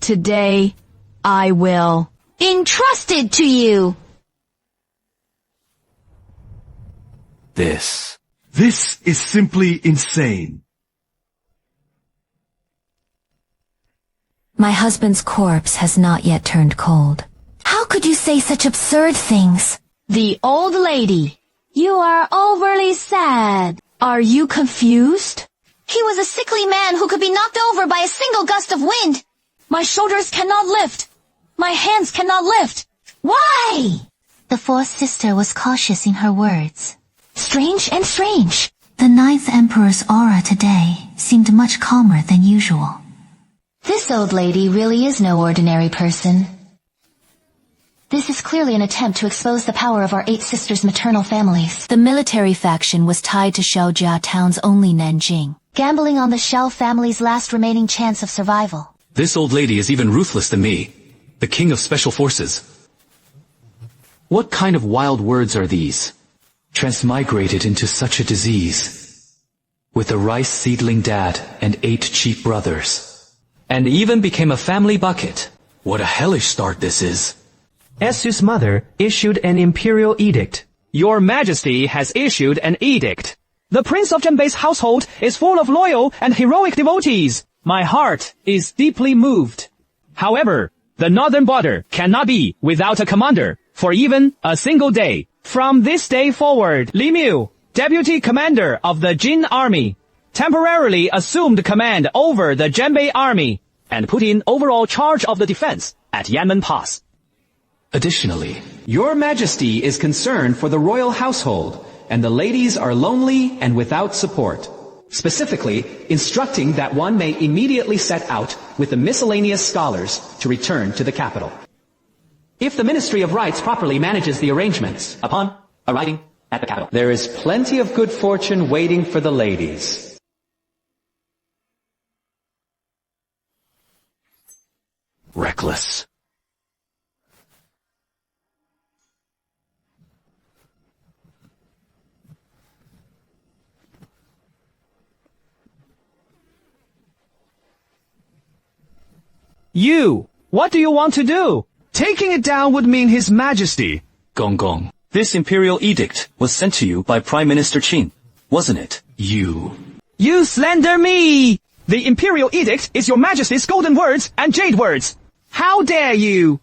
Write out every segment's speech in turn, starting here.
Today, I will entrust it to you. This is simply insane. My husband's corpse has not yet turned cold. How could you say such absurd things? The old lady. You are overly sad. Are you confused? He was a sickly man who could be knocked over by a single gust of wind. My shoulders cannot lift. My hands cannot lift. Why? The fourth sister was cautious in her words. Strange and strange. The ninth emperor's aura today seemed much calmer than usual. This old lady really is no ordinary person. This is clearly an attempt to expose the power of our 8 sisters' maternal families. The military faction was tied to Xiaojia town's only Nanjing, gambling on the Xiao family's last remaining chance of survival. This old lady is even ruthless than me, the king of special forces. What kind of wild words are these? Transmigrated into such a disease. With a rice seedling dad and 8 cheap brothers. And even became a family bucket. What a hellish start this is. Esu's mother issued an imperial edict. Your Majesty has issued an edict. The Prince of Zhenbei's household is full of loyal and heroic devotees. My heart is deeply moved. However, the northern border cannot be without a commander for even a single day. From this day forward, Li Miu, Deputy Commander of the Jin Army, temporarily assumed command over the Zhenbei Army and put in overall charge of the defense at Yanmen Pass. Additionally, Your Majesty is concerned for the royal household, and the ladies are lonely and without support. Specifically, instructing that one may immediately set out with the miscellaneous scholars to return to the capital. If the Ministry of Rites properly manages the arrangements, upon arriving at the capital, there is plenty of good fortune waiting for the ladies. reckless. You! What do you want to do? Taking it down would mean His Majesty. Gong Gong. This imperial edict was sent to you by Prime Minister Qin, wasn't it? You slander me! The imperial edict is your Majesty's golden words and jade words. How dare you?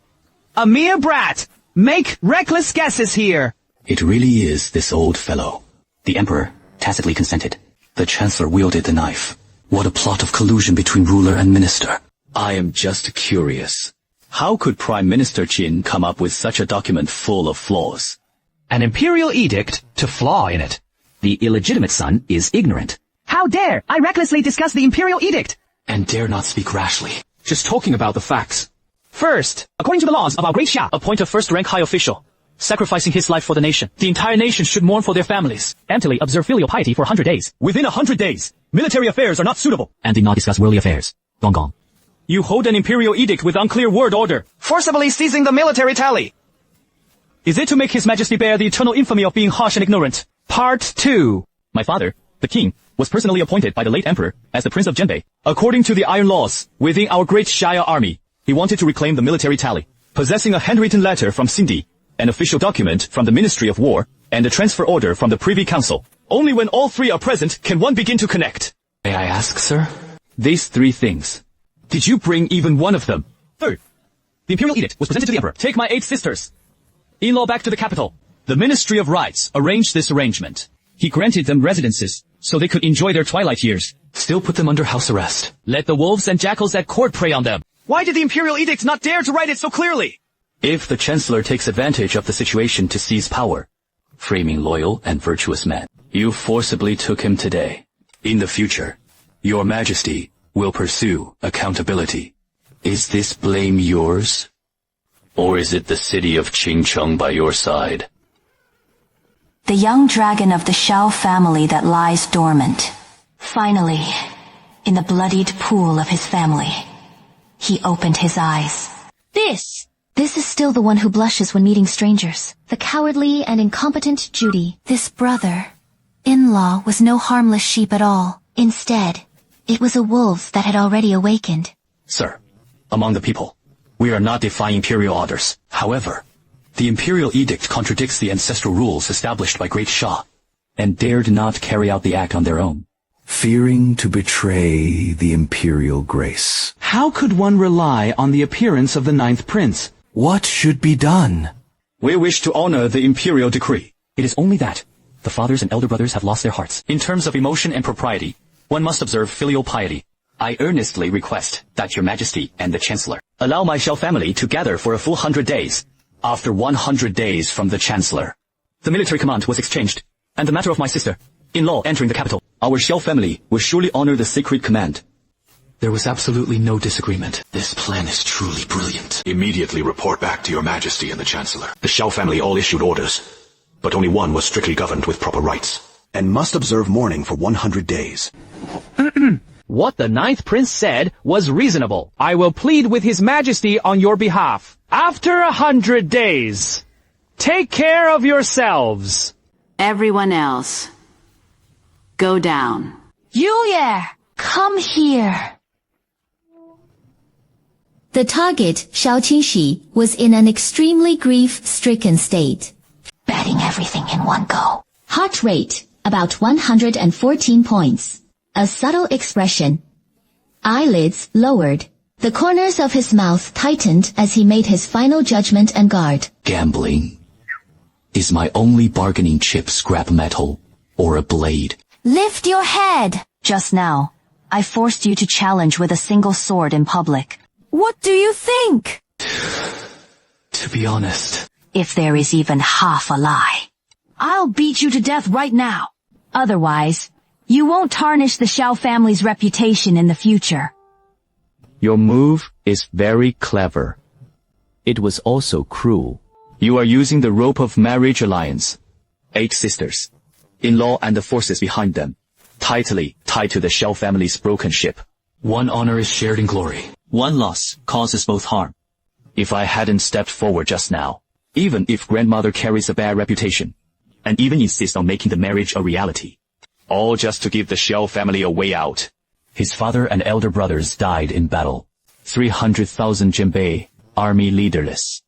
A mere brat! Make reckless guesses here! It really is this old fellow. The Emperor tacitly consented. The Chancellor wielded the knife. What a plot of collusion between ruler and minister. I am just curious. How could Prime Minister Qin come up with such a document full of flaws? An imperial edict to flaw in it. The illegitimate son is ignorant. How dare I recklessly discuss the imperial edict? And dare not speak rashly. Just talking about the facts. First, according to the laws of our great Xia, Appoint a first-rank high official, sacrificing his life for the nation. The entire nation should mourn for their families. emptily observe filial piety for 100 days. Within 100 days, military affairs are not suitable. And did not discuss worldly affairs. Gong Gong. You hold an imperial edict with unclear word order, Forcibly seizing the military tally. Is it to make His Majesty bear the eternal infamy of being harsh and ignorant? Part 2. My father, the king, was personally appointed by the late emperor as the Prince of Zhenbei. According to the iron laws, within our great Shire army, he wanted to reclaim the military tally, possessing a handwritten letter from Cindy, an official document from the Ministry of War, and a transfer order from the Privy Council. Only when all three are present can one begin to connect. May I ask, sir? These three things. Did you bring even one of them? Third, the imperial edict was presented to the emperor. Take my 8 sisters. In-law back to the capital. The Ministry of Rites arranged this arrangement. He granted them residences so they could enjoy their twilight years. Still put them under house arrest. Let the wolves and jackals at court prey on them. Why did the imperial edict not dare to write it so clearly? If the Chancellor takes advantage of the situation to seize power, framing loyal and virtuous men, you forcibly took him today. In the future, Your Majesty will pursue accountability. Is this blame yours? Or is it the city of Qingcheng by your side? The young dragon of the Xiao family that lies dormant. Finally, in the bloodied pool of his family, he opened his eyes. This is still the one who blushes when meeting strangers. The cowardly and incompetent Judy. This brother, in-law, was no harmless sheep at all. Instead, it was a wolf that had already awakened. Sir, among the people. We are not defying imperial orders. However, the imperial edict contradicts the ancestral rules established by Great Shah, and dared not carry out the act on their own. Fearing to betray the imperial grace. How could one rely on the appearance of the ninth prince? What should be done? We wish to honor the imperial decree. It is only that the fathers and elder brothers have lost their hearts. In terms of emotion and propriety, one must observe filial piety. I earnestly request that your majesty and the chancellor allow my Shao family to gather for a full 100 days. After 100 days from the chancellor, the military command was exchanged, and the matter of my sister-in-law entering the capital, our Shao family will surely honor the sacred command. There was absolutely no disagreement. This plan is truly brilliant. Immediately report back to your majesty and the chancellor. The Shao family all issued orders, but only one was strictly governed with proper rights, and must observe mourning for 100 days. What the ninth prince said was reasonable. I will plead with his majesty on your behalf. After 100 days, take care of yourselves. Everyone else, go down. Yuye, come here. The target, Shao Qingshi, was in an extremely grief-stricken state. Betting everything in one go. Heart rate, about 114 points. A subtle expression. Eyelids lowered. The corners of his mouth tightened as he made his final judgment and guard. Gambling. Is my only bargaining chip scrap metal or a blade? Lift your head. Just now, I forced you to challenge with a single sword in public. What do you think? To be honest, If there is even half a lie, I'll beat you to death right now. otherwise, you won't tarnish the Shao family's reputation in the future. your move is very clever. It was also cruel. You are using the rope of marriage alliance. 8 sisters, in-law and the forces behind them, tightly tied to the Shao family's broken ship. One honor is shared in glory. One loss causes both harm. If I hadn't stepped forward just now, even if grandmother carries a bad reputation, and even insists on making the marriage a reality, all just to give the Shao family a way out. His father and elder brothers died in battle. 300,000 Jinbei, army leaderless.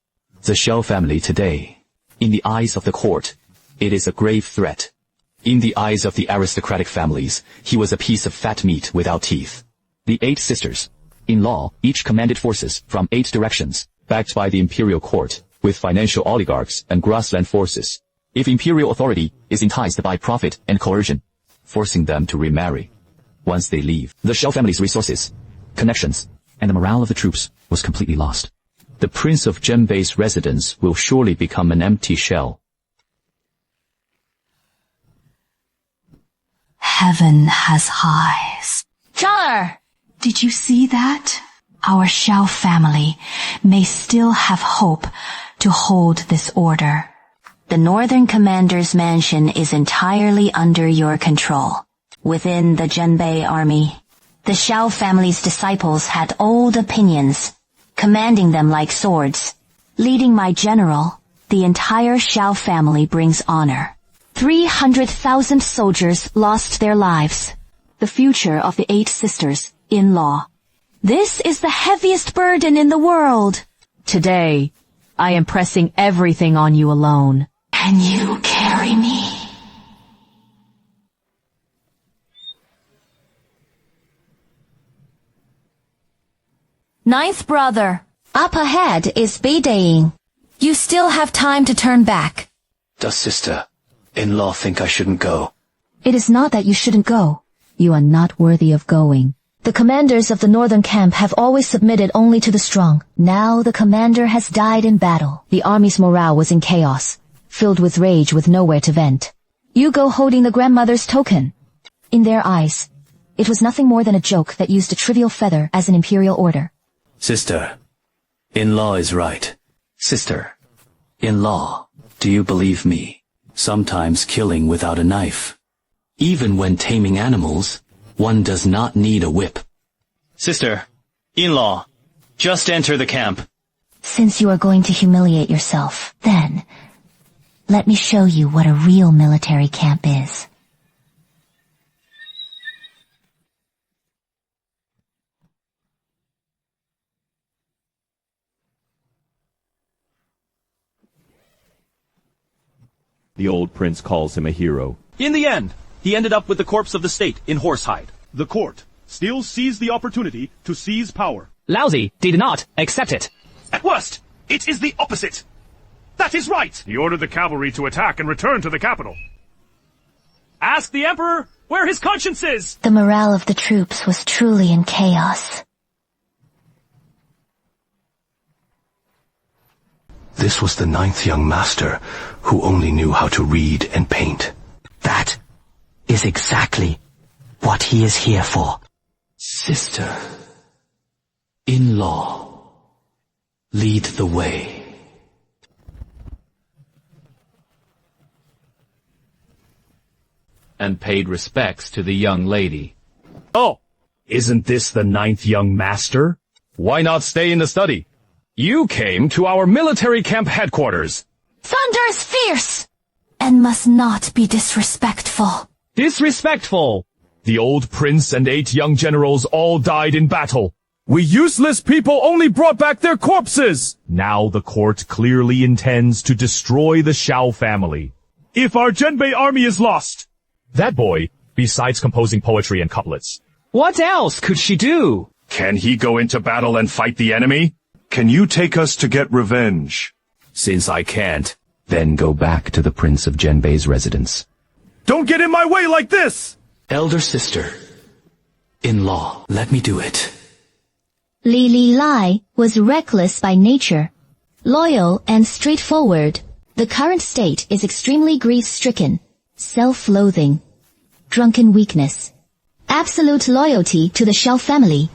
The Shao family today, in the eyes of the court, it is a grave threat. In the eyes of the aristocratic families, he was a piece of fat meat without teeth. The 8 sisters, in-law, each commanded forces from 8 directions, backed by the imperial court, with financial oligarchs and grassland forces. If imperial authority is enticed by profit and coercion, forcing them to remarry. Once they leave, the Shao family's resources, connections, and the morale of the troops was completely lost. The Prince of Zhenbei's residence will surely become an empty shell. Heaven has eyes. Zhang, Did you see that? Our Shao family may still have hope to hold this order. The Northern Commander's mansion is entirely under your control. Within the Zhenbei army, the Shao family's disciples had old opinions, commanding them like swords. Leading my general, the entire Shao family brings honor. 300,000 soldiers lost their lives. The future of the 8 sisters, in-law. This is the heaviest burden in the world. today, I am pressing everything on you alone. Can you carry me? Ninth brother, Up ahead is Beidaying. you still have time to turn back. Does sister-in-law think I shouldn't go? It is not that you shouldn't go. You are not worthy of going. The commanders of the northern camp have always submitted only to the strong. Now the commander has died in battle. The army's morale was in chaos, filled with rage with nowhere to vent. You go holding the grandmother's token. In their eyes, it was nothing more than a joke that used a trivial feather as an imperial order. Sister-in-law is right. Sister-in-law, do you believe me? Sometimes killing without a knife. Even when taming animals, one does not need a whip. Sister-in-law, just enter the camp. Since you are going to humiliate yourself, then let me show you what a real military camp is. The old prince calls him a hero. In the end, he ended up with the corpse of the state in horsehide. The court still seized the opportunity to seize power. Laozi did not accept it. At worst, it is the opposite. That is right. He ordered the cavalry to attack and return to the capital. Ask the emperor where his conscience is. The morale of the troops was truly in chaos. This was the 9th young master who only knew how to read and paint. That is exactly what he is here for. Sister-in-law, lead the way. And paid respects to the young lady. Oh, isn't this the 9th young master? Why not stay in the study? You came to our military camp headquarters. Thunder is fierce! And must not be disrespectful. Disrespectful! The old prince and 8 young generals all died in battle. We useless people only brought back their corpses! Now the court clearly intends to destroy the Shao family. If our Genbei army is lost, that boy, besides composing poetry and couplets, What else could she do? can he go into battle and fight the enemy? Can you take us to get revenge? Since I can't, Then go back to the Prince of Genbei's residence. don't get in my way like this! Elder sister-in-law, let me do it. Li Li Lai was reckless by nature, loyal and straightforward. The current state is extremely grief-stricken, self-loathing, drunken weakness, absolute loyalty to the Shao family,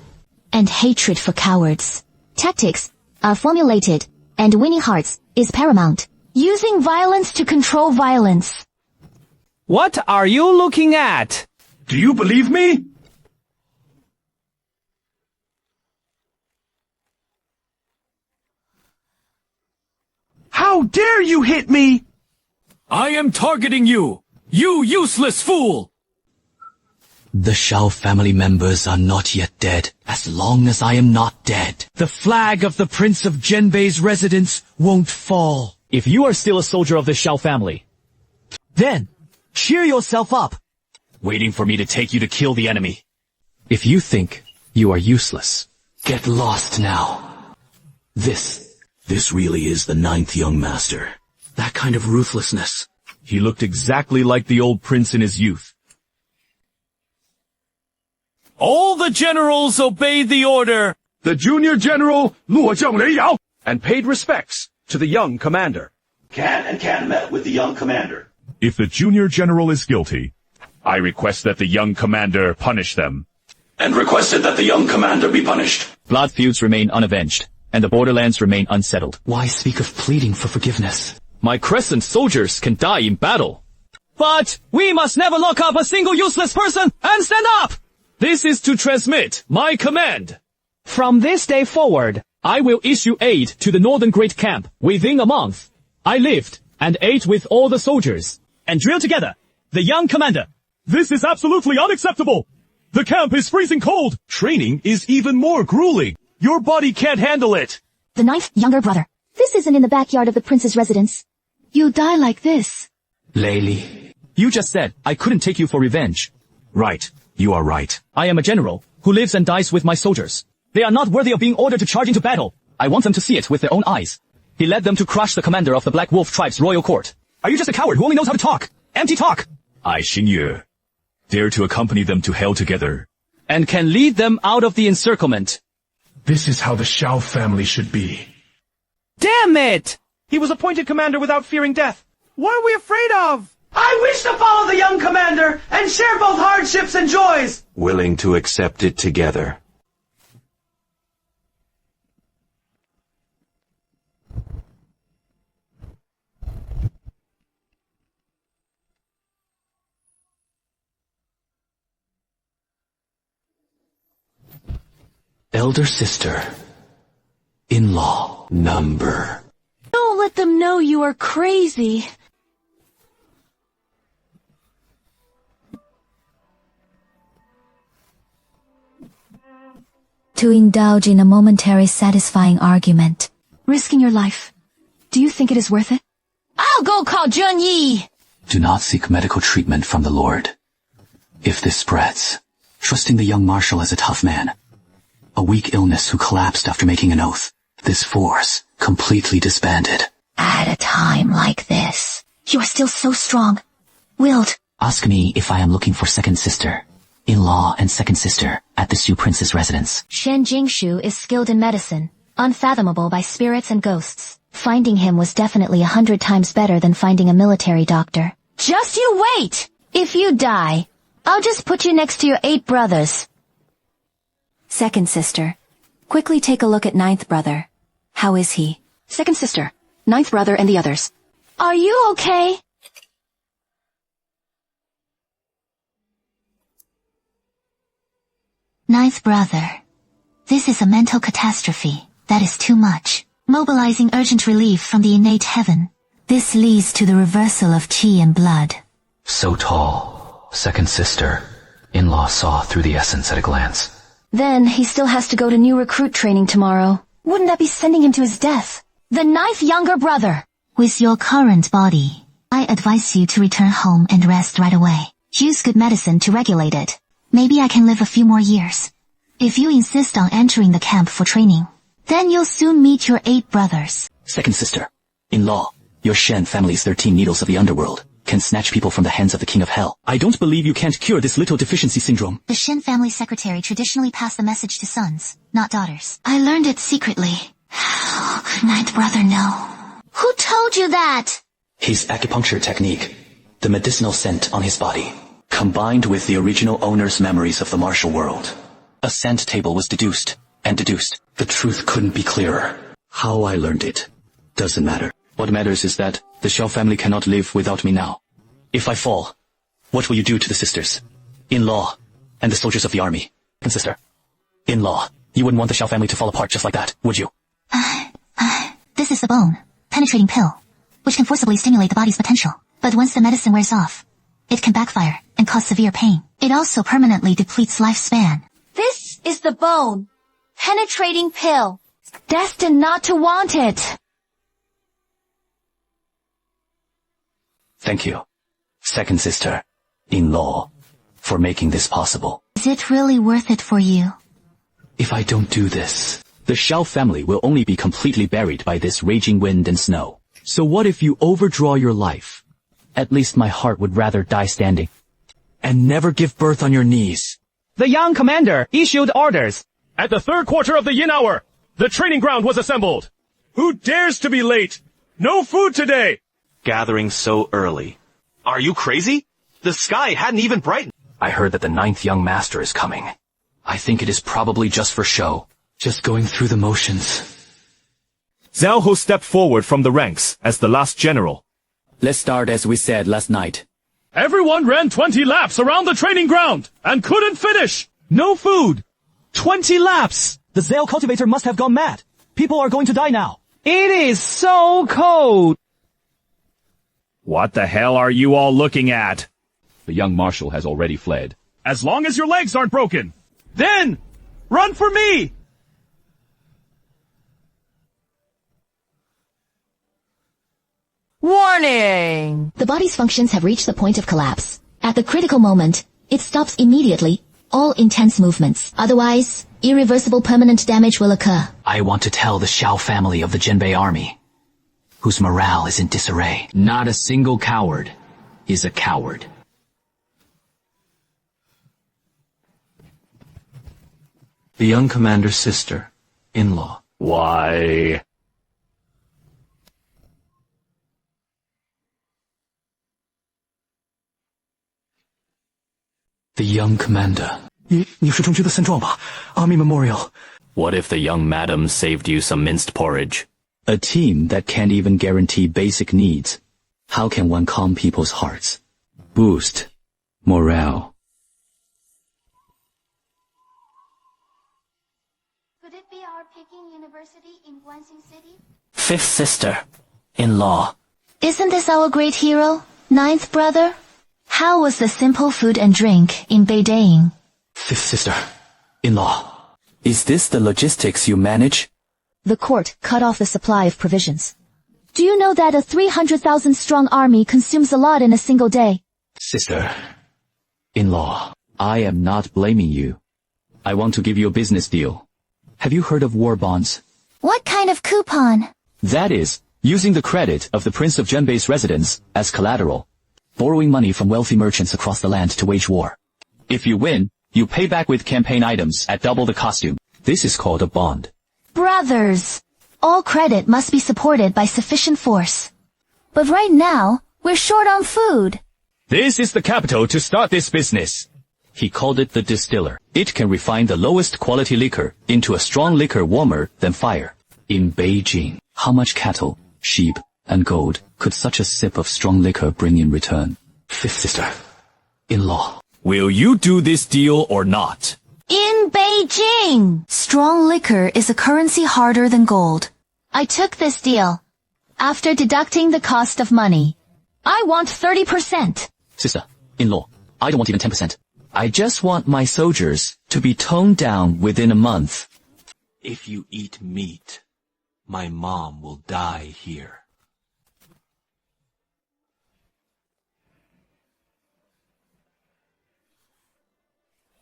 and hatred for cowards. Tactics are formulated, and winning hearts is paramount. Using violence to control violence. What are you looking at? Do you believe me? How dare you hit me! I am targeting you, you useless fool! The Shao family members are not yet dead, as long as I am not dead. The flag of the Prince of Genbei's residence won't fall. If you are still a soldier of the Shao family, then cheer yourself up, waiting for me to take you to kill the enemy. If you think you are useless, Get lost now. This really is the 9th young master. That kind of ruthlessness. He looked exactly like the old prince in his youth. All the generals obeyed the order. The junior general, Luo Zhenglei, and paid respects to the young commander. Can met with the young commander. If the junior general is guilty, I request that the young commander punish them. And requested that the young commander be punished. blood feuds remain unavenged, and the borderlands remain unsettled. Why speak of pleading for forgiveness? My crescent soldiers can die in battle. But we must never lock up a single useless person and stand up! This is to transmit my command. From this day forward, I will issue aid to the Northern Great Camp within a month. I lived and ate with all the soldiers and drilled together the young commander. This is absolutely unacceptable! The camp is freezing cold! Training is even more grueling! Your body can't handle it! The 9th younger brother. This isn't in the backyard of the prince's residence. You die like this. Layli. You just said I couldn't take you for revenge. Right. You are right. I am a general who lives and dies with my soldiers. They are not worthy of being ordered to charge into battle. I want them to see it with their own eyes. He led them to crush the commander of the Black Wolf tribe's royal court. Are you just a coward who only knows how to talk? Empty talk! I, Xingye, dare to accompany them to hell together. And can lead them out of the encirclement. This is how the Shao family should be. damn it! He was appointed commander without fearing death. What are we afraid of? I wish to follow the young commander and share both hardships and joys. Willing to accept it together. Elder sister-in-law number. Don't let them know you are crazy. To indulge in a momentary satisfying argument. Risking your life. Do you think it is worth it? I'll go call Jun Yi. Do not seek medical treatment from the Lord. If this spreads, trusting the young marshal as a tough man, a weak illness who collapsed after making an oath, this force completely disbanded. At a time like this, you are still so strong-willed. Ask me if I am looking for second sister, in-law and second sister at the Su Prince's residence. Shen Jingshu is skilled in medicine, unfathomable by spirits and ghosts. Finding him was definitely 100 times better than finding a military doctor. Just you wait! If you die, I'll just put you next to your 8 brothers. Second sister. Quickly take a look at ninth brother. How is he? Second sister, ninth brother and the others. Are you okay? Ninth brother. This is a mental catastrophe. That is too much. Mobilizing urgent relief from the innate heaven. This leads to the reversal of chi and blood. So tall, second sister, in-law saw through the essence at a glance. Then he still has to go to new recruit training tomorrow. Wouldn't that be sending him to his death? The ninth younger brother. With your current body, I advise you to return home and rest right away. Use good medicine to regulate it. Maybe I can live a few more years. If you insist on entering the camp for training, then you'll soon meet your 8 brothers. Second sister, in-law, your Shen family's 13 needles of the underworld can snatch people from the hands of the king of hell. I don't believe you can't cure this little deficiency syndrome. The Shen family secretary traditionally passed the message to sons, not daughters. I learned it secretly. How could ninth brother know? Who told you that? His acupuncture technique, the medicinal scent on his body, combined with the original owner's memories of the martial world. A scent table was deduced, and deduced. The truth couldn't be clearer. How I learned it doesn't matter. What matters is that the Xiao family cannot live without me now. If I fall, what will you do to the sisters, in-law, and the soldiers of the army? And sister, in-law, you wouldn't want the Xiao family to fall apart just like that, would you? This is the bone, penetrating pill, which can forcibly stimulate the body's potential. But once the medicine wears off, it can backfire and cause severe pain. It also permanently depletes lifespan. This is the bone, penetrating pill. Destined not to want it. Thank you, second sister, in-law, for making this possible. Is it really worth it for you? If I don't do this, the Xiao family will only be completely buried by this raging wind and snow. So what if you overdraw your life? At least my heart would rather die standing. And never give birth on your knees. The young commander issued orders. At the 3rd quarter of the yin hour, the training ground was assembled. Who dares to be late? No food today! Gathering so early. Are you crazy? The sky hadn't even brightened. I heard that the 9th young master is coming. I think it is probably just for show. Just going through the motions. Zhao Ho stepped forward from the ranks as the last general. Let's start as we said last night. Everyone ran 20 laps around the training ground and couldn't finish. No food. 20 laps. The Zale cultivator must have gone mad. People are going to die now. It is so cold. What the hell are you all looking at? The young marshal has already fled. As long as your legs aren't broken. Then, run for me! Warning! The body's functions have reached the point of collapse. At the critical moment, it stops immediately all intense movements. Otherwise, irreversible permanent damage will occur. I want to tell the Xiao family of the Jianbei army, whose morale is in disarray. Not a single coward is a coward. The young commander's sister, in-law. Why? The young commander. 你是中区的现状吧? Army Memorial. What if the young madam saved you some minced porridge? A team that can't even guarantee basic needs. How can one calm people's hearts? Boost morale. Could it be our Peking University in Guangxing City? 5th sister, in-law. Isn't this our great hero, 9th brother? How was the simple food and drink in Beiding? 5th sister, in-law. Is this the logistics you manage? The court cut off the supply of provisions. Do you know that a 300,000 strong army consumes a lot in a single day? Sister-in-law, I am not blaming you. I want to give you a business deal. Have you heard of war bonds? What kind of coupon? That is, using the credit of the Prince of Genbei's residence as collateral, borrowing money from wealthy merchants across the land to wage war. If you win, you pay back with campaign items at double the costume. This is called a bond. Brothers, all credit must be supported by sufficient force. But right now, we're short on food. This is the capital to start this business. He called it the distiller. It can refine the lowest quality liquor into a strong liquor warmer than fire. In Beijing, how much cattle, sheep, and gold could such a sip of strong liquor bring in return? Fifth sister-in-law. Will you do this deal or not? In Beijing! Strong liquor is a currency harder than gold. I took this deal. After deducting the cost of money, I want 30%. Sister-in-law, I don't want even 10%. I just want my soldiers to be toned down within a month. If you eat meat, my mom will die here.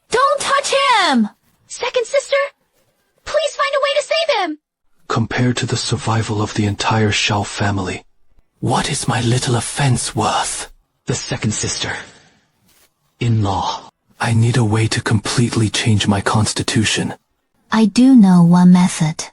Don't touch him! Second sister, please find a way to save him! Compared to the survival of the entire Shao family, what is my little offense worth? The second sister-in-law. I need a way to completely change my constitution. I do know one method.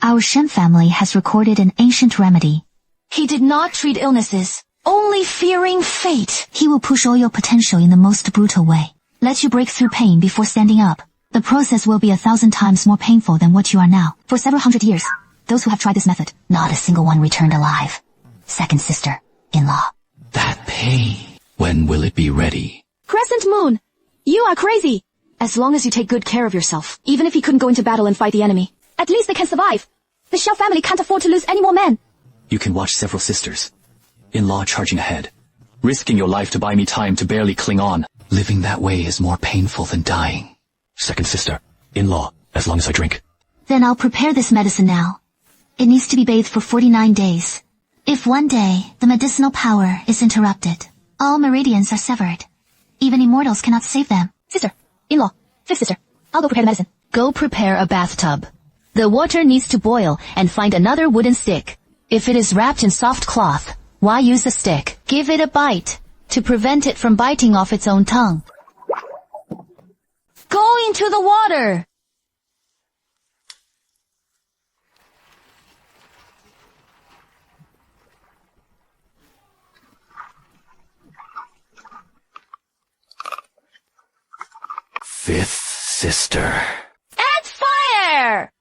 Our Shen family has recorded an ancient remedy. He did not treat illnesses, only fearing fate. He will push all your potential in the most brutal way. Let you break through pain before standing up. The process will be 1,000 times more painful than what you are now. For several hundred years, those who have tried this method, not a single one returned alive. Second sister-in-law. That pain. When will it be ready? Crescent Moon! You are crazy! As long as you take good care of yourself, even if he couldn't go into battle and fight the enemy, at least they can survive. The Xiao family can't afford to lose any more men. You can watch several sisters-in-law charging ahead, risking your life to buy me time to barely cling on. Living that way is more painful than dying. Second sister-in-law, as long as I drink. Then I'll prepare this medicine now. It needs to be bathed for 49 days. If one day the medicinal power is interrupted, all meridians are severed. Even immortals cannot save them. Sister-in-law, fifth sister, I'll go prepare the medicine. Go prepare a bathtub. The water needs to boil and find another wooden stick. If it is wrapped in soft cloth, why use a stick? Give it a bite to prevent it from biting off its own tongue. Go into the water! Fifth sister. Add fire!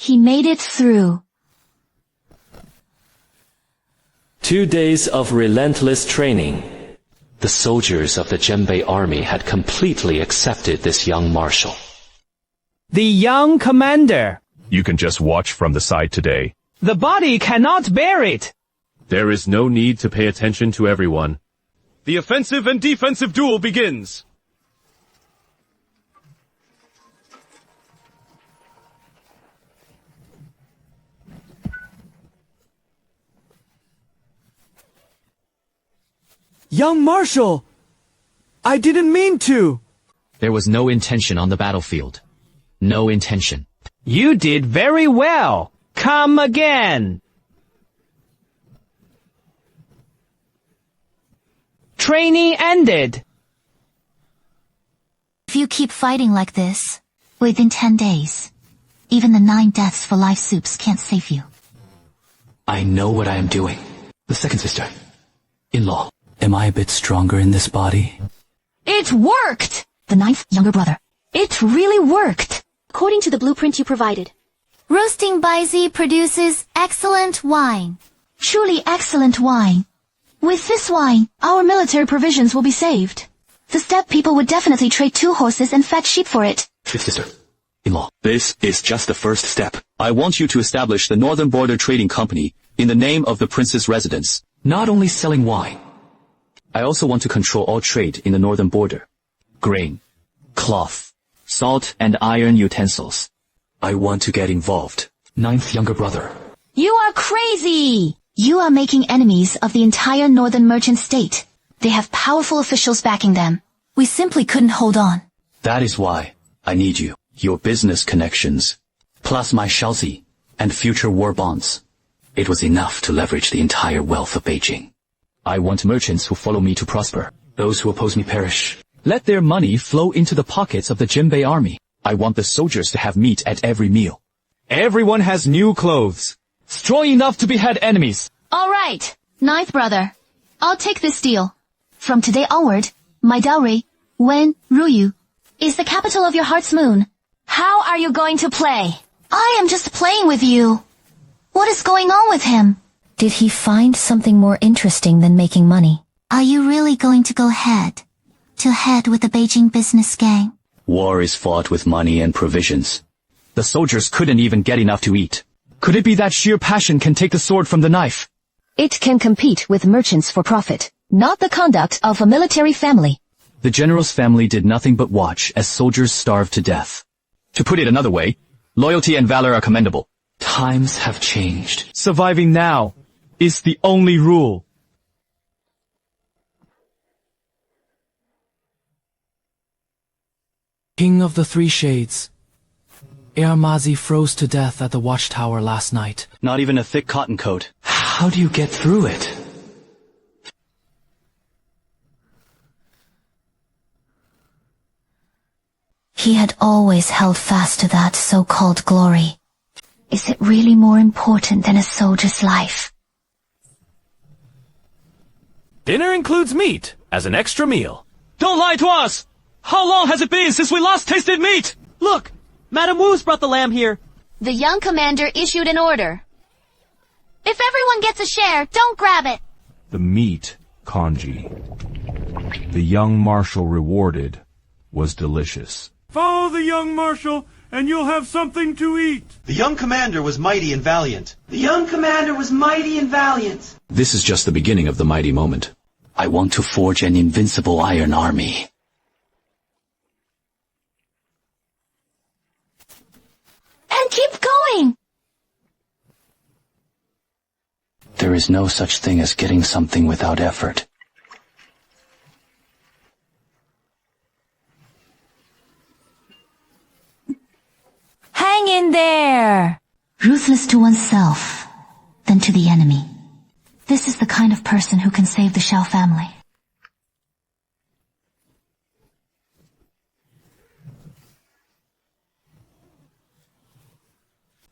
He made it through. 2 days of relentless training. The soldiers of the Genbei army had completely accepted this young marshal. The young commander. You can just watch from the side today. The body cannot bear it. There is no need to pay attention to everyone. The offensive and defensive duel begins. Young Marshal! I didn't mean to! There was no intention on the battlefield. No intention. You did very well. Come again. Training ended. If you keep fighting like this, within 10 days, even the 9 deaths for life soups can't save you. I know what I am doing. The second sister-in-law. Am I a bit stronger in this body? It worked! The 9th younger brother. It really worked! According to the blueprint you provided. Roasting Baizi produces excellent wine. Truly excellent wine. With this wine, our military provisions will be saved. The steppe people would definitely trade 2 horses and fat sheep for it. Fifth sister-in-law. This is just the first step. I want you to establish the Northern Border Trading Company in the name of the prince's residence. Not only selling wine. I also want to control all trade in the northern border. Grain, cloth, salt and iron utensils. I want to get involved. 9th younger brother. You are crazy! You are making enemies of the entire northern merchant state. They have powerful officials backing them. We simply couldn't hold on. That is why I need you. Your business connections, plus my Shaoxi and future war bonds. It was enough to leverage the entire wealth of Beijing. I want merchants who follow me to prosper. Those who oppose me perish. Let their money flow into the pockets of the Jinbei army. I want the soldiers to have meat at every meal. Everyone has new clothes. Strong enough to behead enemies. All right, 9th brother. I'll take this deal. From today onward, my dowry, Wen Ruyu, is the capital of your heart's moon. How are you going to play? I am just playing with you. What is going on with him? Did he find something more interesting than making money? Are you really going to go head to head with the Beijing business gang? War is fought with money and provisions. The soldiers couldn't even get enough to eat. Could it be that sheer passion can take the sword from the knife? It can compete with merchants for profit, not the conduct of a military family. The general's family did nothing but watch as soldiers starved to death. To put it another way, loyalty and valor are commendable. Times have changed. Surviving now is the only rule. King of the Three Shades. Ermazi froze to death at the watchtower last night. Not even a thick cotton coat. How do you get through it? He had always held fast to that so-called glory. Is it really more important than a soldier's life? Dinner includes meat as an extra meal. Don't lie to us! How long has it been since we last tasted meat? Look! Madame Wu's brought the lamb here. The young commander issued an order. If everyone gets a share, don't grab it. The meat, Kanji, the young marshal rewarded, was delicious. Follow the young marshal, and you'll have something to eat. The young commander was mighty and valiant. The young commander was mighty and valiant. This is just the beginning of the mighty moment. I want to forge an invincible iron army. And keep going! There is no such thing as getting something without effort. Hang in there! Ruthless to oneself, then to the enemy. This is the kind of person who can save the Shao family.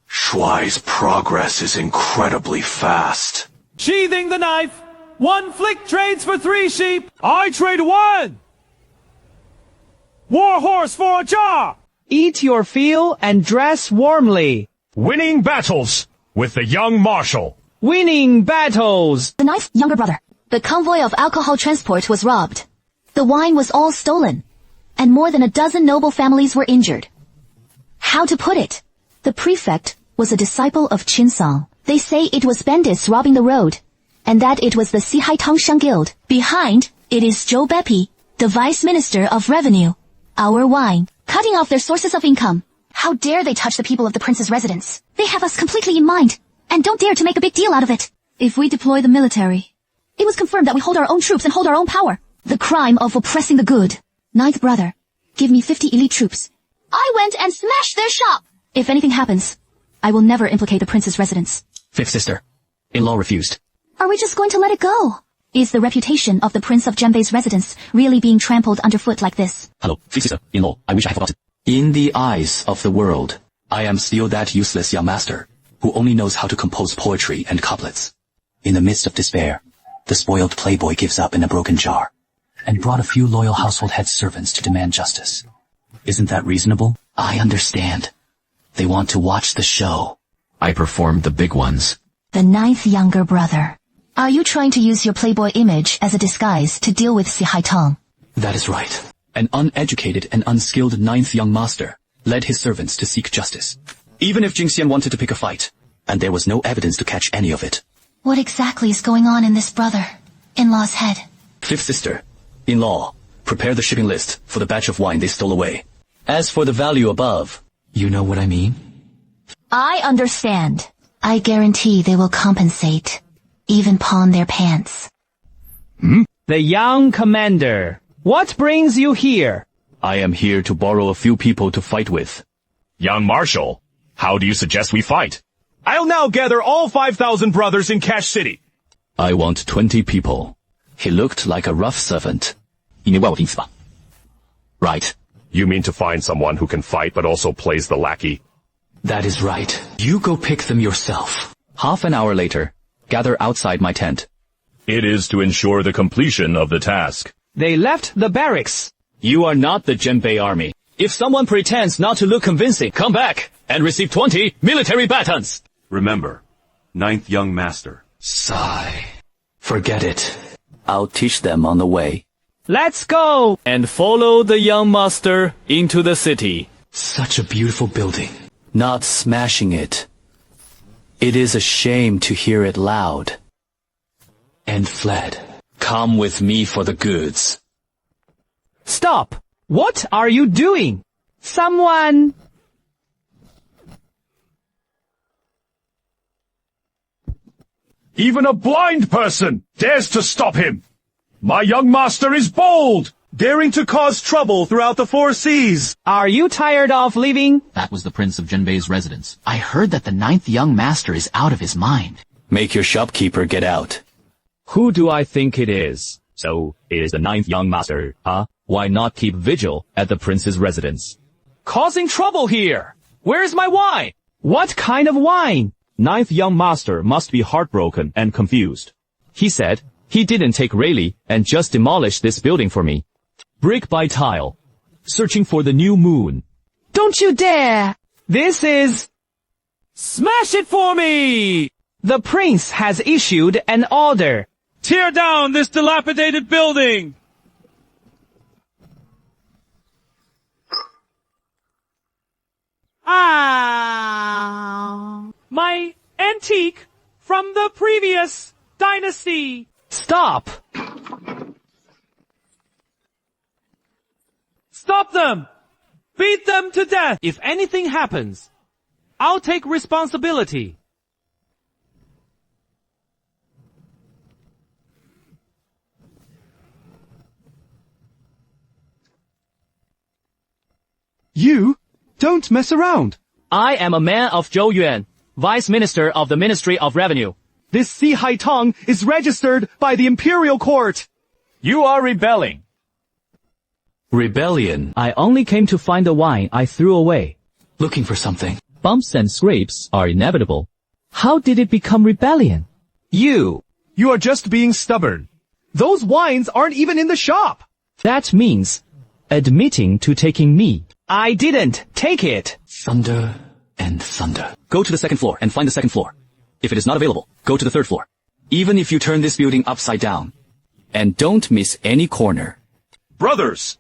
Shuai's progress is incredibly fast. Sheathing the knife. 1 flick trades for 3 sheep. I trade 1. War horse for a jar. Eat your fill and dress warmly. Winning battles with the young marshal. Winning battles. The 9th younger brother. The convoy of alcohol transport was robbed. The wine was all stolen. And more than a dozen noble families were injured. How to put it? The prefect was a disciple of Qinsong. They say it was bandits robbing the road, and that it was the Sihai Tongshan Guild. Behind, it is Zhou Bepi, the Vice Minister of Revenue. Our wine, cutting off their sources of income. How dare they touch the people of the prince's residence? They have us completely in mind, and don't dare to make a big deal out of it. If we deploy the military, it was confirmed that we hold our own troops and hold our own power. The crime of oppressing the good. 9th brother, give me 50 elite troops. I went and smashed their shop. If anything happens, I will never implicate the prince's residence. 5th sister-in-law refused. Are we just going to let it go? Is the reputation of the Prince of Jinbei's residence really being trampled underfoot like this? Hello, 5th sister-in-law, I wish I had forgotten. In the eyes of the world, I am still that useless young master, who only knows how to compose poetry and couplets. In the midst of despair, the spoiled playboy gives up in a broken jar, and brought a few loyal household head servants to demand justice. Isn't that reasonable? I understand. They want to watch the show. I performed the big ones. The 9th younger brother. Are you trying to use your playboy image as a disguise to deal with Si Haitong? That is right. An uneducated and unskilled ninth young master led his servants to seek justice. Even if Jingxian wanted to pick a fight, and there was no evidence to catch any of it. What exactly is going on in this brother-in-law's head? Fifth sister, in-law, prepare the shipping list for the batch of wine they stole away. As for the value above, you know what I mean? I understand. I guarantee they will compensate. Even pawn their pants. The young commander. What brings you here? I am here to borrow a few people to fight with. Young Marshal, how do you suggest we fight? I'll now gather all 5,000 brothers in Cash City. I want 20 people. He looked like a rough servant. Right. You mean to find someone who can fight but also plays the lackey? That is right. You go pick them yourself. Half an hour later, gather outside my tent. It is to ensure the completion of the task. They left the barracks. You are not the Genbei army. If someone pretends not to look convincing, come back and receive 20 military batons. Remember, ninth young master. Sigh. Forget it. I'll teach them on the way. Let's go! And follow the young master into the city. Such a beautiful building. Not smashing it. It is a shame to hear it loud. And fled. Come with me for the goods. Stop! What are you doing? Someone... Even a blind person dares to stop him. My young master is bold, daring to cause trouble throughout the 4 seas. Are you tired of living? That was the Prince of Genbei's residence. I heard that the ninth young master is out of his mind. Make your shopkeeper get out. Who do I think it is? So, it is the ninth young master, huh? Why not keep vigil at the prince's residence? Causing trouble here! Where's my wine? What kind of wine? Ninth young master must be heartbroken and confused. He said he didn't take Rayleigh and just demolished this building for me. Brick by tile. Searching for the new moon. Don't you dare! This is... Smash it for me! The prince has issued an order. Tear down this dilapidated building! My antique from the previous dynasty. Stop! Stop them! Beat them to death! If anything happens, I'll take responsibility. You don't mess around. I am a man of Zhou Yuan, Vice Minister of the Ministry of Revenue. This Si Haitong is registered by the Imperial Court. You are rebelling. Rebellion. I only came to find the wine I threw away. Looking for something. Bumps and scrapes are inevitable. How did it become rebellion? You are just being stubborn. Those wines aren't even in the shop. That means admitting to taking me. I didn't take it. Thunder and thunder. Go to the second floor and find the second floor. If it is not available, go to the third floor. Even if you turn this building upside down. And don't miss any corner. Brothers,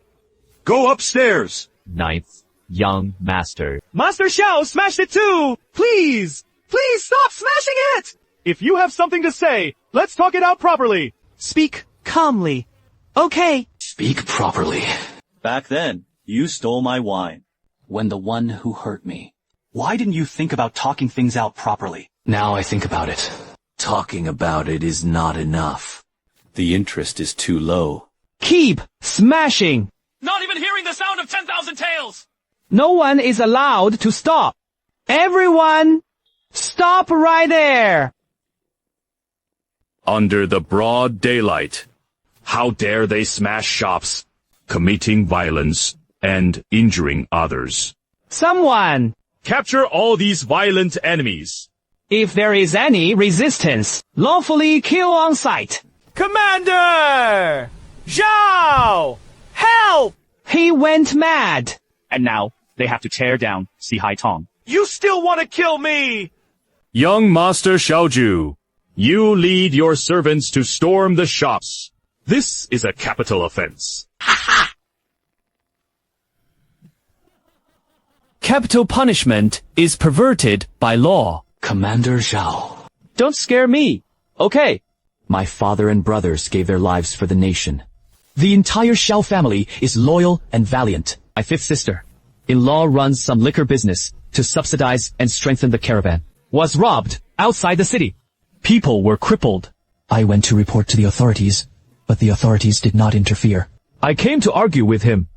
go upstairs. Ninth young master. Master Xiao smashed it too! Please! Please stop smashing it! If you have something to say, let's talk it out properly. Speak calmly. Okay. Speak properly. Back then, you stole my wine. When the one who hurt me. Why didn't you think about talking things out properly? Now I think about it. Talking about it is not enough. The interest is too low. Keep smashing. Not even hearing the sound of 10,000 tails. No one is allowed to stop. Everyone, stop right there. Under the broad daylight. How dare they smash shops, committing violence, and injuring others. Someone, capture all these violent enemies. If there is any resistance, lawfully kill on sight. Commander! Zhao! Help! He went mad. And now, they have to tear down Si Haitong. You still want to kill me? Young Master Xiaoju, You lead your servants to storm the shops. This is a capital offense. Capital punishment is perverted by law. Commander Zhao. Don't scare me. Okay. My father and brothers gave their lives for the nation. The entire Xiao family is loyal and valiant. My fifth sister-in-law runs some liquor business to subsidize and strengthen the caravan. Was robbed outside the city. People were crippled. I went to report to the authorities, but the authorities did not interfere. I came to argue with him.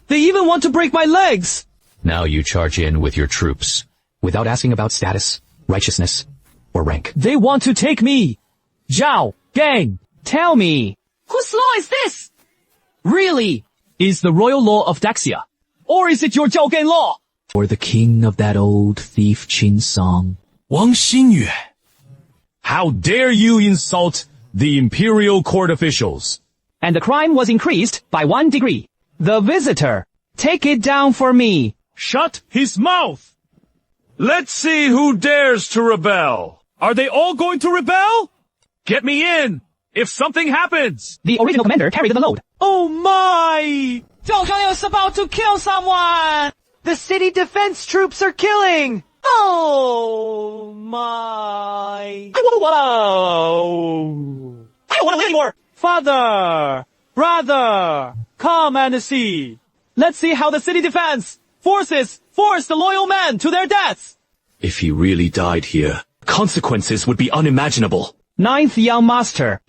They even want to break my legs! Now you charge in with your troops, without asking about status, righteousness, or rank. They want to take me! Zhao, gang, tell me! Whose law is this? Really? Is the royal law of Daxia? Or is it your Zhao gang law? Or the king of that old thief Qin song? Wang Xingyue. How dare you insult the imperial court officials? And the crime was increased by 1 degree. The visitor, take it down for me. Shut his mouth! Let's see who dares to rebel. Are they all going to rebel? Get me in, if something happens! The original commander carried the load. Oh my! Zhao Gang is about to kill someone! The city defense troops are killing! Oh my! I don't want to live anymore! Father! Brother! Come and see! Let's see how the city defense forces force the loyal men to their deaths! If he really died here, consequences would be unimaginable. 9th young master.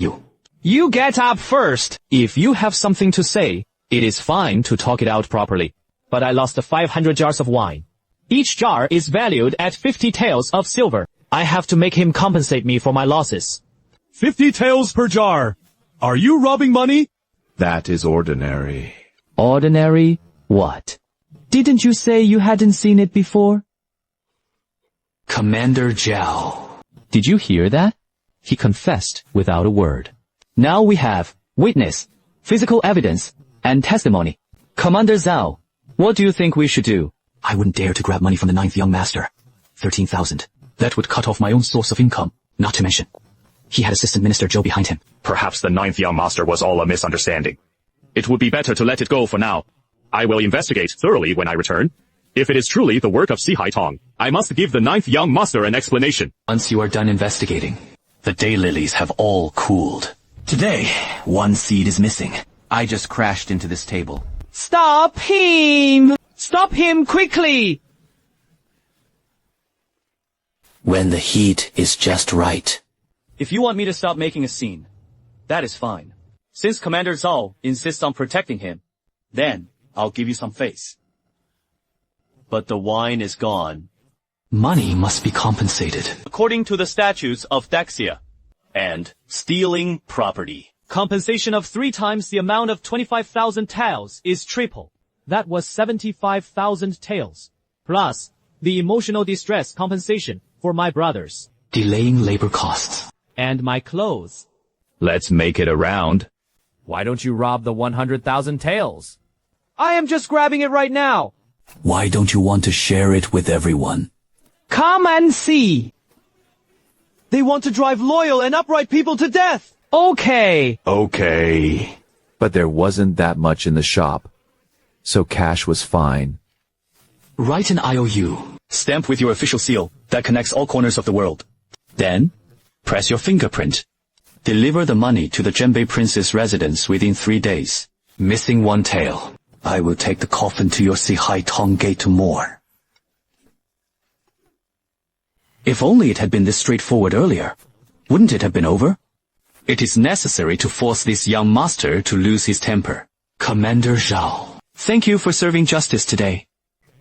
You get up first. If you have something to say, it is fine to talk it out properly. But I lost 500 jars of wine. Each jar is valued at 50 taels of silver. I have to make him compensate me for my losses. 50 taels per jar. Are you robbing money? That is ordinary. Ordinary? What? Didn't you say you hadn't seen it before? Commander Zhao. Did you hear that? He confessed without a word. Now we have witness, physical evidence, and testimony. Commander Zhao, what do you think we should do? I wouldn't dare to grab money from the 9th young master. 13,000. That would cut off my own source of income. Not to mention, he had Assistant Minister Zhou behind him. Perhaps the 9th young master was all a misunderstanding. It would be better to let it go for now. I will investigate thoroughly when I return. If it is truly the work of Sihai Tong, I must give the 9th young master an explanation. Once you are done investigating, the daylilies have all cooled. Today, 1 seed is missing. I just crashed into this table. Stop him! Stop him quickly! When the heat is just right. If you want me to stop making a scene, that is fine. Since Commander Zhao insists on protecting him, then I'll give you some face. But the wine is gone. Money must be compensated. According to the statutes of Daxia. And stealing property. Compensation of 3 times the amount of 25,000 taels is triple. That was 75,000 taels. Plus, the emotional distress compensation for my brothers. Delaying labor costs. And my clothes. Let's make it a round. Why don't you rob the 100,000 taels? I am just grabbing it right now. Why don't you want to share it with everyone? Come and see. They want to drive loyal and upright people to death. Okay. Okay. But there wasn't that much in the shop, so cash was fine. Write an IOU. Stamp with your official seal that connects all corners of the world. Then, press your fingerprint. Deliver the money to the Zhenbei Prince's residence within 3 days. Missing 1 tael. I will take the coffin to your Sihai Tong gate tomorrow. If only it had been this straightforward earlier. Wouldn't it have been over? It is necessary to force this young master to lose his temper. Commander Zhao. Thank you for serving justice today.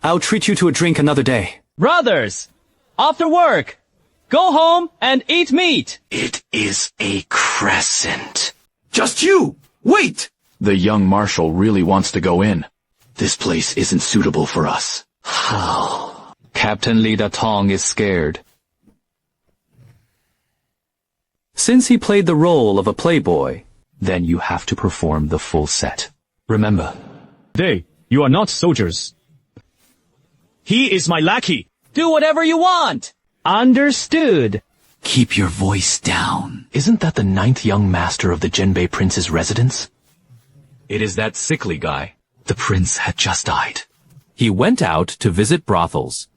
I'll treat you to a drink another day. Brothers, after work, go home and eat meat. It is a crescent. Just you! Wait! The young marshal really wants to go in. This place isn't suitable for us. How? Captain Li Tong is scared. Since he played the role of a playboy, then you have to perform the full set. Remember. You are not soldiers. He is my lackey. Do whatever you want. Understood. Keep your voice down. Isn't that the 9th young master of the Genbei prince's residence? It is that sickly guy. The prince had just died. He went out to visit brothels.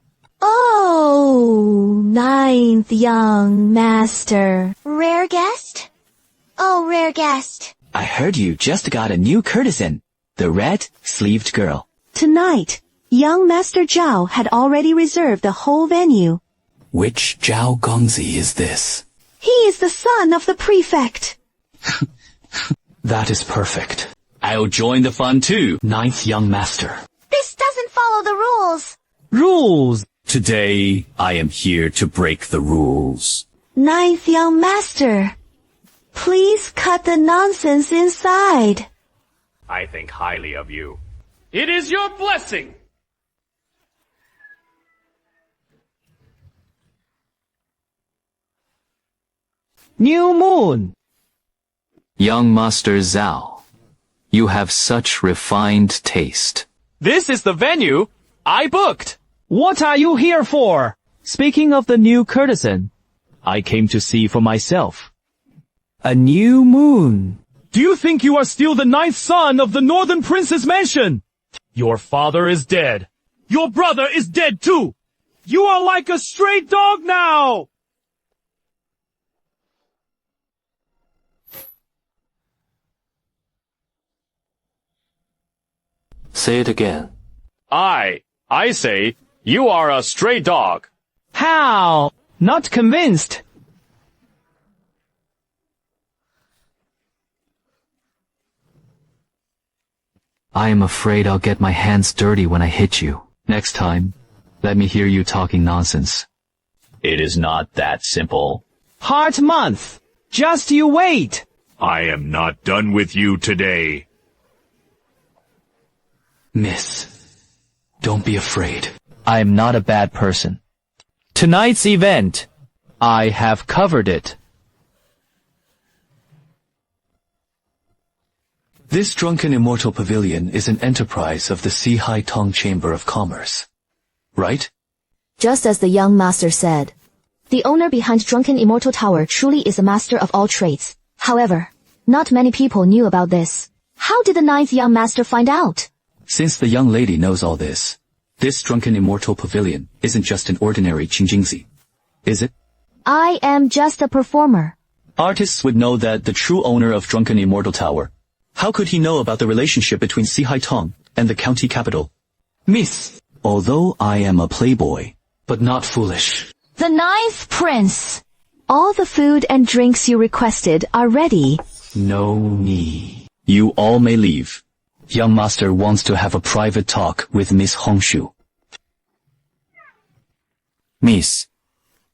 Oh, 9th young master. Rare guest? Oh, rare guest. I heard you just got a new courtesan, the red-sleeved girl. Tonight, young Master Zhao had already reserved the whole venue. Which Zhao Gongzi is this? He is the son of the prefect. That is perfect. I'll join the fun too. 9th young master. This doesn't follow the rules. Rules! Today, I am here to break the rules. 9th young master, please cut the nonsense inside. I think highly of you. It is your blessing. New moon. Young Master Zhao, you have such refined taste. This is the venue I booked. What are you here for? Speaking of the new courtesan, I came to see for myself. A new moon. Do you think you are still the 9th son of the Northern Prince's mansion? Your father is dead. Your brother is dead too. You are like a stray dog now. Say it again. I say, you are a stray dog. How? Not convinced. I am afraid I'll get my hands dirty when I hit you. Next time, let me hear you talking nonsense. It is not that simple. Heart month. Just you wait. I am not done with you today. Miss, don't be afraid. I am not a bad person. Tonight's event, I have covered it. This Drunken Immortal Pavilion is an enterprise of the Sihai Tong Chamber of Commerce, right? Just as the young master said, the owner behind Drunken Immortal Tower truly is a master of all trades. However, not many people knew about this. How did the 9th young master find out? Since the young lady knows all this Drunken Immortal Pavilion isn't just an ordinary Qingjingzi, is it? I am just a performer. Artists would know that the true owner of Drunken Immortal Tower. How could he know about the relationship between Sihai Tong and the county capital? Miss, although I am a playboy, but not foolish. The 9th prince. All the food and drinks you requested are ready. No need. You all may leave. Young master wants to have a private talk with Miss Hongshu. Miss,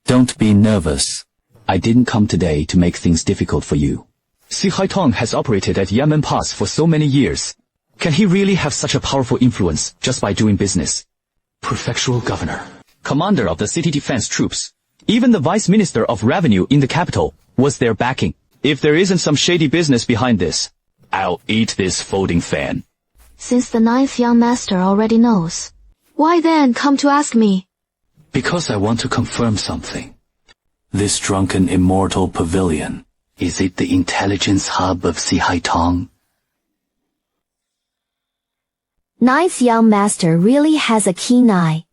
don't be nervous. I didn't come today to make things difficult for you. Sihai Tong has operated at Yamen Pass for so many years. Can he really have such a powerful influence just by doing business? Prefectural governor. Commander of the city defense troops. Even the vice minister of revenue in the capital was their backing. If there isn't some shady business behind this, I'll eat this folding fan. Since the 9th young master already knows, why then come to ask me? Because I want to confirm something. This Drunken Immortal Pavilion, is it the intelligence hub of Sihai Tong? 9th young master really has a keen eye.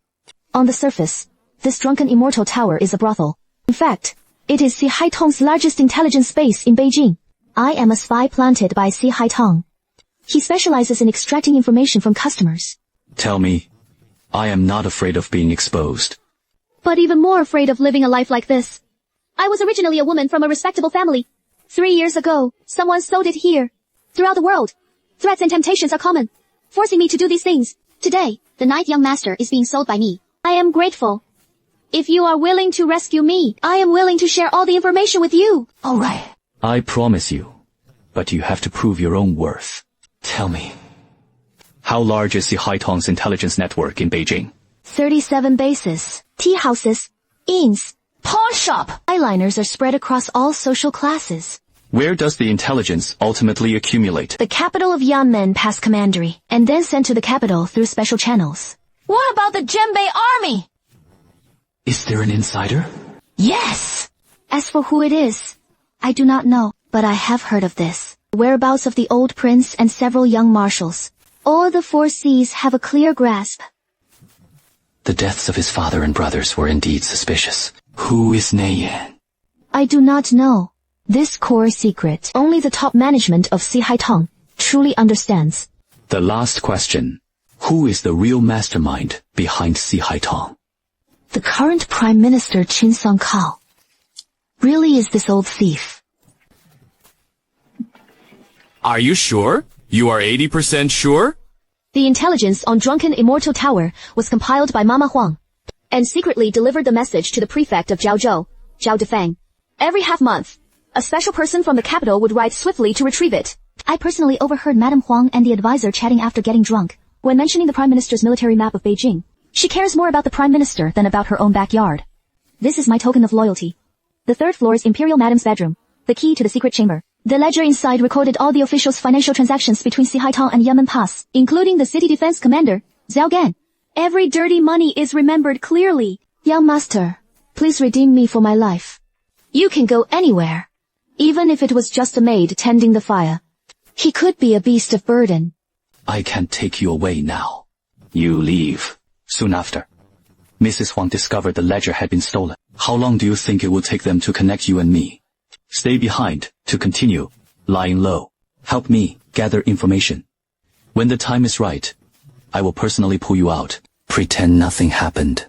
On the surface, this Drunken Immortal Tower is a brothel. In fact, it is Sihai Tong's largest intelligence base in Beijing. I am a spy planted by Sihai Tong. He specializes in extracting information from customers. Tell me, I am not afraid of being exposed. But even more afraid of living a life like this. I was originally a woman from a respectable family. 3 years ago, someone sold it here. Throughout the world, threats and temptations are common, forcing me to do these things. Today, the 9th young master is being sold by me. I am grateful. If you are willing to rescue me, I am willing to share all the information with you. All right. I promise you, but you have to prove your own worth. Tell me, how large is Sihai Tong's intelligence network in Beijing? 37 bases, tea houses, inns, pawn shop. Eyeliners are spread across all social classes. Where does the intelligence ultimately accumulate? The capital of Yanmen past commandery, and then sent to the capital through special channels. What about the Genbei army? Is there an insider? Yes. As for who it is, I do not know, but I have heard of this. The whereabouts of the old prince and several young marshals. All the four seas have a clear grasp. The deaths of his father and brothers were indeed suspicious. Who is Neiyan? I do not know. This core secret, only the top management of Sihaitong truly understands. The last question. Who is the real mastermind behind Sihaitong? The current Prime Minister Chin Sung Kao. Really is this old thief. Are you sure? You are 80% sure? The intelligence on Drunken Immortal Tower was compiled by Mama Huang, and secretly delivered the message to the prefect of Jiaozhou, Zhao Defang. Every half-month, a special person from the capital would ride swiftly to retrieve it. I personally overheard Madame Huang and the advisor chatting after getting drunk, when mentioning the Prime Minister's military map of Beijing. She cares more about the Prime Minister than about her own backyard. This is my token of loyalty. The third floor is Imperial Madame's bedroom, the key to the secret chamber. The ledger inside recorded all the officials' financial transactions between Sihaitong and Yamen Pass, including the city defense commander, Zhao Gan. Every dirty money is remembered clearly. Young master, please redeem me for my life. You can go anywhere, even if it was just a maid tending the fire. He could be a beast of burden. I can't take you away now. You leave. Soon after, Mrs. Huang discovered the ledger had been stolen. How long do you think it will take them to connect you and me? Stay behind to continue lying low. Help me gather information. When the time is right, I will personally pull you out. Pretend nothing happened.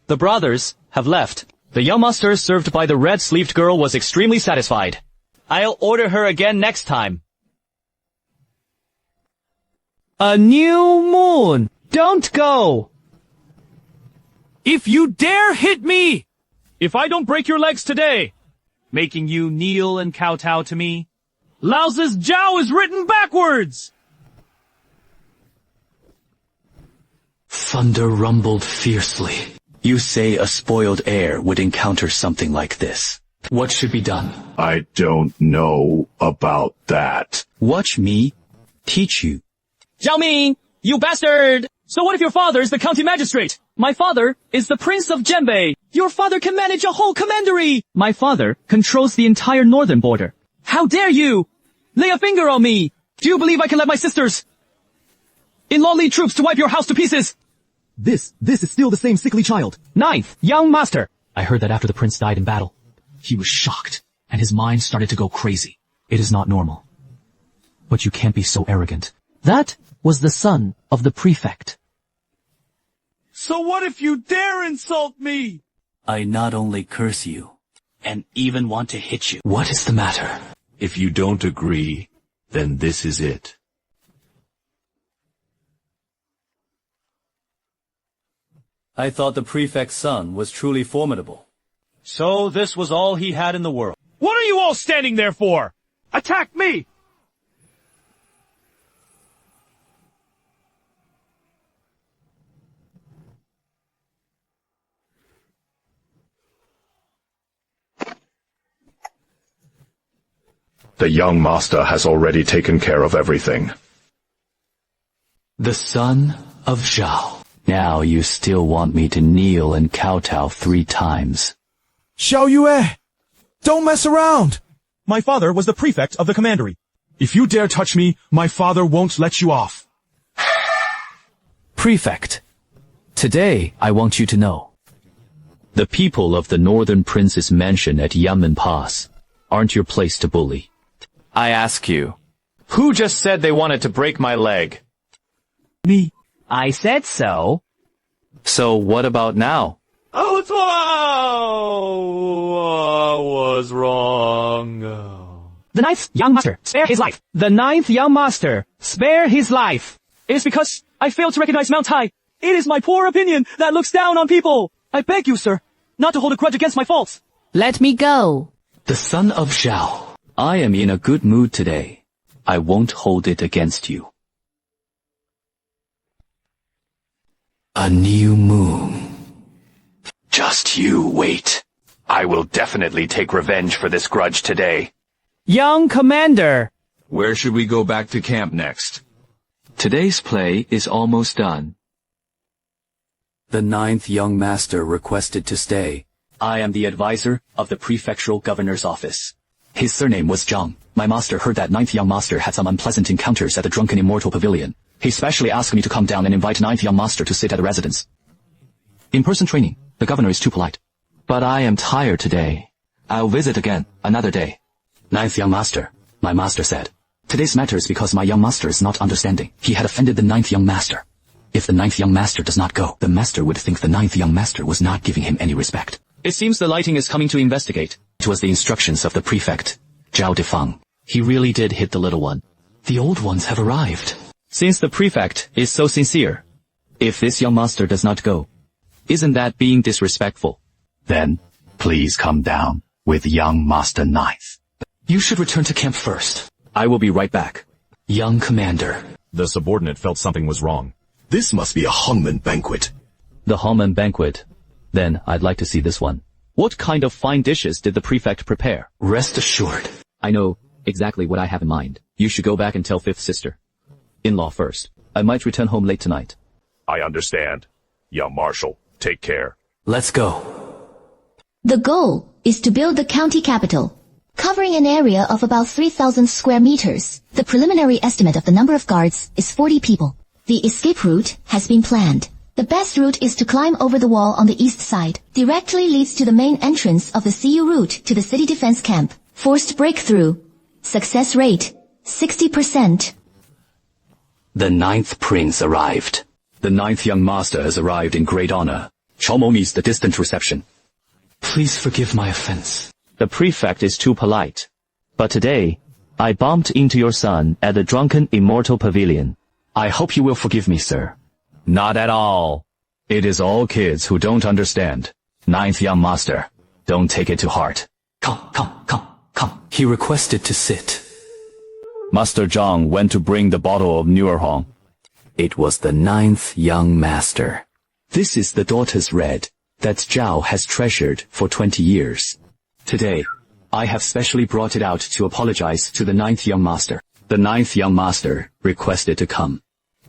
The brothers have left. The young master served by the red-sleeved girl was extremely satisfied. I'll order her again next time. A new moon! Don't go! If you dare hit me! If I don't break your legs today, making you kneel and kowtow to me, Lao's Jiao is written backwards! Thunder rumbled fiercely. You say a spoiled heir would encounter something like this. What should be done? I don't know about that. Watch me teach you. Zhao Ming, you bastard! So what if your father is the county magistrate? My father is the Prince of Zhenbei. Your father can manage a whole commandery. My father controls the entire northern border. How dare you lay a finger on me? Do you believe I can let my sisters-in-law lead troops to wipe your house to pieces? This is still the same sickly child. Ninth, young master. I heard that after the prince died in battle, he was shocked, and his mind started to go crazy. It is not normal. But you can't be so arrogant. That was the son of the prefect. So what if you dare insult me? I not only curse you, and even want to hit you. What is the matter? If you don't agree, then this is it. I thought the prefect's son was truly formidable. So this was all he had in the world. What are you all standing there for? Attack me! The young master has already taken care of everything. The son of Zhao. Now you still want me to kneel and kowtow 3 times. Xiao Yue! Don't mess around! My father was the prefect of the commandery. If you dare touch me, my father won't let you off. Prefect. Today, I want you to know. The people of the Northern Prince's mansion at Yamen Pass aren't your place to bully. I ask you, who just said they wanted to break my leg? Me. I said so. So what about now? I was wrong. The ninth young master, spare his life. The ninth young master, spare his life. It is because I failed to recognize Mount Tai. It is my poor opinion that looks down on people. I beg you, sir, not to hold a grudge against my faults. Let me go. The son of Zhao. I am in a good mood today. I won't hold it against you. A new moon. Just you wait. I will definitely take revenge for this grudge today. Young commander. Where should we go back to camp next? Today's play is almost done. The 9th young master requested to stay. I am the advisor of the prefectural governor's office. His surname was Zhang. My master heard that ninth young master had some unpleasant encounters at the drunken immortal pavilion. He specially asked me to come down and invite ninth young master to sit at the residence. In-person training, the governor is too polite. But I am tired today. I'll visit again, another day. Ninth young master, my master said. Today's matter is because my young master is not understanding. He had offended the ninth young master. If the ninth young master does not go, the master would think the ninth young master was not giving him any respect. It seems the lighting is coming to investigate. It was the instructions of the prefect, Zhao Defang. He really did hit the little one. The old ones have arrived. Since the prefect is so sincere, if this young master does not go, isn't that being disrespectful? Then, please come down with young Master Ninth. You should return to camp first. I will be right back. Young commander. The subordinate felt something was wrong. This must be a Hongmen banquet. The Hongmen banquet. Then I'd like to see this one. What kind of fine dishes did the prefect prepare? Rest assured. I know exactly what I have in mind. You should go back and tell fifth sister. In-law first. I might return home late tonight. I understand. Young Marshal, take care. Let's go. The goal is to build the county capital, covering an area of about 3,000 square meters. The preliminary estimate of the number of guards is 40 people. The escape route has been planned. The best route is to climb over the wall on the east side. Directly leads to the main entrance of the CU route to the city defense camp. Forced breakthrough. Success rate, 60%. The ninth prince arrived. The ninth young master has arrived in great honor. Chomo meets the distant reception. Please forgive my offense. The prefect is too polite. But today, I bumped into your son at the drunken immortal pavilion. I hope you will forgive me, sir. Not at all. It is all kids who don't understand. Ninth young master, don't take it to heart. Come. He requested to sit. Master Zhang went to bring the bottle of Nuerhong. It was the ninth young master. This is the daughter's red that Zhao has treasured for 20 years. Today, I have specially brought it out to apologize to the ninth young master. The ninth young master requested to come.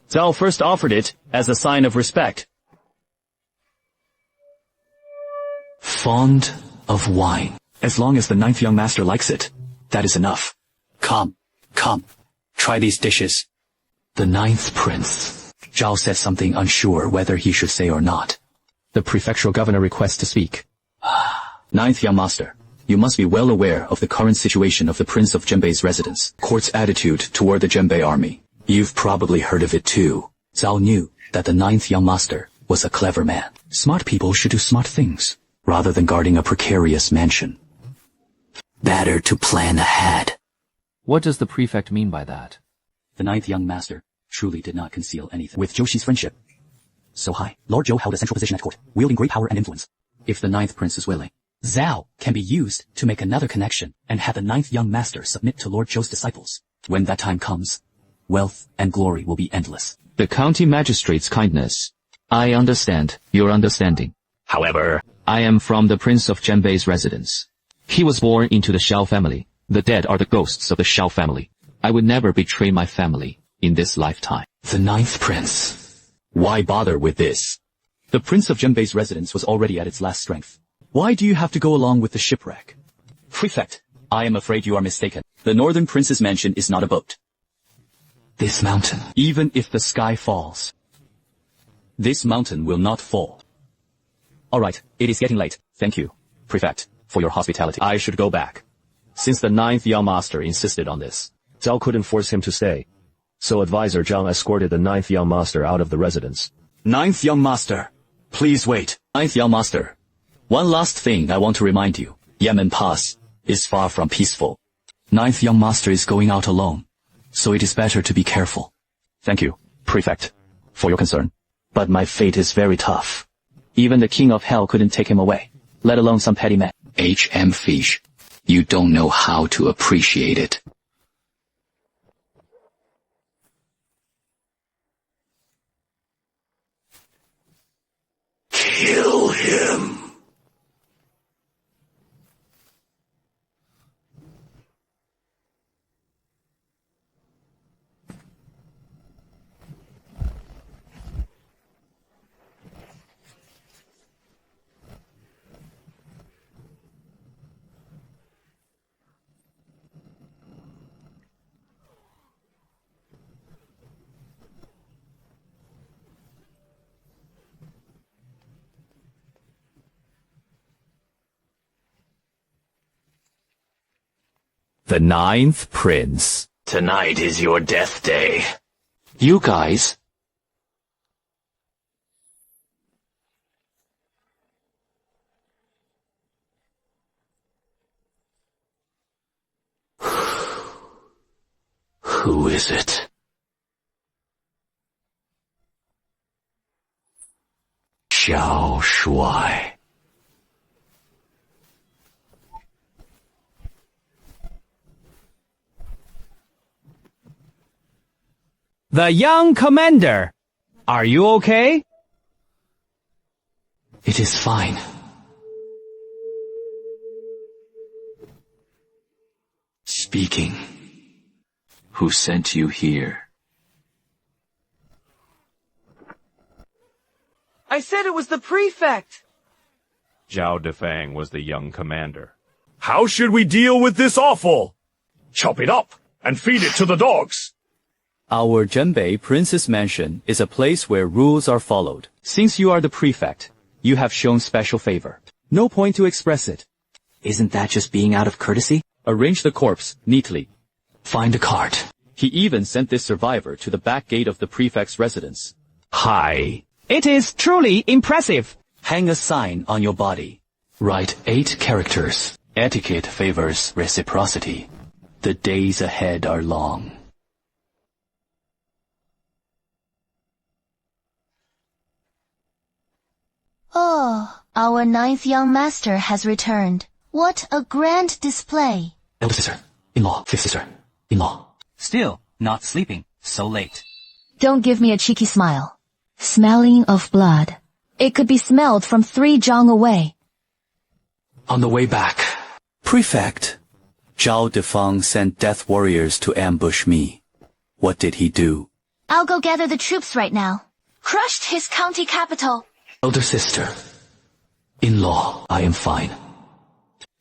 Zhao first offered it as a sign of respect. Fond of wine. As long as the ninth young master likes it, that is enough. Come. Try these dishes. The ninth prince. Zhao said something unsure whether he should say or not. The prefectural governor requests to speak. Ninth young master, you must be well aware of the current situation of the Prince of Zhenbei's residence. Court's attitude toward the Zhenbei army. You've probably heard of it too. Zhao knew that the ninth young master was a clever man. Smart people should do smart things, rather than guarding a precarious mansion. Better to plan ahead. What does the prefect mean by that? The ninth young master truly did not conceal anything. With Zhou Xi's friendship so high, Lord Zhou held a central position at court, wielding great power and influence. If the ninth prince is willing, Zhao can be used to make another connection and have the ninth young master submit to Lord Zhou's disciples. When that time comes, wealth and glory will be endless. The county magistrate's kindness. I understand your understanding. However, I am from the Prince of Zhenbei's residence. He was born into the Xiao family. The dead are the ghosts of the Xiao family. I would never betray my family in this lifetime. The ninth prince. Why bother with this? The Prince of Zhenbei's residence was already at its last strength. Why do you have to go along with the shipwreck? Prefect, I am afraid you are mistaken. The northern prince's mansion is not a boat. This mountain, even if the sky falls, this mountain will not fall. All right, it is getting late. Thank you, Prefect, for your hospitality. I should go back. Since the ninth young master insisted on this, Zhao couldn't force him to stay. So advisor Zhang escorted the ninth young master out of the residence. Ninth young master, please wait. Ninth young master, one last thing I want to remind you. Yemen Pass is far from peaceful. Ninth young master is going out alone, so it is better to be careful. Thank you, Prefect, for your concern. But my fate is very tough. Even the king of hell couldn't take him away, let alone some petty man. H.M. Fish, you don't know how to appreciate it. Kill him. The 9th Prince. Tonight is your death day. You guys. Who is it? Xiao Shuai. The young commander. Are you okay? It is fine. Speaking. Who sent you here? I said it was the prefect. Zhao Defang was the young commander. How should we deal with this offal? Chop it up and feed it to the dogs. Our Zhenbei Prince's Mansion is a place where rules are followed. Since you are the prefect, you have shown special favor. No point to express it. Isn't that just being out of courtesy? Arrange the corpse neatly. Find a cart. He even sent this survivor to the back gate of the prefect's residence. Hi. It is truly impressive. Hang a sign on your body. Write 8 characters. Etiquette favors reciprocity. The days ahead are long. Oh, our 9th young master has returned. What a grand display. Elder sister, in-law, 5th sister, in-law. Still, not sleeping. So late. Don't give me a cheeky smile. Smelling of blood. It could be smelled from 3 zhang away. On the way back. Prefect, Zhao Defang sent death warriors to ambush me. What did he do? I'll go gather the troops right now. Crushed his county capital. Elder sister, in-law, I am fine.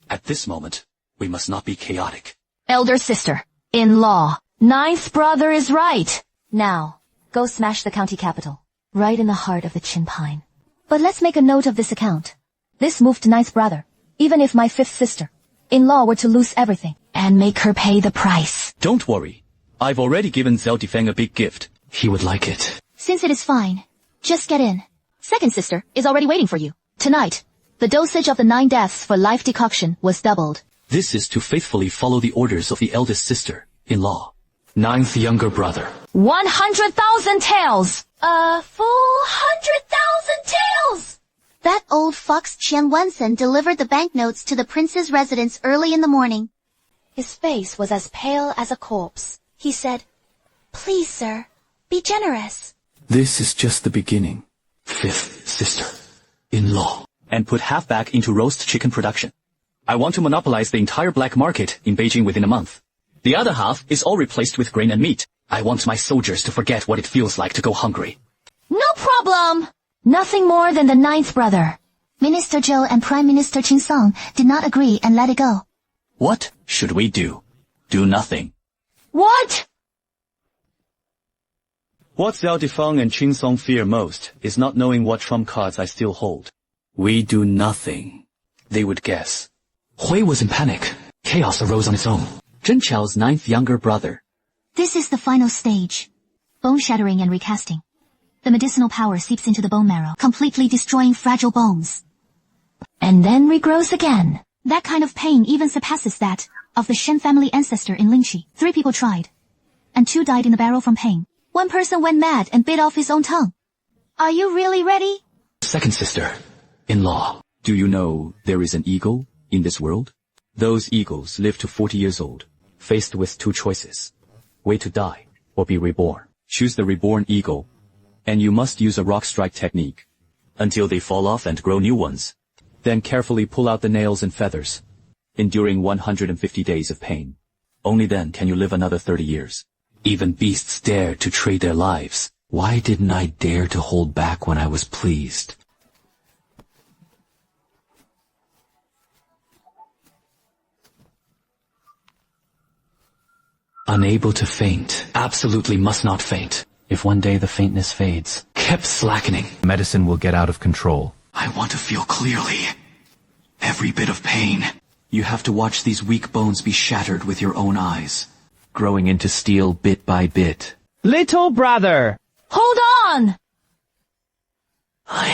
At this moment, we must not be chaotic. Elder sister, in-law, 9th brother is right. Now, go smash the county capital, right in the heart of the Qin Pine. But let's make a note of this account. This moved 9th brother, even if my 5th sister, in-law, were to lose everything, and make her pay the price. Don't worry. I've already given Zhao Defang a big gift. He would like it. Since it is fine, just get in. 2nd sister is already waiting for you. Tonight, the dosage of the 9 deaths for life decoction was doubled. This is to faithfully follow the orders of the eldest sister, in-law. 9th younger brother. 100,000 taels! A full 100,000 taels! That old fox Qian Wensen delivered the banknotes to the prince's residence early in the morning. His face was as pale as a corpse. He said, "Please, sir, be generous." This is just the beginning. 5th sister, in-law. And put half back into roast chicken production. I want to monopolize the entire black market in Beijing within a month. The other half is all replaced with grain and meat. I want my soldiers to forget what it feels like to go hungry. No problem! Nothing more than the 9th brother. Minister Zhou and Prime Minister Qin Song did not agree and let it go. What should we do? Do nothing. What? What Zhao Defang and Qin Song fear most is not knowing what trump cards I still hold. We do nothing. They would guess. Hui was in panic. Chaos arose on its own. Zhen Chao's 9th younger brother. This is the final stage. Bone shattering and recasting. The medicinal power seeps into the bone marrow, completely destroying fragile bones. And then regrows again. That kind of pain even surpasses that of the Shen family ancestor in Lingxi. 3 people tried, and 2 died in the barrel from pain. 1 person went mad and bit off his own tongue. Are you really ready? 2nd sister, in-law. Do you know there is an eagle in this world? Those eagles live to 40 years old, faced with 2 choices. Wait to die, or be reborn. Choose the reborn eagle, and you must use a rock strike technique until they fall off and grow new ones. Then carefully pull out the nails and feathers, enduring 150 days of pain. Only then can you live another 30 years. Even beasts dare to trade their lives. Why didn't I dare to hold back when I was pleased? Unable to faint. Absolutely must not faint. If one day the faintness fades. Kept slackening. Medicine will get out of control. I want to feel clearly. Every bit of pain. You have to watch these weak bones be shattered with your own eyes. Growing into steel bit by bit. Little brother! Hold on! I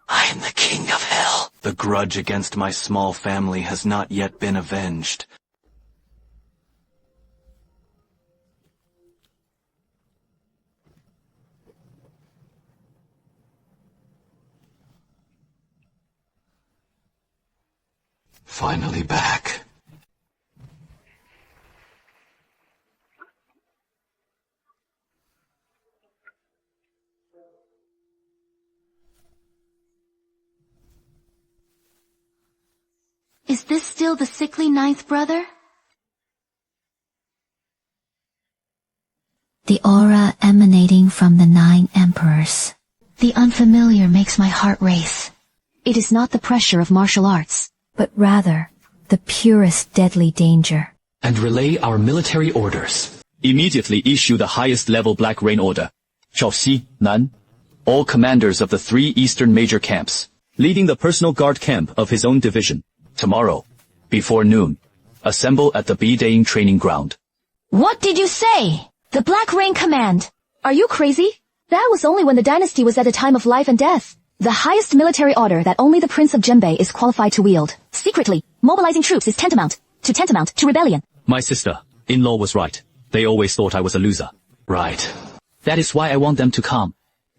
am the king of hell. The grudge against my small family has not yet been avenged. Finally back. Is this still the sickly ninth brother? The aura emanating from the 9 emperors. The unfamiliar makes my heart race. It is not the pressure of martial arts, but rather the purest deadly danger. And relay our military orders. Immediately issue the highest level Black Rain Order. Shaoxi, Nan, all commanders of the 3 eastern major camps, leading the personal guard camp of his own division. Tomorrow, before noon, assemble at the Bidaying training ground. What did you say? The Black Rain Command. Are you crazy? That was only when the dynasty was at a time of life and death. The highest military order that only the Prince of Jinbei is qualified to wield. Secretly, mobilizing troops is tantamount to rebellion. My sister-in-law was right. They always thought I was a loser. Right. That is why I want them to come.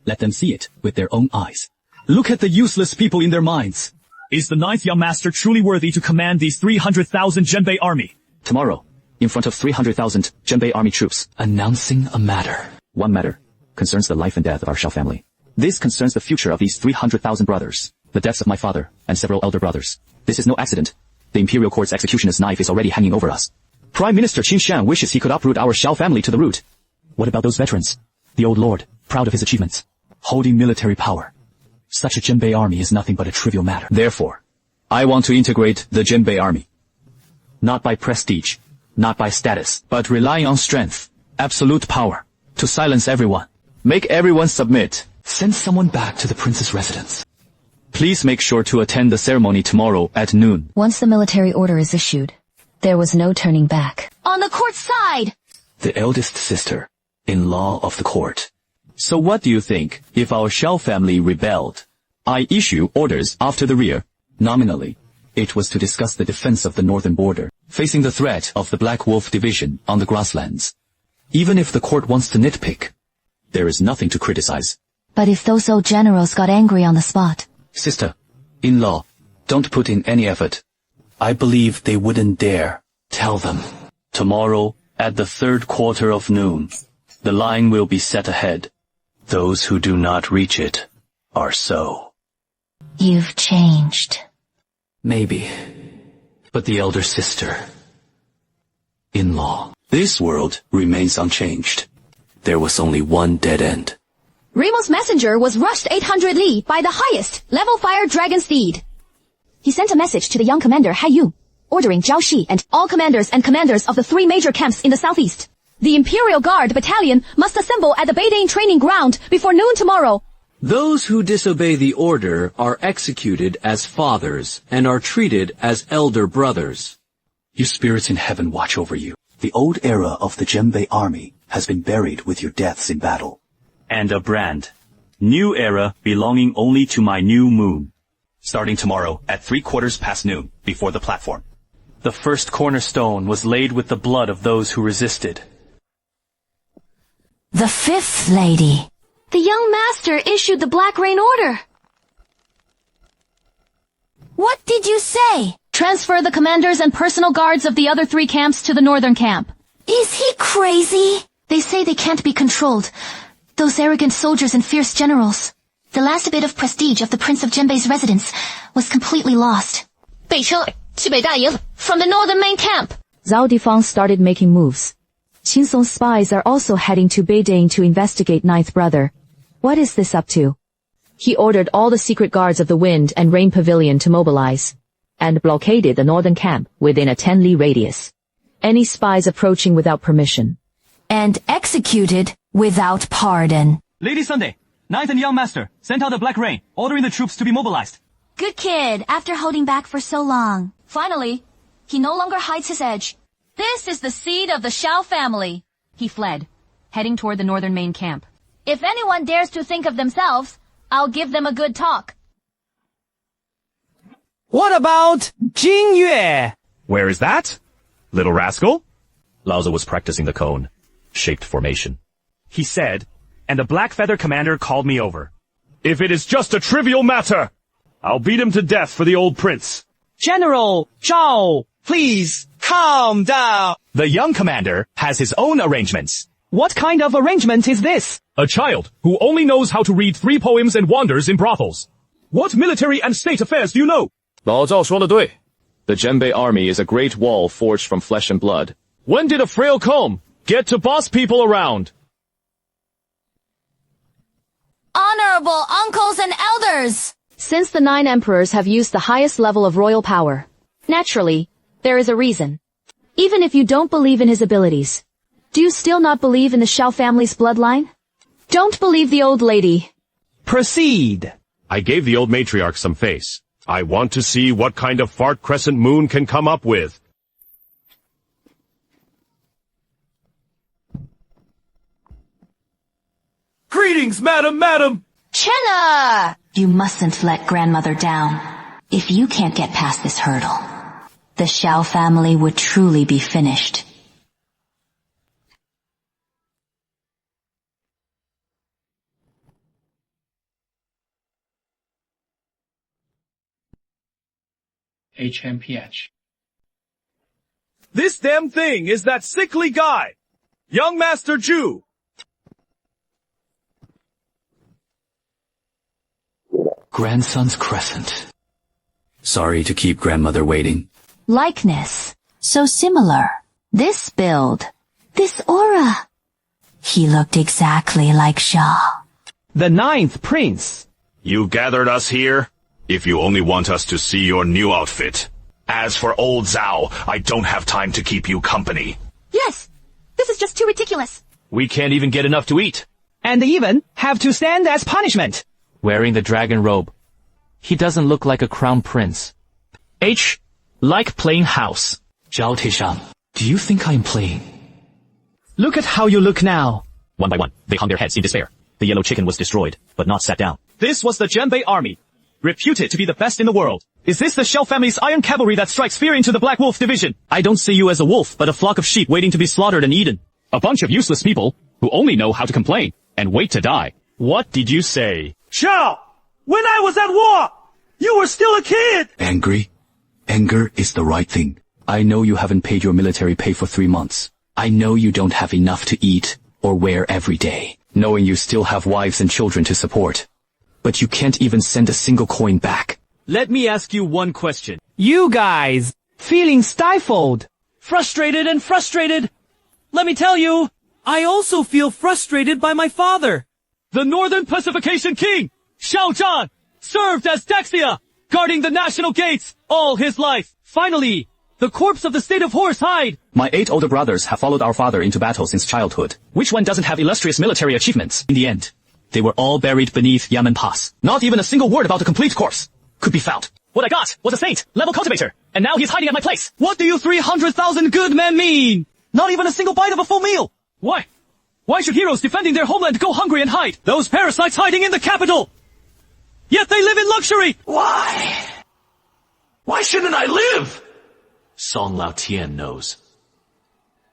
Let them see it with their own eyes. Look at the useless people in their minds. Is the 9th Young Master truly worthy to command these 300,000 Jinbei army? Tomorrow, in front of 300,000 Jinbei army troops, announcing a matter. One matter concerns the life and death of our Shao family. This concerns the future of these 300,000 brothers, the deaths of my father and several elder brothers. This is no accident. The imperial court's executioner's knife is already hanging over us. Prime Minister Qin Shan wishes he could uproot our Shao family to the root. What about those veterans? The old lord, proud of his achievements, holding military power. Such a Jinbei army is nothing but a trivial matter. Therefore, I want to integrate the Jinbei army. Not by prestige, not by status, but relying on strength, absolute power, to silence everyone. Make everyone submit. Send someone back to the prince's residence. Please make sure to attend the ceremony tomorrow at noon. Once the military order is issued, there was no turning back. On the court side! The eldest sister-in-law of the court. So what do you think if our Shao family rebelled? I issue orders after the rear. Nominally, it was to discuss the defense of the northern border, facing the threat of the Black Wolf division on the grasslands. Even if the court wants to nitpick, there is nothing to criticize. But if those old generals got angry on the spot? Sister-in-law, don't put in any effort. I believe they wouldn't dare. Tell them. Tomorrow, at the 3rd quarter of noon, the line will be set ahead. Those who do not reach it are so. You've changed. Maybe. But the elder sister-in-law, this world remains unchanged. There was only one dead end. Remo's messenger was rushed 800 li by the highest level fire dragon steed. He sent a message to the young commander Hai Yu, ordering Zhao Shi and all commanders and commanders of the 3 major camps in the southeast. The Imperial Guard battalion must assemble at the Beiding training ground before noon tomorrow. Those who disobey the order are executed as fathers and are treated as elder brothers. You spirits in heaven watch over you. The old era of the Jinbei army has been buried with your deaths in battle. And a brand. New era belonging only to my new moon. Starting tomorrow at 3/4 noon before the platform. The first cornerstone was laid with the blood of those who resisted. The 5th lady. The young master issued the Black Rain Order. What did you say? Transfer the commanders and personal guards of the other 3 camps to the northern camp. Is he crazy? They say they can't be controlled. Those arrogant soldiers and fierce generals. The last bit of prestige of the Prince of Jinbei's residence was completely lost. From the northern main camp. Zhao Difang started making moves. Qin Song's spies are also heading to Beiding to investigate 9th brother. What is this up to? He ordered all the secret guards of the Wind and Rain Pavilion to mobilize, and blockaded the northern camp within a 10 li radius. Any spies approaching without permission. And executed without pardon. Lady Sunday, 9th and Young Master, sent out the Black Rain, ordering the troops to be mobilized. Good kid, after holding back for so long. Finally, he no longer hides his edge. This is the seed of the Xiao family. He fled, heading toward the northern main camp. If anyone dares to think of themselves, I'll give them a good talk. What about Jing Yue? Where is that? Little rascal? Laozi was practicing the cone-shaped formation. He said, and the Black Feather Commander called me over. If it is just a trivial matter, I'll beat him to death for the old prince. General Zhao, please, calm down. The young commander has his own arrangements. What kind of arrangement is this? A child who only knows how to read 3 poems and wanders in brothels. What military and state affairs do you know? 老赵说得对. The Genbei army is a great wall forged from flesh and blood. When did a frail comb get to boss people around? Honorable uncles and elders! Since the 9 emperors have used the highest level of royal power, naturally, there is a reason. Even if you don't believe in his abilities, do you still not believe in the Xiao family's bloodline? Don't believe the old lady. Proceed. I gave the old matriarch some face. I want to see what kind of fart crescent moon can come up with. Greetings, madam! Chenna! You mustn't let grandmother down. If you can't get past this hurdle, the Xiao family would truly be finished. HMPH. This damn thing is that sickly guy! Young Master Zhu! Grandson's crescent. Sorry to keep grandmother waiting. Likeness. So similar. This build. This aura. He looked exactly like Xia. The 9th prince. You gathered us here? If you only want us to see your new outfit. As for old Zhao, I don't have time to keep you company. Yes! This is just too ridiculous. We can't even get enough to eat. And even have to stand as punishment. Wearing the dragon robe. He doesn't look like a crown prince. Like playing house. Zhao Tishan, do you think I'm playing? Look at how you look now. One by one, they hung their heads in despair. The yellow chicken was destroyed, but not sat down. This was the Genbei army, reputed to be the best in the world. Is this the Xiao family's iron cavalry that strikes fear into the Black Wolf division? I don't see you as a wolf, but a flock of sheep waiting to be slaughtered and eaten. A bunch of useless people who only know how to complain and wait to die. What did you say? Xiao! When I was at war, you were still a kid! Angry? Anger is the right thing. I know you haven't paid your military pay for 3 months. I know you don't have enough to eat or wear every day, knowing you still have wives and children to support. But you can't even send a single coin back. Let me ask you one question. You guys, feeling stifled. Frustrated. Let me tell you, I also feel frustrated by my father. The Northern Pacification King, Xiao Zhan, served as Dexia, guarding the national gates all his life. Finally, the corpse of the state of Horsehide. My 8 older brothers have followed our father into battle since childhood. Which one doesn't have illustrious military achievements? In the end, they were all buried beneath Yamen Pass. Not even a single word about the complete corpse could be found. What I got was a saint, level cultivator, and now he's hiding at my place. What do you 300,000 good men mean? Not even a single bite of a full meal. Why? Why should heroes defending their homeland go hungry and hide? Those parasites hiding in the capital! Yet they live in luxury! Why? Why shouldn't I live? Song Lao Tian knows.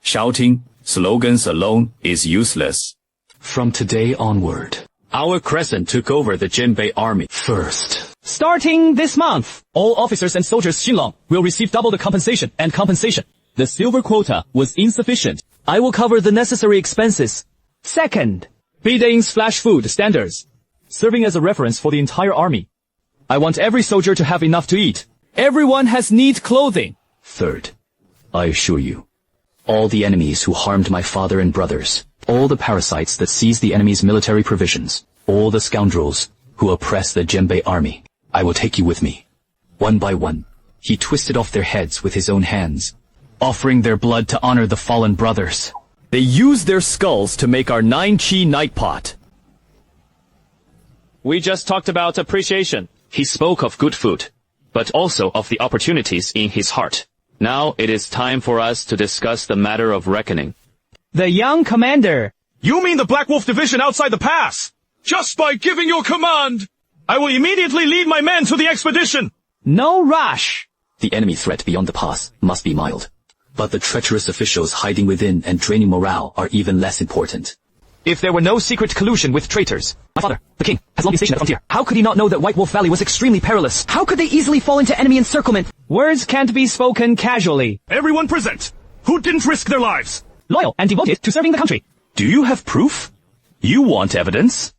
Shouting, slogans alone is useless. From today onward, our crescent took over the Genbei army first. Starting this month, all officers and soldiers Xinlong will receive double the compensation and compensation. The silver quota was insufficient. I will cover the necessary expenses. Second, Beiding's flash food standards, serving as a reference for the entire army. I want every soldier to have enough to eat. Everyone has neat clothing. Third, I assure you, all the enemies who harmed my father and brothers, all the parasites that seized the enemy's military provisions, all the scoundrels who oppress the Genbei army, I will take you with me. One by one, he twisted off their heads with his own hands, offering their blood to honor the fallen brothers. They used their skulls to make our 9 Qi night pot. We just talked about appreciation. He spoke of good food, but also of the opportunities in his heart. Now it is time for us to discuss the matter of reckoning. The young commander. You mean the Black Wolf Division outside the pass? Just by giving your command, I will immediately lead my men to the expedition. No rush. The enemy threat beyond the pass must be mild. But the treacherous officials hiding within and draining morale are even less important. If there were no secret collusion with traitors, my father, the king, has long been stationed at the frontier. How could he not know that White Wolf Valley was extremely perilous? How could they easily fall into enemy encirclement? Words can't be spoken casually. Everyone present, who didn't risk their lives? Loyal and devoted to serving the country. Do you have proof? You want evidence?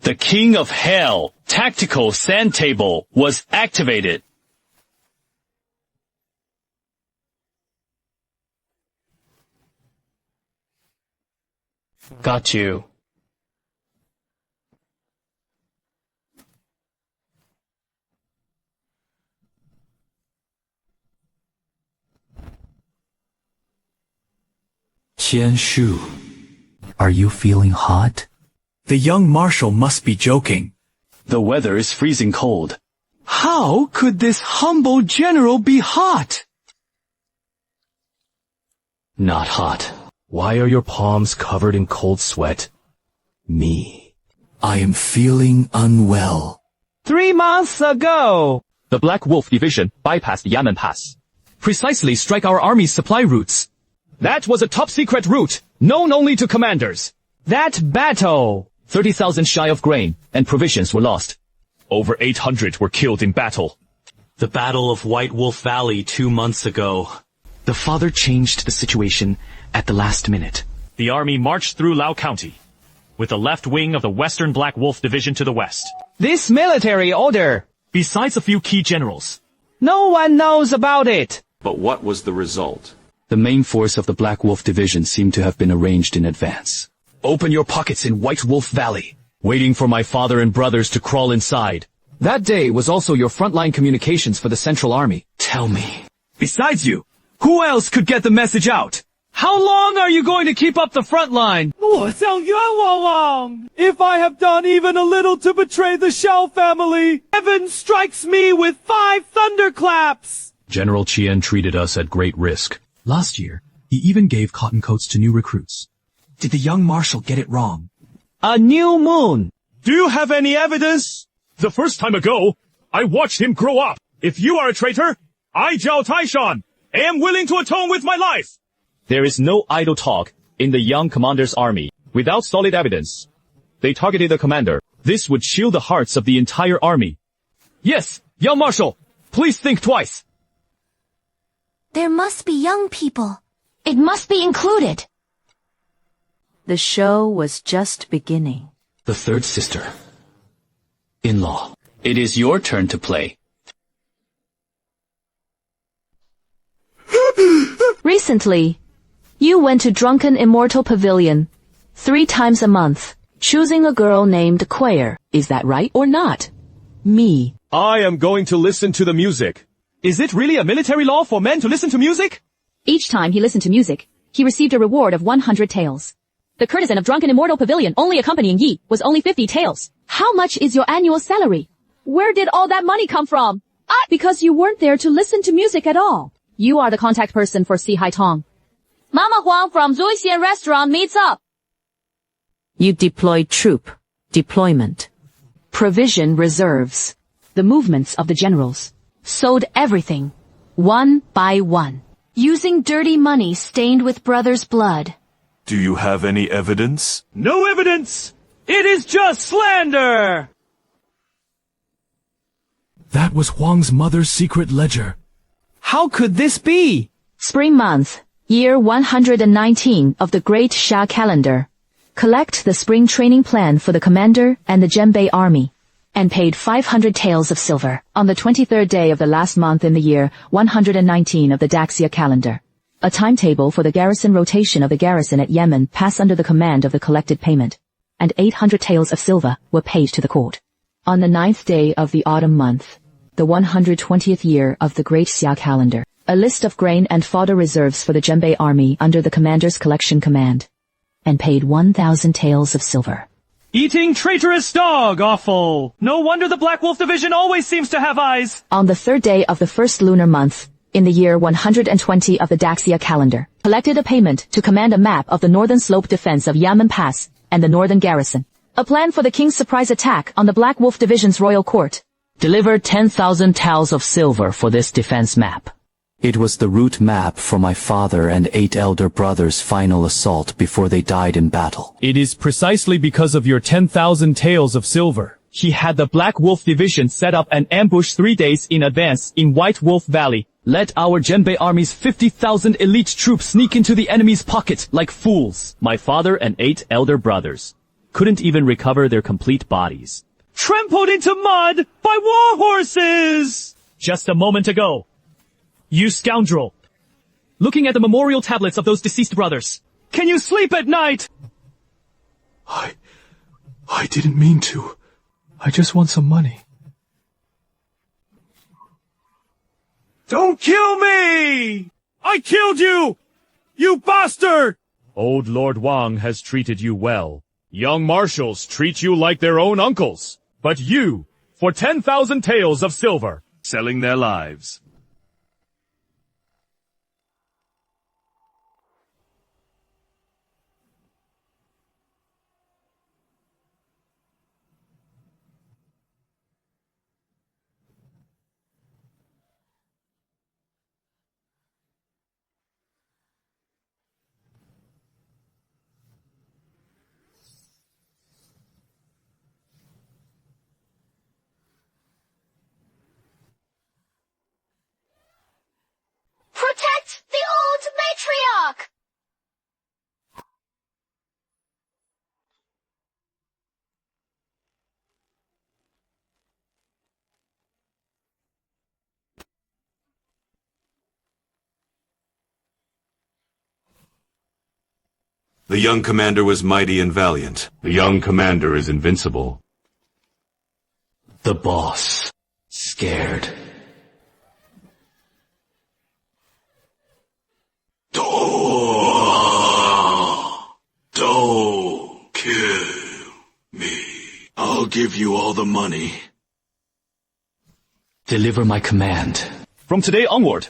The King of Hell tactical sand table was activated. Got you. Qian Shu, are you feeling hot? The young marshal must be joking. The weather is freezing cold. How could this humble general be hot? Not hot. Why are your palms covered in cold sweat? Me. I am feeling unwell. 3 months ago. The Black Wolf Division bypassed Yamen Pass. Precisely strike our army's supply routes. That was a top-secret route, known only to commanders. That battle. 30,000 shy of grain, and provisions were lost. Over 800 were killed in battle. The Battle of White Wolf Valley 2 months ago. The father changed the situation at the last minute. The army marched through Lau County, with the left wing of the Western Black Wolf Division to the west. This military order. Besides a few key generals. No one knows about it. But what was the result? The main force of the Black Wolf Division seemed to have been arranged in advance. Open your pockets in White Wolf Valley, waiting for my father and brothers to crawl inside. That day was also your frontline communications for the Central Army. Tell me. Besides you, who else could get the message out? How long are you going to keep up the front line? If I have done even a little to betray the Shao family, heaven strikes me with 5 thunderclaps! General Qian treated us at great risk. Last year, he even gave cotton coats to new recruits. Did the young marshal get it wrong? A new moon. Do you have any evidence? The first time ago, I watched him grow up. If you are a traitor, I, Zhao Taishan, am willing to atone with my life. There is no idle talk in the young commander's army without solid evidence. They targeted the commander. This would chill the hearts of the entire army. Yes, young marshal, please think twice. There must be young people. It must be included. The show was just beginning. The third sister. In-law. It is your turn to play. Recently, you went to Drunken Immortal Pavilion 3 times a month, choosing a girl named Quayer. Is that right or not? Me. I am going to listen to the music. Is it really a military law for men to listen to music? Each time he listened to music, he received a reward of 100 taels. The courtesan of Drunken Immortal Pavilion only accompanying Yi was only 50 taels. How much is your annual salary? Where did all that money come from? Because you weren't there to listen to music at all. You are the contact person for Si Hai Tong. Mama Huang from Zuixian Restaurant meets up. You deployed troop, deployment, Provision reserves. The movements of the generals. Sold everything. One by one. Using dirty money stained with brothers' blood. Do you have any evidence? No evidence! It is just slander! That was Huang's mother's secret ledger. How could this be? Spring month, year 119 of the Great Sha calendar. Collect the spring training plan for the commander and the Zhenbei army. And paid 500 taels of silver on the 23rd day of the last month in the year 119 of the Daxia calendar. A timetable for the garrison rotation of the garrison at Yemen pass under the command of the collected payment. And 800 taels of silver were paid to the court. On the 9th day of the autumn month, the 120th year of the Great Xia calendar, a list of grain and fodder reserves for the Zhenbei army under the commander's collection command. And paid 1,000 taels of silver. Eating traitorous dog, awful. No wonder the Black Wolf Division always seems to have eyes. On the third day of the first lunar month, in the year 120 of the Daxia calendar, collected a payment to command a map of the northern slope defense of Yamen Pass and the northern garrison. A plan for the king's surprise attack on the Black Wolf Division's royal court. Deliver 10,000 taels of silver for this defense map. It was the route map for my father and 8 elder brothers' final assault before they died in battle. It is precisely because of your 10,000 taels of silver. He had the Black Wolf Division set up an ambush 3 days in advance in White Wolf Valley. Let our Genbei army's 50,000 elite troops sneak into the enemy's pocket like fools. My father and 8 elder brothers couldn't even recover their complete bodies. Trampled into mud by war horses! Just a moment ago. You scoundrel! Looking at the memorial tablets of those deceased brothers. Can you sleep at night? I didn't mean to. I just want some money. Don't kill me! I killed you! You bastard! Old Lord Wang has treated you well. Young marshals treat you like their own uncles. But you, for 10,000 taels of silver, selling their lives. Protect the old matriarch! The young commander was mighty and valiant. The young commander is invincible. The boss. Scared. Don't kill me. I'll give you all the money. Deliver my command. From today onward,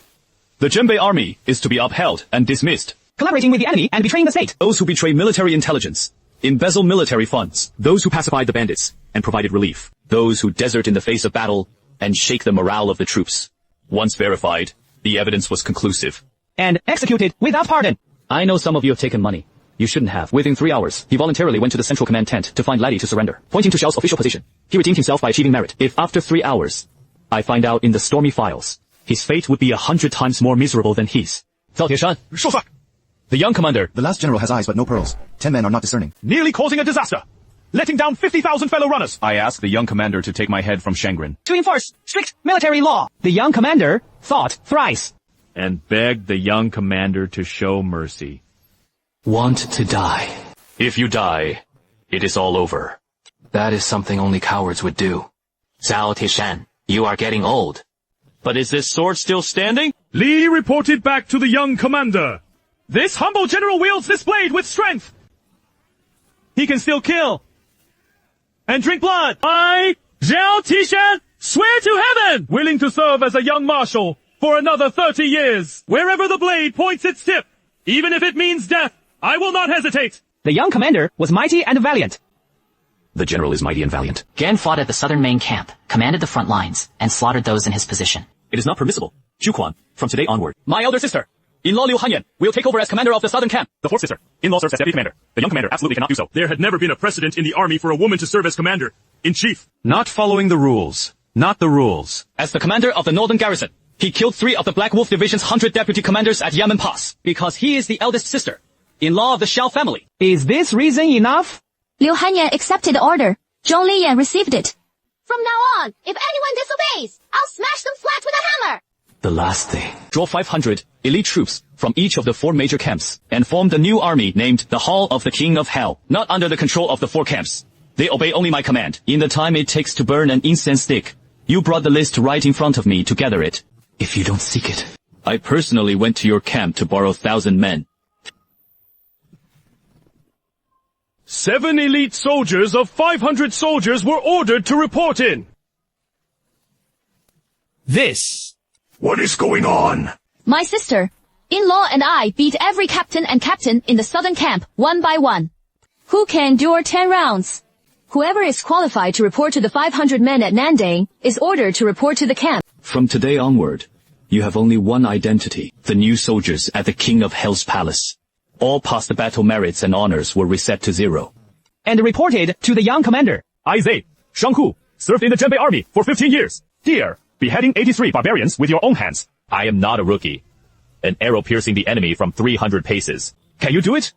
the Genbei army is to be upheld and dismissed. Collaborating with the enemy and betraying the state. Those who betray military intelligence, embezzle military funds, those who pacified the bandits and provided relief, those who desert in the face of battle and shake the morale of the troops. Once verified, the evidence was conclusive. And executed without pardon. I know some of you have taken money. You shouldn't have. Within 3 hours, he voluntarily went to the central command tent to find Laddie to surrender, pointing to Xiao's official position. He redeemed himself by achieving merit. If after 3 hours, I find out in the stormy files, his fate would be 100 times more miserable than his. Zhao Tieshan. The young commander. The last general has eyes but no pearls. 10 men are not discerning. Nearly causing a disaster. Letting down 50,000 fellow runners. I ask the young commander to take my head from Shangrin. To enforce strict military law. The young commander thought thrice. And begged the young commander to show mercy. Want to die. If you die, it is all over. That is something only cowards would do. Zhao Tieshan, you are getting old. But is this sword still standing? Li reported back to the young commander. This humble general wields this blade with strength. He can still kill. And drink blood. I, Zhao Tieshan, swear to heaven, willing to serve as a young marshal for another 30 years. Wherever the blade points its tip, even if it means death, I will not hesitate. The young commander was mighty and valiant. The general is mighty and valiant. Gan fought at the southern main camp, commanded the front lines, and slaughtered those in his position. It is not permissible. Juquan, from today onward. My elder sister, in-law Liu Hanyan, will take over as commander of the southern camp. The fourth sister, in-law serves as deputy commander. The young commander absolutely cannot do so. There had never been a precedent in the army for a woman to serve as commander-in-chief. Not following the rules. Not the rules. As the commander of the northern garrison, he killed 3 of the Black Wolf Division's 100 deputy commanders at Yamen Pass, because he is the eldest sister, in-law of the Xiao family. Is this reason enough? Liu Hanyan accepted the order. Zhong Liyan received it. From now on, if anyone disobeys, I'll smash them flat with a hammer. The last thing. Draw 500 elite troops from each of the 4 major camps and form the new army named the Hall of the King of Hell, not under the control of the 4 camps. They obey only my command. In the time it takes to burn an incense stick, you brought the list right in front of me to gather it. If you don't seek it. I personally went to your camp to borrow 1,000 men. 7 elite soldiers of 500 soldiers were ordered to report in. What is going on? My sister, in-law and I beat every captain and captain in the southern camp, one by one. Who can endure 10 rounds? Whoever is qualified to report to the 500 men at Nandang is ordered to report to the camp. From today onward, you have only one identity, the new soldiers at the King of Hell's palace. All past battle merits and honors were reset to 0. And reported to the young commander. Isaiah, Shanghu, served in the Zhenbei army for 15 years. Here, beheading 83 barbarians with your own hands. I am not a rookie. An arrow piercing the enemy from 300 paces. Can you do it?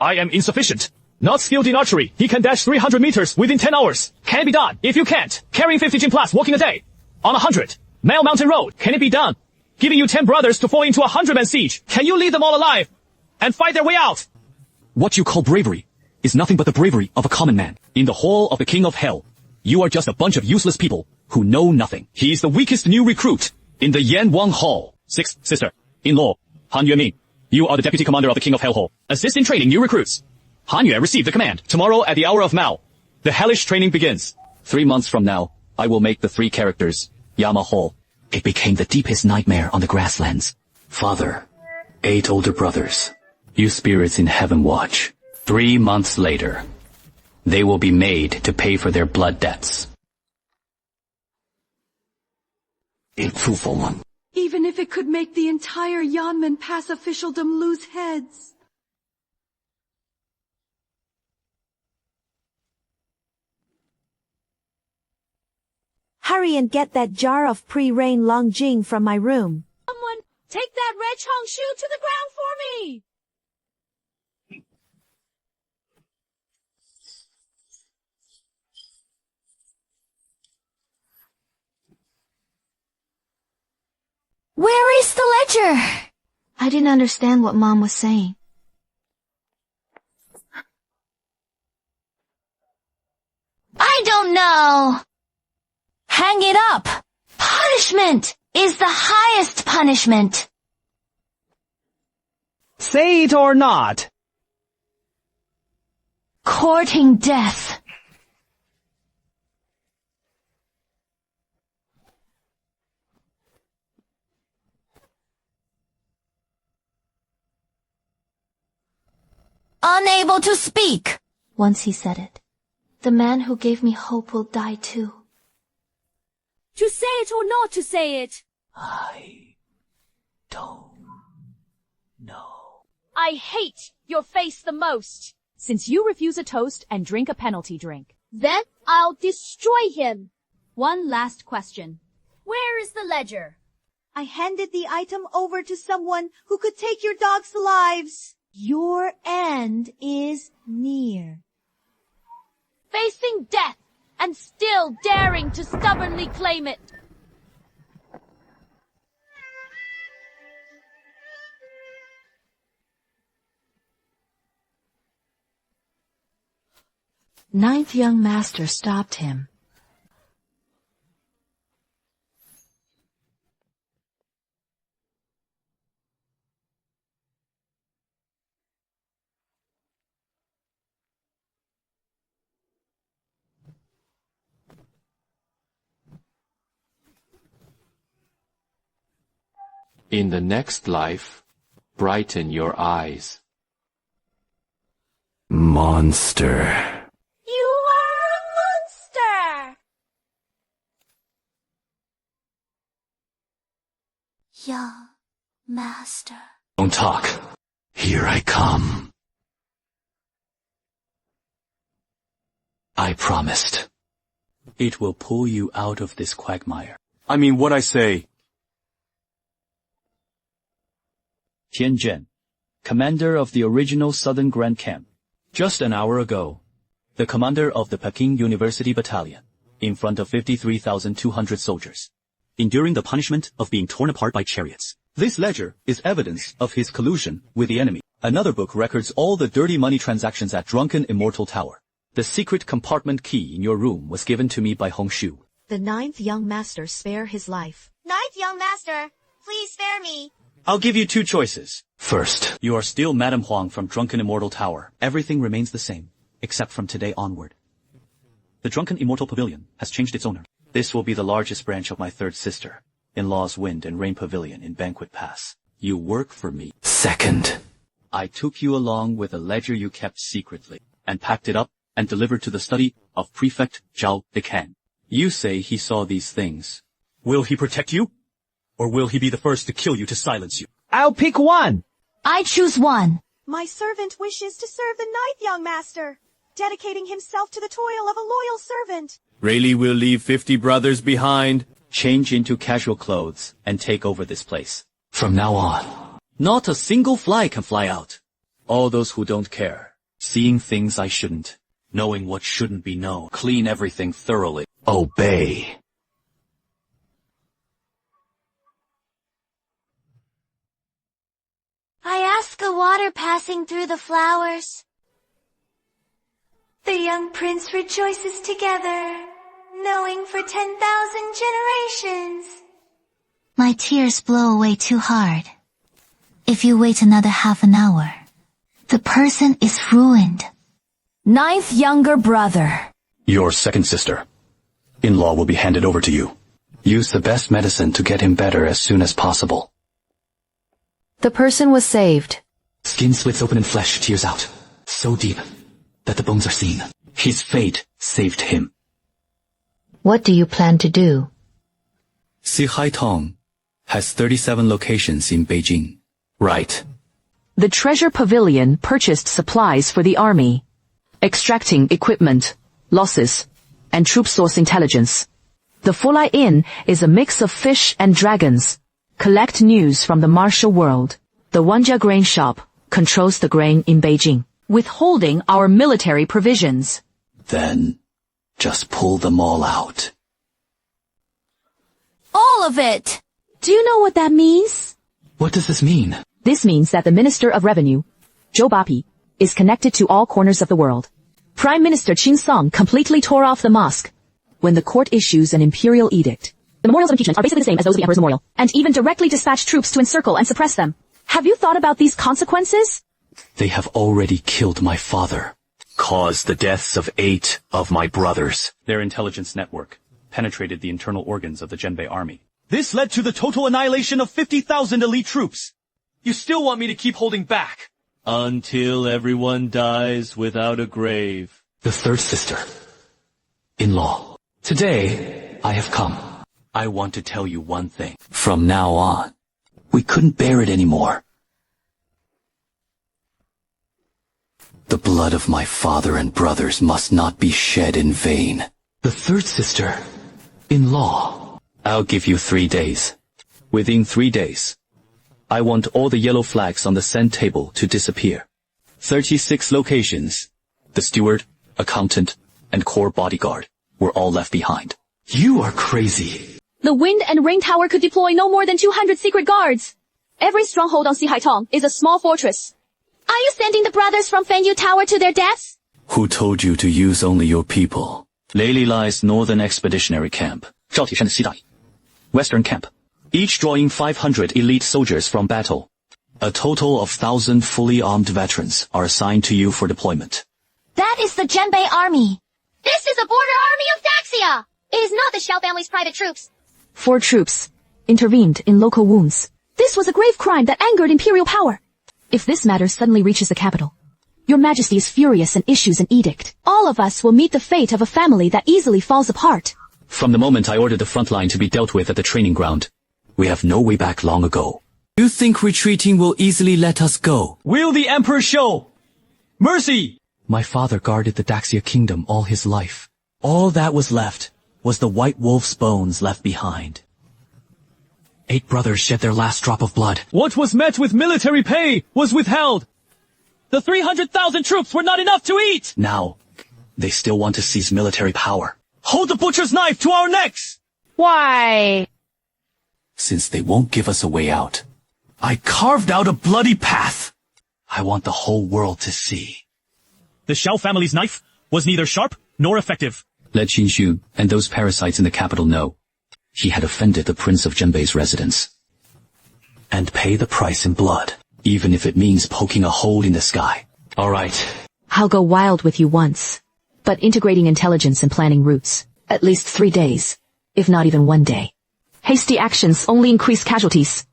I am insufficient. Not skilled in archery. He can dash 300 meters within 10 hours. Can it be done? If you can't, carrying 50 gym plus walking a day. On 100. Mile Mountain Road. Can it be done? Giving you 10 brothers to fall into a 100-man siege. Can you lead them all alive? And fight their way out? What you call bravery is nothing but the bravery of a common man. In the hall of the King of Hell, you are just a bunch of useless people who know nothing. He is the weakest new recruit in the Yan Wang Hall. 6th sister, in-law, Han Yueming. You are the deputy commander of the King of Hell Hall. Assist in training new recruits. Han Yue received the command. Tomorrow at the hour of Mao, the hellish training begins. 3 months from now, I will make the 3 characters Yama Hall. It became the deepest nightmare on the grasslands. Father, 8 older brothers. You spirits in heaven watch. 3 months later, they will be made to pay for their blood debts. Even if it could make the entire Yanmen pass officialdom lose heads. Hurry and get that jar of pre-rain Longjing from my room. Someone, take that red Chong shoe to the ground for me! Where is the ledger? I didn't understand what Mom was saying. I don't know. Hang it up. Punishment is the highest punishment. Say it or not. Courting death. Unable to speak. Once he said it, the man who gave me hope will die too. To say it or not to say it? I don't know. I hate your face the most, since you refuse a toast and drink a penalty drink. Then I'll destroy him. One last question. Where is the ledger? I handed the item over to someone who could take your dogs' lives. Your end is near. Facing death and still daring to stubbornly claim it. Ninth young master stopped him. In the next life, brighten your eyes. Monster. You are a monster! Young master. Don't talk. Here I come. I promised. It will pull you out of this quagmire. I mean what I say. Tian Zhen, commander of the original Southern Grand Camp. Just an hour ago, the commander of the Peking University Battalion, in front of 53,200 soldiers, enduring the punishment of being torn apart by chariots. This ledger is evidence of his collusion with the enemy. Another book records all the dirty money transactions at Drunken Immortal Tower. The secret compartment key in your room was given to me by Hong Shu. The ninth young master spare his life. Ninth young master, please spare me. I'll give you 2 choices. First, You are still Madame Huang from Drunken Immortal Tower. Everything remains the same, except from today onward. The Drunken Immortal Pavilion has changed its owner. This will be the largest branch of my third sister, in-law's Wind and Rain Pavilion in Banquet Pass. You work for me. Second. I took you along with a ledger you kept secretly, and packed it up and delivered to the study of Prefect Zhao Decan. You say he saw these things. Will he protect you? Or will he be the first to kill you to silence you? I'll pick one. I choose one. My servant wishes to serve the ninth young master, dedicating himself to the toil of a loyal servant. Rayleigh will leave 50 brothers behind. Change into casual clothes and take over this place. From now on, not a single fly can fly out. All those who don't care, seeing things I shouldn't, knowing what shouldn't be known, clean everything thoroughly. Obey. I ask the water passing through the flowers. The young prince rejoices together, knowing for 10,000 generations. My tears blow away too hard. If you wait another half an hour, the person is ruined. Ninth younger brother. Your second sister. In-law will be handed over to you. Use the best medicine to get him better as soon as possible. The person was saved. Skin splits open and flesh tears out, so deep that the bones are seen. His fate saved him. What do you plan to do? Sihai Tong has 37 locations in Beijing. Right. The Treasure Pavilion purchased supplies for the army, extracting equipment, losses, and troop source intelligence. The Fulai Inn is a mix of fish and dragons. Collect news from the martial world. The Wanja grain shop controls the grain in Beijing, withholding our military provisions. Then, just pull them all out. All of it! Do you know what that means? What does this mean? This means that the Minister of Revenue, Zhou Bapi, is connected to all corners of the world. Prime Minister Qin Song completely tore off the mask when the court issues an imperial edict. The memorials of impeachment are basically the same as those of the Emperor's memorial, and even directly dispatch troops to encircle and suppress them. Have you thought about these consequences? They have already killed my father. Caused the deaths of 8 of my brothers. Their intelligence network penetrated the internal organs of the Genbei army. This led to the total annihilation of 50,000 elite troops. You still want me to keep holding back? Until everyone dies without a grave. The third sister. In-law. Today, I have come. I want to tell you one thing. From now on, we couldn't bear it anymore. The blood of my father and brothers must not be shed in vain. The third sister, in-law. I'll give you 3 days. Within 3 days, I want all the yellow flags on the send table to disappear. 36 locations. The steward, accountant, and core bodyguard were all left behind. You are crazy. The Wind and Rain Tower could deploy no more than 200 secret guards. Every stronghold on Sihai Tong is a small fortress. Are you sending the brothers from Fenyu Tower to their deaths? Who told you to use only your people? Lei lies Northern Expeditionary Camp. Zhaotishan Xidai. Western Camp. Each drawing 500 elite soldiers from battle. A total of 1,000 fully armed veterans are assigned to you for deployment. That is the Genbei army. This is a border army of Daxia. It is not the Xiao family's private troops. 4 troops intervened in local wounds. This was a grave crime that angered imperial power. If this matter suddenly reaches the capital, Your Majesty is furious and issues an edict. All of us will meet the fate of a family that easily falls apart. From the moment I ordered the front line to be dealt with at the training ground, we have no way back long ago. You think retreating will easily let us go? Will the Emperor show mercy? My father guarded the Daxia kingdom all his life. All that was left was the white wolf's bones left behind. 8 brothers shed their last drop of blood. What was met with military pay was withheld. The 300,000 troops were not enough to eat. Now, they still want to seize military power. Hold the butcher's knife to our necks. Why? Since they won't give us a way out, I carved out a bloody path. I want the whole world to see. The Xiao family's knife was neither sharp nor effective. Let Qinshu and those parasites in the capital know. He had offended the Prince of Genbei's residence. And pay the price in blood, even if it means poking a hole in the sky. All right, I'll go wild with you once. But integrating intelligence and planning routes, at least 3 days, if not even 1 day. Hasty actions only increase casualties.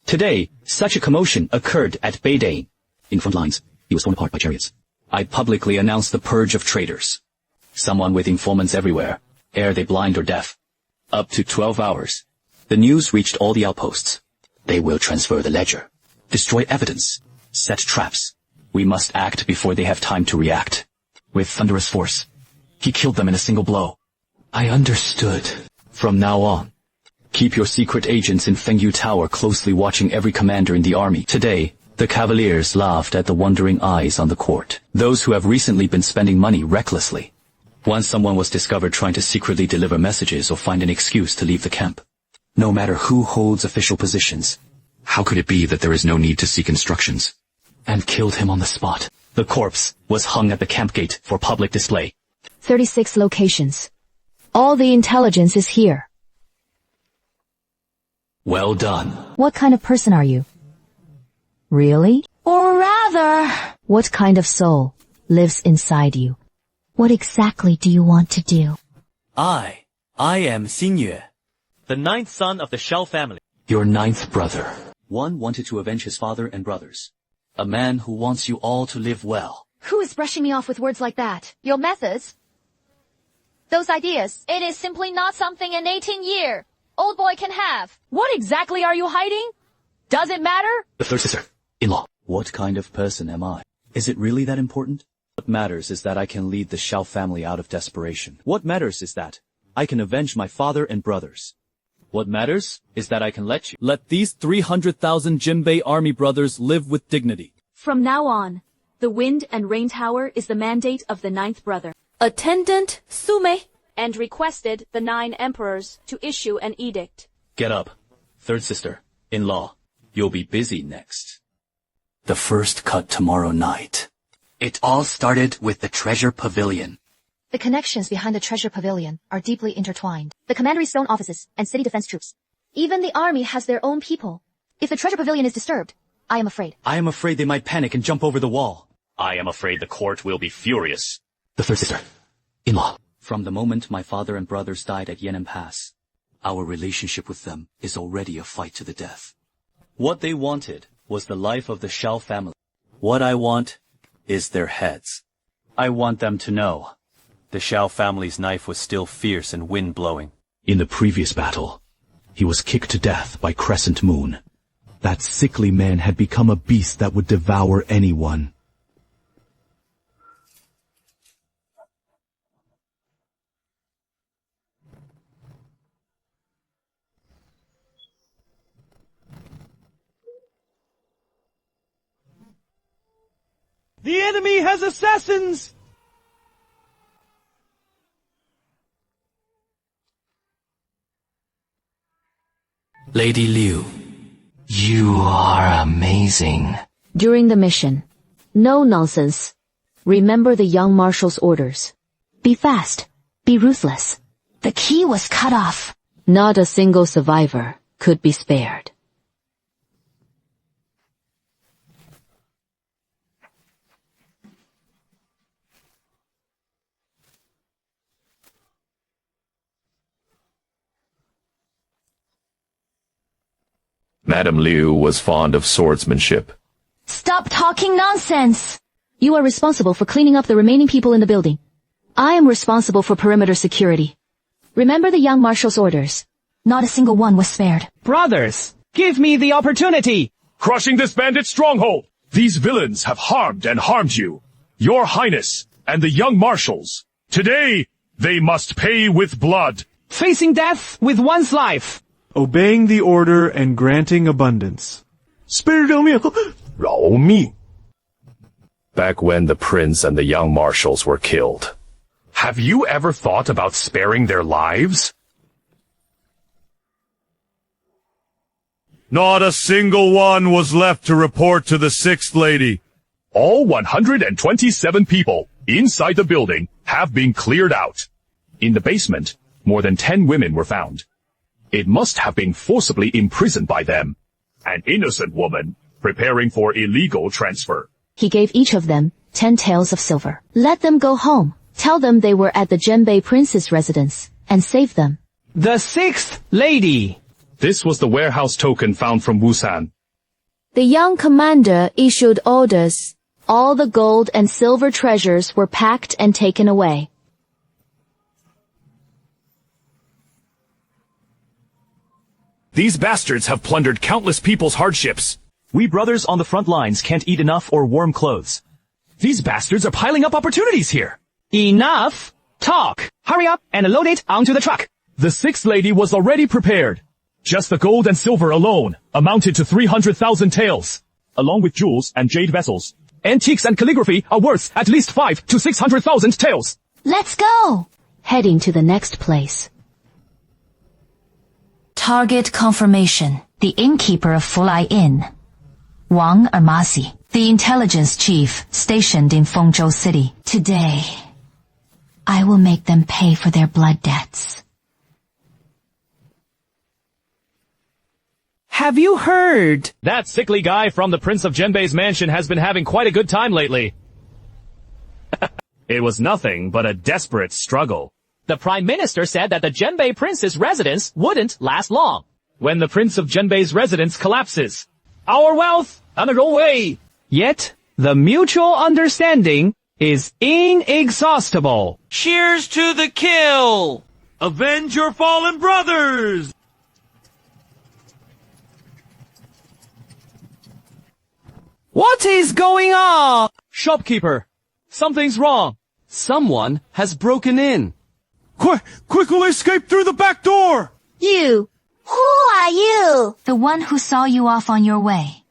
Today, such a commotion occurred at Beidane. In front lines, he was torn apart by chariots. I publicly announced the purge of traitors. Someone with informants everywhere, ere they blind or deaf. Up to 12 hours. The news reached all the outposts. They will transfer the ledger, destroy evidence, set traps. We must act before they have time to react. With thunderous force, he killed them in a single blow. I understood. From now on, keep your secret agents in Fengyu Tower closely watching every commander in the army. Today, the cavaliers laughed at the wondering eyes on the court. Those who have recently been spending money recklessly. Once someone was discovered trying to secretly deliver messages or find an excuse to leave the camp. No matter who holds official positions. How could it be that there is no need to seek instructions? And killed him on the spot. The corpse was hung at the camp gate for public display. 36 locations. All the intelligence is here. Well done. What kind of person are you? Really? Or rather, what kind of soul lives inside you? What exactly do you want to do? I am Xinye, the 9th son of the Shao family. Your 9th brother. One wanted to avenge his father and brothers. A man who wants you all to live well. Who is brushing me off with words like that? Your methods? Those ideas. It is simply not something an 18-year old boy can have. What exactly are you hiding? Does it matter? The 3rd sister-in-law. What kind of person am I? Is it really that important? What matters is that I can lead the Shao family out of desperation. What matters is that I can avenge my father and brothers. What matters is that I can let you. Let these 300,000 Jinbei army brothers live with dignity. From now on, the Wind and Rain Tower is the mandate of the 9th brother. Attendant Sume. And requested the 9 emperors to issue an edict. Get up. 3rd sister-in-law. You'll be busy next. The first cut tomorrow night. It all started with the treasure pavilion. The connections behind the treasure pavilion are deeply intertwined. The commandery's stone offices and city defense troops. Even the army has their own people. If the treasure pavilion is disturbed, I am afraid. I am afraid they might panic and jump over the wall. I am afraid the court will be furious. The 3rd sister-in-law. From the moment my father and brothers died at Yenem Pass, our relationship with them is already a fight to the death. What they wanted was the life of the Shao family. What I want is their heads. I want them to know the Shao family's knife was still fierce and wind-blowing. In the previous battle, he was kicked to death by Crescent Moon. That sickly man had become a beast that would devour anyone. The enemy has assassins! Lady Liu, you are amazing. During the mission, no nonsense. Remember the young marshal's orders. Be fast. Be ruthless. The key was cut off. Not a single survivor could be spared. Madame Liu was fond of swordsmanship. Stop talking nonsense! You are responsible for cleaning up the remaining people in the building. I am responsible for perimeter security. Remember the young marshal's orders. Not a single one was spared. Brothers, give me the opportunity! Crushing this bandit stronghold! These villains have harmed and harmed you. Your Highness and the young marshals. Today, they must pay with blood. Facing death with one's life. Obeying the order and granting abundance. Back when the prince and the young marshals were killed. Have you ever thought about sparing their lives? Not a single one was left to report to the 6th lady. All 127 people inside the building have been cleared out. In the basement, more than 10 women were found. It must have been forcibly imprisoned by them. An innocent woman preparing for illegal transfer. He gave each of them 10 taels of silver. Let them go home. Tell them they were at the Genbei prince's residence, and save them. The sixth lady. This was the warehouse token found from Wusan. The young commander issued orders. All the gold and silver treasures were packed and taken away. These bastards have plundered countless people's hardships. We brothers on the front lines can't eat enough or warm clothes. These bastards are piling up opportunities here. Enough talk. Hurry up and load it onto the truck. The sixth lady was already prepared. Just the gold and silver alone amounted to 300,000 taels, along with jewels and jade vessels. Antiques and calligraphy are worth at least 500,000 to 600,000 taels. Let's go! Heading to the next place. Target confirmation. The innkeeper of Fulai Inn. Wang Ermasi, the intelligence chief stationed in Fengzhou City. Today, I will make them pay for their blood debts. Have you heard? That sickly guy from the Prince of Genbei's mansion has been having quite a good time lately. It was nothing but a desperate struggle. The Prime Minister said that the Genbei Prince's residence wouldn't last long. When the Prince of Genbei's residence collapses, our wealth on the way. Yet, the mutual understanding is inexhaustible. Cheers to the kill! Avenge your fallen brothers! What is going on? Shopkeeper, something's wrong. Someone has broken in. Quickly escape through the back door! You! Who are you? The one who saw you off on your way.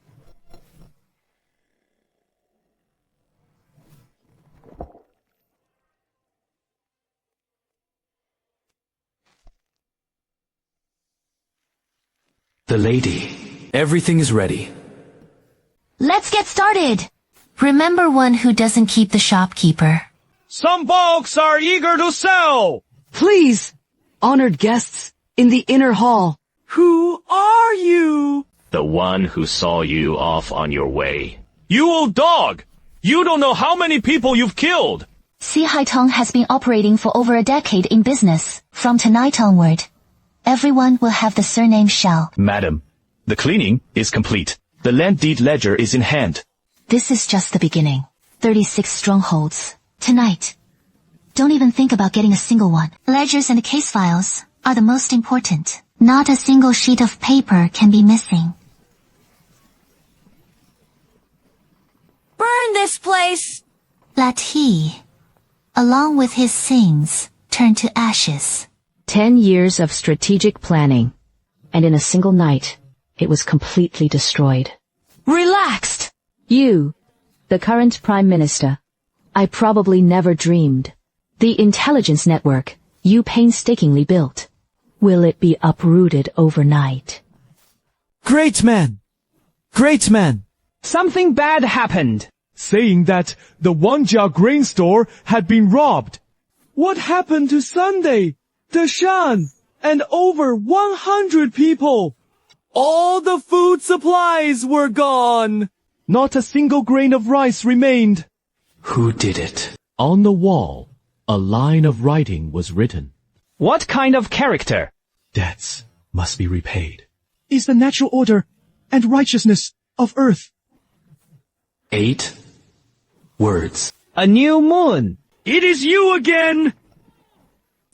The lady. Everything is ready. Let's get started. Remember one who doesn't keep the shopkeeper. Some folks are eager to sell! Please, honored guests in the inner hall. Who are you? The one who saw you off on your way. You old dog! You don't know how many people you've killed! Si Haitong has been operating for over a decade in business. From tonight onward, everyone will have the surname Shao. Madam, the cleaning is complete. The land deed ledger is in hand. This is just the beginning. 36 strongholds. Tonight. Don't even think about getting a single one. Ledgers and case files are the most important. Not a single sheet of paper can be missing. Burn this place! Let he, along with his things, turn to ashes. 10 years of strategic planning, and in a single night, it was completely destroyed. Relaxed! You, the current Prime Minister, I probably never dreamed. The intelligence network you painstakingly built, will it be uprooted overnight? Great man! Great man! Something bad happened. Saying that the Wangjia grain store had been robbed. What happened to Sunday, Deshan, and over 100 people? All the food supplies were gone. Not a single grain of rice remained. Who did it? On the wall, a line of writing was written. What kind of character? Debts must be repaid. Is the natural order and righteousness of earth. 8 words. A new moon. It is you again!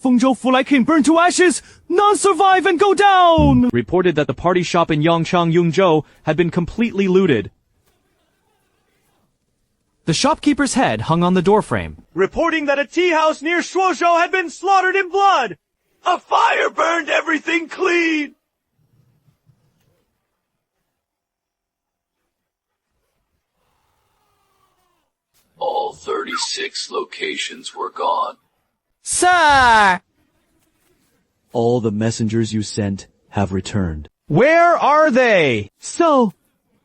Fengzhou Fulai King burn to ashes, none survive and go down! Reported that the party shop in Yangchang Yungzhou had been completely looted. The shopkeeper's head hung on the doorframe. Reporting that a tea house near Shuozhou had been slaughtered in blood! A fire burned everything clean! All 36 locations were gone. Sir! All the messengers you sent have returned. Where are they? So,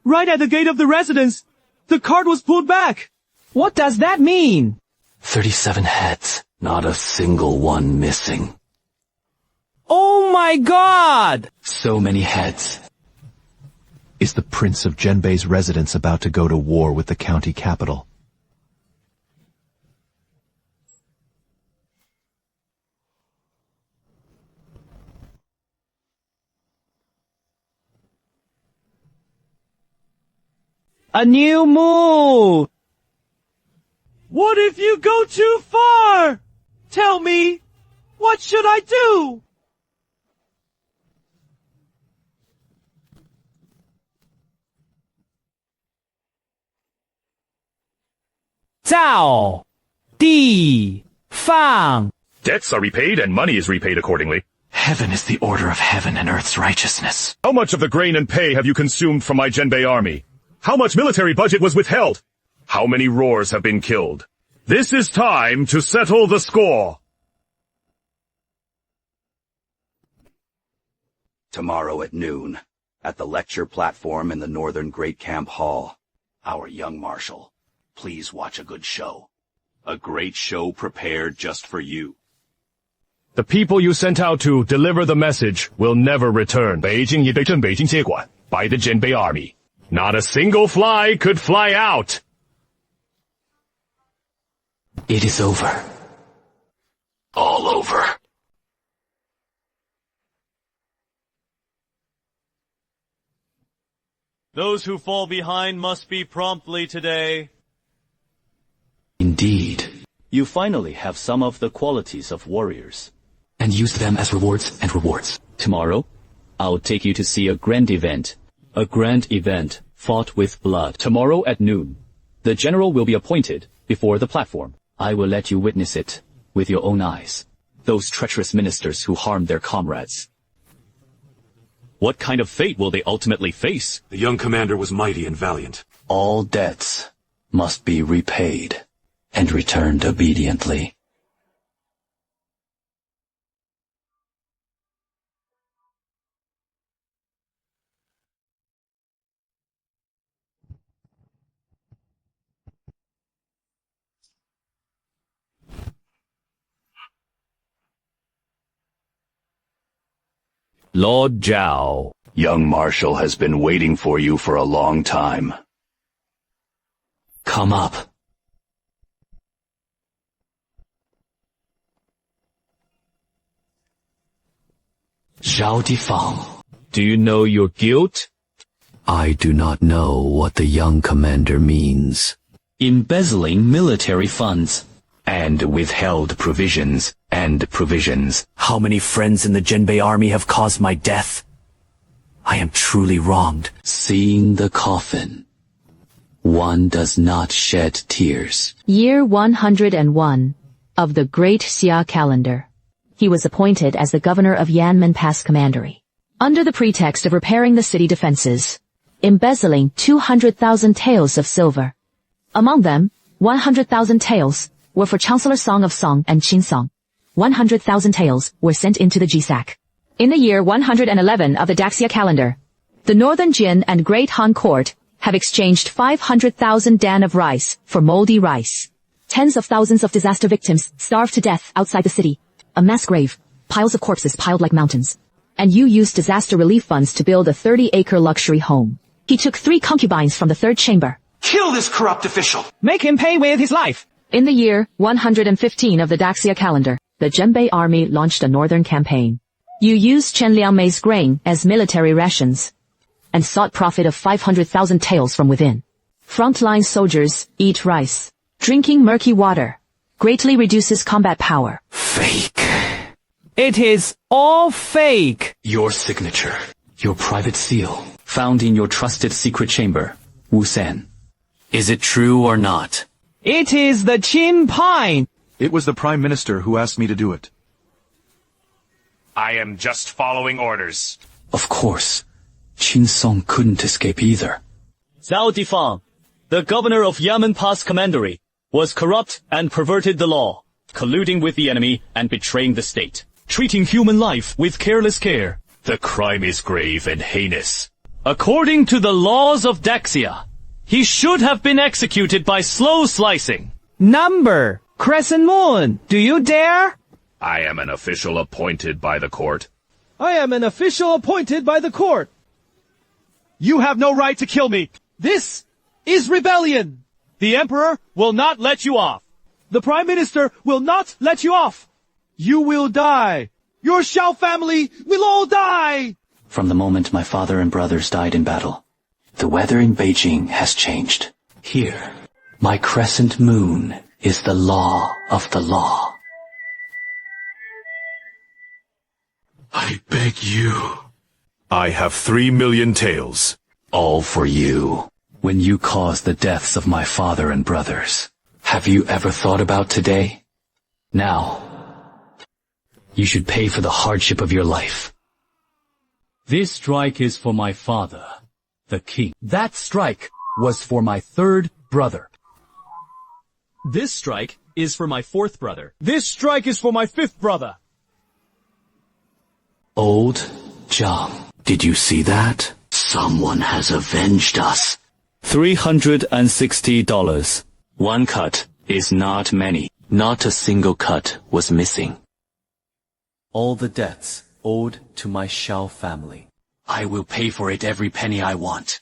right at the gate of the residence, the cart was pulled back. What does that mean? 37 heads. Not a single one missing. Oh my god! So many heads. Is the Prince of Genbei's residence about to go to war with the county capital? A new move! What if you go too far? Tell me, what should I do? Zao! Di! Fang! Debts are repaid and money is repaid accordingly. Heaven is the order of heaven and earth's righteousness. How much of the grain and pay have you consumed from my Genbei army? How much military budget was withheld? How many roars have been killed? This is time to settle the score. Tomorrow at noon, at the lecture platform in the Northern Great Camp Hall, our young marshal. Please watch a good show. A great show prepared just for you. The people you sent out to deliver the message will never return. 北京已被镇北京接管 by the Genbei army. Not a single fly could fly out. It is over. All over. Those who fall behind must be promptly today. Indeed. You finally have some of the qualities of warriors. And used them as rewards and rewards. Tomorrow, I'll take you to see a grand event. A grand event fought with blood. Tomorrow at noon, the general will be appointed before the platform. I will let you witness it with your own eyes. Those treacherous ministers who harmed their comrades. What kind of fate will they ultimately face? The young commander was mighty and valiant. All debts must be repaid and returned obediently. Lord Zhao. Young Marshal has been waiting for you for a long time. Come up. Zhao Difang. Do you know your guilt? I do not know what the young commander means. Embezzling military funds. And withheld provisions and provisions. How many friends in the Genbei army have caused my death? I am truly wronged. Seeing the coffin, one does not shed tears. Year 101 of the Great Xia calendar. He was appointed as the governor of Yanmen Pass Commandery, under the pretext of repairing the city defenses, embezzling 200,000 taels of silver. Among them, 100,000 taels were for Chancellor Song of Song and Qin Song. 100,000 taels were sent into the Jisak. In the year 111 of the Daxia calendar, the Northern Jin and Great Han Court have exchanged 500,000 dan of rice for moldy rice. Tens of thousands of disaster victims starved to death outside the city. A mass grave, piles of corpses piled like mountains. And you used disaster relief funds to build a 30-acre luxury home. He took 3 concubines from the 3rd chamber. Kill this corrupt official! Make him pay with his life! In the year 115 of the Daxia calendar, the Genbei army launched a northern campaign. You used Chen Liangmei's grain as military rations, and sought profit of 500,000 taels from within. Frontline soldiers eat rice. Drinking murky water greatly reduces combat power. Fake. It is all fake. Your signature, your private seal, found in your trusted secret chamber, Wu San. Is it true or not? It is the Qin Pine. It was the Prime Minister who asked me to do it. I am just following orders. Of course. Qin Song couldn't escape either. Zhao Difang, the governor of Yamen Pass Commandery, was corrupt and perverted the law, colluding with the enemy and betraying the state, treating human life with careless care. The crime is grave and heinous. According to the laws of Daxia, he should have been executed by slow slicing. Number, Crescent Moon, do you dare? I am an official appointed by the court. I am an official appointed by the court. You have no right to kill me. This is rebellion. The Emperor will not let you off. The Prime Minister will not let you off. You will die. Your Xiao family will all die. From the moment my father and brothers died in battle, The weather in Beijing has changed. Here, my crescent moon is the law of the law. I beg you. I have 3 million taels. All for you. When you caused the deaths of my father and brothers, have you ever thought about today? Now, you should pay for the hardship of your life. This strike is for my father, the king. That strike was for my 3rd brother. This strike is for my 4th brother. This strike is for my 5th brother. Old Jiang, did you see that? Someone has avenged us. $360. One cut is not many. Not a single cut was missing. All the debts owed to my Shao family. I will pay for it every penny I want.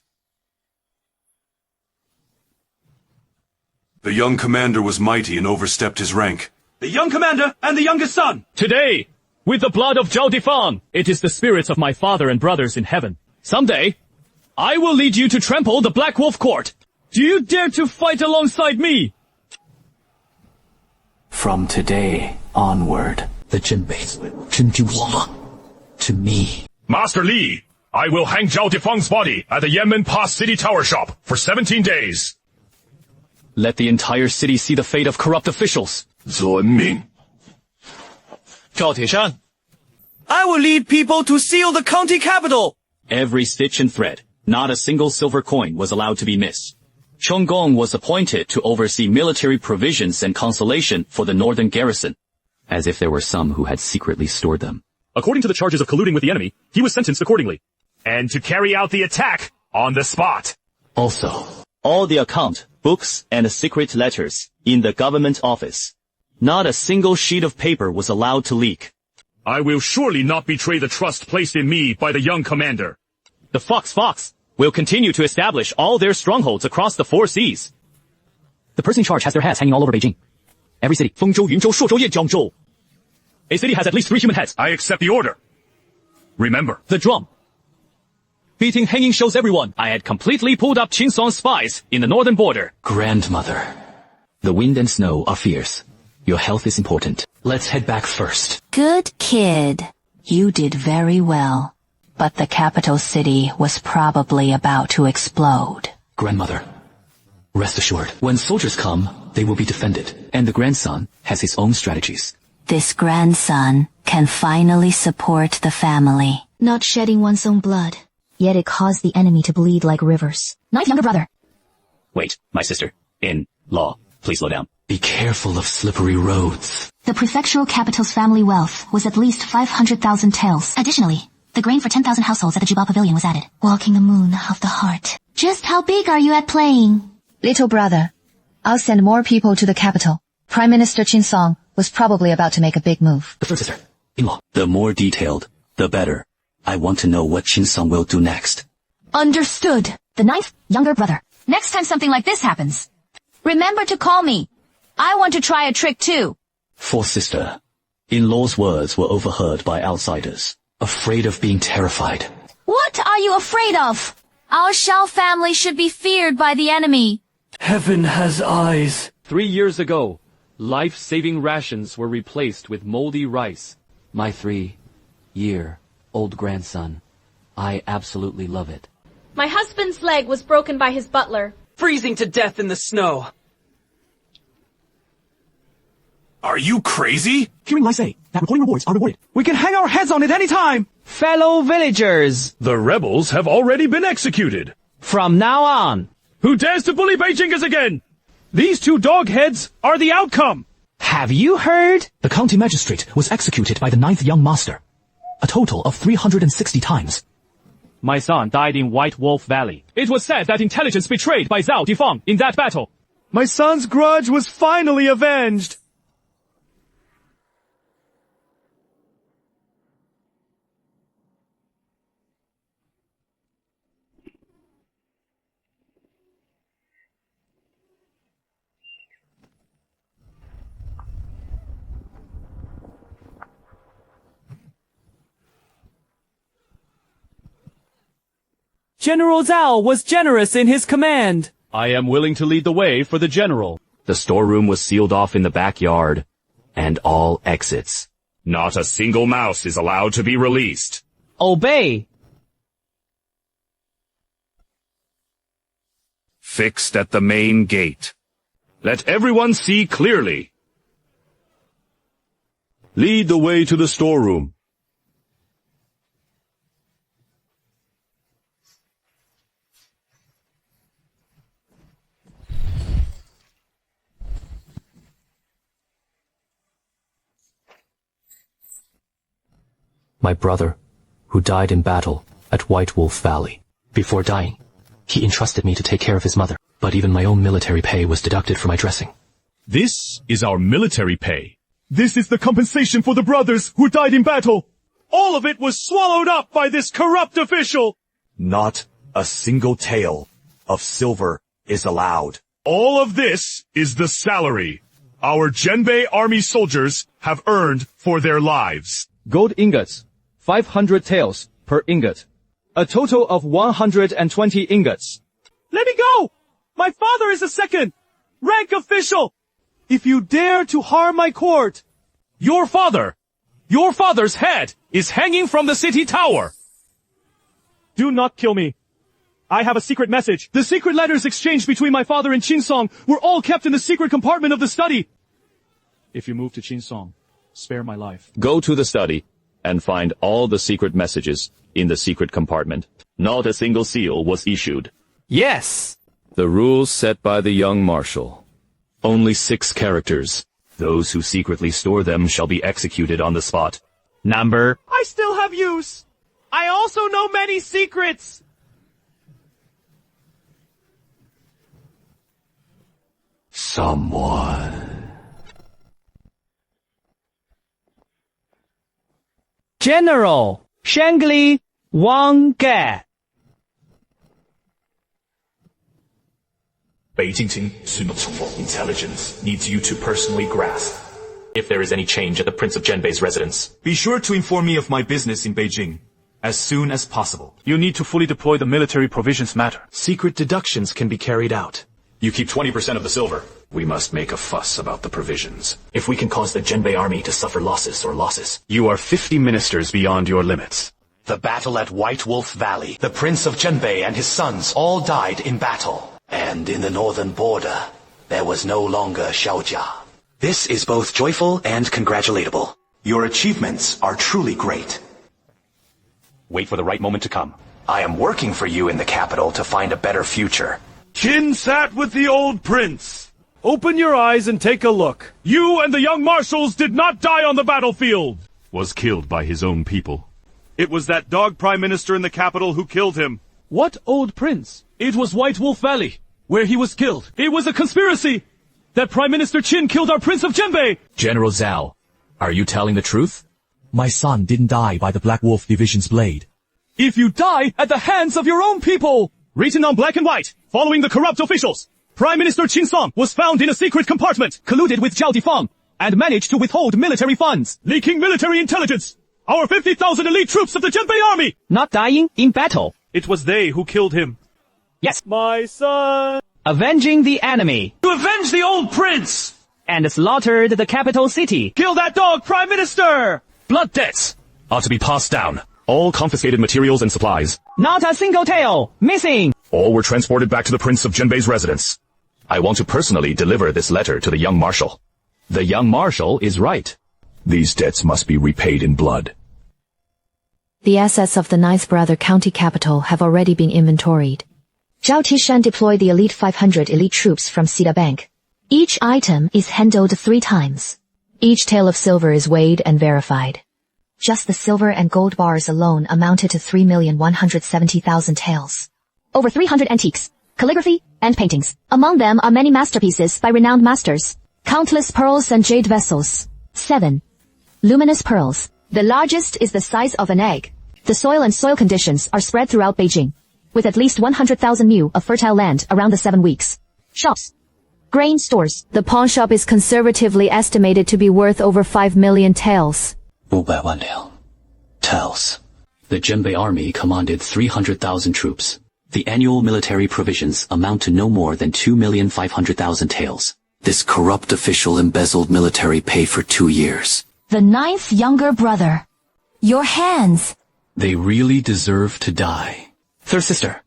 The young commander was mighty and overstepped his rank. The young commander and the youngest son! Today, with the blood of Zhao Difang, it is the spirits of my father and brothers in heaven. Someday, I will lead you to trample the Black Wolf Court. Do you dare to fight alongside me? From today onward, the Jinbeis will to me. Master Li, I will hang Zhao Difang's body at the Yanmen Pass City Tower Shop for 17 days. Let the entire city see the fate of corrupt officials. 遵命. Zhao Tieshan. I will lead people to seal the county capital. Every stitch and thread, not a single silver coin was allowed to be missed. Chong Gong was appointed to oversee military provisions and consolation for the northern garrison, as if there were some who had secretly stored them. According to the charges of colluding with the enemy, he was sentenced accordingly. And to carry out the attack on the spot. Also, all the account, books, and secret letters in the government office. Not a single sheet of paper was allowed to leak. I will surely not betray the trust placed in me by the young commander. The Fox will continue to establish all their strongholds across the 4 seas. The person in charge has their heads hanging all over Beijing. Every city, Fengzhou, Yunzhou, Shuozhou, Yanjiangzhou. A city has at least 3 human heads. I accept the order. Remember, the drum. Beating hanging shows everyone. I had completely pulled up Qin Song's spies in the northern border. Grandmother, the wind and snow are fierce. Your health is important. Let's head back first. Good kid. You did very well. But the capital city was probably about to explode. Grandmother, rest assured, when soldiers come, they will be defended. And the grandson has his own strategies. This grandson can finally support the family. Not shedding one's own blood, yet it caused the enemy to bleed like rivers. 9th younger brother. Wait, my sister. In law, please slow down. Be careful of slippery roads. The prefectural capital's family wealth was at least 500,000 taels. Additionally, the grain for 10,000 households at the Jubao Pavilion was added. Walking the moon of the heart. Just how big are you at playing? Little brother, I'll send more people to the capital. Prime Minister Qin Song was probably about to make a big move. The 3rd sister, in-law. The more detailed, the better. I want to know what Qin Song will do next. Understood. The 9th younger brother. Next time something like this happens, remember to call me. I want to try a trick too. 4th sister, in-law's words were overheard by outsiders. Afraid of being terrified. What are you afraid of? Our Shao family should be feared by the enemy. Heaven has eyes. 3 years ago, life-saving rations were replaced with moldy rice. My 3-year-old grandson. I absolutely love it. My husband's leg was broken by his butler. Freezing to death in the snow. Are you crazy? Hearing Lai say that reporting rewards are rewarded. We can hang our heads on it any time. Fellow villagers, The rebels have already been executed. From now on, Who dares to bully Beijingers again? These 2 dog heads are the outcome. have you heard? The county magistrate was executed by the 9th young master. A total of 360 times. My son died in White Wolf Valley. It was said that intelligence betrayed by Zhao Difang in that battle. my son's grudge was finally avenged. General Zhao was generous in his command. I am willing to lead the way for the general. The storeroom was sealed off in the backyard, and all exits. Not a single mouse is allowed to be released. Obey. Fixed at the main gate. Let everyone see clearly. Lead the way to the storeroom. My brother, who died in battle at White Wolf Valley. Before dying, he entrusted me to take care of his mother, but even my own military pay was deducted for my dressing. This is our military pay. This is the compensation for the brothers who died in battle. All of it was swallowed up by this corrupt official. Not a single tael of silver is allowed. All of this is the salary our Genbei army soldiers have earned for their lives. Gold ingots, 500 taels per ingot. A total of 120 ingots. Let me go! My father is a second rank official. If you dare to harm my court, Your father's head is hanging from the city tower. do not kill me. I have a secret message. The secret letters exchanged between my father and Qinsong were all kept in the secret compartment of the study. If you move to Qinsong, spare my life. Go to the study and find all the secret messages in the secret compartment. Not a single seal was issued. Yes. The rules set by the young marshal. Only 6 characters. Those who secretly store them shall be executed on the spot. Number. I still have use. I also know many secrets. Someone. General Shangli Wang Ge. Beijing intelligence needs you to personally grasp if there is any change at the Prince of Genbei's residence. Be sure to inform me of my business in Beijing as soon as possible. You need to fully deploy the military provisions matter. Secret deductions can be carried out. You keep 20% of the silver. We must make a fuss about the provisions. If we can cause the Genbei army to suffer losses. You are 50 ministers beyond your limits. The battle at White Wolf Valley. The Prince of Genbei and his sons all died in battle. And in the northern border, there was no longer Xiaojia. This is both joyful and congratulatable. Your achievements are truly great. Wait for the right moment to come. I am working for you in the capital to find a better future. Qin sat with the old prince. Open your eyes and take a look. You and the young marshals did not die on the battlefield. Was killed by his own people. It was that dog prime minister in the capital who killed him. What old prince? It was White Wolf Valley, where he was killed. It was a conspiracy! That Prime Minister Qin killed our Prince of Genbei! General Zhao, are you telling the truth? My son didn't die by the Black Wolf Division's blade. If you die at the hands of your own people! Written on black and white, following the corrupt officials, Prime Minister Qinsong was found in a secret compartment, Colluded with Zhao Difeng and managed to withhold military funds. leaking military intelligence. Our 50,000 elite troops of the Genbei army! Not dying in battle. It was they who killed him. Yes. My son! Avenging the enemy. To avenge the old prince! And slaughtered the capital city. Kill that dog, Prime Minister! Blood debts are to be passed down. All confiscated materials and supplies. Not a single tail missing. All were transported back to the Prince of Genbei's residence. I want to personally deliver this letter to the young marshal. The young marshal is right. These debts must be repaid in blood. The assets of the Ninth Brother County capital have already been inventoried. Zhao Tishan deployed the elite 500 elite troops from Sida Bank. Each item is handled 3 times. Each tael of silver is weighed and verified. Just the silver and gold bars alone amounted to 3,170,000 taels. Over 300 antiques, calligraphy, and paintings. Among them are many masterpieces by renowned masters. Countless pearls and jade vessels. 7. Luminous pearls. The largest is the size of an egg. The soil and soil conditions are spread throughout Beijing, with at least 100,000 mu of fertile land around the 7 weeks. Shops. Grain stores. The pawn shop is conservatively estimated to be worth over 5 million taels. 500,000 taels. The Genbei army commanded 300,000 troops. The annual military provisions amount to no more than 2,500,000 taels. This corrupt official embezzled military pay for 2 years. The 9th younger brother. Your hands. They really deserve to die. Third sister.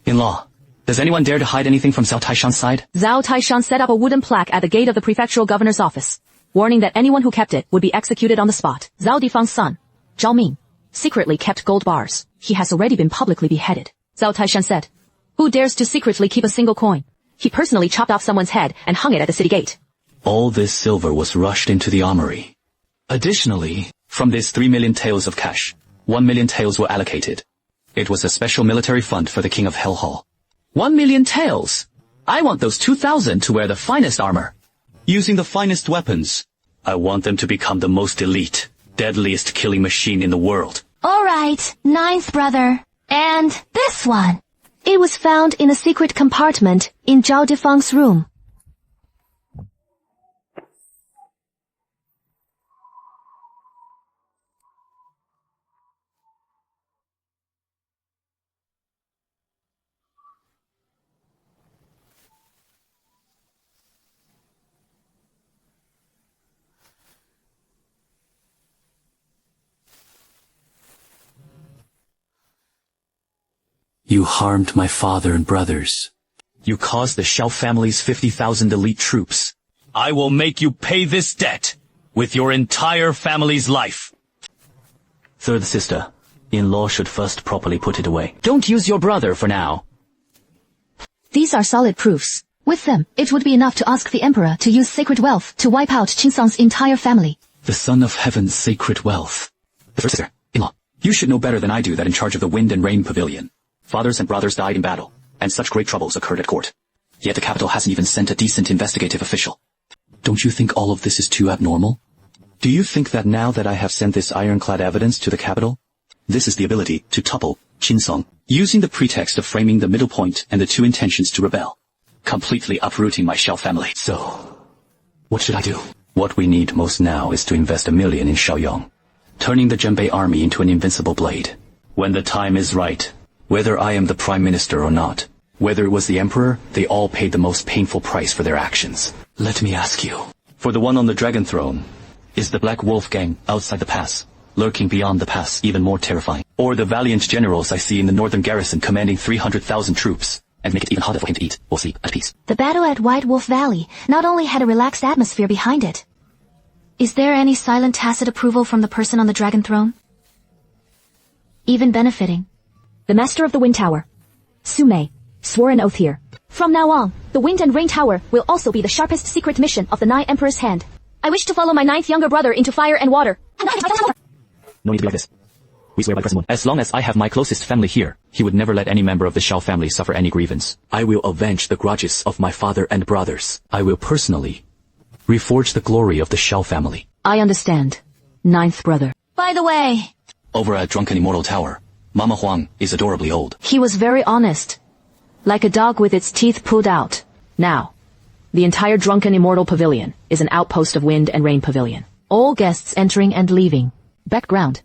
In-law, does anyone dare to hide anything from Zhao Taishan's side? Zhao Taishan set up a wooden plaque at the gate of the prefectural governor's office, warning that anyone who kept it would be executed on the spot. Zhao Difang's son, Zhao Ming, secretly kept gold bars. He has already been publicly beheaded. Zhao Taishan said, "Who dares to secretly keep a single coin?" He personally chopped off someone's head and hung it at the city gate. All this silver was rushed into the armory. Additionally, from this 3 million taels of cash, 1 million taels were allocated. It was a special military fund for the King of Hellhall. 1 million taels? I want those 2,000 to wear the finest armor. Using the finest weapons. I want them to become the most elite, deadliest killing machine in the world. Alright, 9th brother. And this one. It was found in a secret compartment in Zhao Difang's room. You harmed my father and brothers. You caused the Xiao family's 50,000 elite troops. I will make you pay this debt with your entire family's life. Third sister, in-law should first properly put it away. Don't use your brother for now. These are solid proofs. With them, it would be enough to ask the emperor to use sacred wealth to wipe out Qinsong's entire family. The son of heaven's sacred wealth. Third sister, in-law, you should know better than I do that in charge of the Wind and Rain Pavilion, fathers and brothers died in battle, and such great troubles occurred at court. Yet the capital hasn't even sent a decent investigative official. Don't you think all of this is too abnormal? Do you think that now that I have sent this ironclad evidence to the capital, this is the ability to topple Qinsong, using the pretext of framing the middle point and the two intentions to rebel, completely uprooting my Xiao family? So, what should I do? What we need most now is to invest 1 million in Shaoyong, turning the Zhenbei army into an invincible blade. When the time is right, whether I am the prime minister or not, whether it was the emperor, they all paid the most painful price for their actions. Let me ask you, for the one on the dragon throne, is the Black Wolf gang outside the pass, lurking beyond the pass, even more terrifying? Or the valiant generals I see in the northern garrison commanding 300,000 troops, and make it even harder for him to eat or sleep at peace? The battle at White Wolf Valley not only had a relaxed atmosphere behind it. Is there any silent tacit approval from the person on the dragon throne? Even benefiting. The master of the Wind Tower, Su Mei, swore an oath here. From now on, the Wind and Rain Tower will also be the sharpest secret mission of the Nine Emperor's hand. I wish to follow my 9th younger brother into fire and water. No need to be like this. We swear by Crescent Moon. As long as I have my closest family here, he would never let any member of the Xiao family suffer any grievance. I will avenge the grudges of my father and brothers. I will personally reforge the glory of the Xiao family. I understand, 9th brother. By the way, Over at Drunken Immortal Tower, Mama Huang is adorably old. He was very honest, like a dog with its teeth pulled out. Now, the entire Drunken Immortal Pavilion is an outpost of Wind and Rain Pavilion. All guests entering and leaving. Background.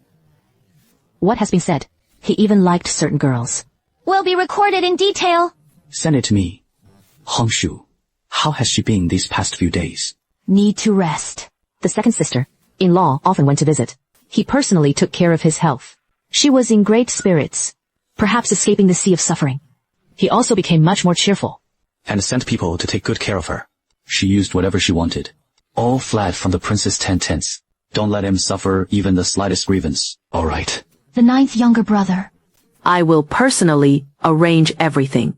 What has been said? He even liked certain girls. will be recorded in detail. Send it to me. Hongshu, how has she been these past few days? Need to rest. The second sister, in-law, often went to visit. He personally took care of his health. She was in great spirits, perhaps escaping the sea of suffering. He also became much more cheerful. And sent people to take good care of her. She used whatever she wanted. All fled from the prince's 10 tents. Don't let him suffer even the slightest grievance. All right. The 9th younger brother. I will personally arrange everything.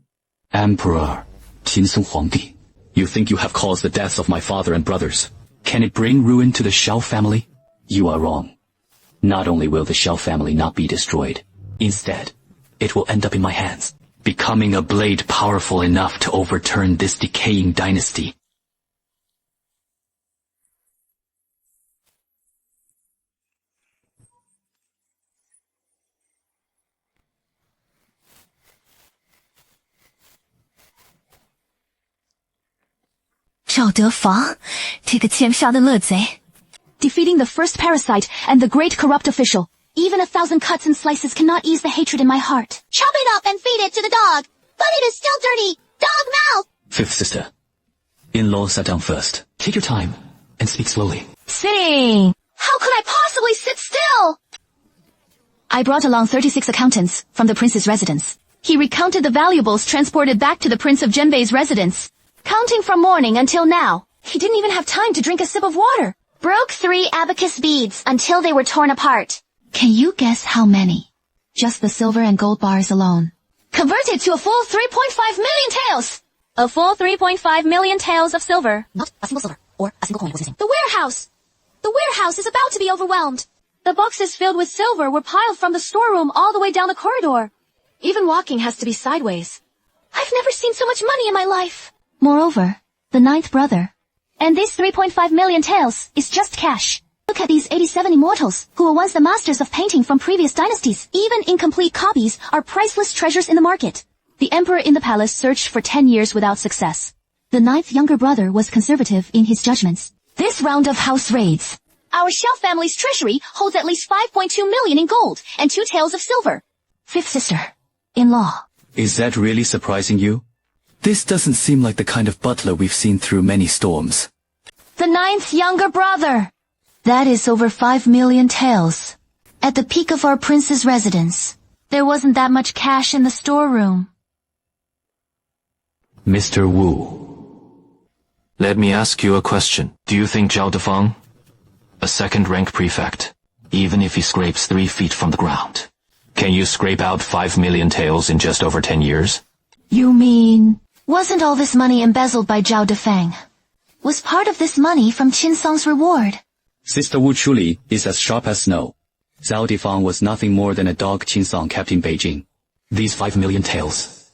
Emperor, Qinsong Huangdi, you think you have caused the deaths of my father and brothers. Can it bring ruin to the Xiao family? You are wrong. Not only will the Xiao family not be destroyed, instead, it will end up in my hands, becoming a blade powerful enough to overturn this decaying dynasty. Defeating the first parasite and the great corrupt official, Even 1,000 cuts and slices cannot ease the hatred in my heart. Chop it up and feed it to the dog. But it is still dirty. Dog mouth! Fifth sister. In-law sat down first. Take your time and speak slowly. Sitting! How could I possibly sit still? I brought along 36 accountants from the prince's residence. He recounted the valuables transported back to the Prince of Genbei's residence. Counting from morning until now, he didn't even have time to drink a sip of water. Broke 3 abacus beads until they were torn apart. Can you guess how many? Just the silver and gold bars alone. Converted to a full 3.5 million taels! A full 3.5 million taels of silver. Not a single silver or a single coin was missing. The warehouse! The warehouse is about to be overwhelmed. The boxes filled with silver were piled from the storeroom all the way down the corridor. Even walking has to be sideways. I've never seen so much money in my life. Moreover, the 9th brother. And this 3.5 million taels is just cash. Look at these 87 immortals, who were once the masters of painting from previous dynasties. Even incomplete copies are priceless treasures in the market. The emperor in the palace searched for 10 years without success. The 9th younger brother was conservative in his judgments. This round of house raids. Our Xiao family's treasury holds at least 5.2 million in gold and 2 taels of silver. 5th sister. In-law. Is that really surprising you? This doesn't seem like the kind of butler we've seen through many storms. The 9th younger brother. That is over 5 million taels. At the peak of our prince's residence, there wasn't that much cash in the storeroom. Mr. Wu, let me ask you a question. Do you think Zhao Defang, a second-rank prefect, even if he scrapes 3 feet from the ground, can you scrape out 5 million taels in just over 10 years? You mean, wasn't all this money embezzled by Zhao Defang? Was part of this money from Qin Song's reward? Sister Wu truly is as sharp as snow. Zhao Defang was nothing more than a dog Qin Song kept in Beijing. These 5 million taels.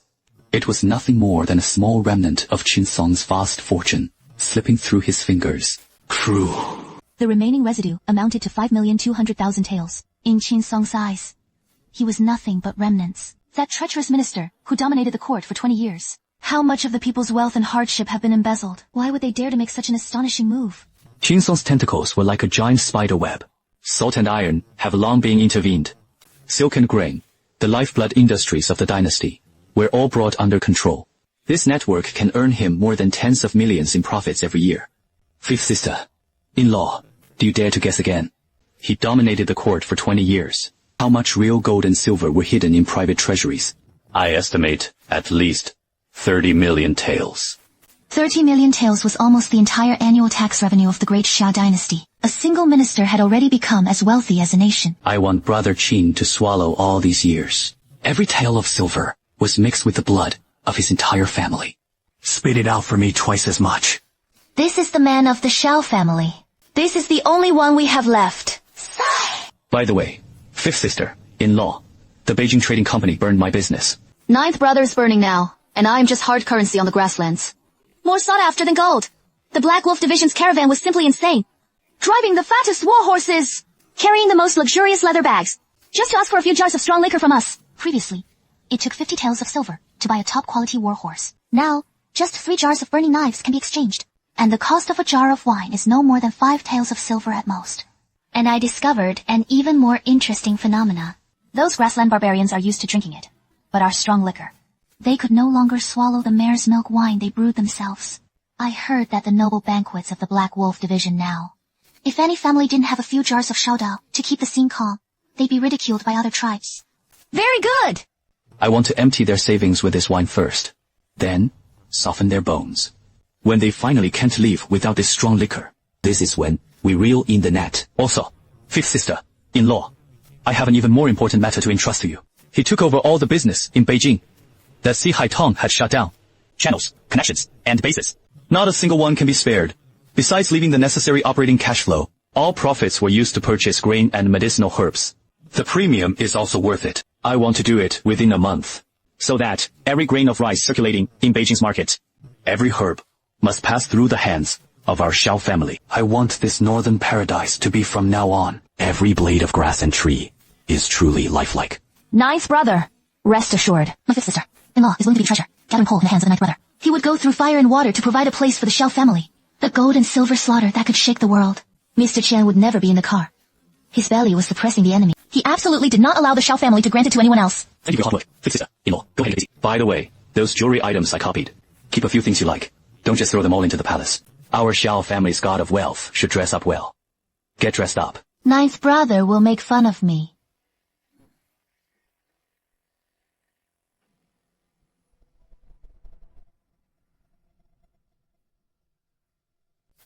It was nothing more than a small remnant of Qin Song's vast fortune, slipping through his fingers. Cruel. The remaining residue amounted to 5,200,000 taels. In Qin Song's eyes, he was nothing but remnants. That treacherous minister, who dominated the court for 20 years. How much of the people's wealth and hardship have been embezzled? Why would they dare to make such an astonishing move? Qin Song's tentacles were like a giant spider web. Salt and iron have long been intervened. Silk and grain, the lifeblood industries of the dynasty, were all brought under control. This network can earn him more than tens of millions in profits every year. 5th sister. In-law, do you dare to guess again? He dominated the court for 20 years. How much real gold and silver were hidden in private treasuries? I estimate at least 30 million taels. 30 million taels was almost the entire annual tax revenue of the great Xia dynasty. A single minister had already become as wealthy as a nation. I want Brother Qin to swallow all these years. Every tael of silver was mixed with the blood of his entire family. Spit it out for me twice as much. This is the man of the Xiao family. This is the only one we have left. Sigh. By the way, 5th sister, in-law, the Beijing Trading Company burned my business. 9th brother's burning now, and I'm just hard currency on the grasslands. More sought after than gold. The Black Wolf Division's caravan was simply insane. Driving the fattest war horses, carrying the most luxurious leather bags, just to ask for a few jars of strong liquor from us. Previously, it took 50 taels of silver to buy a top-quality war horse. Now, just 3 jars of burning knives can be exchanged, and the cost of a jar of wine is no more than 5 taels of silver at most. And I discovered an even more interesting phenomena. Those grassland barbarians are used to drinking it, but our strong liquor. They could no longer swallow the mare's milk wine they brewed themselves. I heard that the noble banquets of the Black Wolf Division now. If any family didn't have a few jars of shaodao to keep the scene calm, they'd be ridiculed by other tribes. Very good! I want to empty their savings with this wine first, then soften their bones. When they finally can't leave without this strong liquor, this is when we reel in the net. Also, 5th sister, in-law, I have an even more important matter to entrust to you. He took over all the business in Beijing that Sihai Tong had shut down. Channels, connections, and bases. Not a single one can be spared. Besides leaving the necessary operating cash flow, all profits were used to purchase grain and medicinal herbs. The premium is also worth it. I want to do it within a month, so that every grain of rice circulating in Beijing's market, every herb, must pass through the hands of our Xiao family. I want this northern paradise to be from now on. Every blade of grass and tree is truly lifelike. 9th brother, rest assured. My 5th sister, in-law, is going to be treasure, gathering coal in the hands of the 9th brother. He would go through fire and water to provide a place for the Xiao family. The gold and silver slaughter that could shake the world. Mr. Qian would never be in the car. His belly was suppressing the enemy. He absolutely did not allow the Xiao family to grant it to anyone else. Thank you for your hard work. Fix it, in-law. Go ahead, Daisy. By the way, those jewelry items I copied. Keep a few things you like. Don't just throw them all into the palace. Our Xiao family's god of wealth should dress up well. Get dressed up. Ninth brother will make fun of me.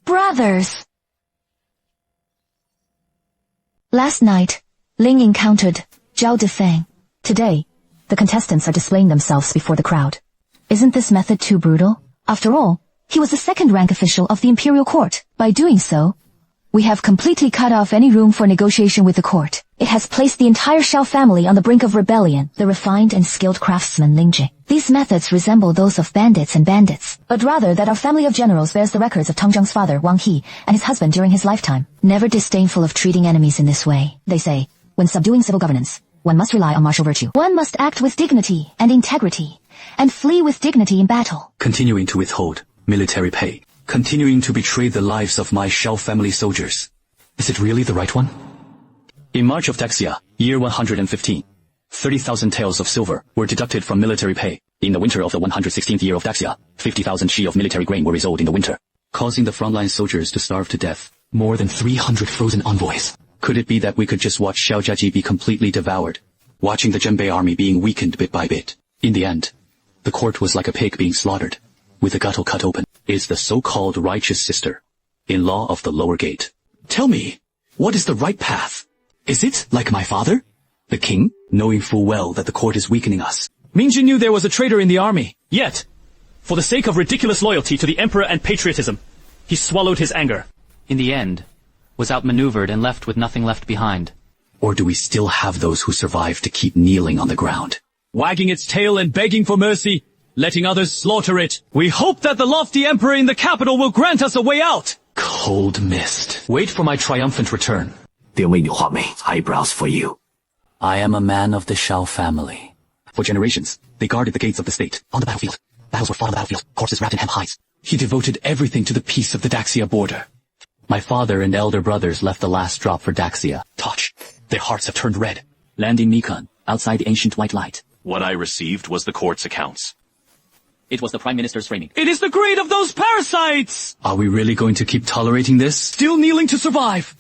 Brothers! Last night, Ling encountered Zhao Defeng. Today, the contestants are displaying themselves before the crowd. Isn't this method too brutal? After all, he was the second-rank official of the imperial court. By doing so, we have completely cut off any room for negotiation with the court. It has placed the entire Xiao family on the brink of rebellion. The refined and skilled craftsman Ling Jie. These methods resemble those of bandits and bandits, but rather that our family of generals bears the records of Tang Zhang's father, Wang He, and his husband during his lifetime. Never disdainful of treating enemies in this way. They say, when subduing civil governance, one must rely on martial virtue. One must act with dignity and integrity, and flee with dignity in battle. Continuing to withhold military pay. Continuing to betray the lives of my Xiao family soldiers. Is it really the right one? In March of Daxia, year 115, 30,000 taels of silver were deducted from military pay. In the winter of the 116th year of Daxia, 50,000 shi of military grain were resolved in the winter, causing the frontline soldiers to starve to death. More than 300 frozen envoys. Could it be that we could just watch Xiaojiaji be completely devoured, watching the Zhenbei army being weakened bit by bit? In the end, the court was like a pig being slaughtered, with the guttle cut open. Is the so-called righteous sister-in-law of the lower gate. Tell me, what is the right path? Is it like my father, the king, knowing full well that the court is weakening us? Mingjin knew there was a traitor in the army. Yet, for the sake of ridiculous loyalty to the emperor and patriotism, he swallowed his anger. In the end, was outmaneuvered and left with nothing left behind. Or do we still have those who survive to keep kneeling on the ground? Wagging its tail and begging for mercy, letting others slaughter it. We hope that the lofty emperor in the capital will grant us a way out. Cold mist. Wait for my triumphant return. 定为你画眉 eyebrows for you. I am a man of the Xiao family. For generations, they guarded the gates of the state, on the battlefield. Battles were fought on the battlefield, corpses wrapped in hemp hides. He devoted everything to the peace of the Daxia border. My father and elder brothers left the last drop for Daxia. Touch. Their hearts have turned red. Landing Nikon, outside the ancient white light. What I received was the court's accounts. It was the Prime Minister's framing. It is the greed of those parasites! Are we really going to keep tolerating this? Still kneeling to survive.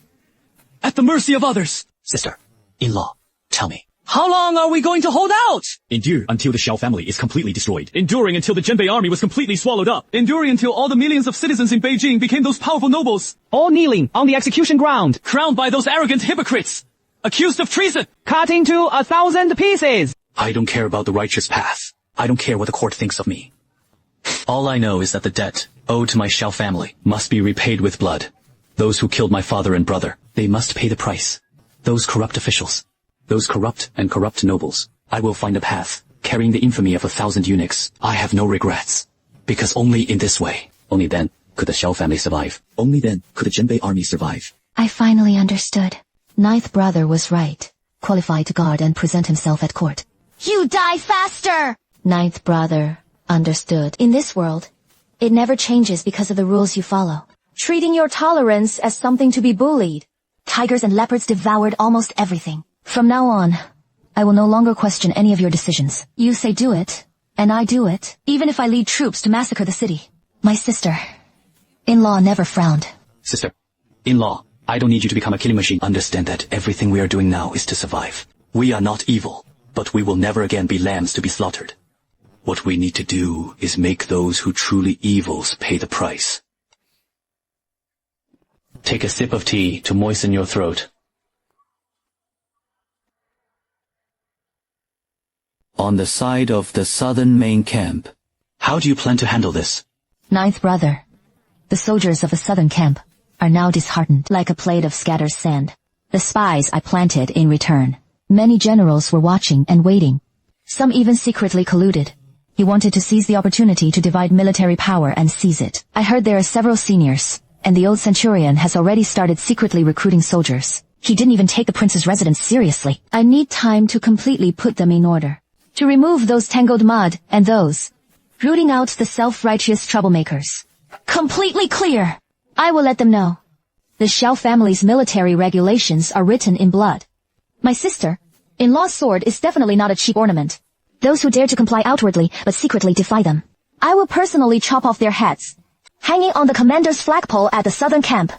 At the mercy of others. Sister-in-law, tell me. How long are we going to hold out? Endure until the Xiao family is completely destroyed. Enduring until the Zhenbei army was completely swallowed up. Enduring until all the millions of citizens in Beijing became those powerful nobles. All kneeling on the execution ground. Crowned by those arrogant hypocrites. Accused of treason. Cut into 1,000 pieces. I don't care about the righteous path. I don't care what the court thinks of me. All I know is that the debt owed to my Xiao family must be repaid with blood. Those who killed my father and brother, they must pay the price. Those corrupt officials, those corrupt and corrupt nobles, I will find a path, carrying the infamy of 1,000 eunuchs. I have no regrets. Because only in this way, only then could the Xiao family survive. Only then could the Zhenbei army survive. I finally understood. Ninth brother was right. Qualified to guard and present himself at court. You die faster! Ninth brother understood. In this world, it never changes because of the rules you follow. Treating your tolerance as something to be bullied. Tigers and leopards devoured almost everything. From now on, I will no longer question any of your decisions. You say do it, and I do it, even if I lead troops to massacre the city. My sister-in-law never frowned. Sister-in-law, I don't need you to become a killing machine. Understand that everything we are doing now is to survive. We are not evil, but we will never again be lambs to be slaughtered. What we need to do is make those who truly evils pay the price. Take a sip of tea to moisten your throat. On the side of the southern main camp, how do you plan to handle this? Ninth brother, the soldiers of the southern camp are now disheartened like a plate of scattered sand. The spies I planted in return. Many generals were watching and waiting. Some even secretly colluded. He wanted to seize the opportunity to divide military power and seize it. I heard there are several seniors, and the old centurion has already started secretly recruiting soldiers. He didn't even take the prince's residence seriously. I need time to completely put them in order. To remove those tangled mud and those, rooting out the self-righteous troublemakers. Completely clear. I will let them know. The Xiao family's military regulations are written in blood. My sister-in-law's sword is definitely not a cheap ornament. Those who dare to comply outwardly but secretly defy them, I will personally chop off their heads, hanging on the commander's flagpole at the southern camp.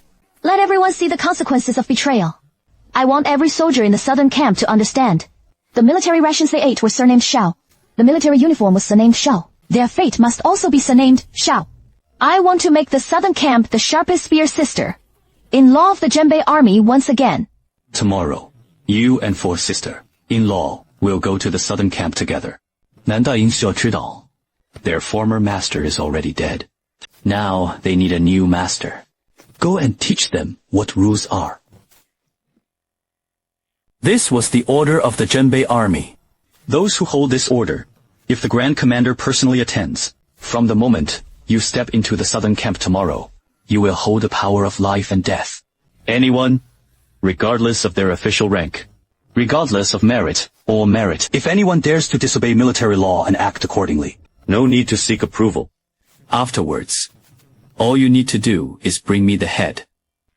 Let everyone see the consequences of betrayal. I want every soldier in the southern camp to understand. The military rations they ate were surnamed Shao. The military uniform was surnamed Shao. Their fate must also be surnamed Shao. I want to make the southern camp the sharpest spear sister-in-law of the Genbei army once again. Tomorrow, you and 4 sister-in-law will go to the southern camp together. 南大营需要知道, their former master is already dead. Now they need a new master. Go and teach them what rules are. This was the order of the Genbei army. Those who hold this order, if the Grand Commander personally attends, from the moment you step into the southern camp tomorrow, you will hold the power of life and death. Anyone, regardless of their official rank, regardless of merit or merit, if anyone dares to disobey military law and act accordingly, no need to seek approval. Afterwards, all you need to do is bring me the head.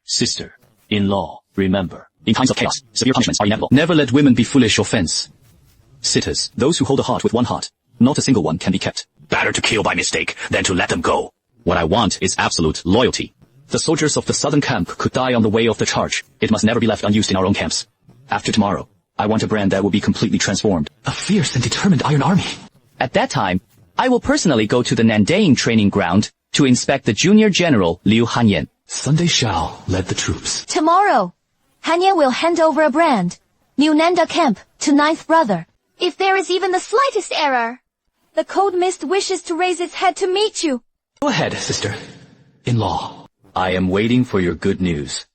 Sister-in-law, remember, in times of chaos, severe punishments are inevitable. Never let women be foolish or fence. Sitters, those who hold a heart with one heart, not a single one can be kept. Better to kill by mistake than to let them go. What I want is absolute loyalty. The soldiers of the southern camp could die on the way of the charge. It must never be left unused in our own camps. After tomorrow, I want a brand that will be completely transformed. A fierce and determined Iron Army. At that time, I will personally go to the Nandaing training ground to inspect the junior general Liu Hanyan. Sunday Shao led the troops. Tomorrow, Hanyan will hand over a brand, New Nanda camp, to 9th brother. If there is even the slightest error, the Cold Mist wishes to raise its head to meet you. Go ahead, sister-in-law. I am waiting for your good news.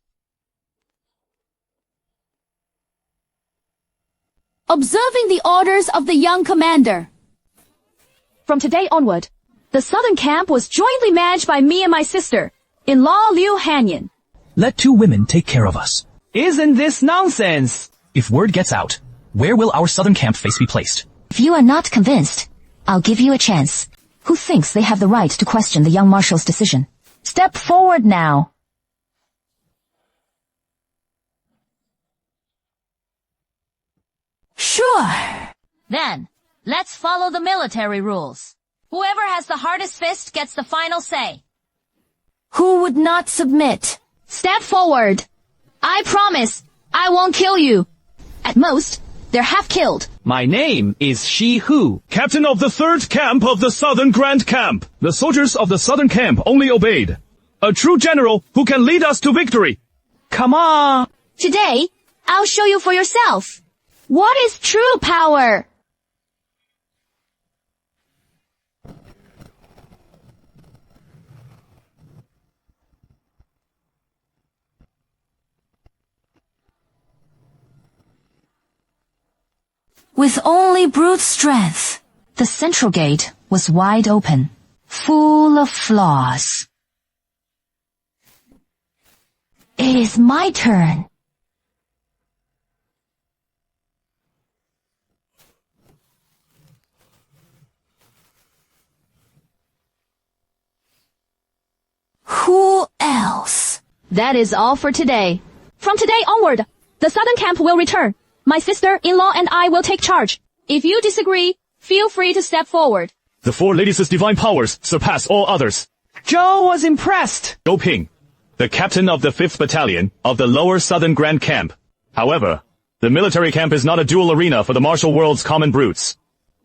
Observing the orders of the young commander. From today onward, the southern camp was jointly managed by me and my sister-in-law Liu Hanyan. Let 2 women take care of us. Isn't this nonsense? If word gets out, where will our southern camp face be placed? If you are not convinced, I'll give you a chance. Who thinks they have the right to question the young marshal's decision? Step forward now. Sure. Then, let's follow the military rules. Whoever has the hardest fist gets the final say. Who would not submit? Step forward. I promise, I won't kill you. At most, they're half killed. My name is Shi Hu. Captain of the 3rd camp of the Southern Grand Camp. The soldiers of the Southern Camp only obeyed. A true general who can lead us to victory. Come on. Today, I'll show you for yourself. What is true power? With only brute strength, the central gate was wide open, full of flaws. It is my turn. Who else? That is all for today. From today onward, the southern camp will return. My sister-in-law and I will take charge. If you disagree, feel free to step forward. The 4 ladies' divine powers surpass all others. Zhou was impressed. Zhou Ping, the captain of the 5th Battalion of the Lower Southern Grand Camp. However, the military camp is not a dual arena for the martial world's common brutes,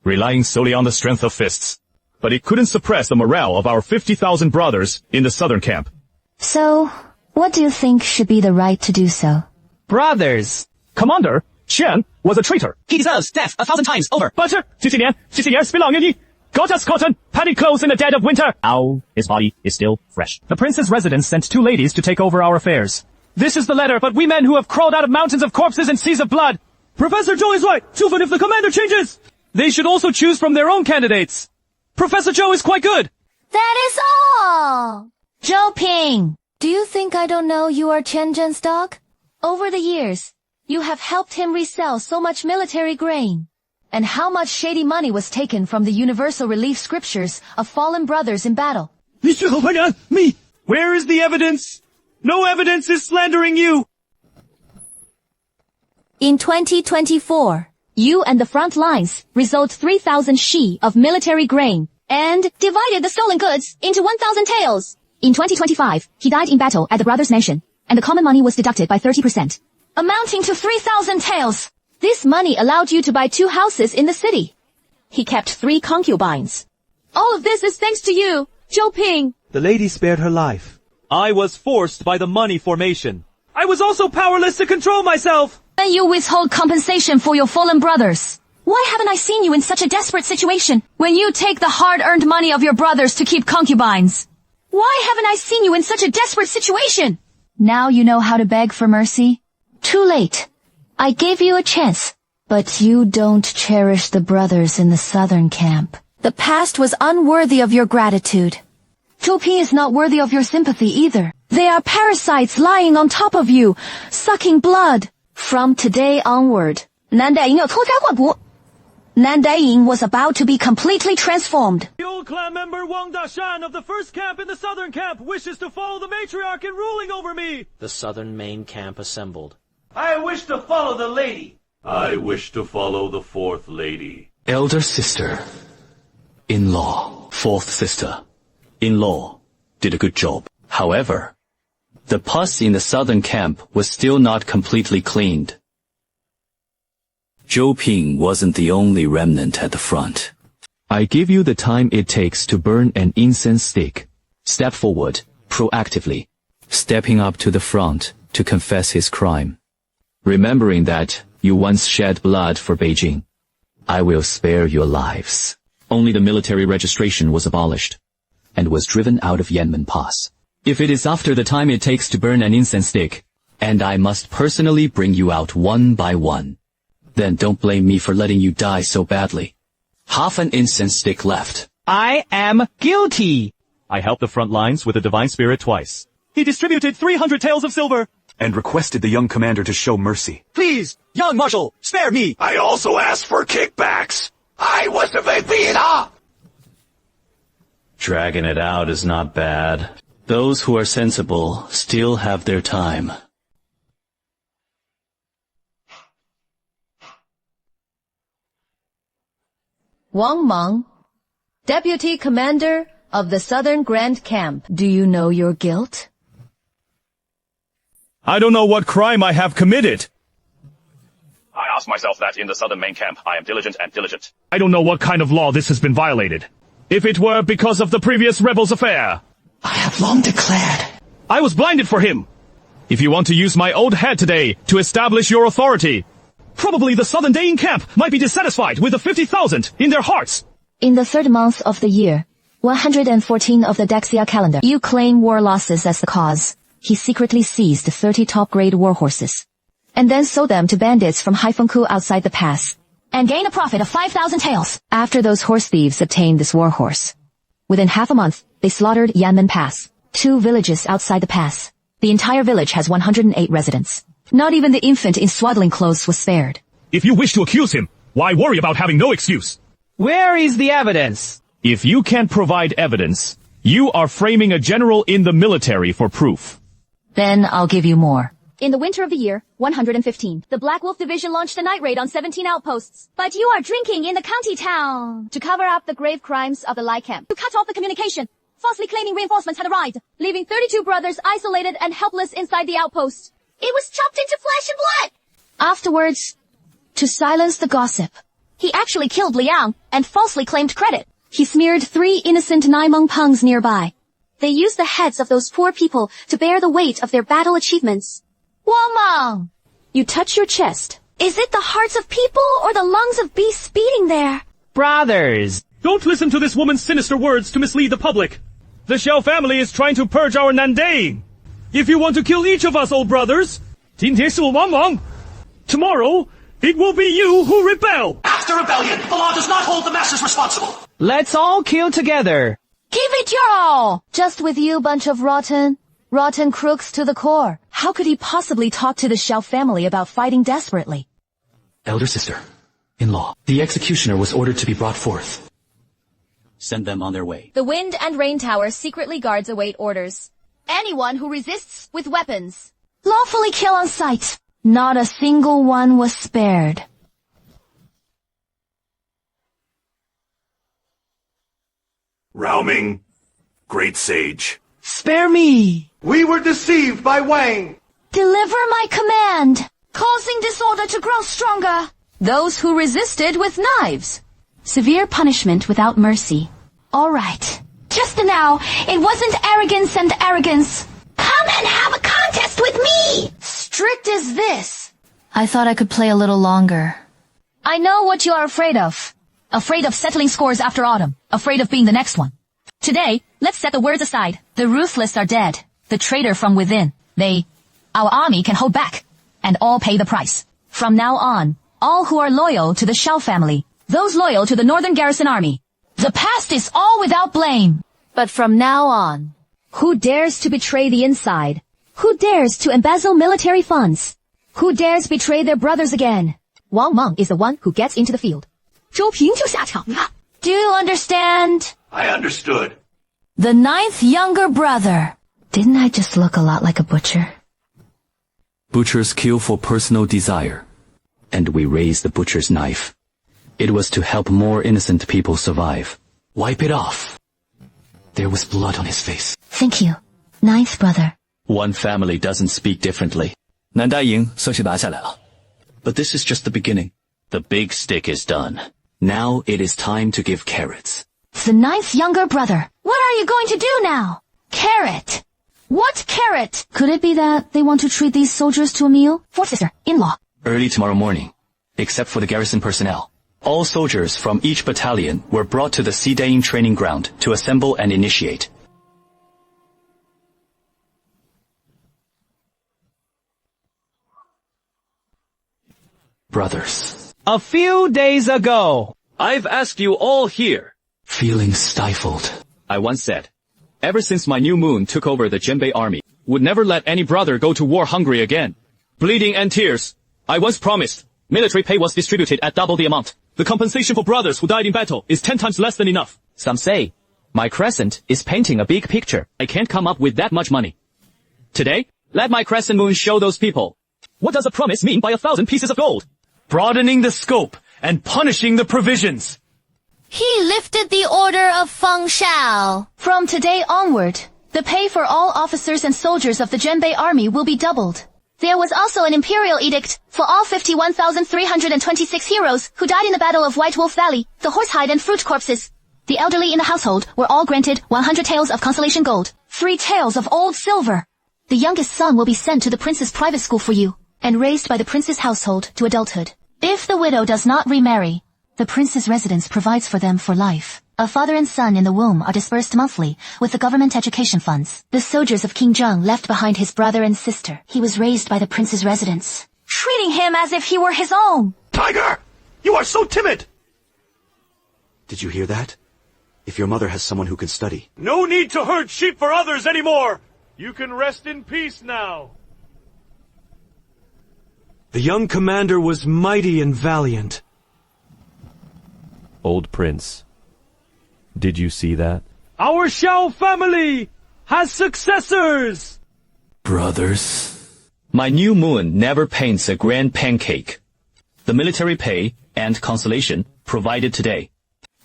relying solely on the strength of fists. But it couldn't suppress the morale of our 50,000 brothers in the southern camp. So, what do you think should be the right to do so? Brothers. Commander Qian was a traitor. He deserves death 1,000 times over. But, 几年spillang in got us cotton, padded clothes in the dead of winter. Ow, his body is still fresh. The prince's residence sent 2 ladies to take over our affairs. This is the letter, but we men who have crawled out of mountains of corpses and seas of blood. Professor Zhou is right. Sufan, if the commander changes, they should also choose from their own candidates. Professor Zhou is quite good. That is all. Zhou Ping, Do you think I don't know you are Chen Zhen's dog? Over the years, you have helped him resell so much military grain. And how much shady money was taken from the universal relief scriptures of fallen brothers in battle? Me! Where is the evidence? No evidence is slandering you! In 2024, you and the front lines resolved 3,000 she of military grain and divided the stolen goods into 1,000 taels. In 2025, he died in battle at the brothers' mansion, and the common money was deducted by 30%, amounting to 3,000 taels. This money allowed you to buy 2 houses in the city. He kept 3 concubines. All of this is thanks to you, Zhou Ping. The lady spared her life. I was forced by the money formation. I was also powerless to control myself. And you withhold compensation for your fallen brothers. Why haven't I seen you in such a desperate situation when you take the hard-earned money of your brothers to keep concubines? Why haven't I seen you in such a desperate situation? Now you know how to beg for mercy? Too late. I gave you a chance, but you don't cherish the brothers in the southern camp. The past was unworthy of your gratitude. Zhou Ping is not worthy of your sympathy either. They are parasites lying on top of you, sucking blood. From today onward, Nan Daiying was about to be completely transformed. The old clan member Wang Dashan of the first camp in the southern camp wishes to follow the matriarch in ruling over me. The southern main camp assembled. I wish to follow the lady. I wish to follow the fourth lady. Elder sister, in-law, fourth sister, in-law, did a good job. However, the pus in the southern camp was still not completely cleaned. Zhou Ping wasn't the only remnant at the front. I give you the time it takes to burn an incense stick. Step forward, proactively, stepping up to the front to confess his crime. Remembering that you once shed blood for Beijing, I will spare your lives. Only the military registration was abolished, and was driven out of Yanmen Pass. If it is after the time it takes to burn an incense stick, and I must personally bring you out one by one, then don't blame me for letting you die so badly. Half an incense stick left. I am guilty. I helped the front lines with the divine spirit twice. He distributed 300 taels of silver and requested the young commander to show mercy. Please, young marshal, spare me. I also asked for kickbacks. I was the VP. Dragging it out is not bad. Those who are sensible still have their time. Wang Mang, Deputy Commander of the Southern Grand Camp. Do you know your guilt? I don't know what crime I have committed. I ask myself that in the southern main camp. I am diligent and diligent. I don't know what kind of law this has been violated. If it were because of the previous rebels' affair. I have long declared. I was blinded for him. If you want to use my old head today to establish your authority, probably the southern Dayin camp might be dissatisfied with the 50,000 in their hearts. In the 3rd month of the year, 114 of the Dexia calendar, you claim war losses as the cause. He secretly seized 30 top-grade war horses, and then sold them to bandits from Haifengku outside the pass, and gained a profit of 5,000 taels. After those horse thieves obtained this war horse, within half a month, they slaughtered Yanmen Pass, 2 villages outside the pass. The entire village has 108 residents. Not even the infant in swaddling clothes was spared. If you wish to accuse him, why worry about having no excuse? Where is the evidence? If you can't provide evidence, you are framing a general in the military for proof. Then I'll give you more. In the winter of the year 115, the Black Wolf Division launched a night raid on 17 outposts. But you are drinking in the county town to cover up the grave crimes of the Lai camp. You cut off the communication, falsely claiming reinforcements had arrived, leaving 32 brothers isolated and helpless inside the outpost. It was chopped into flesh and blood! Afterwards, to silence the gossip, he actually killed Liang and falsely claimed credit. He smeared 3 innocent Naimeng Pungs nearby. They used the heads of those poor people to bear the weight of their battle achievements. Wang Mang, you touch your chest. Is it the hearts of people or the lungs of beasts beating there? Brothers! Don't listen to this woman's sinister words to mislead the public. The Xiao family is trying to purge our Nandaing. If you want to kill each of us, old brothers, 今天是我亡亡. Tomorrow, it will be you who rebel. After rebellion, the law does not hold the masses responsible. Let's all kill together. Give it your all! Just with you, bunch of rotten crooks to the core. How could he possibly talk to the Xiao family about fighting desperately? Elder sister, in-law, the executioner was ordered to be brought forth. Send them on their way. The Wind and Rain Tower secretly guards await orders. Anyone who resists with weapons. Lawfully kill on sight. Not a single one was spared. Raoming, great sage. Spare me! We were deceived by Wang. Deliver my command, causing disorder to grow stronger. Those who resisted with knives. Severe punishment without mercy. All right. Just now, it wasn't arrogance and arrogance. Come and have a contest with me! Strict as this. I thought I could play a little longer. I know what you are afraid of. Afraid of settling scores after autumn. Afraid of being the next one. Today, let's set the words aside. The ruthless are dead. The traitor from within. Our army can hold back. And all pay the price. From now on, all who are loyal to the Shao family, those loyal to the Northern Garrison Army. The past is all without blame. But from now on, who dares to betray the inside? Who dares to embezzle military funds? Who dares betray their brothers again? Wang Meng is the one who gets into the field. 周平就下场了. Do you understand? I understood. The 9th younger brother. Didn't I just look a lot like a butcher? Butchers kill for personal desire. And we raised the butcher's knife. It was to help more innocent people survive. Wipe it off. There was blood on his face. Thank you, 9th brother. One family doesn't speak differently. 南大营算是拿下来了。 But this is just the beginning. The big stick is done. Now it is time to give carrots. The 9th younger brother. What are you going to do now? Carrot. What carrot? Could it be that they want to treat these soldiers to a meal? Fourth sister, in-law. Early tomorrow morning, except for the garrison personnel, all soldiers from each battalion were brought to the Sidain training ground to assemble and initiate. Brothers. A few days ago, I've asked you all here. Feeling stifled. I once said, ever since my new moon took over the Genbei army, would never let any brother go to war hungry again. Bleeding and tears. I once promised. Military pay was distributed at double the amount. The compensation for brothers who died in battle is 10 times less than enough. Some say, my crescent is painting a big picture. I can't come up with that much money. Today, let my crescent moon show those people. What does a promise mean by 1,000 pieces of gold? Broadening the scope and punishing the provisions. He lifted the order of Feng Shao. From today onward, the pay for all officers and soldiers of the Genbei army will be doubled. There was also an imperial edict for all 51,326 heroes who died in the Battle of White Wolf Valley, the horsehide and fruit corpses. The elderly in the household were all granted 100 taels of consolation gold, 3 taels of old silver. The youngest son will be sent to the prince's private school for you, and raised by the prince's household to adulthood. If the widow does not remarry, the prince's residence provides for them for life. A father and son in the womb are dispersed monthly with the government education funds. The soldiers of King Zheng left behind his brother and sister. He was raised by the prince's residence, treating him as if he were his own. Tiger! You are so timid! Did you hear that? If your mother has someone who can study. No need to herd sheep for others anymore! You can rest in peace now. The young commander was mighty and valiant. Old Prince, did you see that? Our Shao family has successors! Brothers. My new moon never paints a grand pancake. The military pay and consolation provided today.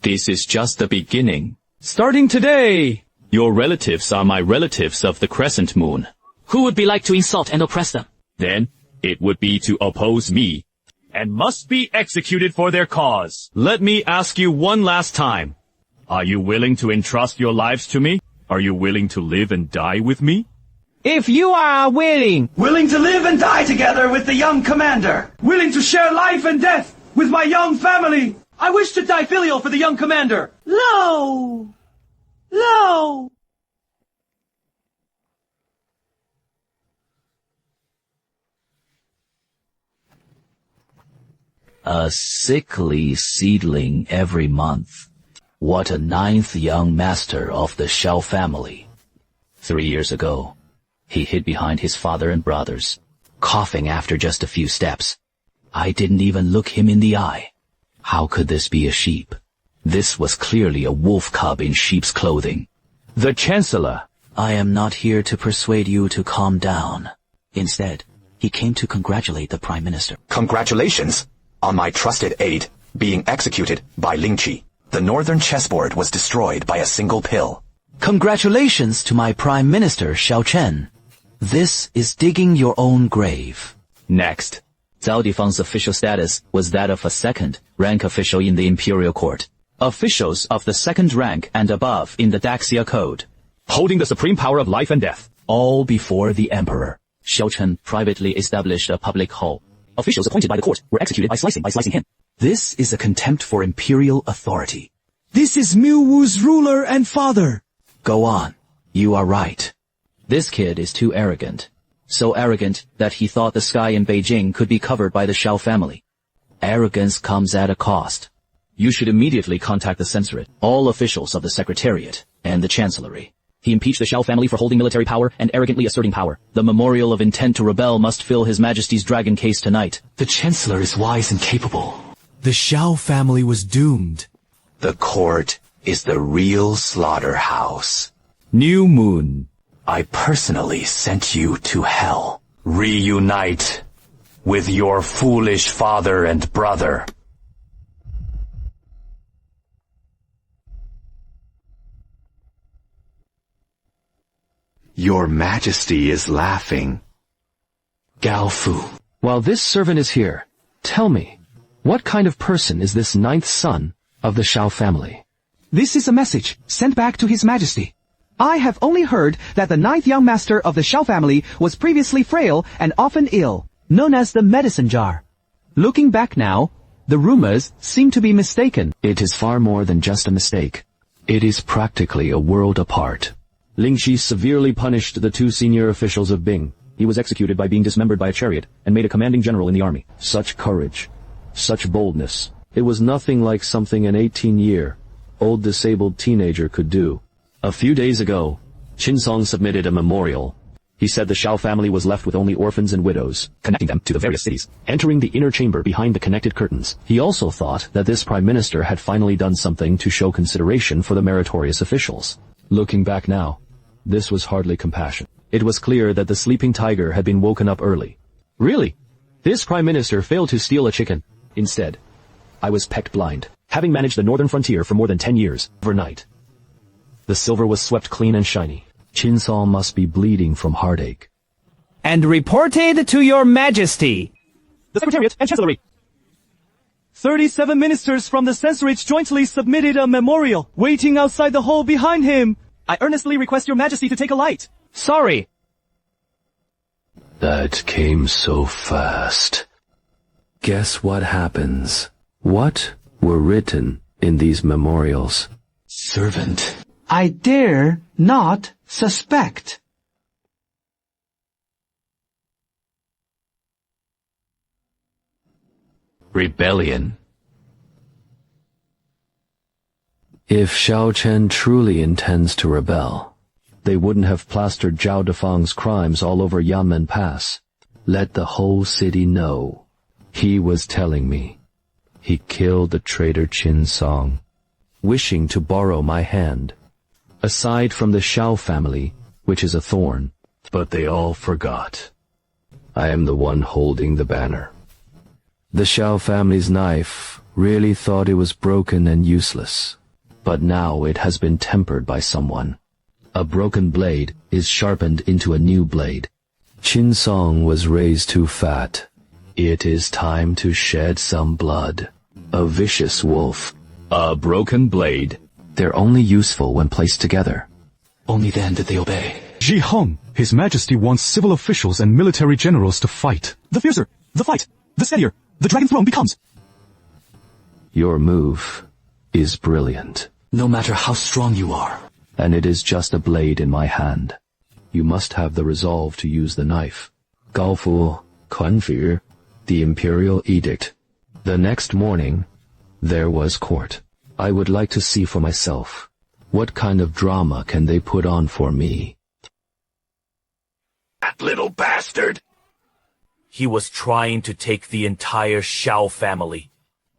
This is just the beginning. Starting today, your relatives are my relatives of the crescent moon. Who would be like to insult and oppress them? Then, it would be to oppose me. And must be executed for their cause. Let me ask you one last time. Are you willing to entrust your lives to me? Are you willing to live and die with me? if you are willing. Willing to live and die together with the young commander. Willing to share life and death with my young family. I wish to die filial for the young commander. No! No! A sickly seedling every month. What a ninth young master of the Shao family. 3 years ago, he hid behind his father and brothers, coughing after just a few steps. I didn't even look him in the eye. How could this be a sheep? This was clearly a wolf cub in sheep's clothing. The Chancellor. I am not here to persuade you to calm down. Instead, He came to congratulate the Prime Minister. Congratulations on my trusted aide being executed by Lingqi. The northern chessboard was destroyed by a single pill. Congratulations to my Prime Minister, Xiao Chen. This is digging your own grave. Next, Zhao Difang's official status was that of a second-rank official in the imperial court. Officials of the second rank and above in the Daxia Code, holding the supreme power of life and death, all before the emperor. Xiao Chen privately established a public hall. Officials appointed by the court were executed by slicing him. This is a contempt for imperial authority. This is Mu Wu's ruler and father. Go on. You are right. This kid is too arrogant. So arrogant that he thought the sky in Beijing could be covered by the Xiao family. Arrogance comes at a cost. You should immediately contact the censorate, all officials of the Secretariat, and the Chancellery. He impeached the Xiao family for holding military power and arrogantly asserting power. The memorial of intent to rebel must fill His Majesty's dragon case tonight. The Chancellor is wise and capable. The Xiao family was doomed. The court is the real slaughterhouse. New Moon. I personally sent you to hell. Reunite with your foolish father and brother. Your Majesty is laughing. Gao Fu. While this servant is here, tell me, what kind of person is this 9th son of the Xiao family? This is a message sent back to His Majesty. I have only heard that the 9th young master of the Xiao family was previously frail and often ill, known as the medicine jar. Looking back now, the rumors seem to be mistaken. It is far more than just a mistake. It is practically a world apart. Lingqi severely punished the 2 senior officials of Bing. He was executed by being dismembered by a chariot and made a commanding general in the army. Such courage, such boldness. It was nothing like something an 18-year-old disabled teenager could do. A few days ago, Qin Song submitted a memorial. He said the Xiao family was left with only orphans and widows, connecting them to the various cities. Entering the inner chamber behind the connected curtains, he also thought that this prime minister had finally done something to show consideration for the meritorious officials. Looking back now, this was hardly compassion. It was clear that the sleeping tiger had been woken up early. Really? This prime minister failed to steal a chicken. Instead, I was pecked blind, having managed the northern frontier for more than 10 years, overnight. The silver was swept clean and shiny. Qin Song must be bleeding from heartache. And reported to your Majesty. The Secretariat and Chancellery. 37 ministers from the censorate jointly submitted a memorial, waiting outside the hall behind him. I earnestly request your Majesty to take a light. Sorry. That came so fast. Guess what happens? What were written in these memorials? Servant. I dare not suspect. Rebellion. If Xiao Chen truly intends to rebel, They wouldn't have plastered Zhao Defang's crimes all over Yanmen Pass. Let the whole city know. He was telling me. He killed the traitor Qin Song, wishing to borrow my hand. Aside from the Xiao family, which is a thorn. But they all forgot. I am the one holding the banner. The Xiao family's knife really thought it was broken and useless. But now it has been tempered by someone. A broken blade is sharpened into a new blade. Qin Song was raised too fat. It is time to shed some blood. A vicious wolf. A broken blade. They're only useful when placed together. Only then did they obey. Ji Heng, His Majesty wants civil officials and military generals to fight. The fiercer the fight, the steadier the Dragon Throne becomes. Your move is brilliant. No matter how strong you are. And it is just a blade in my hand. You must have the resolve to use the knife. Gaofu, Quanfir, the imperial edict. The next morning, there was court. I would like to see for myself. What kind of drama can they put on for me? That little bastard! He was trying to take the entire Xiao family.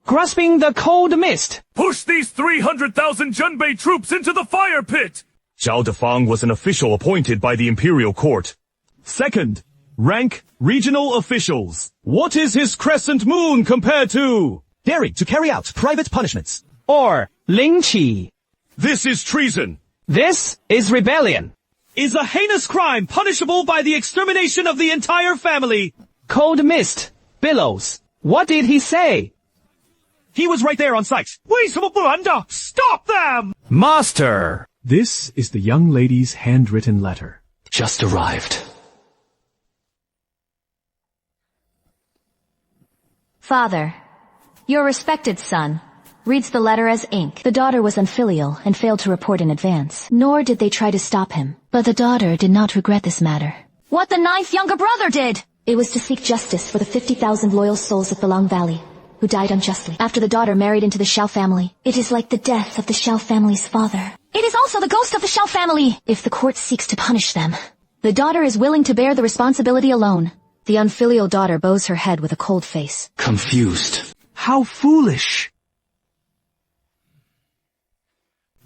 Grasping the cold mist. Push these 300,000 Junbei troops into the fire pit! Zhao Defang was an official appointed by the imperial court. Second, Rank regional officials. What is his crescent moon compared to? Daring to carry out private punishments. Or Ling Qi. This is treason. This is rebellion. Is a heinous crime punishable by the extermination of the entire family. Cold mist. Billows. What did he say? He was right there on site. 为什么不拦着? Stop them! Master! This is the young lady's handwritten letter. Just arrived. Father, your respected son, reads the letter as ink. The daughter was unfilial and failed to report in advance, nor did they try to stop him. But the daughter did not regret this matter. What the ninth younger brother did! It was to seek justice for the 50,000 loyal souls of Belong Valley, who died unjustly after the daughter married into the Xiao family. It is like the death of the Xiao family's father. It is also the ghost of the Xiao family! If the court seeks to punish them, the daughter is willing to bear the responsibility alone. The unfilial daughter bows her head with a cold face. Confused. How foolish!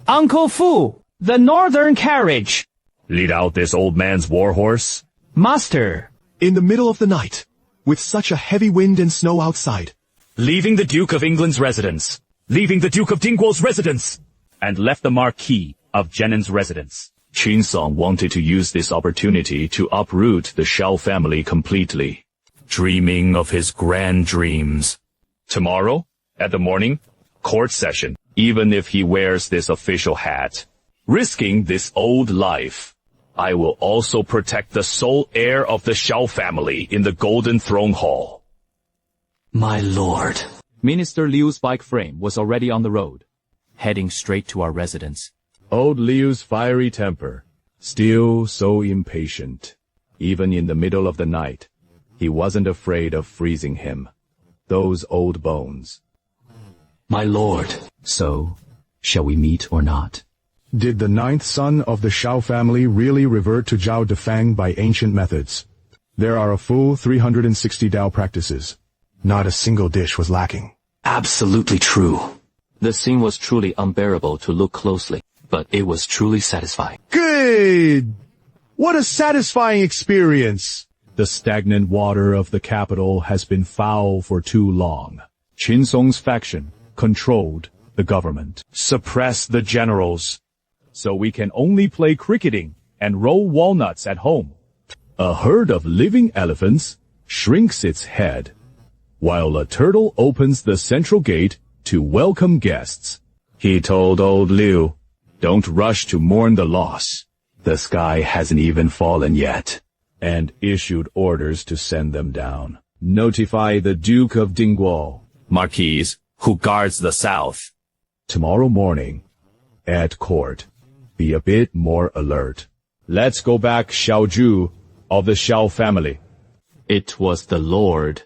Uncle Fu, the northern carriage. Lead out this old man's warhorse. Master. In the middle of the night, with such a heavy wind and snow outside. Leaving the Duke of England's residence. Leaving the Duke of Dingguo's residence. And left the Marquis of Jennan's residence. Qin Song wanted to use this opportunity to uproot the Xiao family completely. Dreaming of his grand dreams. Tomorrow, at the morning, court session. Even if he wears this official hat, risking this old life, I will also protect the sole heir of the Xiao family in the Golden Throne Hall. My lord. Minister Liu's bike frame was already on the road, heading straight to our residence. Old Liu's fiery temper, still so impatient. Even in the middle of the night, he wasn't afraid of freezing him. Those old bones. My lord. So, shall we meet or not? Did the ninth son of the Xiao family really revert to Zhao Defang by ancient methods? There are a full 360 Dao practices. Not a single dish was lacking. Absolutely true. The scene was truly unbearable to look closely, but it was truly satisfying. Good! What a satisfying experience! The stagnant water of the capital has been foul for too long. Qin Song's faction controlled the government, suppressed the generals, so we can only play cricketing and roll walnuts at home. A herd of living elephants shrinks its head, while a turtle opens the central gate to welcome guests. He told old Liu, don't rush to mourn the loss. The sky hasn't even fallen yet, and issued orders to send them down. Notify the Duke of Dingguo, Marquis, who guards the south. Tomorrow morning, at court, be a bit more alert. Let's go back Xiaoju of the Xiao family. It was the Lord.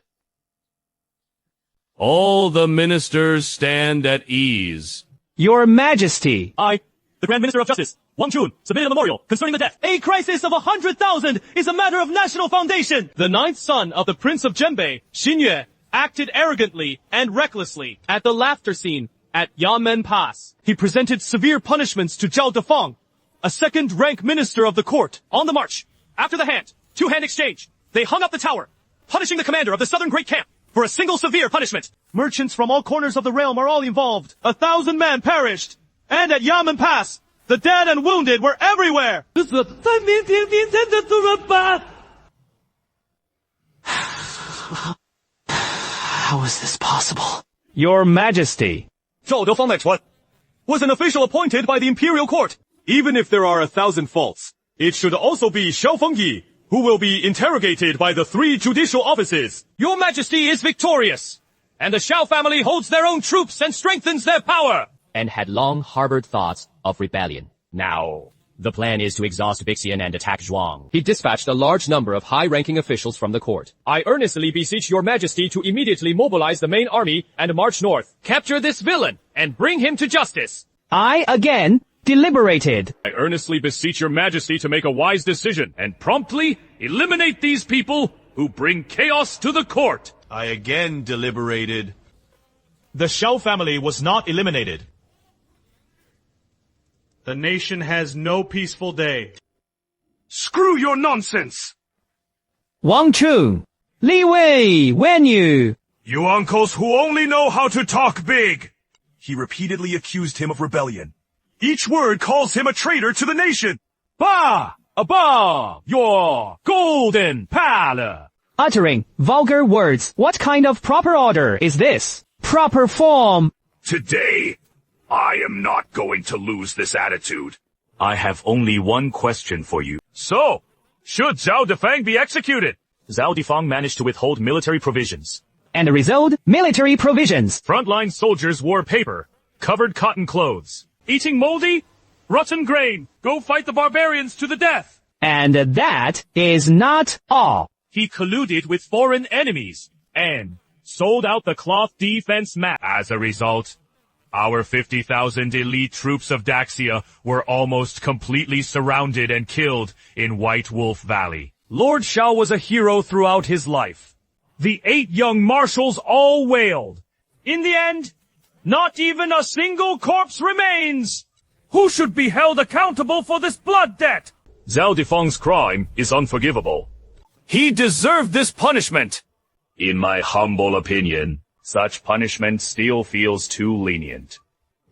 All the ministers stand at ease. Your Majesty. I, the Grand Minister of Justice, Wang Chun, submitted a memorial concerning the death. A crisis of 100,000 is a matter of national foundation. The ninth son of the Prince of Zhenbei, Xin Yue, acted arrogantly and recklessly at the laughter scene at Yamen Pass. He presented severe punishments to Zhao Defang, a second-rank minister of the court. On the march, after the two-hand exchange, they hung up the tower, punishing the commander of the southern great camp for a single severe punishment. Merchants from all corners of the realm are all involved. 1,000 men perished. And at Yamen Pass, the dead and wounded were everywhere. How is this possible? Your Majesty. Zhao Defang that one was an official appointed by the imperial court. Even if there are 1,000 faults, it should also be Xiao Fengyi, who will be interrogated by the 3 judicial offices. Your Majesty is victorious, and the Xiao family holds their own troops and strengthens their power. And had long harbored thoughts of rebellion. Now, the plan is to exhaust Bixian and attack Zhuang. He dispatched a large number of high-ranking officials from the court. I earnestly beseech your Majesty to immediately mobilize the main army and march north. Capture this villain and bring him to justice. I again deliberated. I earnestly beseech your Majesty to make a wise decision and promptly eliminate these people who bring chaos to the court. I again deliberated. The Xiao family was not eliminated. The nation has no peaceful day. Screw your nonsense! Wang Chun, Li Wei, Wen Yu. You uncles who only know how to talk big! He repeatedly accused him of rebellion. Each word calls him a traitor to the nation! Ba! Above your golden palace! Uttering vulgar words, what kind of proper order is this? Proper form! Today, I am not going to lose this attitude. I have only one question for you. So, should Zhao Defang be executed? Zhao Difang managed to withhold military provisions. And the result, military provisions. Frontline soldiers wore paper, covered cotton clothes. Eating moldy, rotten grain. Go fight the barbarians to the death. And that is not all. He colluded with foreign enemies and sold out the cloth defense map. As a result, our 50,000 elite troops of Daxia were almost completely surrounded and killed in White Wolf Valley. Lord Shao was a hero throughout his life. The 8 young marshals all wailed. In the end, not even a single corpse remains. Who should be held accountable for this blood debt? Zhao Difang's crime is unforgivable. He deserved this punishment. In my humble opinion, such punishment still feels too lenient.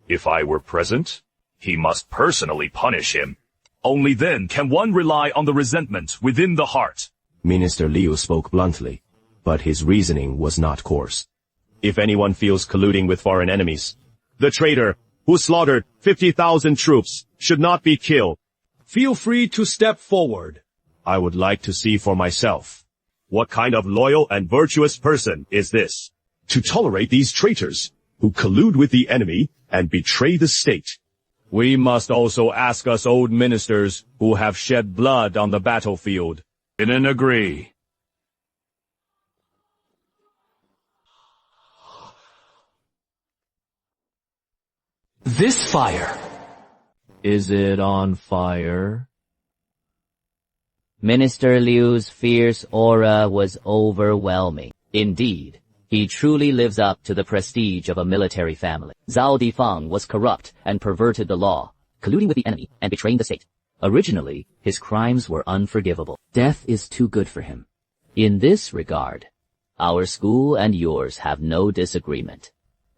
If I were present, he must personally punish him. Only then can one rely on the resentment within the heart. Minister Liu spoke bluntly, but his reasoning was not coarse. If anyone feels colluding with foreign enemies, the traitor who slaughtered 50,000 troops should not be killed. Feel free to step forward. I would like to see for myself. What kind of loyal and virtuous person is this? To tolerate these traitors who collude with the enemy and betray the state. We must also ask us old ministers who have shed blood on the battlefield. Didn't agree. This fire. Is it on fire? Minister Liu's fierce aura was overwhelming. Indeed, he truly lives up to the prestige of a military family. Zhao Difang was corrupt and perverted the law, colluding with the enemy and betraying the state. Originally, his crimes were unforgivable. Death is too good for him. In this regard, our school and yours have no disagreement.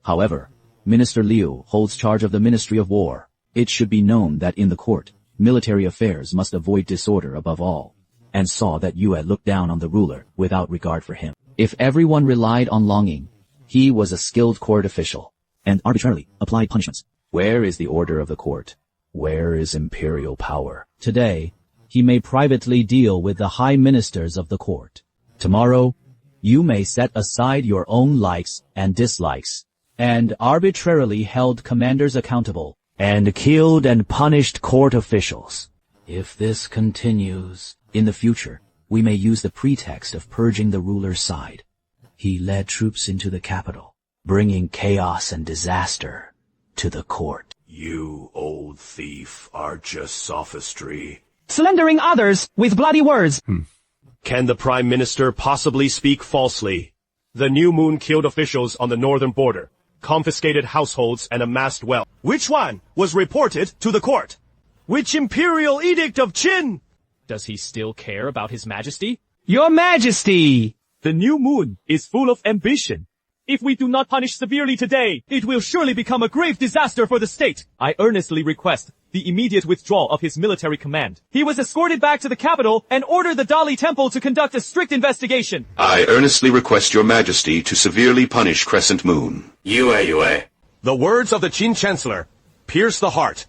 However, Minister Liu holds charge of the Ministry of War. It should be known that in the court, military affairs must avoid disorder above all, and saw that Yue looked down on the ruler without regard for him. If everyone relied on longing, he was a skilled court official, and arbitrarily applied punishments. Where is the order of the court? Where is imperial power? Today, he may privately deal with the high ministers of the court. Tomorrow, you may set aside your own likes and dislikes, and arbitrarily held commanders accountable, And killed and punished court officials. If this continues, in the future, we may use the pretext of purging the ruler's side. He led troops into the capital, bringing chaos and disaster to the court. You old thief are just sophistry. Slandering others with bloody words. Can the Prime Minister possibly speak falsely? The new moon killed officials on the northern border, confiscated households and amassed wealth. Which one was reported to the court? Which imperial edict of Qin? Does he still care about his majesty? Your majesty! The new moon is full of ambition. If we do not punish severely today, it will surely become a grave disaster for the state. I earnestly request the immediate withdrawal of his military command. He was escorted back to the capital and ordered the Dali Temple to conduct a strict investigation. I earnestly request your majesty to severely punish Crescent Moon. Yue. The words of the Qin Chancellor pierce the heart.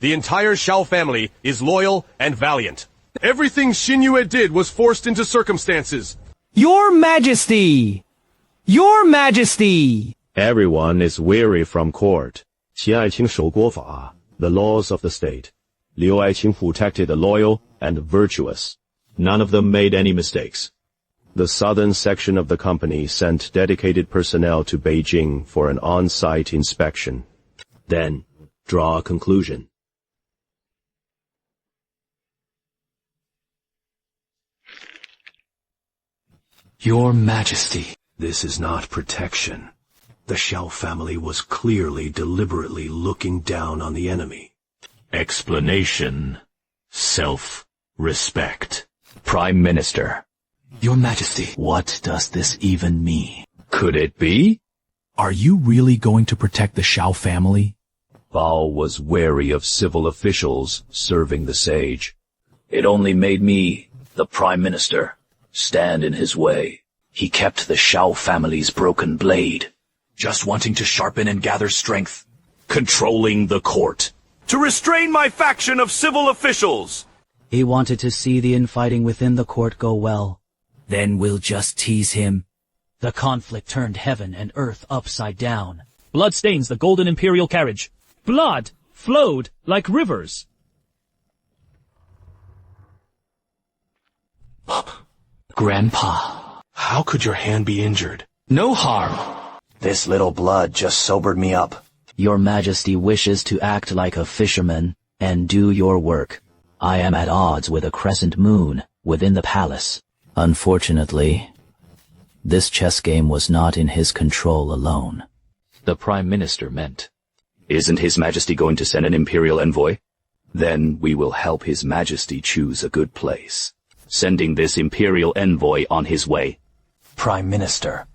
The entire Shao family is loyal and valiant. Everything Xin Yue did was forced into circumstances. Your majesty! Your majesty! Everyone is weary from court. 齐爱卿守国法, the laws of the state. Liu Aiqing protected the loyal and virtuous. None of them made any mistakes. The southern section of the company sent dedicated personnel to Beijing for an on-site inspection. Then, draw a conclusion. Your Majesty. This is not protection. The Shao family was clearly deliberately looking down on the enemy. Explanation. Self-respect. Prime Minister, Your Majesty, what does this even mean? Could it be? Are you really going to protect the Shao family? Bao was wary of civil officials serving the sage. It only made me, the Prime Minister, stand in his way. He kept the Shao family's broken blade. Just wanting to sharpen and gather strength. Controlling the court. To restrain my faction of civil officials. He wanted to see the infighting within the court go well. Then we'll just tease him. The conflict turned heaven and earth upside down. Blood stains the golden imperial carriage. Blood flowed like rivers. Grandpa. How could your hand be injured? No harm. This little blood just sobered me up. Your Majesty wishes to act like a fisherman and do your work. I am at odds with a crescent moon within the palace. Unfortunately, this chess game was not in his control alone. The Prime Minister meant. Isn't His Majesty going to send an imperial envoy? Then we will help His Majesty choose a good place. Sending this imperial envoy on his way. Prime Minister,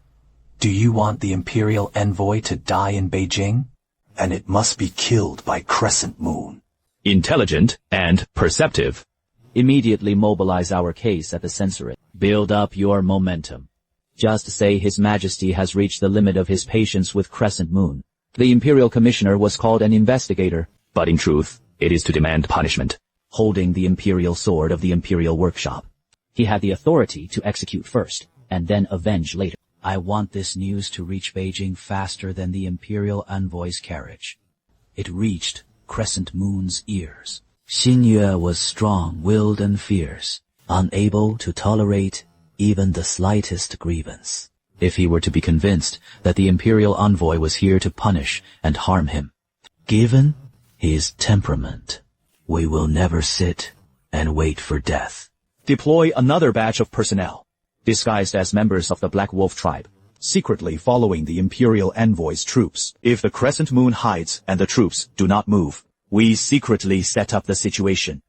do you want the imperial envoy to die in Beijing? And it must be killed by crescent moon. Intelligent and perceptive. Immediately mobilize our case at the censorate. Build up your momentum. Just say His Majesty has reached the limit of his patience with crescent moon. The Imperial Commissioner was called an investigator. But in truth, it is to demand punishment. Holding the imperial sword of the imperial workshop. He had the authority to execute first, and then avenge later. I want this news to reach Beijing faster than the imperial envoy's carriage. It reached Crescent Moon's ears. Xin Yue was strong-willed and fierce, unable to tolerate even the slightest grievance. If he were to be convinced that the imperial envoy was here to punish and harm him, given his temperament, we will never sit and wait for death. Deploy another batch of personnel, disguised as members of the Black Wolf tribe, secretly following the imperial envoy's troops. If the crescent moon hides and the troops do not move, we secretly set up the situation.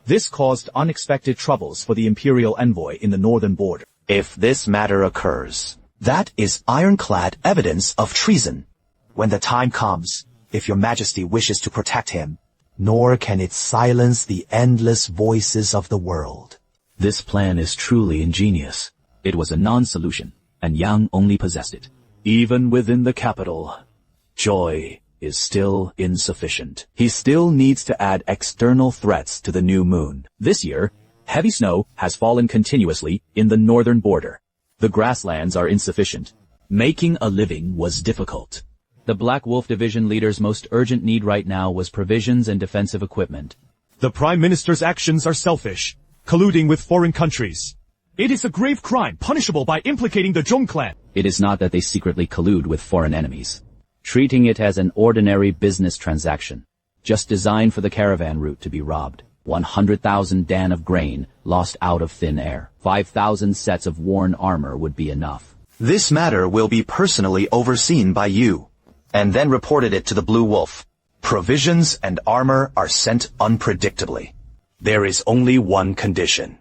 This caused unexpected troubles for the imperial envoy in the northern border. If this matter occurs, that is ironclad evidence of treason. When the time comes, if your Majesty wishes to protect him, nor can it silence the endless voices of the world. This plan is truly ingenious. It was a non-solution, and Yang only possessed it. Even within the capital, joy is still insufficient. He still needs to add external threats to the new moon. This year, heavy snow has fallen continuously in the northern border. The grasslands are insufficient. Making a living was difficult. The Black Wolf Division leader's most urgent need right now was provisions and defensive equipment. The Prime Minister's actions are selfish, colluding with foreign countries. It is a grave crime punishable by implicating the Zhong clan. It is not that they secretly collude with foreign enemies. Treating it as an ordinary business transaction, just designed for the caravan route to be robbed. 100,000 dan of grain lost out of thin air. 5,000 sets of worn armor would be enough. This matter will be personally overseen by you, and then reported it to the Blue Wolf. Provisions and armor are sent unpredictably. There is only one condition.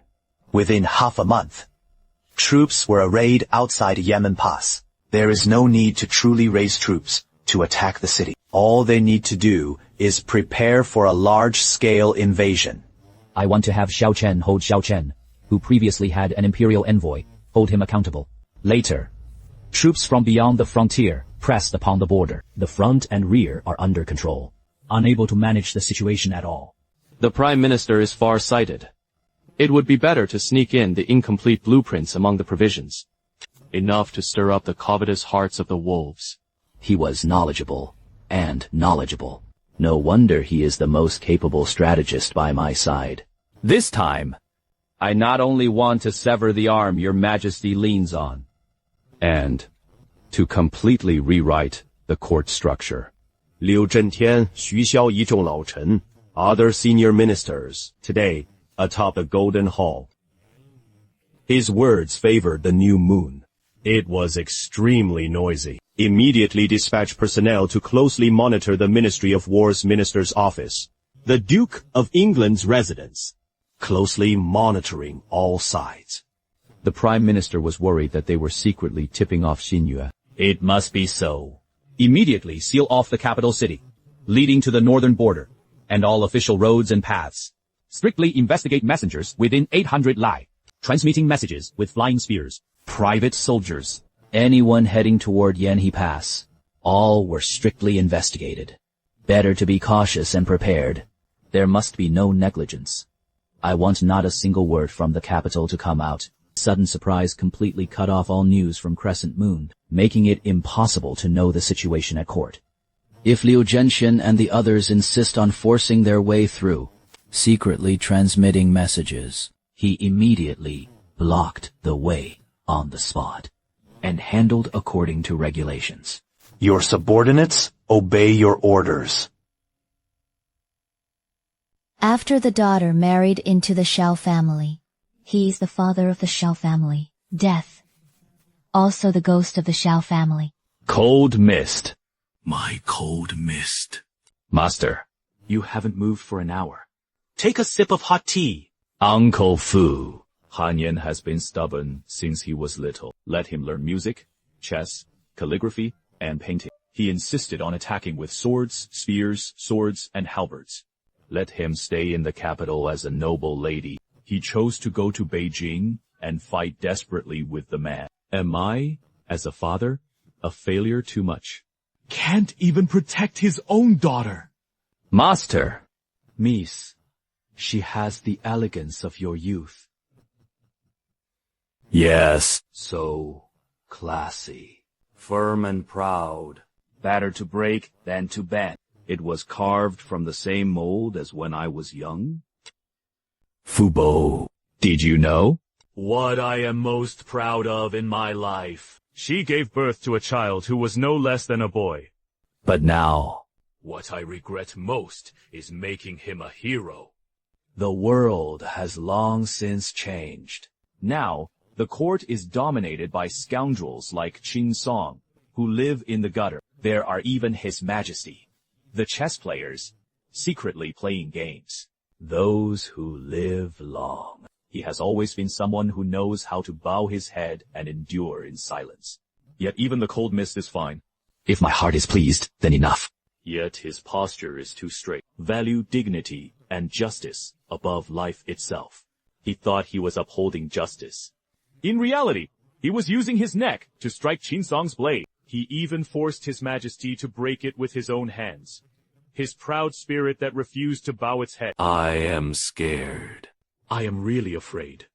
Within half a month, troops were arrayed outside Yemen Pass. There is no need to truly raise troops to attack the city. All they need to do is prepare for a large-scale invasion. I want to have Xiao Chen hold Xiao Chen, who previously had an imperial envoy, hold him accountable. Later, troops from beyond the frontier pressed upon the border. The front and rear are under control, unable to manage the situation at all. The Prime Minister is far-sighted. It would be better to sneak in the incomplete blueprints among the provisions. Enough to stir up the covetous hearts of the wolves. He was knowledgeable, and knowledgeable. No wonder he is the most capable strategist by my side. This time, I not only want to sever the arm your Majesty leans on, and to completely rewrite the court structure. Liu Zhentian, Xu Xiao Yizhong Lao Chen, other senior ministers, today, atop the Golden Hall. His words favored the new moon. It was extremely noisy. Immediately dispatch personnel to closely monitor the Ministry of War's minister's office, the Duke of England's residence, closely monitoring all sides. The Prime Minister was worried that they were secretly tipping off Xinyue. It must be so. Immediately seal off the capital city, leading to the northern border, and all official roads and paths. Strictly investigate messengers within 800 li, transmitting messages with flying spears. Private soldiers. Anyone heading toward Yanhe Pass. All were strictly investigated. Better to be cautious and prepared. There must be no negligence. I want not a single word from the capital to come out. Sudden surprise completely cut off all news from Crescent Moon, making it impossible to know the situation at court. If Liu Zhenxian and the others insist on forcing their way through, secretly transmitting messages, he immediately blocked the way on the spot, and handled according to regulations. Your subordinates obey your orders. After the daughter married into the Shao family, he's the father of the Shao family. Death. Also the ghost of the Shao family. Cold mist. My cold mist. Master, you haven't moved for an hour. Take a sip of hot tea. Uncle Fu. Hanyan has been stubborn since he was little. Let him learn music, chess, calligraphy, and painting. He insisted on attacking with swords, spears, swords, and halberds. Let him stay in the capital as a noble lady. He chose to go to Beijing and fight desperately with the man. Am I, as a father, a failure too much? Can't even protect his own daughter. Master. Miss, she has the elegance of your youth. Yes. So classy. Firm and proud. Better to break than to bend. It was carved from the same mold as when I was young. Fubo. Did you know? What I am most proud of in my life. She gave birth to a child who was no less than a boy. But now, what I regret most is making him a hero. The world has long since changed. Now, the court is dominated by scoundrels like Qin Song, who live in the gutter. There are even His Majesty, the chess players, secretly playing games. Those who live long. He has always been someone who knows how to bow his head and endure in silence. Yet even the cold mist is fine. If my heart is pleased, then enough. Yet his posture is too straight. Value dignity and justice above life itself. He thought he was upholding justice. In reality, he was using his neck to strike Qin Song's blade. He even forced His Majesty to break it with his own hands. His proud spirit that refused to bow its head. I am scared. I am really afraid.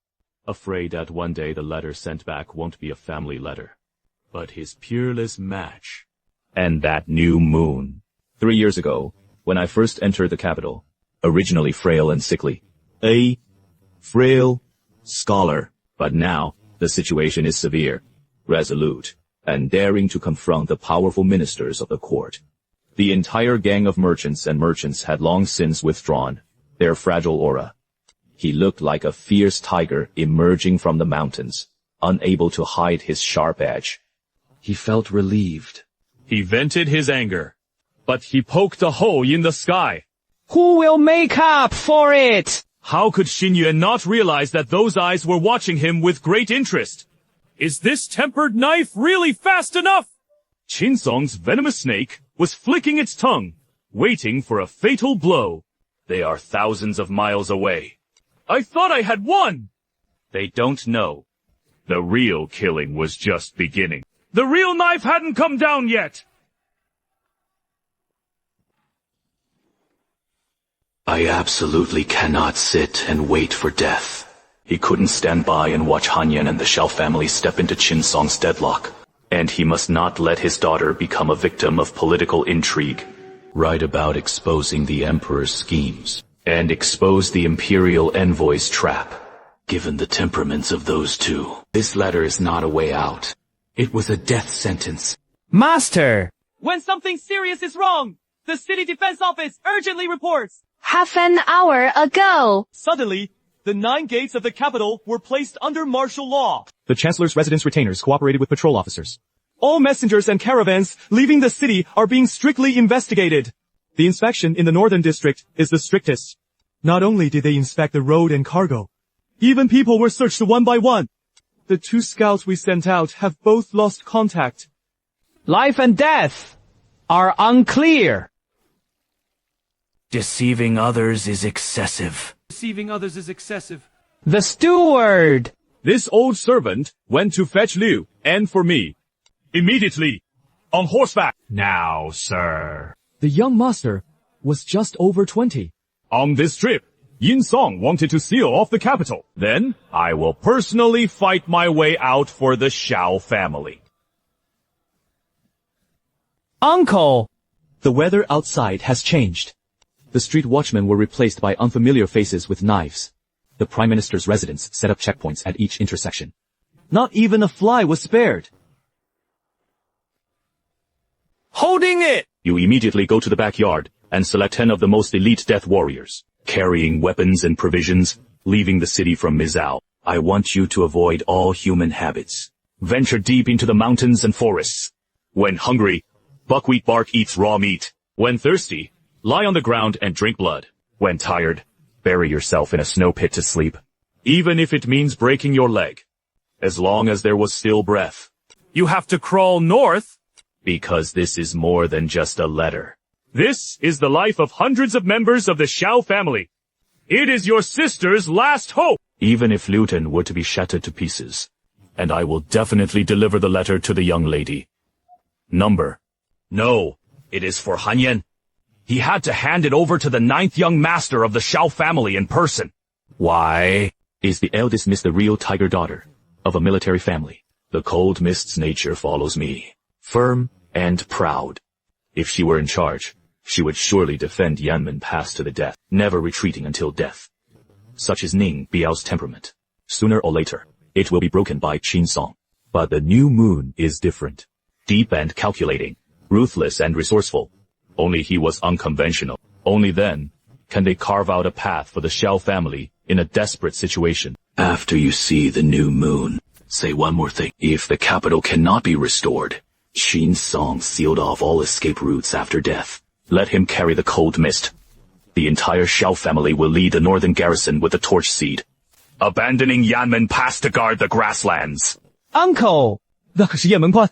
Afraid that one day the letter sent back won't be a family letter, but his peerless match. And that new moon. 3 years ago, when I first entered the capital, originally frail and sickly. A frail scholar. But now, the situation is severe, resolute, and daring to confront the powerful ministers of the court. The entire gang of merchants had long since withdrawn, their fragile aura. He looked like a fierce tiger emerging from the mountains, unable to hide his sharp edge. He felt relieved. He vented his anger, but he poked a hole in the sky. Who will make up for it? How could Xinyue not realize that those eyes were watching him with great interest? Is this tempered knife really fast enough? Qin Song's venomous snake was flicking its tongue, waiting for a fatal blow. They are thousands of miles away. I thought I had won! They don't know. The real killing was just beginning. The real knife hadn't come down yet! I absolutely cannot sit and wait for death. He couldn't stand by and watch Hanyan and the Shao family step into Qin Song's deadlock. And he must not let his daughter become a victim of political intrigue. Write about exposing the emperor's schemes. And expose the imperial envoy's trap. Given the temperaments of those two, this letter is not a way out. It was a death sentence. Master! When something serious is wrong, the city defense office urgently reports. Half an hour ago. Suddenly, the 9 gates of the capital were placed under martial law. The Chancellor's residence retainers cooperated with patrol officers. All messengers and caravans leaving the city are being strictly investigated. The inspection in the northern district is the strictest. Not only did they inspect the road and cargo, even people were searched one by one. The 2 scouts we sent out have both lost contact. Life and death are unclear. Deceiving others is excessive. Deceiving others is excessive. The steward! This old servant went to fetch Liu, and for me. Immediately. On horseback. Now, sir. The young master was just over 20. On this trip, Yin Song wanted to seal off the capital. Then, I will personally fight my way out for the Xiao family. Uncle! The weather outside has changed. The street watchmen were replaced by unfamiliar faces with knives. The Prime Minister's residence set up checkpoints at each intersection. Not even a fly was spared. Holding it! You immediately go to the backyard and select 10 of the most elite death warriors, carrying weapons and provisions, leaving the city from Mizao. I want you to avoid all human habits. Venture deep into the mountains and forests. When hungry, buckwheat bark eats raw meat. When thirsty, lie on the ground and drink blood. When tired, bury yourself in a snow pit to sleep. Even if it means breaking your leg. As long as there was still breath. You have to crawl north. Because this is more than just a letter. This is the life of hundreds of members of the Xiao family. It is your sister's last hope. Even if Liutan were to be shattered to pieces. And I will definitely deliver the letter to the young lady. Number. No, it is for Han Yan. He had to hand it over to the 9th young master of the Xiao family in person. Why? Is the eldest miss the real tiger daughter of a military family? The cold mist's nature follows me. Firm and proud. If she were in charge, she would surely defend Yanmen Pass to the death, never retreating until death. Such is Ning Biao's temperament. Sooner or later, it will be broken by Qin Song. But the new moon is different. Deep and calculating, ruthless and resourceful. Only he was unconventional. Only then can they carve out a path for the Xiao family in a desperate situation. After you see the new moon, say one more thing. If the capital cannot be restored, Qin Song sealed off all escape routes after death. Let him carry the cold mist. The entire Xiao family will lead the northern garrison with the torch seed, abandoning Yanmen Pass to guard the grasslands. Uncle! 那可是雁门关.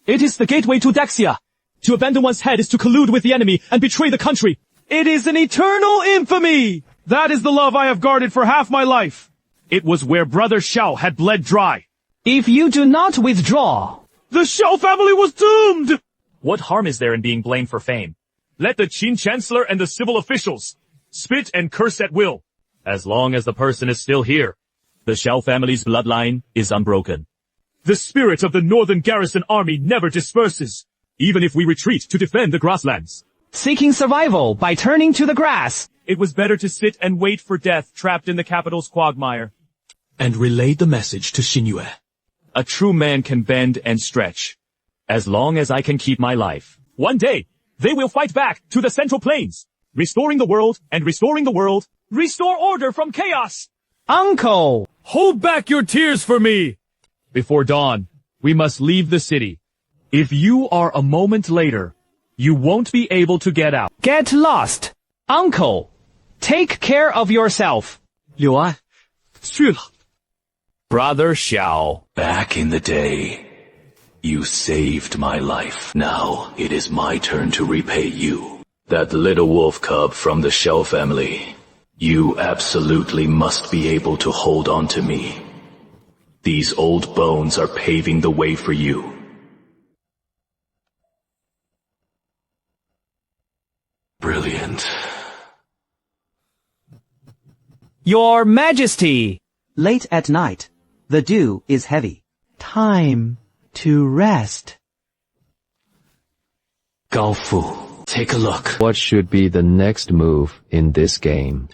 It is the gateway to Daxia. To abandon one's head is to collude with the enemy and betray the country. It is an eternal infamy! That is the love I have guarded for half my life. It was where Brother Xiao had bled dry. If you do not withdraw, the Xiao family was doomed! What harm is there in being blamed for fame? Let the Qin Chancellor and the civil officials spit and curse at will. As long as the person is still here, the Xiao family's bloodline is unbroken. The spirit of the northern garrison army never disperses, even if we retreat to defend the grasslands. Seeking survival by turning to the grass. It was better to sit and wait for death trapped in the capital's quagmire. And relay the message to Xinyue. A true man can bend and stretch. As long as I can keep my life. One day, they will fight back to the Central Plains, restoring the world and restoring the world. Restore order from chaos. Uncle! Hold back your tears for me. Before dawn, we must leave the city. If you are a moment later, you won't be able to get out. Get lost. Uncle, take care of yourself. 柳安，去了。 Brother Xiao. Back in the day, you saved my life. Now it is my turn to repay you. That little wolf cub from the Xiao family. You absolutely must be able to hold on to me. These old bones are paving the way for you. Brilliant. Your Majesty. Late at night. The dew is heavy. Time to rest. Gao Fu, take a look. What should be the next move in this game?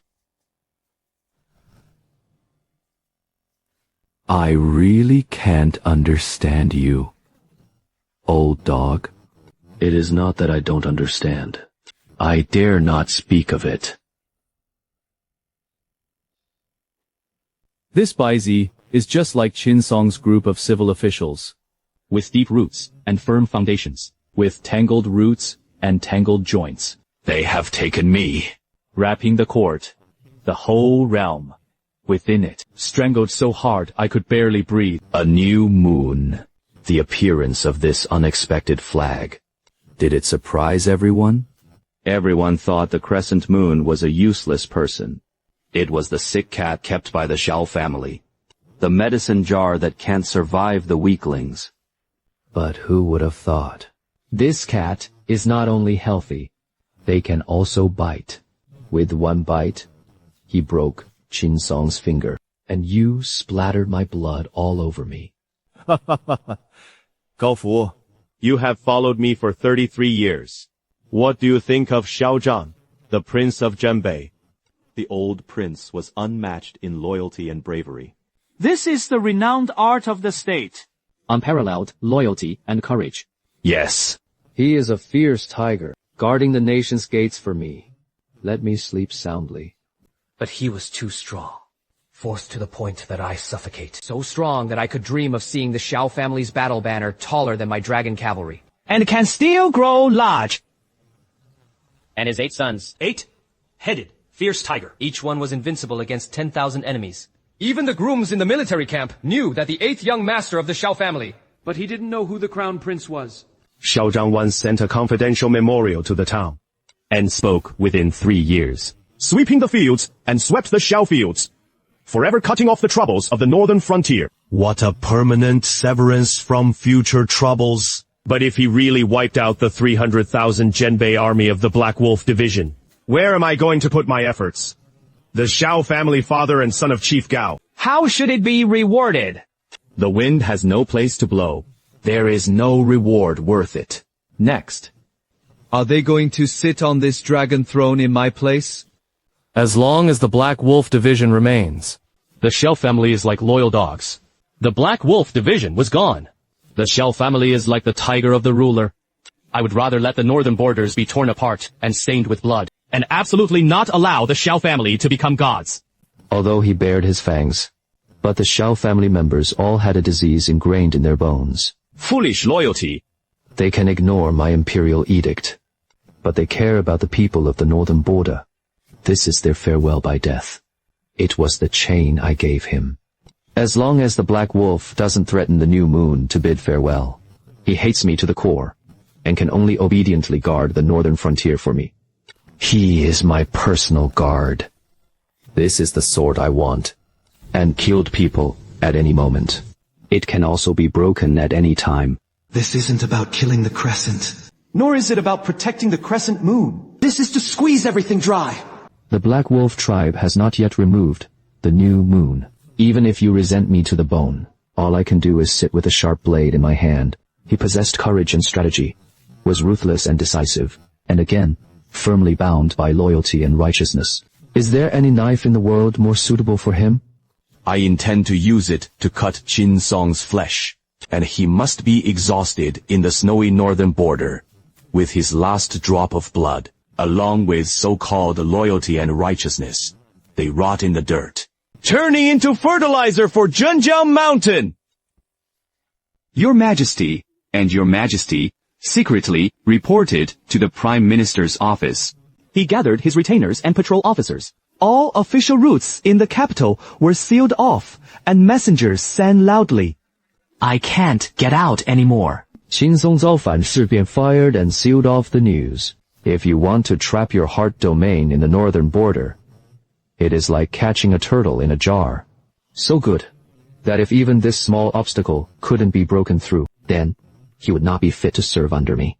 I really can't understand you, old dog. It is not that I don't understand. I dare not speak of it. This Baizi is just like Qin Song's group of civil officials, with deep roots and firm foundations, with tangled roots and tangled joints. They have taken me, wrapping the court, the whole realm, Within it, strangled so hard I could barely breathe. A new moon. The appearance of this unexpected flag. Did it surprise everyone? Everyone thought the crescent moon was a useless person. It was the sick cat kept by the Shao family. The medicine jar that can't survive the weaklings. But who would have thought? This cat is not only healthy, they can also bite. With one bite, he broke Qin Song's finger, and you splattered my blood all over me. Gao Fu, you have followed me for 33 years. What do you think of Xiao Zhang, the Prince of Zhenbei? The old prince was unmatched in loyalty and bravery. This is the renowned art of the state. Unparalleled loyalty and courage. Yes. He is a fierce tiger, guarding the nation's gates for me. Let me sleep soundly. But he was too strong, forced to the point that I suffocate. So strong that I could dream of seeing the Shao family's battle banner taller than my dragon cavalry. And can still grow large. And his 8 sons. 8? Headed, fierce tiger. Each one was invincible against 10,000 enemies. Even the grooms in the military camp knew that the 8th young master of the Shao family. But he didn't know who the crown prince was. Xiao Zhang once sent a confidential memorial to the town, and spoke within 3 years, sweeping the fields and swept the Xiao fields, forever cutting off the troubles of the northern frontier. What a permanent severance from future troubles. But if he really wiped out the 300,000 Zhenbei army of the Black Wolf division, where am I going to put my efforts? The Shao family father and son of Chief Gao. How should it be rewarded? The wind has no place to blow. There is no reward worth it. Next. Are they going to sit on this dragon throne in my place? As long as the Black Wolf division remains. The Shao family is like loyal dogs. The Black Wolf division was gone. The Shao family is like the tiger of the ruler. I would rather let the northern borders be torn apart and stained with blood, and absolutely not allow the Shao family to become gods. Although he bared his fangs, but the Shao family members all had a disease ingrained in their bones. Foolish loyalty. They can ignore my imperial edict, but they care about the people of the northern border. This is their farewell by death. It was the chain I gave him. As long as the Black Wolf doesn't threaten the new moon to bid farewell, he hates me to the core, and can only obediently guard the northern frontier for me. He is my personal guard. This is the sword I want, and killed people at any moment. It can also be broken at any time. This isn't about killing the crescent. Nor is it about protecting the crescent moon. This is to squeeze everything dry. The Black Wolf tribe has not yet removed the new moon. Even if you resent me to the bone, all I can do is sit with a sharp blade in my hand. He possessed courage and strategy, was ruthless and decisive, and again, firmly bound by loyalty and righteousness. Is there any knife in the world more suitable for him? I intend to use it to cut Qin Song's flesh, and he must be exhausted in the snowy northern border, with his last drop of blood, along with so-called loyalty and righteousness. They rot in the dirt, turning into fertilizer for Zhenjiang Mountain. Your Majesty and Your Majesty secretly reported to the Prime Minister's office. He gathered his retainers and patrol officers. All official routes in the capital were sealed off, and messengers sang loudly, I can't get out anymore. Qin Song Zaofan Shibian fired and sealed off the news. If you want to trap your heart domain in the northern border, it is like catching a turtle in a jar. So good, that if even this small obstacle couldn't be broken through, then he would not be fit to serve under me.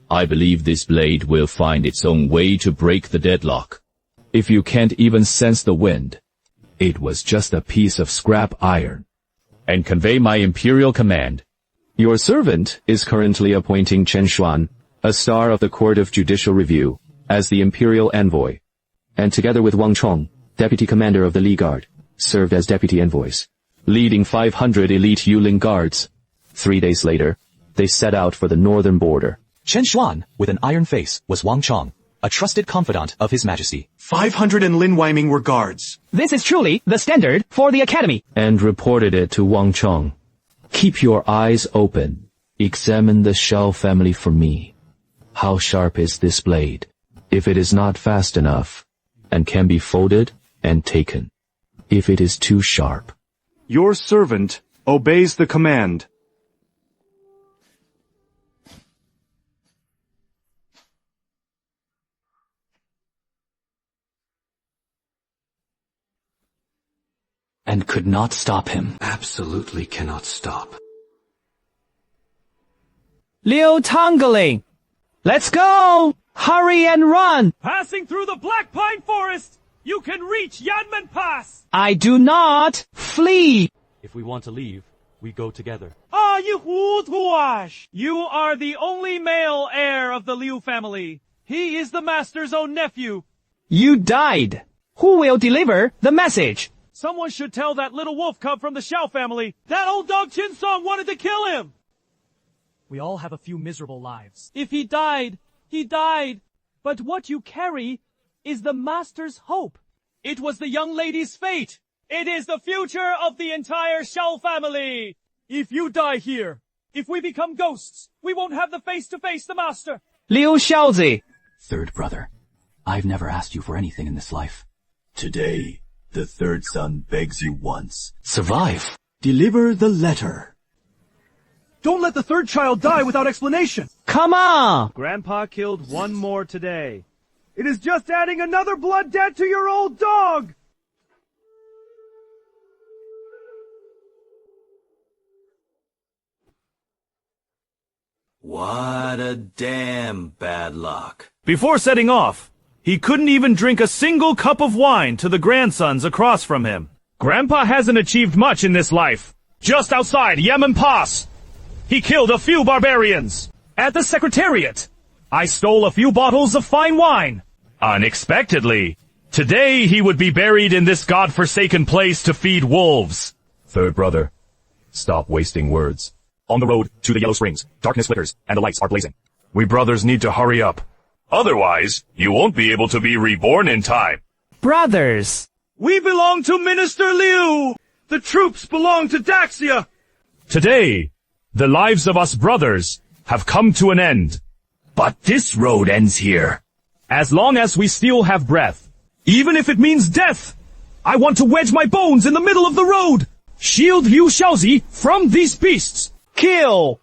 I believe this blade will find its own way to break the deadlock. If you can't even sense the wind, it was just a piece of scrap iron. And convey my imperial command. Your servant is currently appointing Chen Xuan, a star of the Court of Judicial Review, as the imperial envoy, and together with Wang Chong, deputy commander of the Li Guard, served as deputy envoys, leading 500 elite Yuling guards. 3 days later, they set out for the northern border. Chen Xuan, with an iron face, was Wang Chong, a trusted confidant of His Majesty. 500 in Lin Weiming were guards. This is truly the standard for the academy. And reported it to Wang Chong. Keep your eyes open. Examine the Shao family for me. How sharp is this blade? If it is not fast enough, and can be folded and taken, if it is too sharp. Your servant obeys the command. And could not stop him. Absolutely cannot stop. Liu Tongling! Let's go! Hurry and run! Passing through the Black Pine Forest, you can reach Yanmen Pass! I do not! Flee! If we want to leave, we go together. Ah, you Hutuash! You are the only male heir of the Liu family. He is the master's own nephew. You died! Who will deliver the message? Someone should tell that little wolf cub from the Xiao family. That old dog Qin Song wanted to kill him! We all have a few miserable lives. If he died, he died. But what you carry is the master's hope. It was the young lady's fate. It is the future of the entire Xiao family. If you die here, if we become ghosts, we won't have the face to face the master. Liu Xiaozi! Third brother, I've never asked you for anything in this life. Today, the third son begs you once. Survive. Deliver the letter. Don't let the third child die without explanation. Come on! Grandpa killed one more today. It is just adding another blood debt to your old dog! What a damn bad luck. Before setting off, he couldn't even drink a single cup of wine to the grandsons across from him. Grandpa hasn't achieved much in this life. Just outside Yemen Pass, he killed a few barbarians. At the Secretariat, I stole a few bottles of fine wine. Unexpectedly, today he would be buried in this godforsaken place to feed wolves. Third brother, stop wasting words. On the road to the Yellow Springs, darkness flickers and the lights are blazing. We brothers need to hurry up. Otherwise, you won't be able to be reborn in time. Brothers! We belong to Minister Liu! The troops belong to Daxia! Today, the lives of us brothers have come to an end. But this road ends here. As long as we still have breath, even if it means death, I want to wedge my bones in the middle of the road. Shield Liu Xiaozi from these beasts. Kill!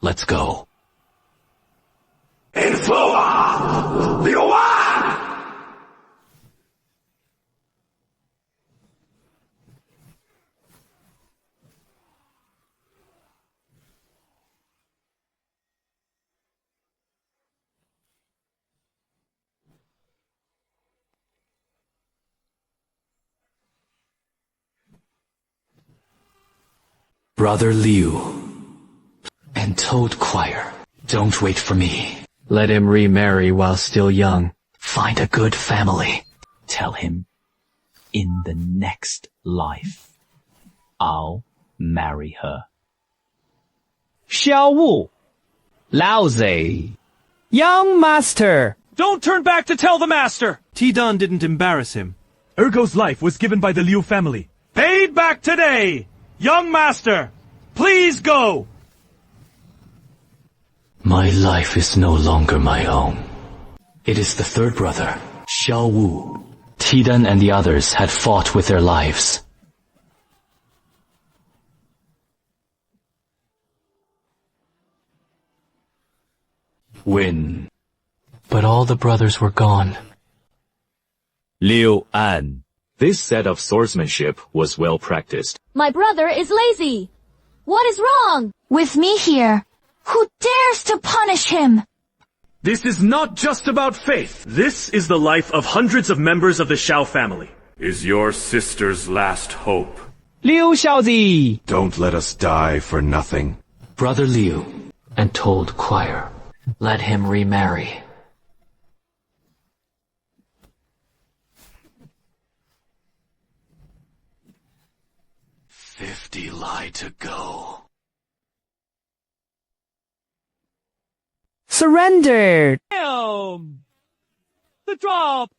Let's go. Influa! Liuan! Brother Liu. And told choir, don't wait for me. Let him remarry while still young. Find a good family. Tell him, in the next life, I'll marry her. Xiao Wu! Lousy! Young master! Don't turn back to tell the master! Tidan didn't embarrass him. Ergo's life was given by the Liu family. Paid back today! Young master, please go! My life is no longer my own. It is the third brother, Xiao Wu. Tidan and the others had fought with their lives. Win. But all the brothers were gone. Liu An. This set of swordsmanship was well practiced. My brother is lazy. What is wrong? With me here. Who dares to punish him? This is not just about faith. This is the life of hundreds of members of the Xiao family. Is your sister's last hope. Liu Xiaozi! Don't let us die for nothing. Brother Liu, and told choir, let him remarry. Lie to go. Surrendered! Damn! The drop!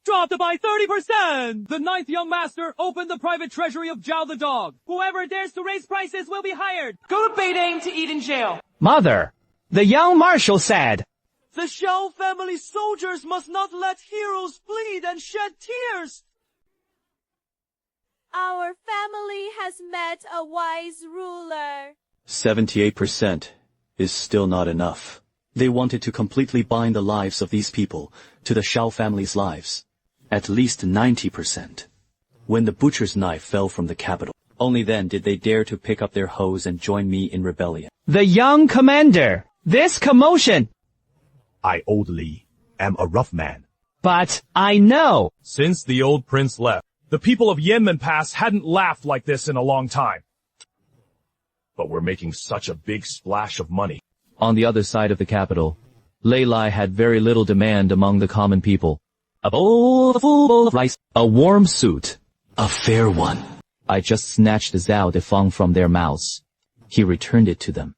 Dropped by 30%! The 9th young master opened the private treasury of Zhao the dog. Whoever dares to raise prices will be hired. Go to Beiding to eat in jail. Mother, the young marshal said, The Xiao family soldiers must not let heroes bleed and shed tears. Our family has met a wise ruler. 78% is still not enough. They wanted to completely bind the lives of these people to the Shao family's lives. At least 90%. When the butcher's knife fell from the capital, only then did they dare to pick up their hoes and join me in rebellion. The young commander! This commotion! I, Old Li, am a rough man. But I know! Since the old prince left, the people of Yanmen Pass hadn't laughed like this in a long time. But we're making such a big splash of money. On the other side of the capital, Lei Lai had very little demand among the common people. A full bowl of rice, a warm suit, a fair one. I just snatched the Zhao Defang from their mouths. He returned it to them.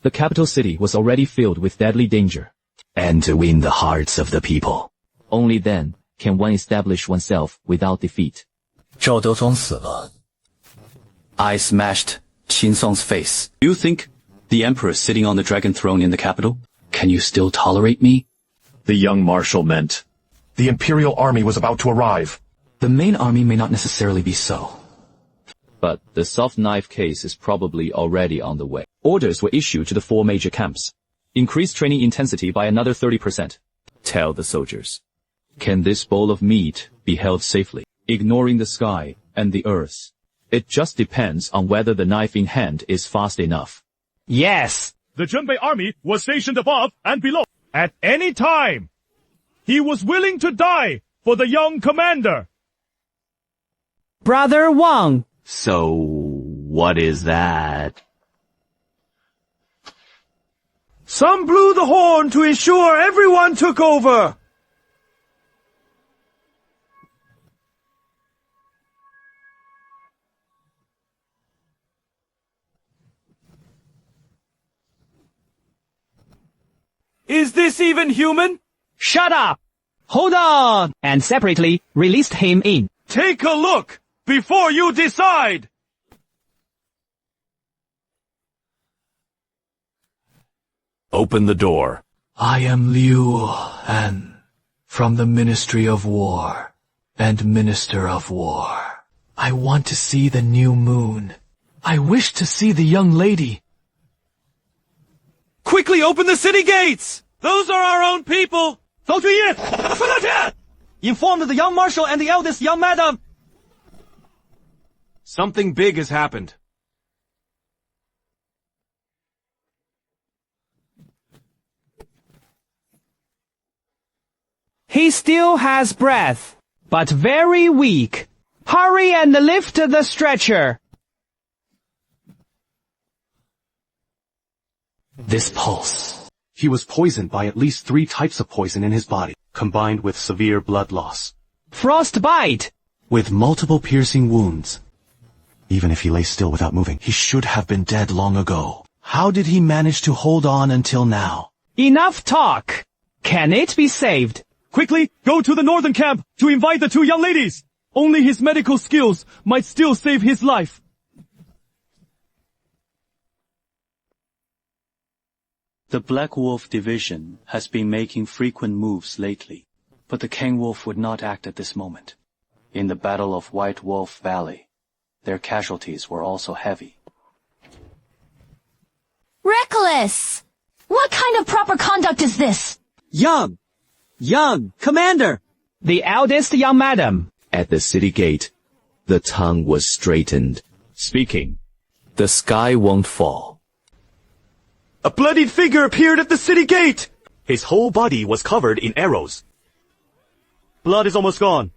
The capital city was already filled with deadly danger. And to win the hearts of the people. Only then can one establish oneself without defeat. Zhao Defang 死了. I smashed Qin Song's face. Do you think the emperor sitting on the dragon throne in the capital? Can you still tolerate me? The young marshal meant the imperial army was about to arrive. The main army may not necessarily be so. But the soft knife case is probably already on the way. Orders were issued to the 4 major camps. Increase training intensity by another 30%. Tell the soldiers. Can this bowl of meat be held safely, ignoring the sky and the earth? It just depends on whether the knife in hand is fast enough. Yes! The Zhenbei army was stationed above and below. At any time, he was willing to die for the young commander. Brother Wang! So, what is that? Some blew the horn to ensure everyone took over. Is this even human? Shut up! Hold on! And separately, released him in. Take a look before you decide! Open the door. I am Liu An, from the Ministry of War, and Minister of War. I want to see the new moon. I wish to see the young lady. Quickly open the city gates! Those are our own people! Inform the young marshal and the eldest young madam! Something big has happened. He still has breath, but very weak. Hurry and lift the stretcher. This pulse. He was poisoned by at least 3 types of poison in his body, combined with severe blood loss. Frostbite! With multiple piercing wounds. Even if he lay still without moving, he should have been dead long ago. How did he manage to hold on until now? Enough talk! Can it be saved? Quickly, go to the northern camp to invite the 2 young ladies! Only his medical skills might still save his life. The Black Wolf Division has been making frequent moves lately, but the King Wolf would not act at this moment. In the Battle of White Wolf Valley, their casualties were also heavy. Reckless! What kind of proper conduct is this? Young, commander! The eldest young madam. At the city gate, the tongue was straightened, speaking. The sky won't fall. A bloodied figure appeared at the city gate! His whole body was covered in arrows. Blood is almost gone.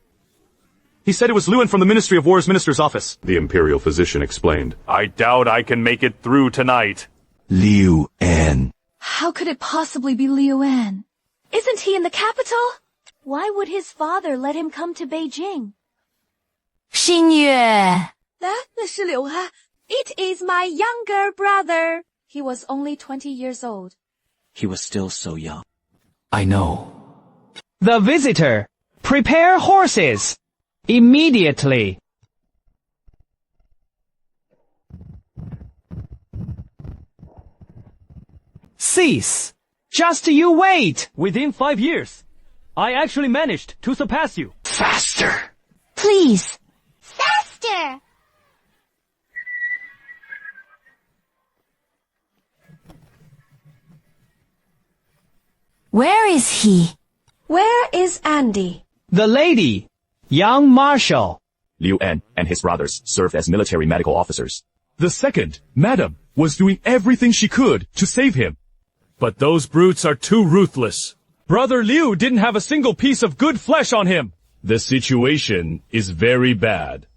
He said it was Luan from the Ministry of War's minister's office. The imperial physician explained. I doubt I can make it through tonight. Liu An. How could it possibly be Liu An? Isn't he in the capital? Why would his father let him come to Beijing? Xingyue! That is Liu Han. It is my younger brother. He was only 20 years old. He was still so young. I know. The visitor! Prepare horses! Immediately! Cease! Just you wait! Within 5 years, I actually managed to surpass you. Faster! Please! Faster! Master! Where is he? Where is Andy? The lady, young Marshal. Liu En and his brothers served as military medical officers. The second, Madam, was doing everything she could to save him. But those brutes are too ruthless. Brother Liu didn't have a single piece of good flesh on him. The situation is very bad.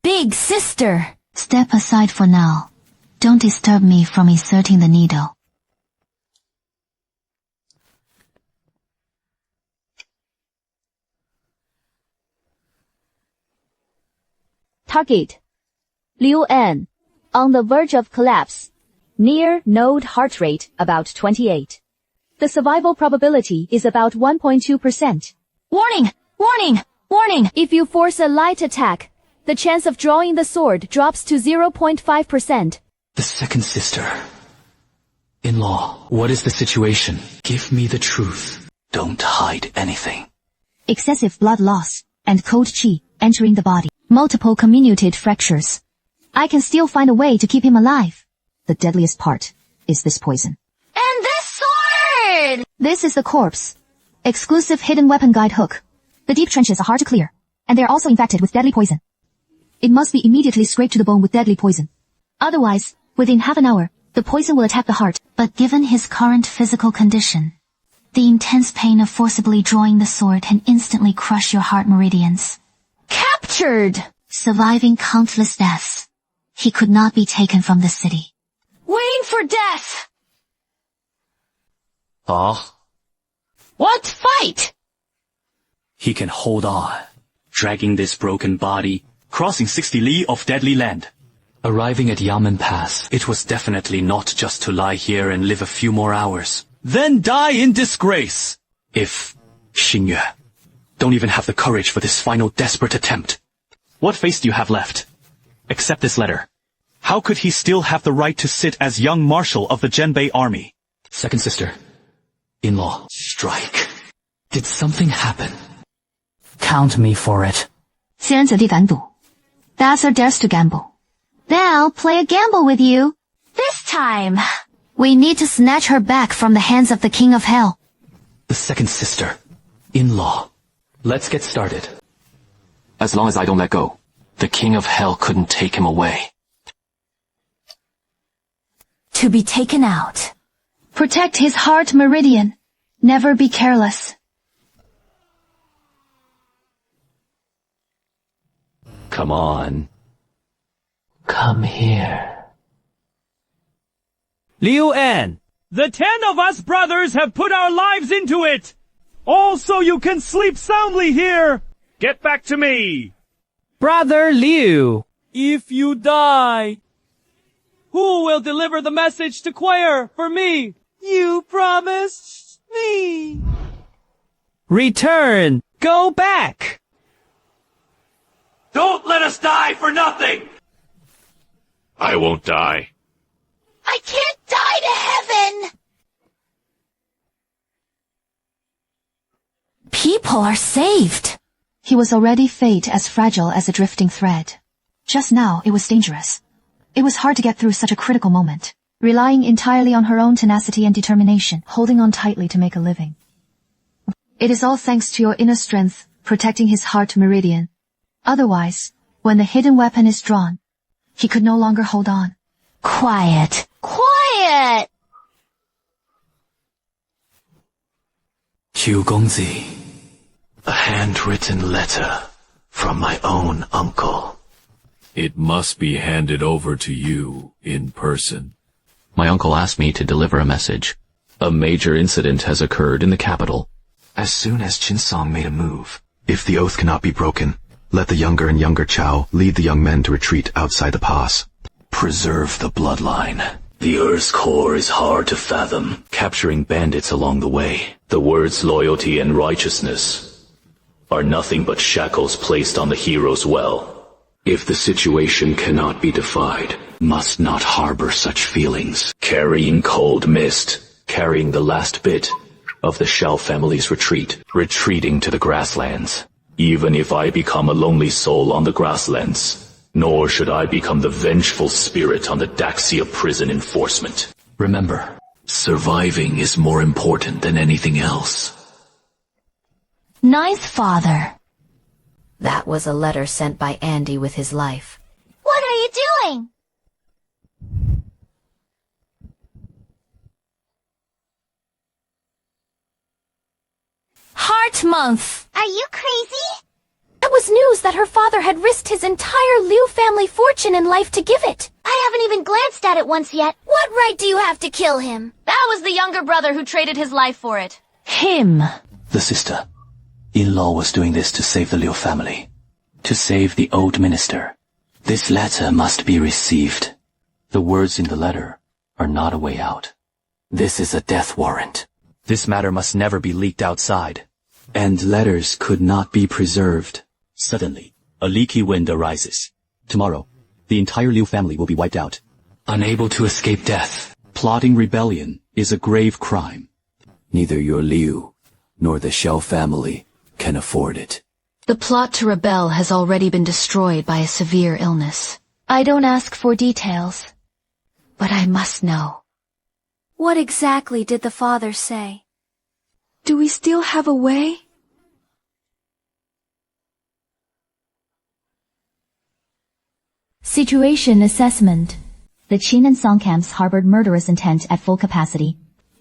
Big sister! Step aside for now. Don't disturb me from inserting the needle. Target. Liu En. On the verge of collapse. Near node heart rate about 28. The survival probability is about 1.2%. Warning! Warning! Warning! If you force a light attack, the chance of drawing the sword drops to 0.5%. The second sister. In-law, what is the situation? Give me the truth. Don't hide anything. Excessive blood loss and cold chi entering the body. Multiple comminuted fractures. I can still find a way to keep him alive. The deadliest part is this poison. And this sword! This is the corpse. Exclusive hidden weapon guide hook. The deep trenches are hard to clear, and they are also infected with deadly poison. It must be immediately scraped to the bone with deadly poison. Otherwise, within half an hour, the poison will attack the heart. But given his current physical condition, the intense pain of forcibly drawing the sword can instantly crush your heart meridians. Captured! Surviving countless deaths, he could not be taken from the city. Waiting for death! What fight? He can hold on, dragging this broken body, crossing 60 li of deadly land. Arriving at Yamen Pass, it was definitely not just to lie here and live a few more hours. Then die in disgrace. If Xingyue don't even have the courage for this final desperate attempt, what face do you have left? Accept this letter. How could he still have the right to sit as young marshal of the Zhenbei army? Second sister. In-law. Strike. Did something happen? Count me for it. 先人子弟敢赌. Bastard dares to gamble. Then I'll play a gamble with you. This time, we need to snatch her back from the hands of the King of Hell. The second sister. In-law. Let's get started. As long as I don't let go, the King of Hell couldn't take him away. To be taken out. Protect his heart meridian. Never be careless. Come on. Come here. Liu En, the 10 of us brothers have put our lives into it. All so you can sleep soundly here. Get back to me. Brother Liu. If you die, who will deliver the message to Quayer for me? You promised me. Return. Go back. Don't let us die for nothing! I won't die. I can't die to heaven! People are saved. He was already fate as fragile as a drifting thread. Just now, it was dangerous. It was hard to get through such a critical moment, relying entirely on her own tenacity and determination, holding on tightly to make a living. It is all thanks to your inner strength, protecting his heart meridian. Otherwise, when the hidden weapon is drawn, he could no longer hold on. Quiet. Quiet! Qiu Gongzi. A handwritten letter from my own uncle. It must be handed over to you in person. My uncle asked me to deliver a message. A major incident has occurred in the capital. As soon as Qinsong made a move, if the oath cannot be broken, let the younger and younger Chao lead the young men to retreat outside the pass. Preserve the bloodline. The Earth's core is hard to fathom, capturing bandits along the way. The words loyalty and righteousness are nothing but shackles placed on the hero's well. If the situation cannot be defied, must not harbor such feelings. Carrying cold mist, carrying the last bit of the Shao family's retreat, retreating to the grasslands. Even if I become a lonely soul on the grasslands, nor should I become the vengeful spirit on the Daxia prison enforcement. Remember, surviving is more important than anything else. Ninth father. That was a letter sent by Andy with his life. What are you doing? Heart Month. Are you crazy? It was news that her father had risked his entire Liu family fortune and life to give it. I haven't even glanced at it once yet. What right do you have to kill him? That was the younger brother who traded his life for it. Him. The sister-in-law was doing this to save the Liu family. To save the old minister. This letter must be received. The words in the letter are not a way out. This is a death warrant. This matter must never be leaked outside. And letters could not be preserved. Suddenly, a leaky wind arises. Tomorrow, the entire Liu family will be wiped out. Unable to escape death, plotting rebellion is a grave crime. Neither your Liu nor the Shao family can afford it. The plot to rebel has already been destroyed by a severe illness. I don't ask for details, but I must know. What exactly did the father say? Do we still have a way? Situation assessment. The Qin and Song camps harbored murderous intent at full capacity.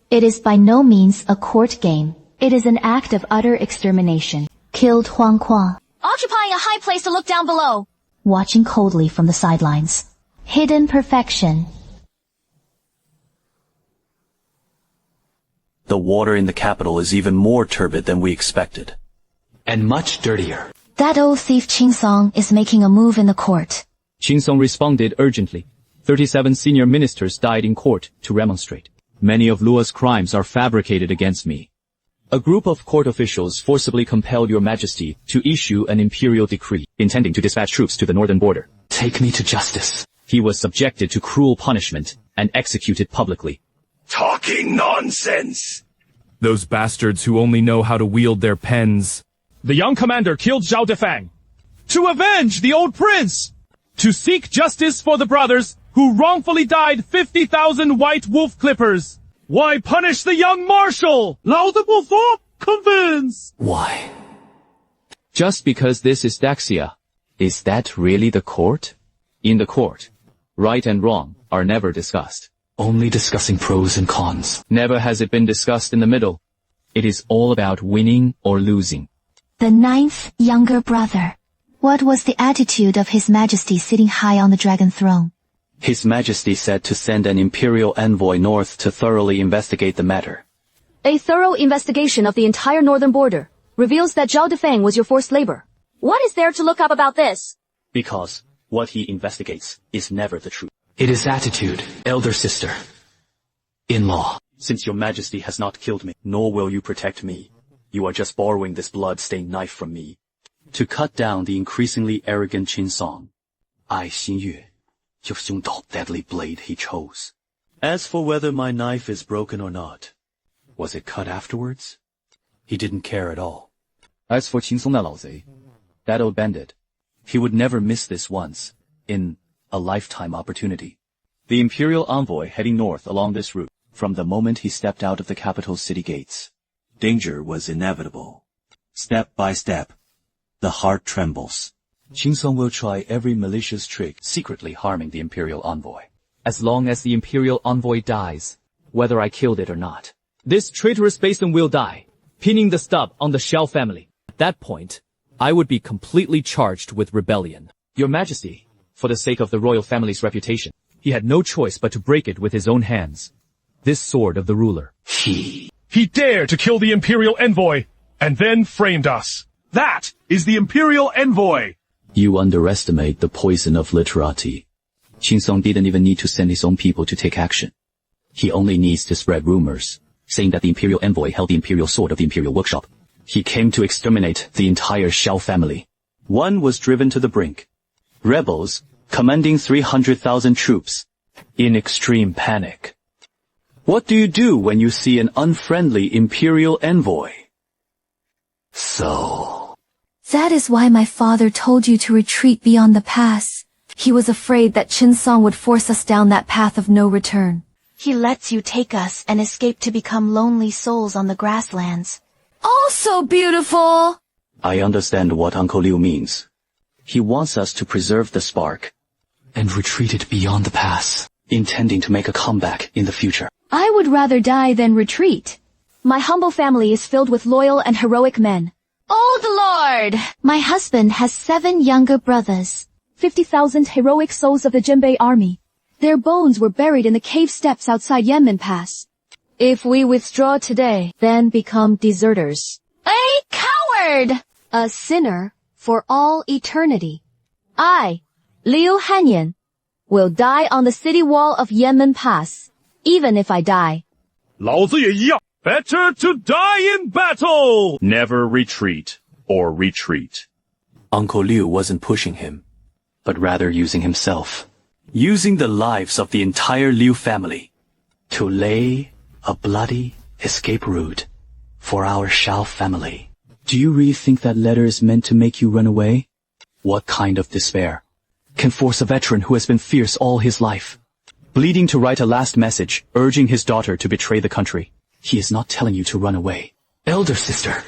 It is by no means a court game. It is an act of utter extermination. Killed Huang Qua. Occupying a high place to look down below. Watching coldly from the sidelines. Hidden perfection. The water in the capital is even more turbid than we expected. And much dirtier. That old thief Qin Song is making a move in the court. Qin Song responded urgently. 37 senior ministers died in court to remonstrate. Many of Luo's crimes are fabricated against me. A group of court officials forcibly compelled your majesty to issue an imperial decree, intending to dispatch troops to the northern border. Take me to justice. He was subjected to cruel punishment and executed publicly. Talking nonsense! Those bastards who only know how to wield their pens. The young commander killed Zhao Defang to avenge the old prince, to seek justice for the brothers who wrongfully died 50,000 white wolf clippers. Why punish the young marshal? Convince! Why? Just because this is Daxia. Is that really the court? In the court, right and wrong are never discussed. Only discussing pros and cons. Never has it been discussed in the middle. It is all about winning or losing. The ninth younger brother. What was the attitude of His Majesty sitting high on the dragon throne? His Majesty said to send an imperial envoy north to thoroughly investigate the matter. A thorough investigation of the entire northern border reveals that Zhao Defang was your forced labor. What is there to look up about this? Because what he investigates is never the truth. It is attitude, elder sister. In-law, since your Majesty has not killed me, nor will you protect me, you are just borrowing this blood-stained knife from me. To cut down the increasingly arrogant Qin Song, Ai Xinyue, 就是用到 deadly blade he chose. As for whether my knife is broken or not, was it cut afterwards? He didn't care at all. As for Qin Song 那老贼, that old bandit, he would never miss this once, in a lifetime opportunity. The imperial envoy heading north along this route, from the moment he stepped out of the capital's city gates, danger was inevitable. Step by step, the heart trembles. Qin Song will try every malicious trick, secretly harming the imperial envoy. As long as the imperial envoy dies, whether I killed it or not, this traitorous Basin will die, pinning the stub on the Shao family. At that point, I would be completely charged with rebellion. Your Majesty, for the sake of the royal family's reputation, he had no choice but to break it with his own hands. This sword of the ruler. He dared to kill the imperial envoy, and then framed us. That is the imperial envoy! You underestimate the poison of literati. Qin Song didn't even need to send his own people to take action. He only needs to spread rumors, saying that the Imperial Envoy held the Imperial Sword of the Imperial Workshop. He came to exterminate the entire Xiao family. One was driven to the brink. Rebels, commanding 300,000 troops, in extreme panic. What do you do when you see an unfriendly Imperial Envoy? So... That is why my father told you to retreat beyond the pass. He was afraid that Qin Song would force us down that path of no return. He lets you take us and escape to become lonely souls on the grasslands. Oh, so beautiful! I understand what Uncle Liu means. He wants us to preserve the spark and retreat it beyond the pass, intending to make a comeback in the future. I would rather die than retreat. My humble family is filled with loyal and heroic men. Old Lord! My husband has 7 younger brothers, 50,000 heroic souls of the Jinbei army. Their bones were buried in the cave steps outside Yanmen Pass. If we withdraw today, then become deserters. A coward! A sinner for all eternity. I, Liu Hanyan, will die on the city wall of Yanmen Pass, even if I die. 老子也一样. Better to die in battle! Never retreat or retreat. Uncle Liu wasn't pushing him, but rather using himself. Using the lives of the entire Liu family to lay a bloody escape route for our Xiao family. Do you really think that letter is meant to make you run away? What kind of despair can force a veteran who has been fierce all his life, bleeding to write a last message urging his daughter to betray the country? He is not telling you to run away. Elder sister,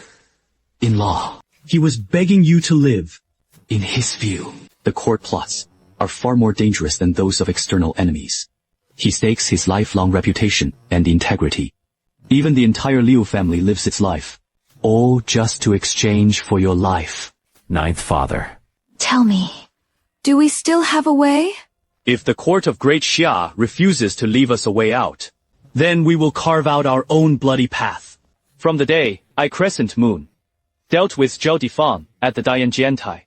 in-law, he was begging you to live. In his view, the court plots are far more dangerous than those of external enemies. He stakes his lifelong reputation and integrity. Even the entire Liu family lives its life, all just to exchange for your life. Ninth Father. Tell me, do we still have a way? If the court of Great Xia refuses to leave us a way out, then we will carve out our own bloody path. From the day I Crescent Moon dealt with Zhao Difang at the Dianjiantai,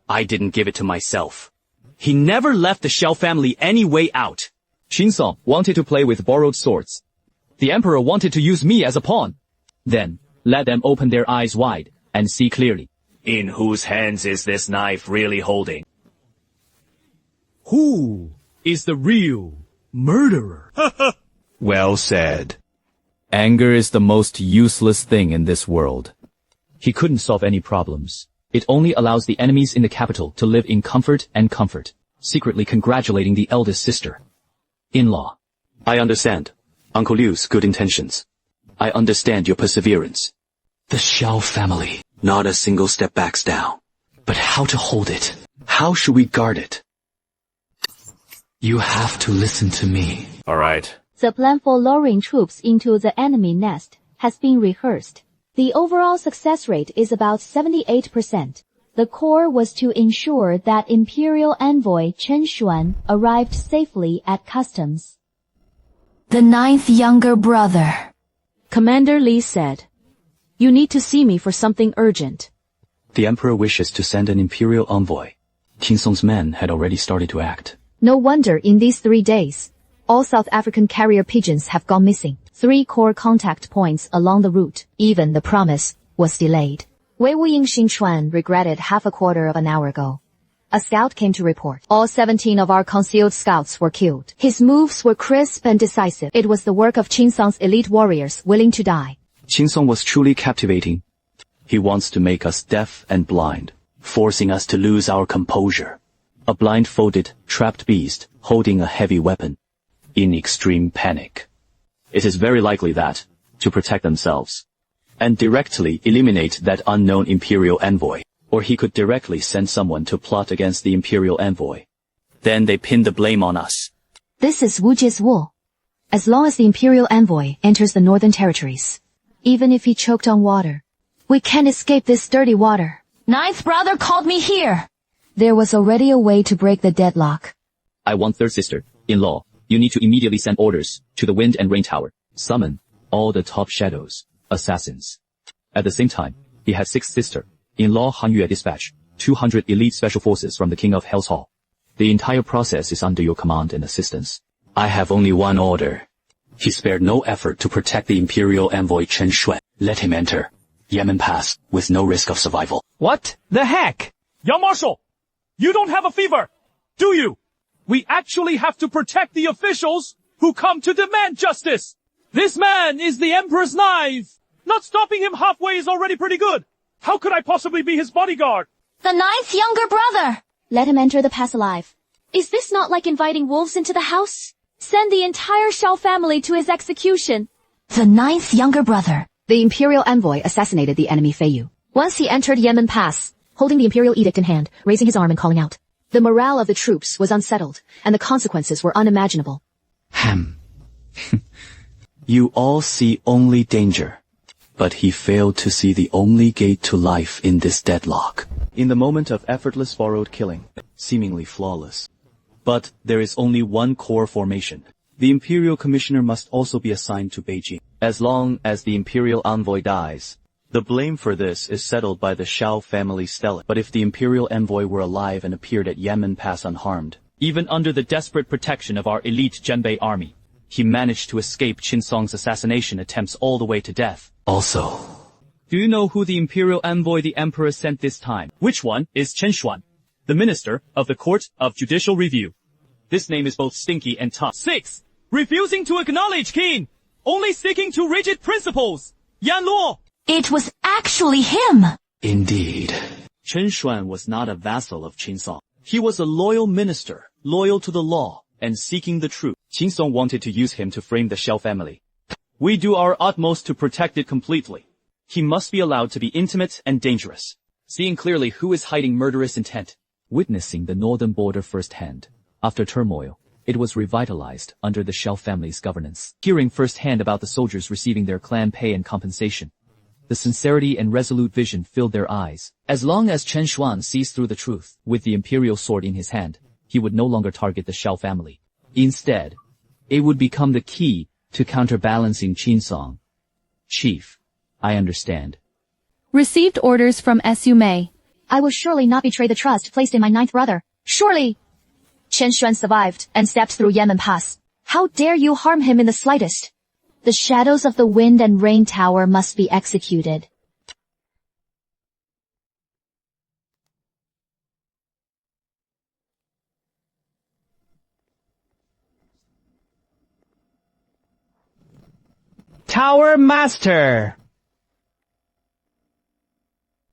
I didn't give it to myself. He never left the Xiao family any way out. Qin Song wanted to play with borrowed swords. The emperor wanted to use me as a pawn. Then, let them open their eyes wide and see clearly. In whose hands is this knife really holding? Who is the real murderer? Well said. Anger is the most useless thing in this world. He couldn't solve any problems. It only allows the enemies in the capital to live in comfort and comfort, secretly congratulating the eldest sister. In-law. I understand Uncle Liu's good intentions. I understand your perseverance. The Xiao family, not a single step backs down. But how to hold it? How should we guard it? You have to listen to me. All right. The plan for luring troops into the enemy nest has been rehearsed. The overall success rate is about 78%. The core was to ensure that Imperial Envoy Chen Xuan arrived safely at customs. The 9th younger brother. Commander Li said, "You need to see me for something urgent." The emperor wishes to send an imperial envoy. Qin Song's men had already started to act. No wonder in these 3 days, all South African carrier pigeons have gone missing. 3 core contact points along the route. Even the promise was delayed. Wei Wuying Xingchuan regretted half a quarter of an hour ago. A scout came to report. All 17 of our concealed scouts were killed. His moves were crisp and decisive. It was the work of Qin Song's elite warriors willing to die. Qin Song was truly captivating. He wants to make us deaf and blind, forcing us to lose our composure. A blindfolded, trapped beast holding a heavy weapon, in extreme panic. It is very likely that, to protect themselves, and directly eliminate that unknown imperial envoy, or he could directly send someone to plot against the imperial envoy. Then they pin the blame on us. This is Wu Jie's wool. As long as the imperial envoy enters the northern territories, even if he choked on water, we can't escape this dirty water. 9th brother called me here. There was already a way to break the deadlock. I want third sister, in-law. You need to immediately send orders to the Wind and Rain Tower. Summon all the top shadows, assassins. At the same time, he had sixth sister, in-law Han Yue dispatch 200 elite special forces from the King of Hell's Hall. The entire process is under your command and assistance. I have only one order. He spared no effort to protect the Imperial Envoy Chen Xuan. Let him enter Yemen Pass with no risk of survival. What the heck? Young Marshal, you don't have a fever, do you? We actually have to protect the officials who come to demand justice. This man is the Emperor's knife. Not stopping him halfway is already pretty good. How could I possibly be his bodyguard? The 9th younger brother! Let him enter the pass alive. Is this not like inviting wolves into the house? Send the entire Shao family to his execution. The 9th younger brother. The Imperial Envoy assassinated the enemy Feiyu. Once he entered Yemen Pass, holding the Imperial Edict in hand, raising his arm and calling out. The morale of the troops was unsettled, and the consequences were unimaginable. You all see only danger, but he failed to see the only gate to life in this deadlock. In the moment of effortless borrowed killing, seemingly flawless. But there is only one core formation. The Imperial Commissioner must also be assigned to Beijing. As long as the Imperial Envoy dies, the blame for this is settled by the Shao family stella. But if the Imperial Envoy were alive and appeared at Yemen Pass unharmed, even under the desperate protection of our elite Zhenbei army, he managed to escape Qin Song's assassination attempts all the way to death. Also, do you know who the Imperial Envoy the Emperor sent this time? Which one is Chen Xuan, the Minister of the Court of Judicial Review? This name is both stinky and tough. 6. Refusing to acknowledge Qin. Only sticking to rigid principles. Yan Luo. It was actually him. Indeed. Chen Xuan was not a vassal of Qin Song. He was a loyal minister, loyal to the law, and seeking the truth. Qin Song wanted to use him to frame the Shao family. We do our utmost to protect it completely. He must be allowed to be intimate and dangerous, seeing clearly who is hiding murderous intent. Witnessing the northern border firsthand, after turmoil, it was revitalized under the Shao family's governance. Hearing firsthand about the soldiers receiving their clan pay and compensation, the sincerity and resolute vision filled their eyes. As long as Chen Xuan sees through the truth, with the imperial sword in his hand, he would no longer target the Shao family. Instead, it would become the key to counterbalancing Qin Song. Chief, I understand. Received orders from S.U. Mei. I will surely not betray the trust placed in my 9th brother. Surely! Chen Xuan survived and stepped through Yemen Pass. How dare you harm him in the slightest? The shadows of the Wind and Rain Tower must be executed. Tower Master!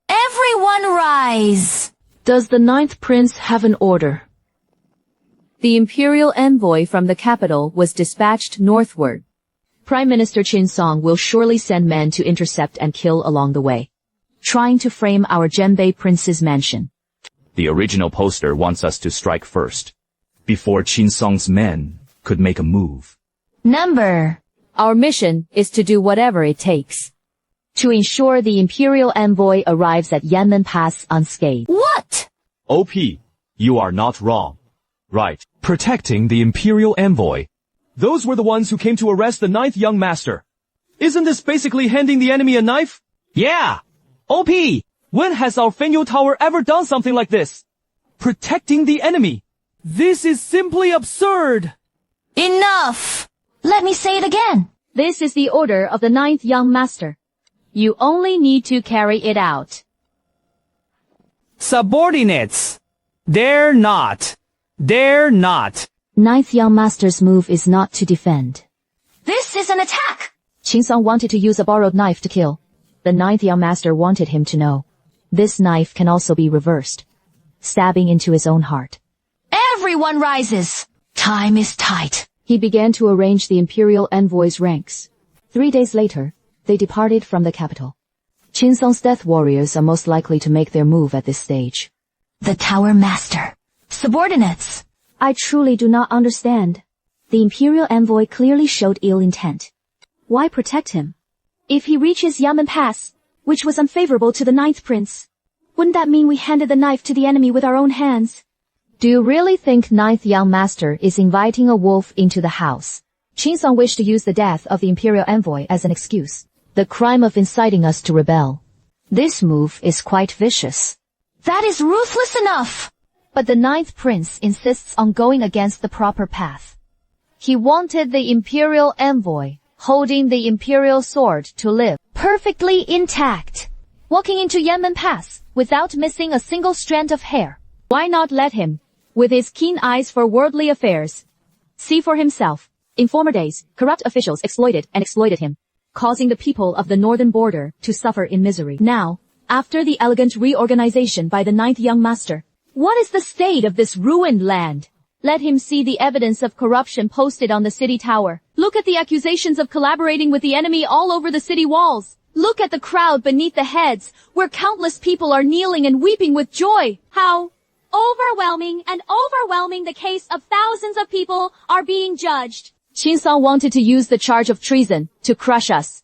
Everyone rise! Does the 9th prince have an order? The imperial envoy from the capital was dispatched northward. Prime Minister Qin Song will surely send men to intercept and kill along the way, trying to frame our Zhenbei prince's mansion. The original poster wants us to strike first, before Qin Song's men could make a move. Number. Our mission is to do whatever it takes to ensure the imperial envoy arrives at Yemen Pass unscathed. What? OP, you are not wrong. Right. Protecting the Imperial Envoy. Those were the ones who came to arrest the 9th young master. Isn't this basically handing the enemy a knife? Yeah! OP! When has our Fengyou Tower ever done something like this? Protecting the enemy. This is simply absurd. Enough! Let me say it again. This is the order of the 9th young master. You only need to carry it out. Subordinates! Dare not! 9th young master's move is not to defend. This is an attack! Qin Song wanted to use a borrowed knife to kill. The 9th young master wanted him to know. This knife can also be reversed, stabbing into his own heart. Everyone rises! Time is tight. He began to arrange the imperial envoy's ranks. 3 days later, they departed from the capital. Qin Song's death warriors are most likely to make their move at this stage. The Tower Master. Subordinates. I truly do not understand. The imperial envoy clearly showed ill intent. Why protect him? If he reaches Yemen Pass, which was unfavorable to the 9th prince, wouldn't that mean we handed the knife to the enemy with our own hands? Do you really think 9th young master is inviting a wolf into the house? Qin Song wished to use the death of the imperial envoy as an excuse. The crime of inciting us to rebel. This move is quite vicious. That is ruthless enough! But the ninth prince insists on going against the proper path. He wanted the imperial envoy, holding the imperial sword, to live perfectly intact, walking into Yanmen Pass without missing a single strand of hair. Why not let him, with his keen eyes for worldly affairs, see for himself? In former days, corrupt officials exploited him, causing the people of the northern border to suffer in misery. Now, after the elegant reorganization by the ninth young master, what is the state of this ruined land? Let him see the evidence of corruption posted on the city tower. Look at the accusations of collaborating with the enemy all over the city walls. Look at the crowd beneath the heads, where countless people are kneeling and weeping with joy. How overwhelming the case of thousands of people are being judged. Qinsong wanted to use the charge of treason to crush us.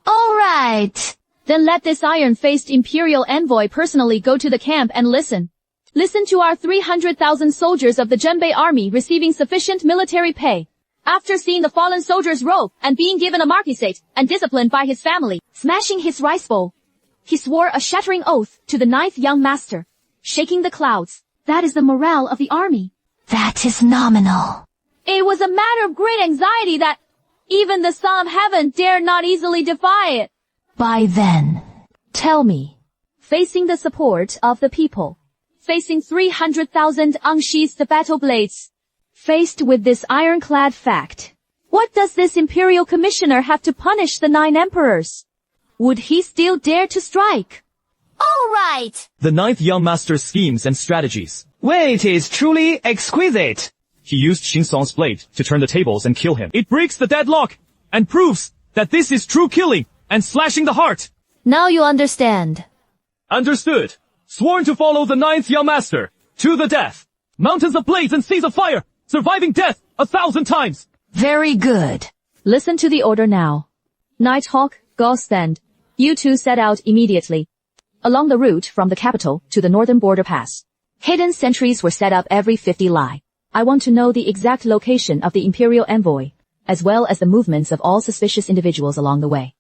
All right. Then let this iron-faced imperial envoy personally go to the camp and listen. Listen to our 300,000 soldiers of the Zhenbei army receiving sufficient military pay. After seeing the fallen soldier's robe and being given a marquisate and disciplined by his family, smashing his rice bowl, he swore a shattering oath to the ninth young master, shaking the clouds. That is the morale of the army. That is nominal. It was a matter of great anxiety that even the Son of Heaven dared not easily defy it. By then, Tell me, facing the support of the people, facing 300,000 unsheathed battle blades, faced with this ironclad fact, what does this imperial commissioner have to punish the 9 emperors? Would he still dare to strike? all right. The ninth young master's schemes and strategies. Wait is truly exquisite. He used Qinsong's blade to turn the tables and kill him. It breaks the deadlock and proves that this is true killing and slashing the heart. Now you understand. Understood. Sworn to follow the 9th young master to the death. Mountains of blades and seas of fire, surviving death 1,000 times. Very good. Listen to the order now. Nighthawk, Gostand, you two set out immediately. Along the route from the capital to the northern border pass. Hidden sentries were set up every 50 li. I want to know the exact location of the imperial envoy, as well as the movements of all suspicious individuals along the way.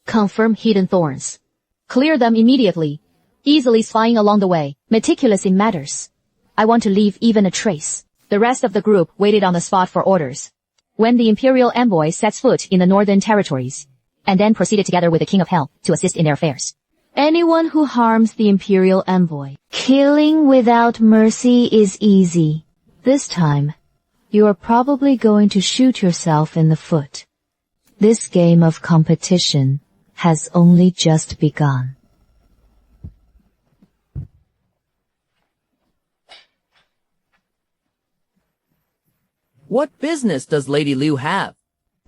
Confirm hidden thorns. Clear them immediately. Easily spying along the way, meticulous in matters. I want to leave even a trace. The rest of the group waited on the spot for orders. When the imperial envoy sets foot in the northern territories, and then proceeded together with the King of Hell to assist in their affairs. Anyone who harms the imperial envoy, killing without mercy is easy. This time, you are probably going to shoot yourself in the foot. This game of competition has only just begun. What business does Lady Liu have?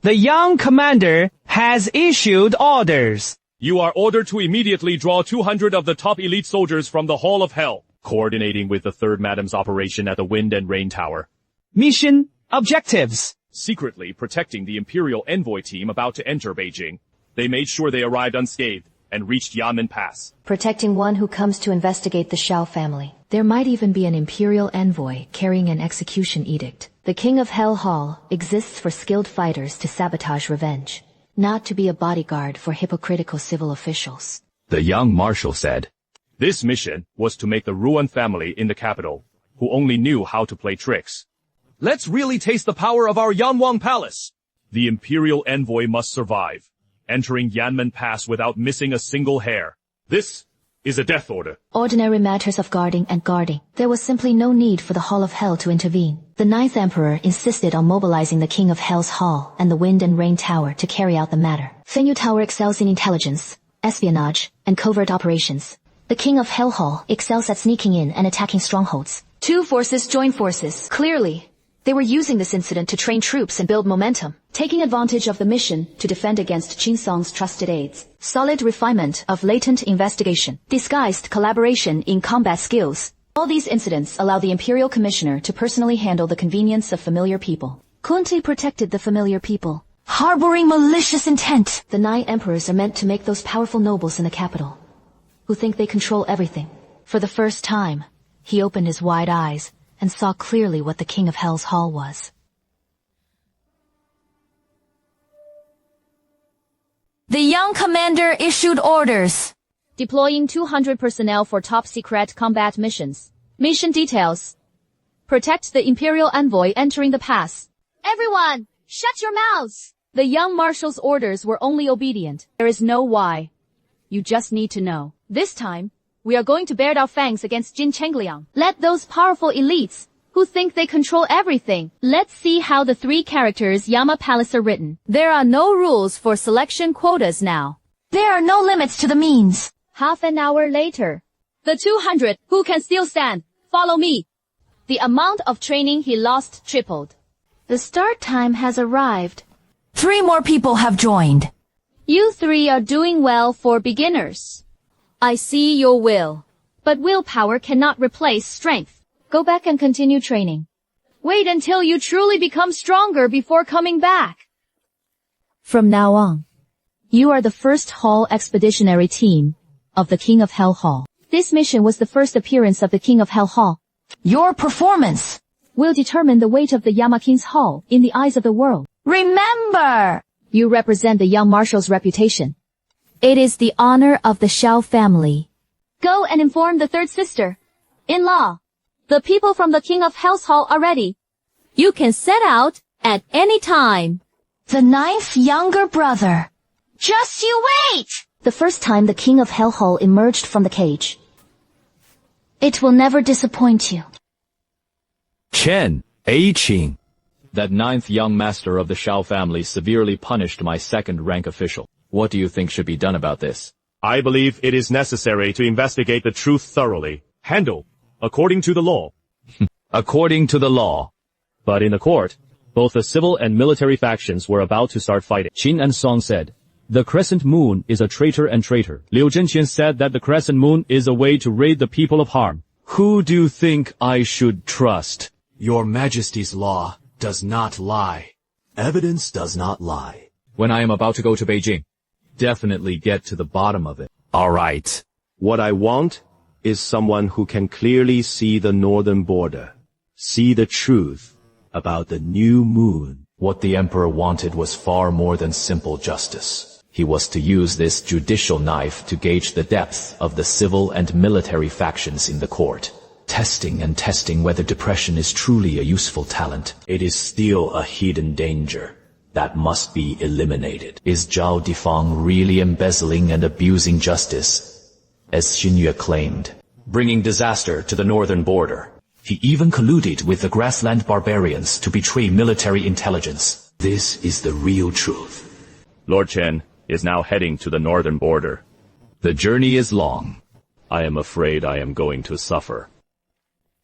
The young commander has issued orders. You are ordered to immediately draw 200 of the top elite soldiers from the Hall of Hell, coordinating with the 3rd Madam's operation at the Wind and Rain Tower. Mission objectives. Secretly protecting the Imperial Envoy team about to enter Beijing. They made sure they arrived unscathed and reached Yanmen Pass. Protecting one who comes to investigate the Shao family. There might even be an imperial envoy carrying an execution edict. The King of Hell Hall exists for skilled fighters to sabotage revenge, not to be a bodyguard for hypocritical civil officials. The young marshal said. This mission was to make the Ruan family in the capital, who only knew how to play tricks. Let's really taste the power of our Yanwang Palace. The Imperial Envoy must survive, entering Yanmen Pass without missing a single hair. This is a death order. Ordinary matters of guarding and guarding. There was simply no need for the Hall of Hell to intervene. The 9th Emperor insisted on mobilizing the King of Hell's Hall and the Wind and Rain Tower to carry out the matter. Fenyu Tower excels in intelligence, espionage, and covert operations. The King of Hell Hall excels at sneaking in and attacking strongholds. 2 forces join forces. Clearly, they were using this incident to train troops and build momentum, taking advantage of the mission to defend against Qinsong's trusted aides. Solid refinement of latent investigation, disguised collaboration in combat skills. All these incidents allow the Imperial Commissioner to personally handle the convenience of familiar people. Kunti protected the familiar people, harboring malicious intent. The 9 emperors are meant to make those powerful nobles in the capital, who think they control everything. For the first time, he opened his wide eyes and saw clearly what the King of Hell's Hall was. The young commander issued orders. Deploying 200 personnel for top-secret combat missions. Mission details. Protect the Imperial envoy entering the pass. Everyone, shut your mouths! The young marshal's orders were only obedient. There is no why. You just need to know. This time, we are going to bear our fangs against Jin Chengliang. Let those powerful elites who think they control everything. Let's see how the 3 characters Yama Palace are written. There are no rules for selection quotas now. There are no limits to the means. Half an hour later. The 200 who can still stand, follow me. The amount of training he lost tripled. The start time has arrived. 3 more people have joined. You 3 are doing well for beginners. I see your will. But willpower cannot replace strength. Go back and continue training. Wait until you truly become stronger before coming back. From now on, you are the first Hall Expeditionary Team of the King of Hell Hall. This mission was the first appearance of the King of Hell Hall. Your performance will determine the weight of the Yamaking's Hall in the eyes of the world. Remember, you represent the young marshal's reputation. It is the honor of the Xiao family. Go and inform the 3rd sister. In-law, the people from the King of Hell's Hall are ready. You can set out at any time. The 9th younger brother. Just you wait! The first time the King of Hell Hall emerged from the cage. It will never disappoint you. Chen, Qing. That 9th young master of the Xiao family severely punished my 2nd rank official. What do you think should be done about this? I believe it is necessary to investigate the truth thoroughly. Handle according to the law. According to the law. But in the court, both the civil and military factions were about to start fighting. Qin and Song said, "The crescent moon is a traitor and traitor." Liu Zhenqian said that the crescent moon is a way to raid the people of harm. Who do you think I should trust? Your Majesty's law does not lie. Evidence does not lie. When I am about to go to Beijing, definitely get to the bottom of it. All right. What I want is someone who can clearly see the northern border, see the truth about the new moon. What the emperor wanted was far more than simple justice. He was to use this judicial knife to gauge the depth of the civil and military factions in the court, testing and testing whether depression is truly a useful talent. It is still a hidden danger that must be eliminated. Is Zhao Difang really embezzling and abusing justice, as Xinyue claimed, bringing disaster to the northern border? He even colluded with the grassland barbarians to betray military intelligence. This is the real truth. Lord Chen is now heading to the northern border. The journey is long. I am afraid I am going to suffer.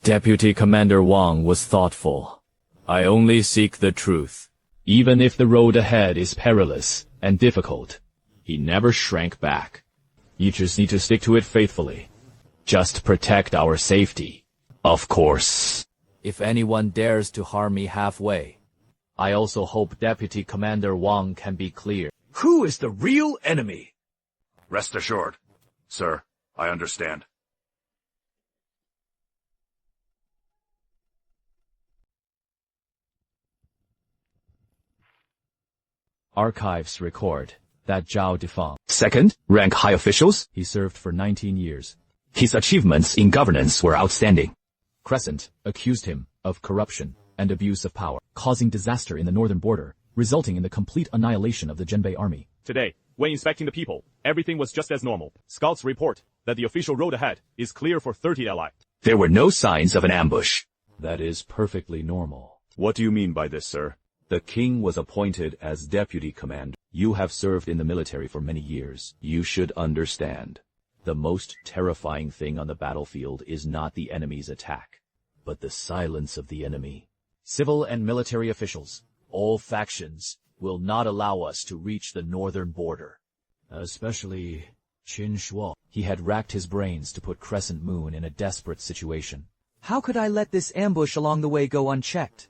Deputy Commander Wang was thoughtful. I only seek the truth. Even if the road ahead is perilous and difficult, he never shrank back. You just need to stick to it faithfully. Just protect our safety. Of course. If anyone dares to harm me halfway, I also hope Deputy Commander Wang can be clear. Who is the real enemy? Rest assured, sir, I understand. Archives record that Zhao Difang, 2nd rank high officials, he served for 19 years. His achievements in governance were outstanding. Crescent accused him of corruption and abuse of power, causing disaster in the northern border, resulting in the complete annihilation of the Zhenbei army. Today, when inspecting the people, everything was just as normal. Scouts report that the official road ahead is clear for 30 ally. There were no signs of an ambush. That is perfectly normal. What do you mean by this, sir? The king was appointed as deputy commander. You have served in the military for many years. You should understand. The most terrifying thing on the battlefield is not the enemy's attack, but the silence of the enemy. Civil and military officials, all factions, will not allow us to reach the northern border. Especially Qin Shuo. He had racked his brains to put Crescent Moon in a desperate situation. How could I let this ambush along the way go unchecked?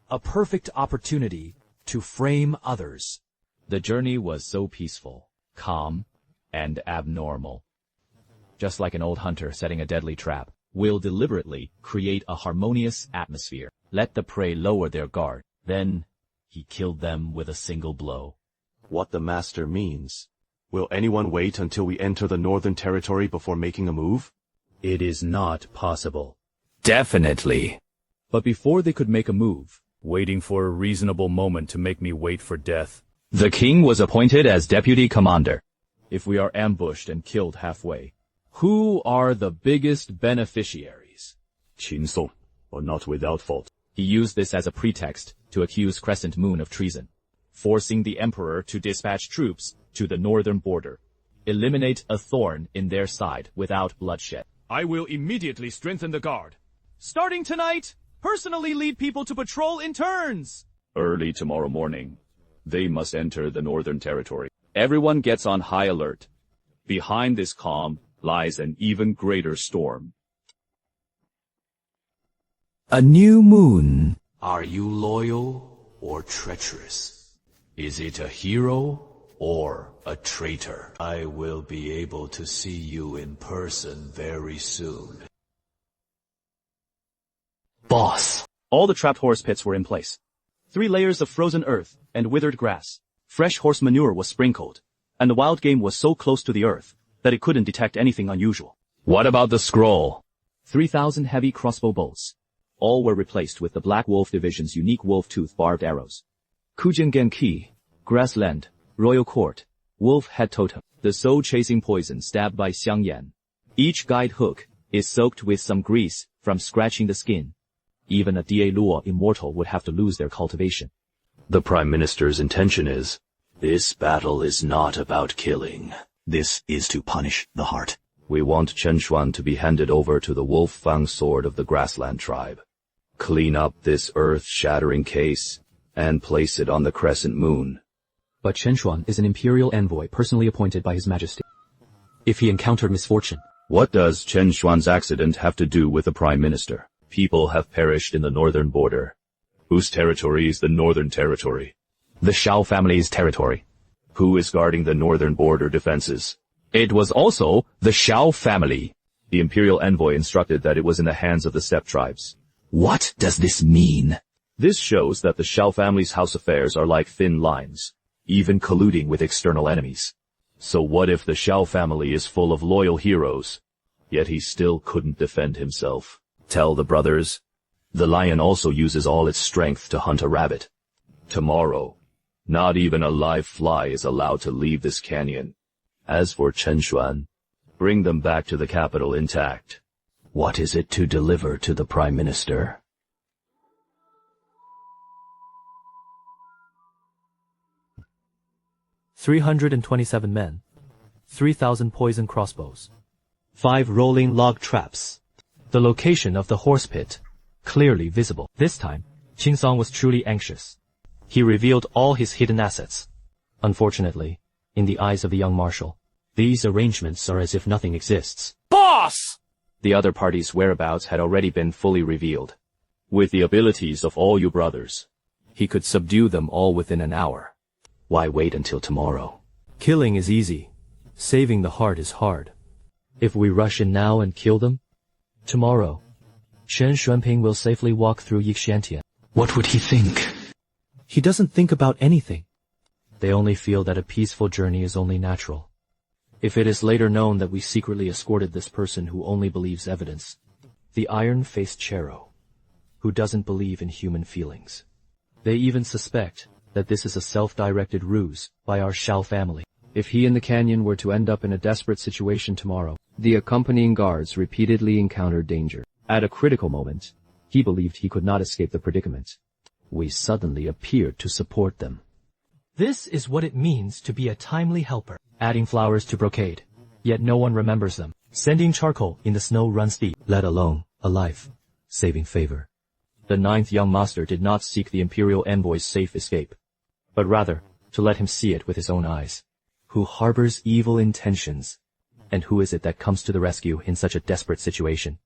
A perfect opportunity to frame others. The journey was so peaceful, calm, and abnormal. Just like an old hunter setting a deadly trap, will deliberately create a harmonious atmosphere. Let the prey lower their guard. Then he killed them with a single blow. What the master means. Will anyone wait until we enter the northern territory before making a move? It is not possible. Definitely. But before they could make a move, waiting for a reasonable moment to make me wait for death. the king was appointed as deputy commander. If we are ambushed and killed halfway, who are the biggest beneficiaries? Qin Song, but not without fault. He used this as a pretext to accuse Crescent Moon of treason, forcing the emperor to dispatch troops to the northern border, eliminate a thorn in their side without bloodshed. I will immediately strengthen the guard. Starting tonight, personally lead people to patrol in turns. Early tomorrow morning, they must enter the northern territory. Everyone gets on high alert. Behind this calm lies an even greater storm. A new moon. Are you loyal or treacherous? Is it a hero or a traitor? I will be able to see you in person very soon. Boss! All the trapped horse pits were in place. 3 layers of frozen earth and withered grass. Fresh horse manure was sprinkled, and the wild game was so close to the earth that it couldn't detect anything unusual. What about the scroll? 3,000 heavy crossbow bolts. All were replaced with the Black Wolf Division's unique wolf-tooth barbed arrows. Kujin Genki, Grassland, Royal Court, Wolf Head Totem, the soul-chasing poison stabbed by Xiang Yan. Each guide hook is soaked with some grease from scratching the skin. Even a Da Luo immortal would have to lose their cultivation. The Prime Minister's intention is, this battle is not about killing. This is to punish the heart. We want Chen Xuan to be handed over to the Wolf Fang Sword of the Grassland tribe. Clean up this earth-shattering case and place it on the Crescent Moon. But Chen Xuan is an imperial envoy personally appointed by His Majesty. If he encountered misfortune... What does Chen Xuan's accident have to do with the Prime Minister? People have perished in the northern border. Whose territory is the northern territory? The Shao family's territory. Who is guarding the northern border defenses? It was also the Shao family. The imperial envoy instructed that it was in the hands of the steppe tribes. What does this mean? This shows that the Shao family's house affairs are like thin lines, even colluding with external enemies. So what if the Shao family is full of loyal heroes, yet he still couldn't defend himself? Tell the brothers, the lion also uses all its strength to hunt a rabbit. Tomorrow, not even a live fly is allowed to leave this canyon. As for Chen Xuan, bring them back to the capital intact. What is it to deliver to the Prime Minister? 327 men, 3,000 poison crossbows, 5 rolling log traps. The location of the horse pit, clearly visible. This time, Qin Song was truly anxious. He revealed all his hidden assets. Unfortunately, in the eyes of the young marshal, these arrangements are as if nothing exists. Boss! The other party's whereabouts had already been fully revealed. With the abilities of all you brothers, he could subdue them all within an hour. Why wait until tomorrow? Killing is easy. Saving the heart is hard. If we rush in now and kill them, tomorrow, Chen Xuanping will safely walk through Yixiantian. What would he think? He doesn't think about anything. They only feel that a peaceful journey is only natural. If it is later known that we secretly escorted this person who only believes evidence, the iron-faced Chero, who doesn't believe in human feelings. They even suspect that this is a self-directed ruse by our Shao family. If he and the canyon were to end up in a desperate situation tomorrow, the accompanying guards repeatedly encountered danger. At a critical moment, he believed he could not escape the predicament. We suddenly appeared to support them. This is what it means to be a timely helper. Adding flowers to brocade, yet no one remembers them. Sending charcoal in the snow runs deep, let alone a life, saving favor. The 9th young master did not seek the imperial envoy's safe escape, but rather to let him see it with his own eyes. Who harbors evil intentions, and who is it that comes to the rescue in such a desperate situation?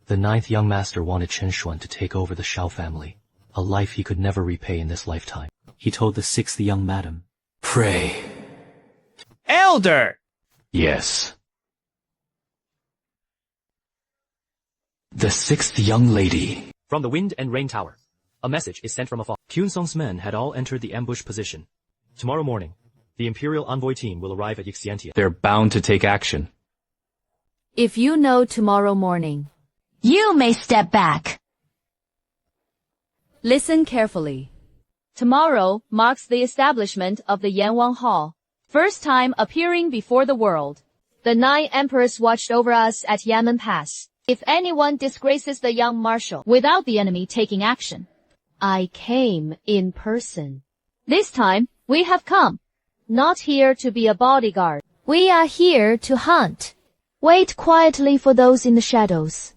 The 9th young master wanted Chen Xuan to take over the Shao family, a life he could never repay in this lifetime. He told the 6th young madam, Pray. Elder! Yes. The 6th young lady. From the Wind and Rain Tower, a message is sent from afar. Qin Song's men had all entered the ambush position. Tomorrow morning, the Imperial Envoy team will arrive at Yixiantian. They're bound to take action. If you know tomorrow morning, You may step back. Listen carefully. Tomorrow marks the establishment of the Yanwang Hall, first time appearing before the world. The 9 emperors watched over us at Yamen Pass. If anyone disgraces the young marshal without the enemy taking action, I came in person. This time, we have come, not here to be a bodyguard. We are here to hunt. Wait quietly for those in the shadows.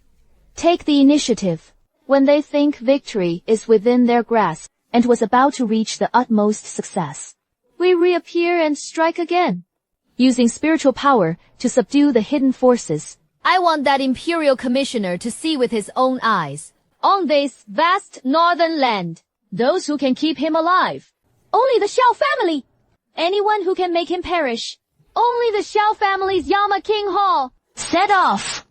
Take the initiative when they think victory is within their grasp and was about to reach the utmost success. We reappear and strike again, using spiritual power to subdue the hidden forces. I want that Imperial Commissioner to see with his own eyes. On this vast northern land, those who can keep him alive. Only the Xiao family. Anyone who can make him perish. Only the Xiao family's Yama King Hall. Set off!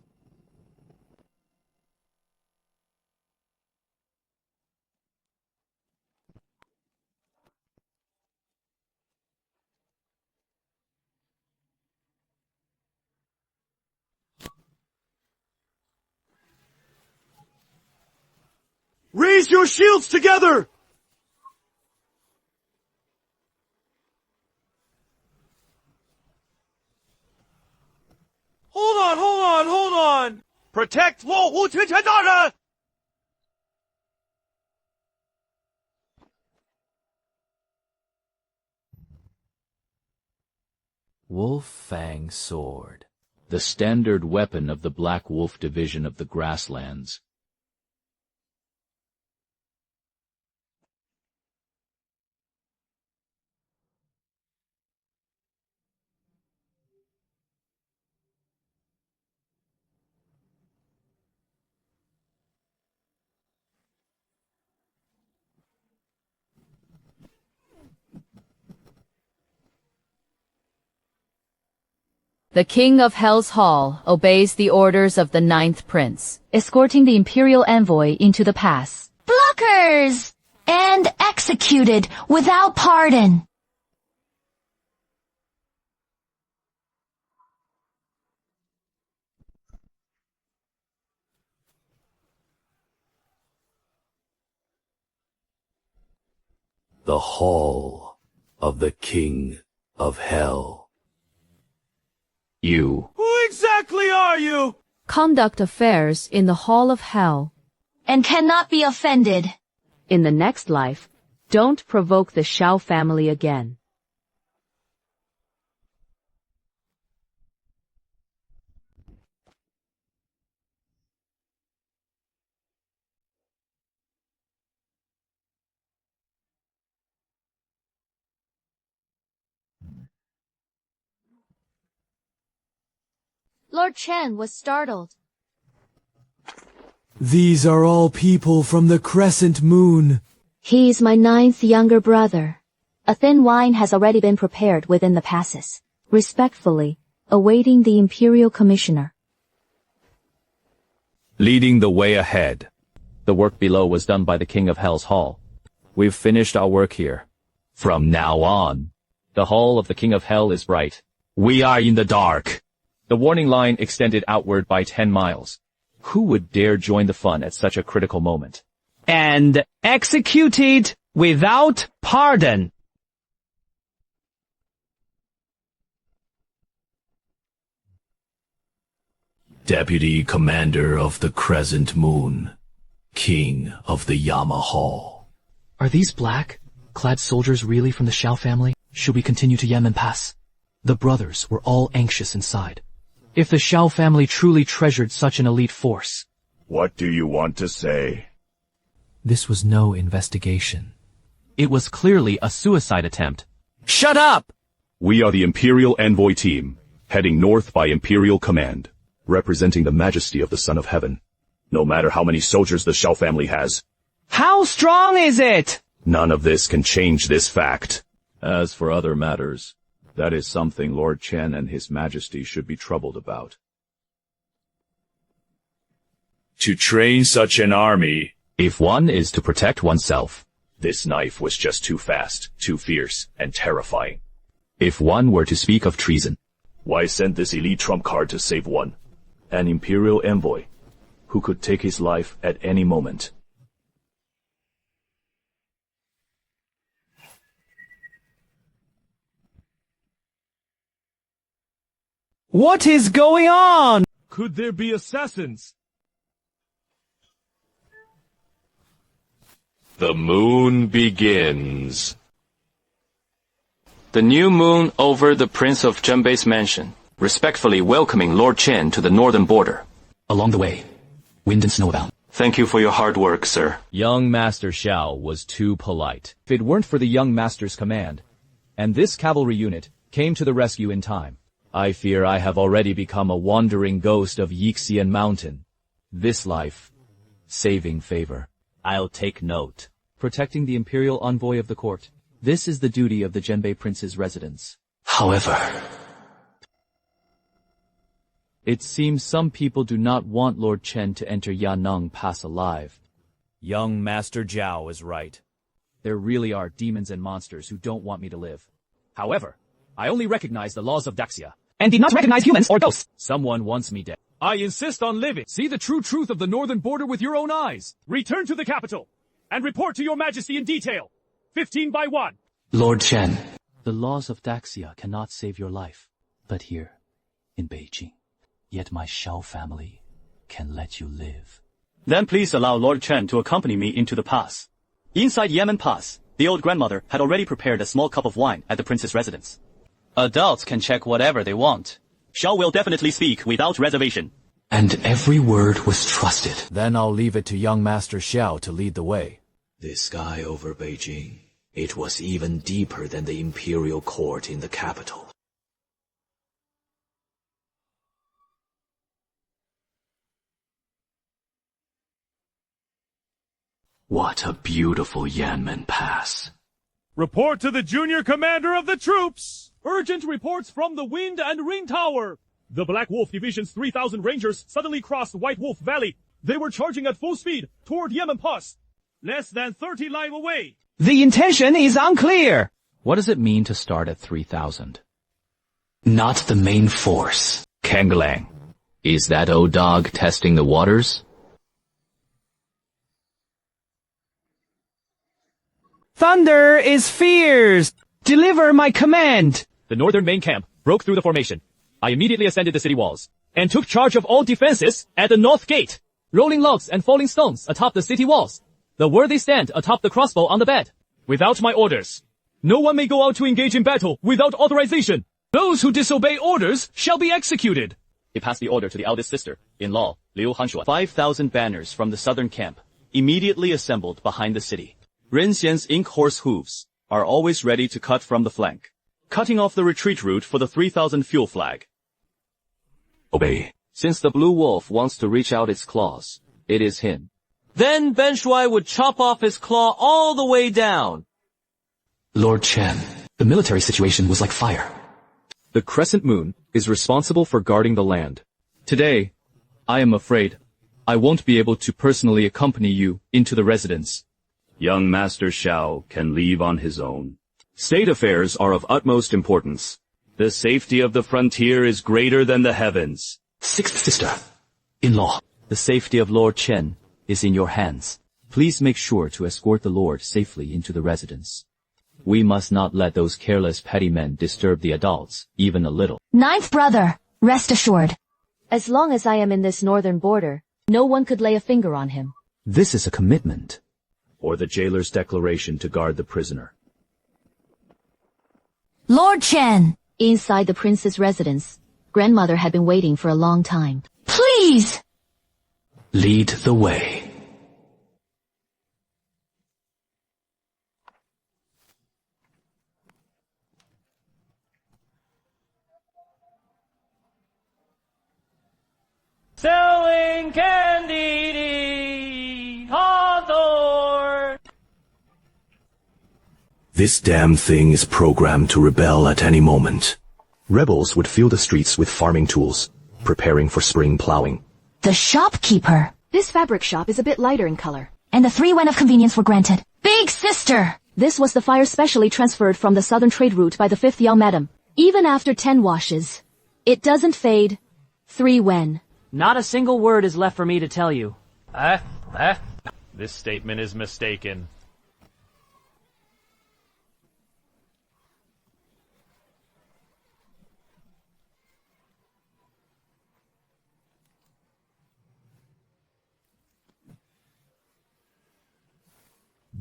Raise your shields together! Hold on! Protect 落户群臣大人! Wolf Fang Sword, the standard weapon of the Black Wolf Division of the Grasslands. The King of Hell's Hall obeys the orders of the 9th Prince, escorting the Imperial envoy into the pass. Blockers! And executed without pardon. The Hall of the King of Hell. You. Who exactly are you? Conduct affairs in the Hall of Hell. And cannot be offended. In the next life, don't provoke the Xiao family again. Lord Chen was startled. These are all people from the Crescent Moon. He is my 9th younger brother. A thin wine has already been prepared within the passes. Respectfully, awaiting the Imperial Commissioner. Leading the way ahead. The work below was done by the King of Hell's Hall. We've finished our work here. From now on, the Hall of the King of Hell is bright. we are in the dark. The warning line extended outward by 10 miles. Who would dare join the fun at such a critical moment? And executed without pardon. Deputy Commander of the Crescent Moon, King of the Yama Hall. Are these black, clad soldiers really from the Xiao family? Should we continue to Yamen Pass? The brothers were all anxious inside. If the Xiao family truly treasured such an elite force. What do you want to say? This was no investigation. It was clearly a suicide attempt. Shut up! We are the Imperial Envoy Team, heading north by Imperial Command, representing the majesty of the Son of Heaven. No matter how many soldiers the Xiao family has. How strong is it? None of this can change this fact. As for other matters, that is something Lord Chen and His Majesty should be troubled about. To train such an army, if one is to protect oneself, this knife was just too fast, too fierce, and terrifying. If one were to speak of treason, why send this elite trump card to save one? An Imperial envoy, who could take his life at any moment. What is going on? Could there be assassins? The moon begins. The new moon over the Prince of Zhenbei's mansion, respectfully welcoming Lord Chen to the northern border. Along the way, wind and snow abound. Thank you for your hard work, sir. Young Master Xiao was too polite. If it weren't for the young master's command, and this cavalry unit came to the rescue in time, I fear I have already become a wandering ghost of Yixian Mountain. This life, saving favor. I'll take note. Protecting the imperial envoy of the court. This is the duty of the Zhenbei prince's residence. However, it seems some people do not want Lord Chen to enter Yaneng Pass alive. Young Master Zhao is right. There really are demons and monsters who don't want me to live. However, I only recognize the laws of Daxia. And did not recognize humans or ghosts. Someone wants me dead. I insist on living. See the true truth of the northern border with your own eyes. Return to the capital and report to your majesty in detail. 15 by 1. Lord Chen. The laws of Daxia cannot save your life, but here, in Beijing, yet my Xiao family can let you live. Then please allow Lord Chen to accompany me into the pass. Inside Yemen Pass, the old grandmother had already prepared a small cup of wine at the prince's residence. Adults can check whatever they want. Xiao will definitely speak without reservation. And every word was trusted. Then I'll leave it to young Master Xiao to lead the way. The sky over Beijing, it was even deeper than the imperial court in the capital. What a beautiful Yanmen Pass. Report to the junior commander of the troops. Urgent reports from the Wind and Ring Tower. The Black Wolf Division's 3,000 rangers suddenly crossed White Wolf Valley. They were charging at full speed toward Yemen Pass. Less than 30 live away. The intention is unclear. What does it mean to start at 3,000? Not the main force. Kanglang. Is that old dog testing the waters? Thunder is fierce. Deliver my command. The northern main camp broke through the formation. I immediately ascended the city walls and took charge of all defenses at the north gate. Rolling logs and falling stones atop the city walls. The worthy stand atop the crossbow on the bed. Without my orders, no one may go out to engage in battle without authorization. Those who disobey orders shall be executed. He passed the order to the eldest sister-in-law, Liu Hanxuan. 5,000 banners from the southern camp immediately assembled behind the city. Ren Xian's ink horse hooves are always ready to cut from the flank, cutting off the retreat route for the 3,000 fuel flag. Obey. Since the blue wolf wants to reach out its claws, it is him. Then Ben Shuai would chop off his claw all the way down. Lord Chen, the military situation was like fire. The crescent moon is responsible for guarding the land. Today, I am afraid I won't be able to personally accompany you into the residence. Young Master Xiao can leave on his own. State affairs are of utmost importance. The safety of the frontier is greater than the heavens. Sixth sister-in-law. The safety of Lord Chen is in your hands. Please make sure to escort the Lord safely into the residence. We must not let those careless petty men disturb the adults, even a little. Ninth brother, rest assured. As long as I am in this northern border, no one could lay a finger on him. This is a commitment. Or the jailer's declaration to guard the prisoner. Lord Chen. Inside the prince's residence, grandmother had been waiting for a long time. Please! Lead the way. Selling candy, Hawthorne. This damn thing is programmed to rebel at any moment. Rebels would fill the streets with farming tools, preparing for spring plowing. The shopkeeper. This fabric shop is a bit lighter in color. And the 3 wen of convenience were granted. Big sister! This was the fire specially transferred from the southern trade route by the 5th young madam. Even after 10 washes, it doesn't fade. 3 wen. Not a single word is left for me to tell you. This statement is mistaken.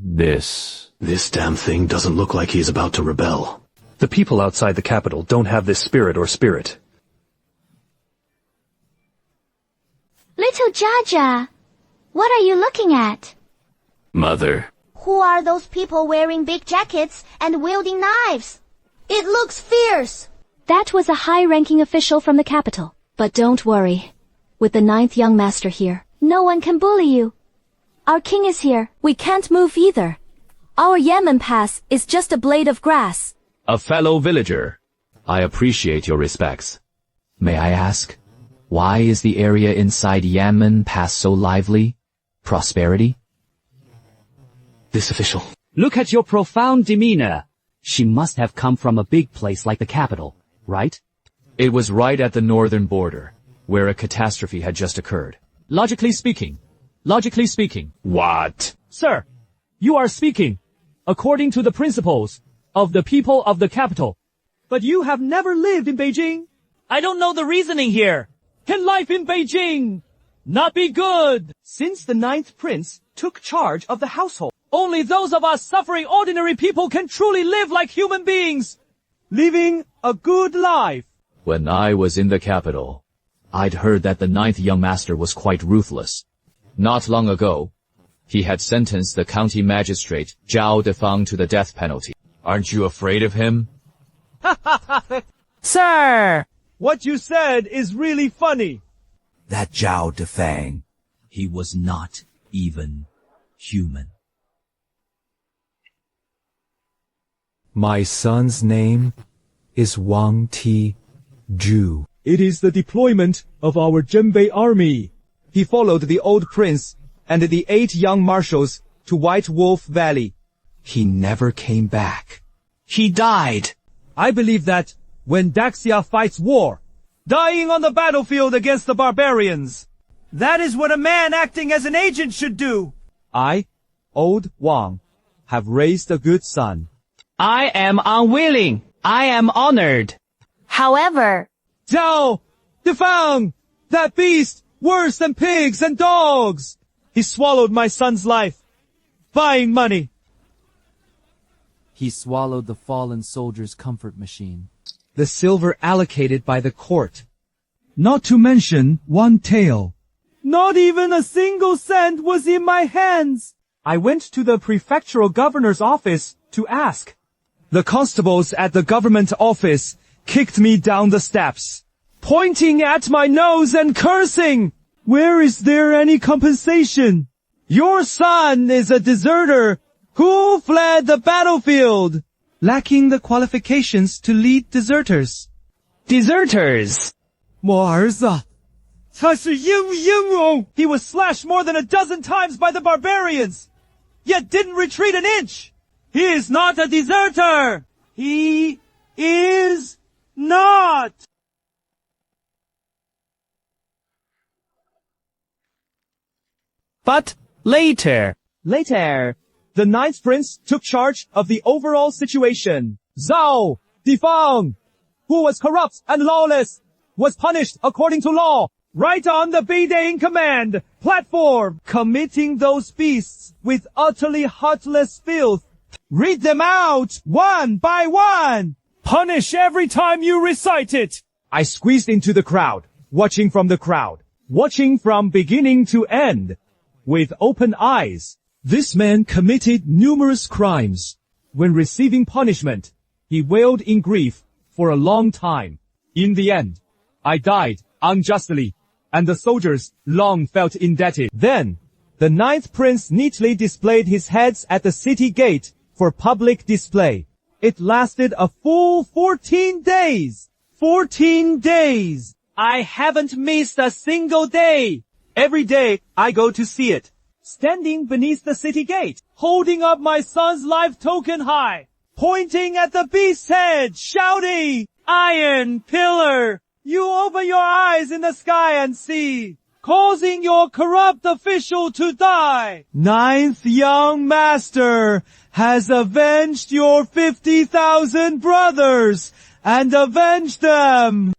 This damn thing doesn't look like he's about to rebel. The people outside the capital don't have this spirit or spirit. Little Jaja, what are you looking at? Mother. Who are those people wearing big jackets and wielding knives? It looks fierce. That was a high-ranking official from the capital. But don't worry. With the 9th young master here, no one can bully you. Our king is here. We can't move either. Our Yemen pass is just a blade of grass. A fellow villager, I appreciate your respects. May I ask, why is the area inside Yemen Pass so lively? Prosperity? This official. Look at your profound demeanor. She must have come from a big place like the capital, right? It was right at the northern border, where a catastrophe had just occurred. Logically speaking. What? Sir, you are speaking according to the principles of the people of the capital. But you have never lived in Beijing. I don't know the reasoning here. Can life in Beijing not be good? Since the 9th prince took charge of the household, only those of us suffering ordinary people can truly live like human beings, living a good life. When I was in the capital, I'd heard that the 9th young master was quite ruthless. Not long ago, he had sentenced the county magistrate, Zhao Defang, to the death penalty. Aren't you afraid of him? Sir, what you said is really funny. That Zhao Defang, he was not even human. My son's name is Wang Ti-ju. It is the deployment of our Zhenbei army. He followed the old prince and the 8 young marshals to White Wolf Valley. He never came back. He died. I believe that when Daxia fights war, dying on the battlefield against the barbarians, that is what a man acting as an agent should do. I, old Wang, have raised a good son. I am unwilling. I am honored. However, Zhao Defang, that beast, worse than pigs and dogs. He swallowed my son's life, buying money. He swallowed the fallen soldier's comfort machine. The silver allocated by the court. Not to mention 1 tael. Not even a single cent was in my hands. I went to the prefectural governor's office to ask. The constables at the government office kicked me down the steps, pointing at my nose and cursing. Where is there any compensation? Your son is a deserter who fled the battlefield, lacking the qualifications to lead deserters. Deserters! 我儿子，他是英勇. He was slashed more than a dozen times by the barbarians, yet didn't retreat an inch. He is not a deserter. He is not. But later, the 9th prince took charge of the overall situation. Zhao Defang, who was corrupt and lawless, was punished according to law, right on the B-Day in command platform, committing those beasts with utterly heartless filth. Read them out, one by one. Punish every time you recite it. I squeezed into the crowd, watching from beginning to end. With open eyes, this man committed numerous crimes. When receiving punishment, he wailed in grief for a long time. In the end, I died unjustly, and the soldiers long felt indebted. Then, the 9th prince neatly displayed his heads at the city gate for public display. It lasted a full 14 days. 14 days! I haven't missed a single day. Every day, I go to see it. Standing beneath the city gate, holding up my son's life token high, pointing at the beast's head, shouting, Iron Pillar! You open your eyes in the sky and see, causing your corrupt official to die. 9th young master has avenged your 50,000 brothers, and avenged them.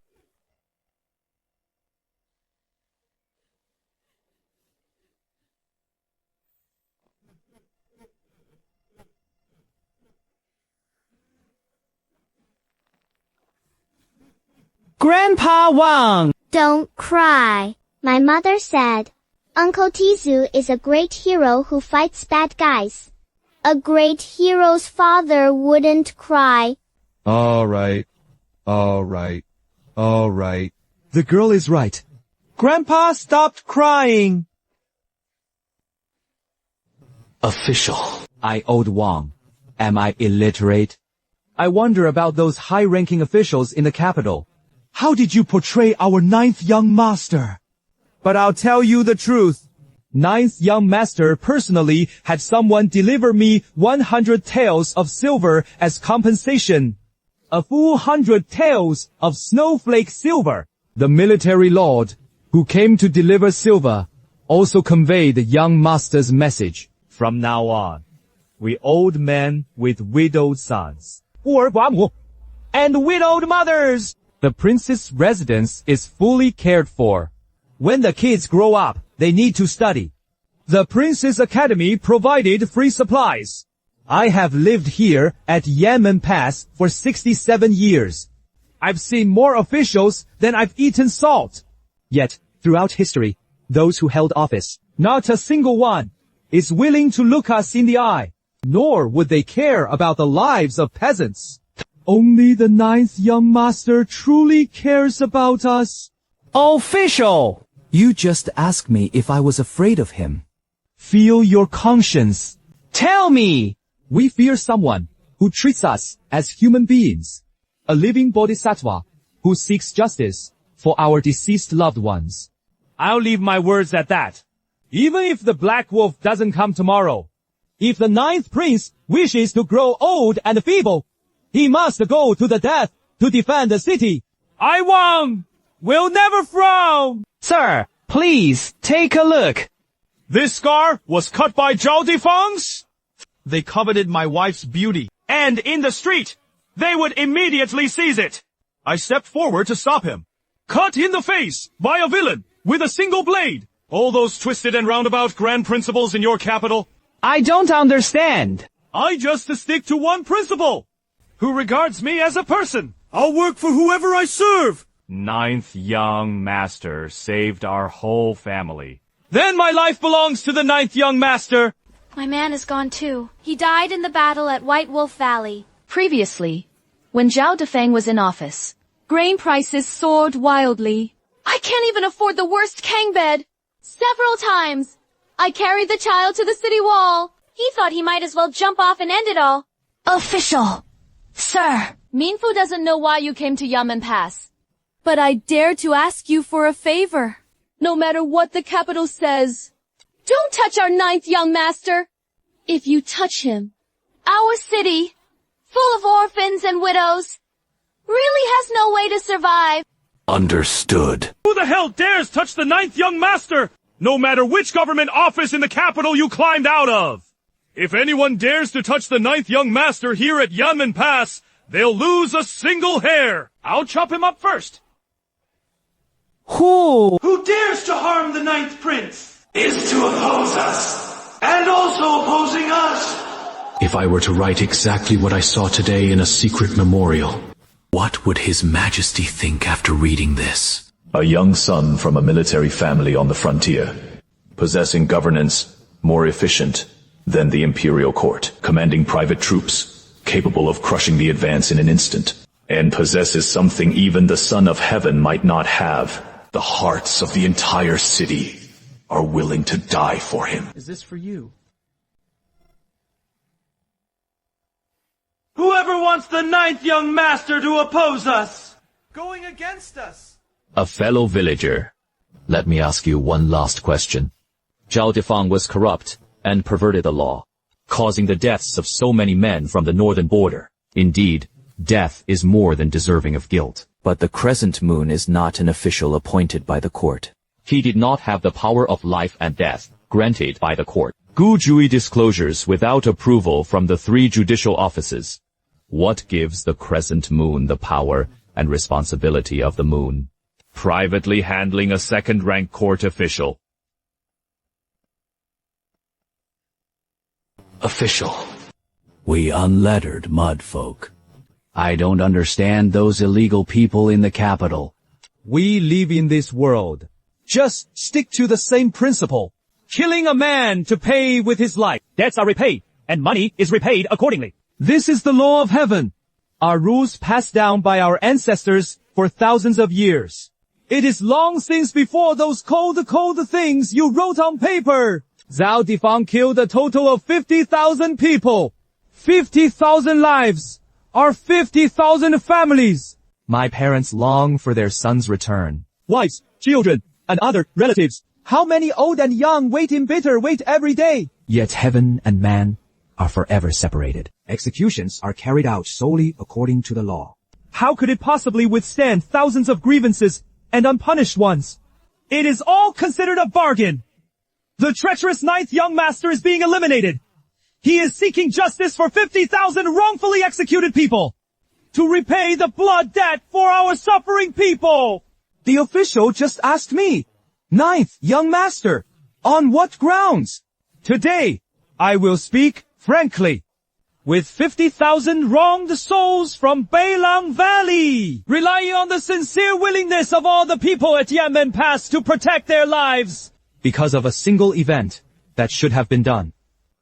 Grandpa Wang! Don't cry. My mother said, Uncle Tizu is a great hero who fights bad guys. A great hero's father wouldn't cry. All right. The girl is right. Grandpa stopped crying. Official. I owed Wang. Am I illiterate? I wonder about those high-ranking officials in the capital. How did you portray our ninth young master? But I'll tell you the truth. Ninth young master personally had someone deliver me 100 taels of silver as compensation. A full 100 taels of snowflake silver. The military lord, who came to deliver silver, also conveyed the young master's message. From now on, we old men with widowed sons, 孤儿寡母, and widowed mothers. The prince's residence is fully cared for. When the kids grow up, they need to study. The prince's academy provided free supplies. I have lived here at Yanmen Pass for 67 years. I've seen more officials than I've eaten salt. Yet, throughout history, those who held office, not a single one, is willing to look us in the eye, nor would they care about the lives of peasants. Only the ninth young master truly cares about us. Official! You just asked me if I was afraid of him. Feel your conscience. Tell me! We fear someone who treats us as human beings. A living bodhisattva who seeks justice for our deceased loved ones. I'll leave my words at that. Even if the black wolf doesn't come tomorrow, if the ninth prince wishes to grow old and feeble, he must go to the death to defend the city. I won! Will never frown! Sir, please, take a look. This scar was cut by Zhao Difang's? They coveted my wife's beauty, and in the street, they would immediately seize it. I stepped forward to stop him. Cut in the face by a villain with a single blade. All those twisted and roundabout grand principles in your capital. I don't understand. I just stick to one principle. Who regards me as a person. I'll work for whoever I serve. Ninth young master saved our whole family. Then my life belongs to the ninth young master. My man is gone too. He died in the battle at White Wolf Valley. Previously, when Zhao Defang was in office, grain prices soared wildly. I can't even afford the worst Kang bed. Several times, I carried the child to the city wall. He thought he might as well jump off and end it all. Official! Sir! Minfu doesn't know why you came to Yanmen Pass. But I dare to ask you for a favor. No matter what the capital says, don't touch our ninth young master. If you touch him, Our city, full of orphans and widows, really has no way to survive. Understood. Who the hell dares touch the ninth young master? No matter which government office in the capital you climbed out of. If anyone dares to touch the ninth young master here at Yanmen Pass, they'll lose a single hair. I'll chop him up first. Who dares to harm the ninth prince is to oppose us, and also opposing us. If I were to write exactly what I saw today in a secret memorial, what would His Majesty think after reading this? A young son from a military family on the frontier, possessing governance more efficient than the imperial court, commanding private troops, capable of crushing the advance in an instant, and possesses something even the Son of Heaven might not have. The hearts of the entire city are willing to die for him. is this for you? Whoever wants the ninth young master to oppose us, going against us. A fellow villager, let me ask you one last question. Zhao Defang was corrupt and perverted the law, causing the deaths of so many men from the northern border. Indeed, death is more than deserving of guilt. But the crescent moon is not an official appointed by the court. He did not have the power of life and death granted by the court. Gujui disclosures without approval from the 3 judicial offices. What gives the crescent moon the power and responsibility of the moon? Privately handling a second-rank court official. Official. We unlettered mud folk I don't understand those illegal people in the capital. We live in this world. Just stick to the same principle. Killing a man to pay with his life. Debts are repaid, and money is repaid accordingly. This is the law of heaven. Our rules passed down by our ancestors for thousands of years. It is long since before those cold things you wrote on paper. Zhao Difang killed a total of 50,000 people. 50,000 lives are 50,000 families. My parents long for their son's return. Wives, children, and other relatives. How many old and young wait in bitter wait every day? Yet heaven and man are forever separated. Executions are carried out solely according to the law. How could it possibly withstand thousands of grievances and unpunished ones? It is all considered a bargain. The treacherous ninth young master is being eliminated. He is seeking justice for 50,000 wrongfully executed people. To repay the blood debt for our suffering people. The official just asked me, ninth young master, on what grounds? Today, I will speak frankly. With 50,000 wronged souls from Beilang Valley, relying on the sincere willingness of all the people at Yanmen Pass to protect their lives. Because of a single event that should have been done.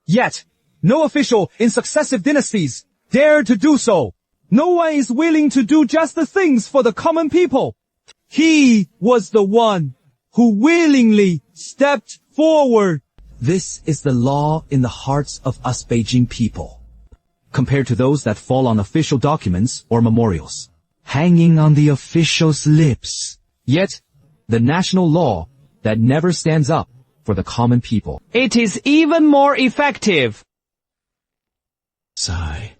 Yet, no official in successive dynasties dared to do so. No one is willing to do just the things for the common people. He was the one who willingly stepped forward. This is the law in the hearts of us Beijing people. Compared to those that fall on official documents or memorials. Hanging on the official's lips. Yet, the national law that never stands up for the common people. It is even more effective. Sigh.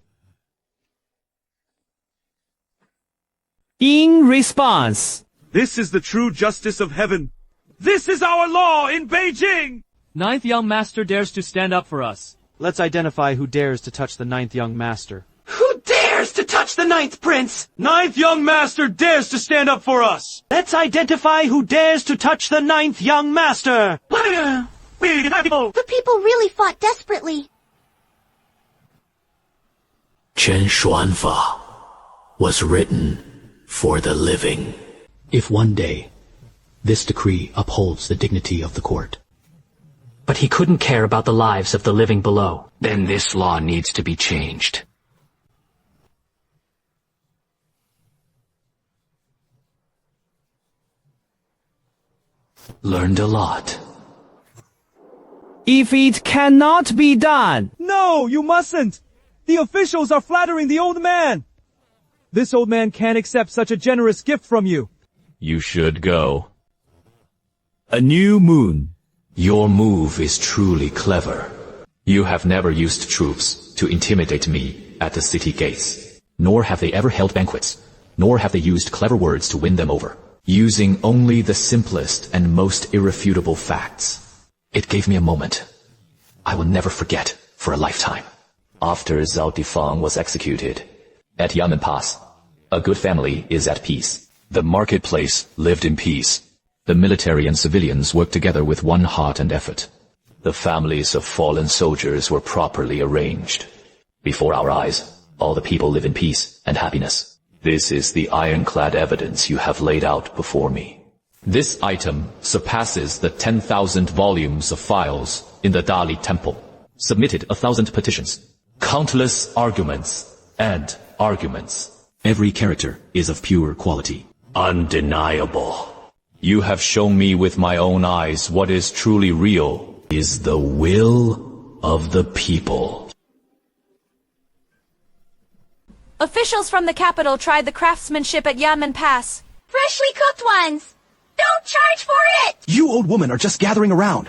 In response, this is the true justice of heaven. This is our law in Beijing! Ninth young master dares to stand up for us. Let's identify who dares to touch the ninth young master. Who dares to touch the ninth prince? Ninth young master dares to stand up for us. Let's identify who dares to touch the ninth young master. The people really fought desperately. Chen Xuanfa was written for the living. If one day, this decree upholds the dignity of the court. But he couldn't care about the lives of the living below. Then this law needs to be changed. Learned a lot. If it cannot be done. No, you mustn't. The officials are flattering the old man. This old man can't accept such a generous gift from you. You should go. A new moon. Your move is truly clever. You have never used troops to intimidate me at the city gates. Nor have they ever held banquets. Nor have they used clever words to win them over. Using only the simplest and most irrefutable facts. It gave me a moment. I will never forget for a lifetime. After Zhao Difang was executed, at Yanmen Pass, a good family is at peace. The marketplace lived in peace. The military and civilians worked together with one heart and effort. The families of fallen soldiers were properly arranged. Before our eyes, all the people live in peace and happiness. This is the ironclad evidence you have laid out before me. This item surpasses the 10,000 volumes of files in the Dali Temple. Submitted 1,000 petitions. Countless arguments and arguments. Every character is of pure quality. Undeniable. You have shown me with my own eyes what is truly real is the will of the people. Officials from the capital tried the craftsmanship at Yanmen Pass. Freshly cooked ones! Don't charge for it! You old women are just gathering around.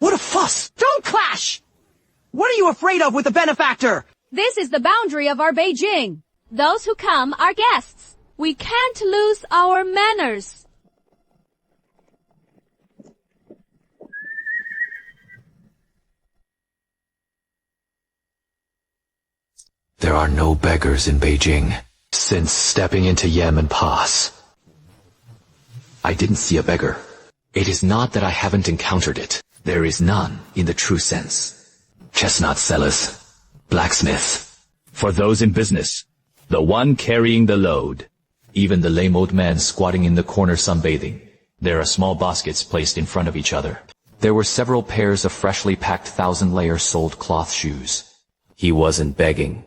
What a fuss! Don't clash! What are you afraid of with the benefactor? This is the boundary of our Beijing. Those who come are guests. We can't lose our manners. There are no beggars in Beijing. Since stepping into Yanmen Pass, I didn't see a beggar. It is not that I haven't encountered it. There is none in the true sense. Chestnut sellers, blacksmiths. For those in business, The one carrying the load. Even the lame old man squatting in the corner sunbathing. There are small baskets placed in front of each other. There were several pairs of freshly packed 1,000-layer soled cloth shoes. He wasn't begging.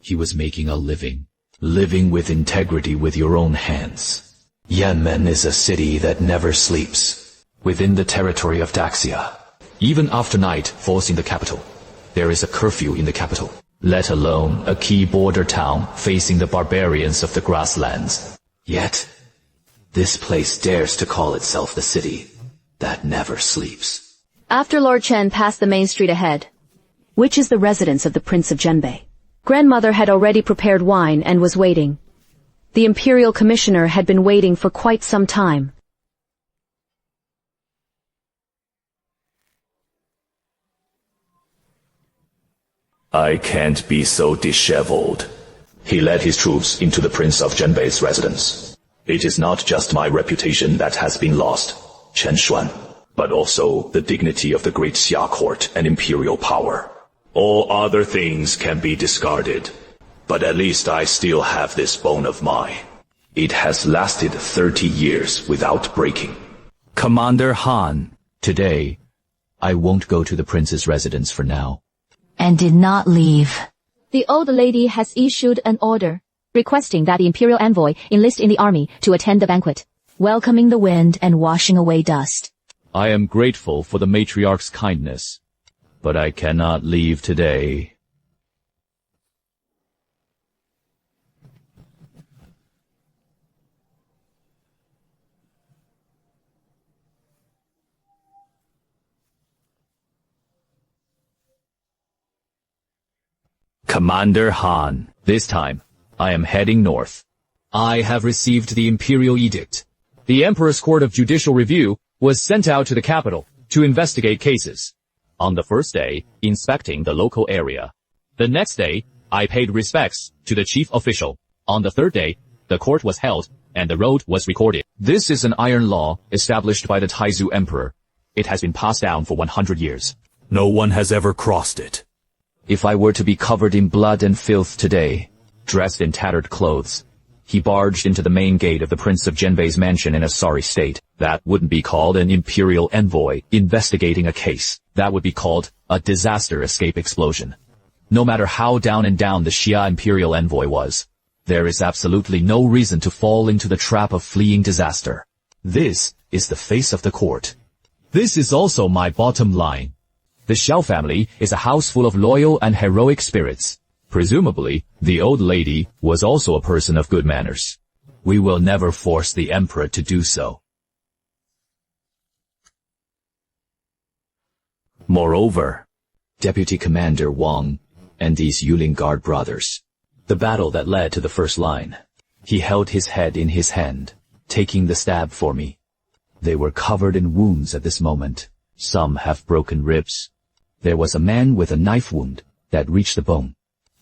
He was making a living. Living with integrity with your own hands. Yanmen is a city that never sleeps. Within the territory of Daxia. Even after night falls in the capital, there is a curfew in the capital. Let alone a key border town facing the barbarians of the grasslands. Yet, this place dares to call itself the city that never sleeps. After Lord Chen passed the main street ahead, which is the residence of the Prince of Genbei. Grandmother had already prepared wine and was waiting. The Imperial Commissioner had been waiting for quite some time. I can't be so disheveled. He led his troops into the Prince of Genbei's residence. It is not just my reputation that has been lost, Chen Xuan, but also the dignity of the great Xia court and imperial power. All other things can be discarded, but at least I still have this bone of mine. It has lasted 30 years without breaking. Commander Han, today, I won't go to the prince's residence for now. And did not leave. The old lady has issued an order, requesting that the imperial envoy enlist in the army to attend the banquet, welcoming the wind and washing away dust. I am grateful for the matriarch's kindness, but I cannot leave today. Commander Han, This time, I am heading north. I have received the imperial edict. The Emperor's Court of Judicial Review was sent out to the capital to investigate cases. On the first day, inspecting the local area. The next day, I paid respects to the chief official. On the third day, the court was held and the road was recorded. This is an iron law established by the Taizu Emperor. It has been passed down for 100 years. No one has ever crossed it. If I were to be covered in blood and filth today, dressed in tattered clothes, he barged into the main gate of the Prince of Genbei's mansion in a sorry state. That wouldn't be called an imperial envoy investigating a case. That would be called a disaster escape explosion. No matter how down and down the Xia imperial envoy was, there is absolutely no reason to fall into the trap of fleeing disaster. This is the face of the court. This is also my bottom line. The Xiao family is a house full of loyal and heroic spirits. Presumably, the old lady was also a person of good manners. We will never force the emperor to do so. Moreover, Deputy Commander Wang and these Yulin Guard brothers, the battle that led to the first line, he held his head in his hand, taking the stab for me. They were covered in wounds at this moment. Some have broken ribs. There was a man with a knife wound that reached the bone.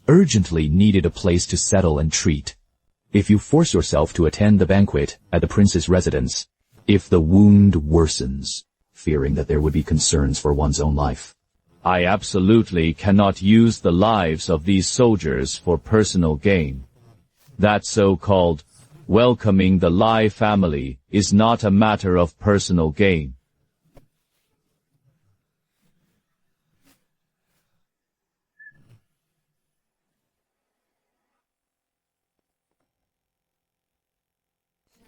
Urgently needed a place to settle and treat. If you force yourself to attend the banquet at the prince's residence, if the wound worsens, fearing that there would be concerns for one's own life. I absolutely cannot use the lives of these soldiers for personal gain. That so-called welcoming the Lai family is not a matter of personal gain.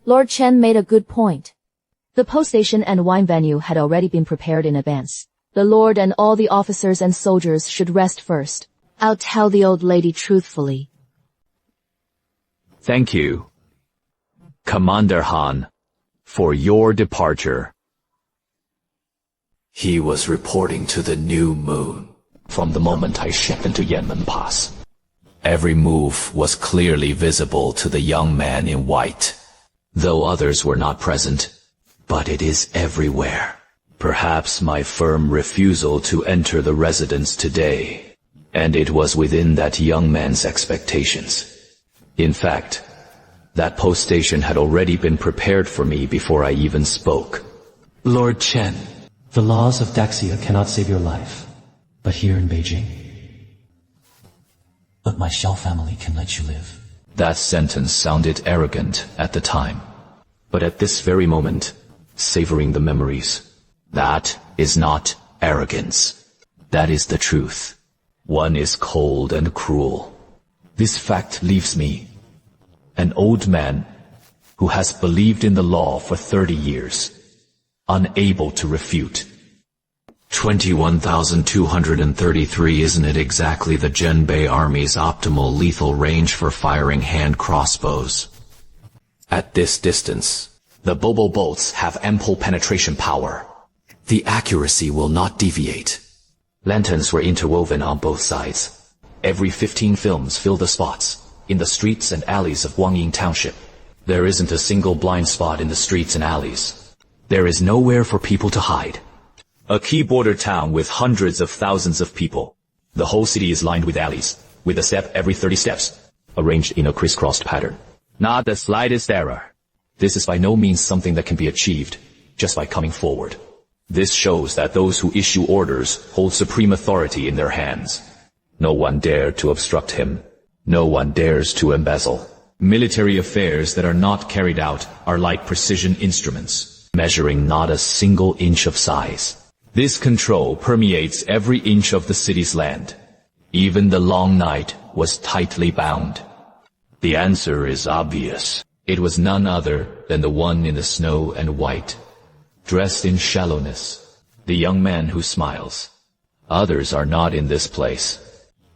Lord Chen made a good point. The post station and wine venue had already been prepared in advance. The Lord and all the officers and soldiers should rest first. I'll tell the old lady truthfully. Thank you, Commander Han, for your departure. He was reporting to the new moon from the moment I shipped into Yanmen Pass. Every move was clearly visible to the young man in white, though others were not present. But it is everywhere. Perhaps my firm refusal to enter the residence today, and it was within that young man's expectations. In fact, that post station had already been prepared for me before I even spoke. Lord Chen, the laws of Daxia cannot save your life, but here in Beijing. But my Xiao family can let you live. That sentence sounded arrogant at the time. But at this very moment, savoring the memories, that is not arrogance. That is the truth. One is cold and cruel. This fact leaves me, an old man who has believed in the law for 30 years, unable to refute. 21,233 isn't it exactly the Genbei army's optimal lethal range for firing hand crossbows? At this distance, the Bobo bolts have ample penetration power. The accuracy will not deviate. Lanterns were interwoven on both sides. Every 15 films fill the spots in the streets and alleys of Guangying Township. There isn't a single blind spot in the streets and alleys. There is nowhere for people to hide. A key border town with hundreds of thousands of people. The whole city is lined with alleys, with a step every 30 steps, arranged in a crisscrossed pattern. Not the slightest error. This is by no means something that can be achieved just by coming forward. This shows that those who issue orders hold supreme authority in their hands. No one dared to obstruct him. No one dares to embezzle. Military affairs that are not carried out are like precision instruments, measuring not a single inch of size. This control permeates every inch of the city's land. Even the long night was tightly bound. The answer is obvious. It was none other than the one in the snow and white, dressed in shallowness, the young man who smiles. Others are not in this place,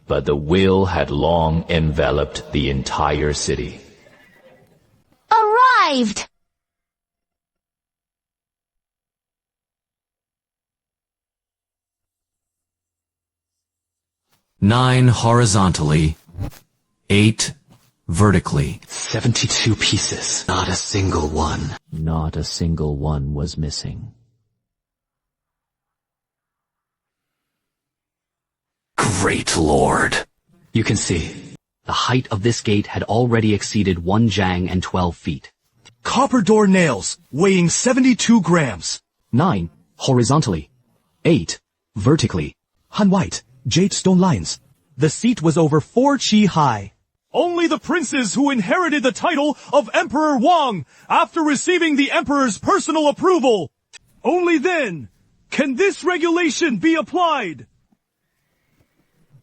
but the will had long enveloped the entire city. Arrived! Nine horizontally, 8 vertically. 72 pieces. Not a single one. Not a single one was missing. Great Lord. You can see, the height of this gate had already exceeded 1 jang and 12 feet. Copper door nails, weighing 72 grams. 9 horizontally, 8 vertically. Han white, jade stone lines. The seat was over 4 chi high. Only the princes who inherited the title of Emperor Wang after receiving the Emperor's personal approval. Only then can this regulation be applied.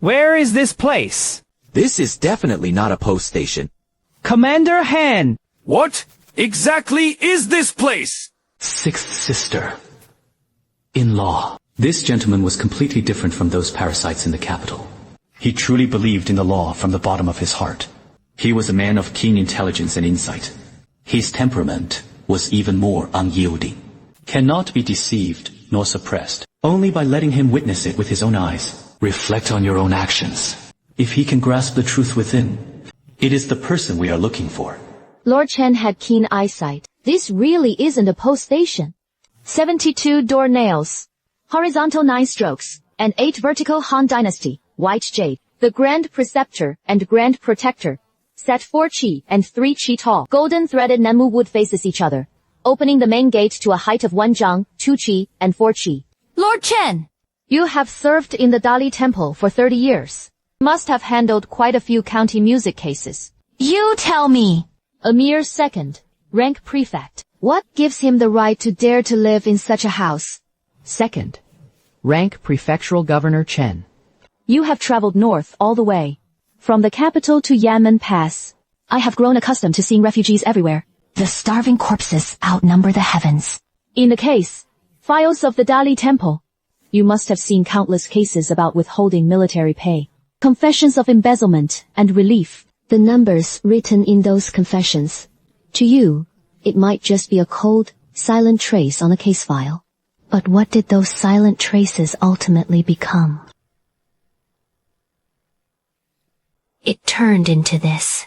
Where is this place? This is definitely not a post station. Commander Han! What exactly is this place? Sixth sister. In-law. This gentleman was completely different from those parasites in the capital. He truly believed in the law from the bottom of his heart. He was a man of keen intelligence and insight. His temperament was even more unyielding. Cannot be deceived nor suppressed, only by letting him witness it with his own eyes. Reflect on your own actions. If he can grasp the truth within, it is the person we are looking for. Lord Chen had keen eyesight. This really isn't a post station. 72 door nails, horizontal 9 strokes, and 8 vertical Han Dynasty, white jade, the Grand Preceptor and Grand Protector, set 4 chi and 3 chi tall. Golden threaded Nemu wood faces each other, opening the main gate to a height of 1 jang, 2 chi, and 4 chi. Lord Chen! You have served in the Dali Temple for 30 years. Must have handled quite a few county music cases. You tell me! A mere second, rank prefect. What gives him the right to dare to live in such a house? Second, rank Prefectural Governor Chen. You have traveled north all the way. From the capital to Yanmen Pass. I have grown accustomed to seeing refugees everywhere. The starving corpses outnumber the heavens. In the case, files of the Dali Temple, you must have seen countless cases about withholding military pay, confessions of embezzlement and relief. The numbers written in those confessions. To you, it might just be a cold, silent trace on a case file. But what did those silent traces ultimately become? It turned into this.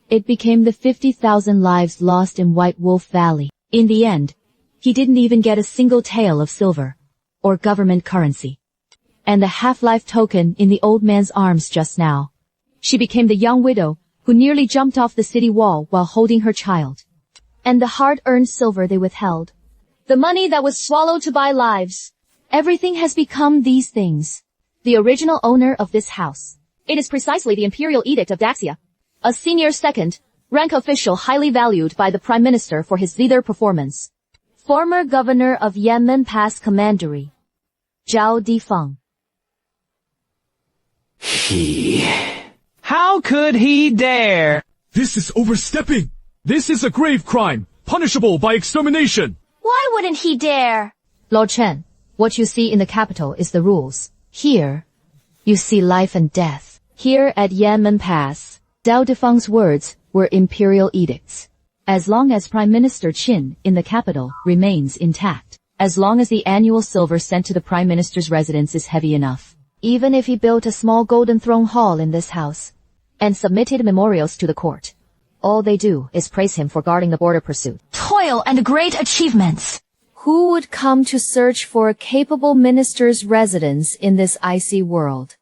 It became the 50,000 lives lost in White Wolf Valley. In the end, he didn't even get a single tael of silver, or government currency. And the half-life token in the old man's arms just now. She became the young widow who nearly jumped off the city wall while holding her child. And the hard-earned silver they withheld. The money that was swallowed to buy lives. Everything has become these things. The original owner of this house. It is precisely the imperial edict of Daxia. A senior second, rank official highly valued by the Prime Minister for his leader performance. Former Governor of Yanmen Pass Commandery, Zhao Difeng. How could he dare? This is overstepping. This is a grave crime, punishable by extermination. Why wouldn't he dare? Lord Chen, what you see in the capital is the rules. Here, you see life and death. Here at Yanmen Pass, Zhao Difeng's words were imperial edicts. As long as Prime Minister Qin in the capital remains intact, as long as the annual silver sent to the Prime Minister's residence is heavy enough, even if he built a small golden throne hall in this house, and submitted memorials to the court, all they do is praise him for guarding the border pursuit. Toil and great achievements. Who would come to search for a capable minister's residence in this icy world?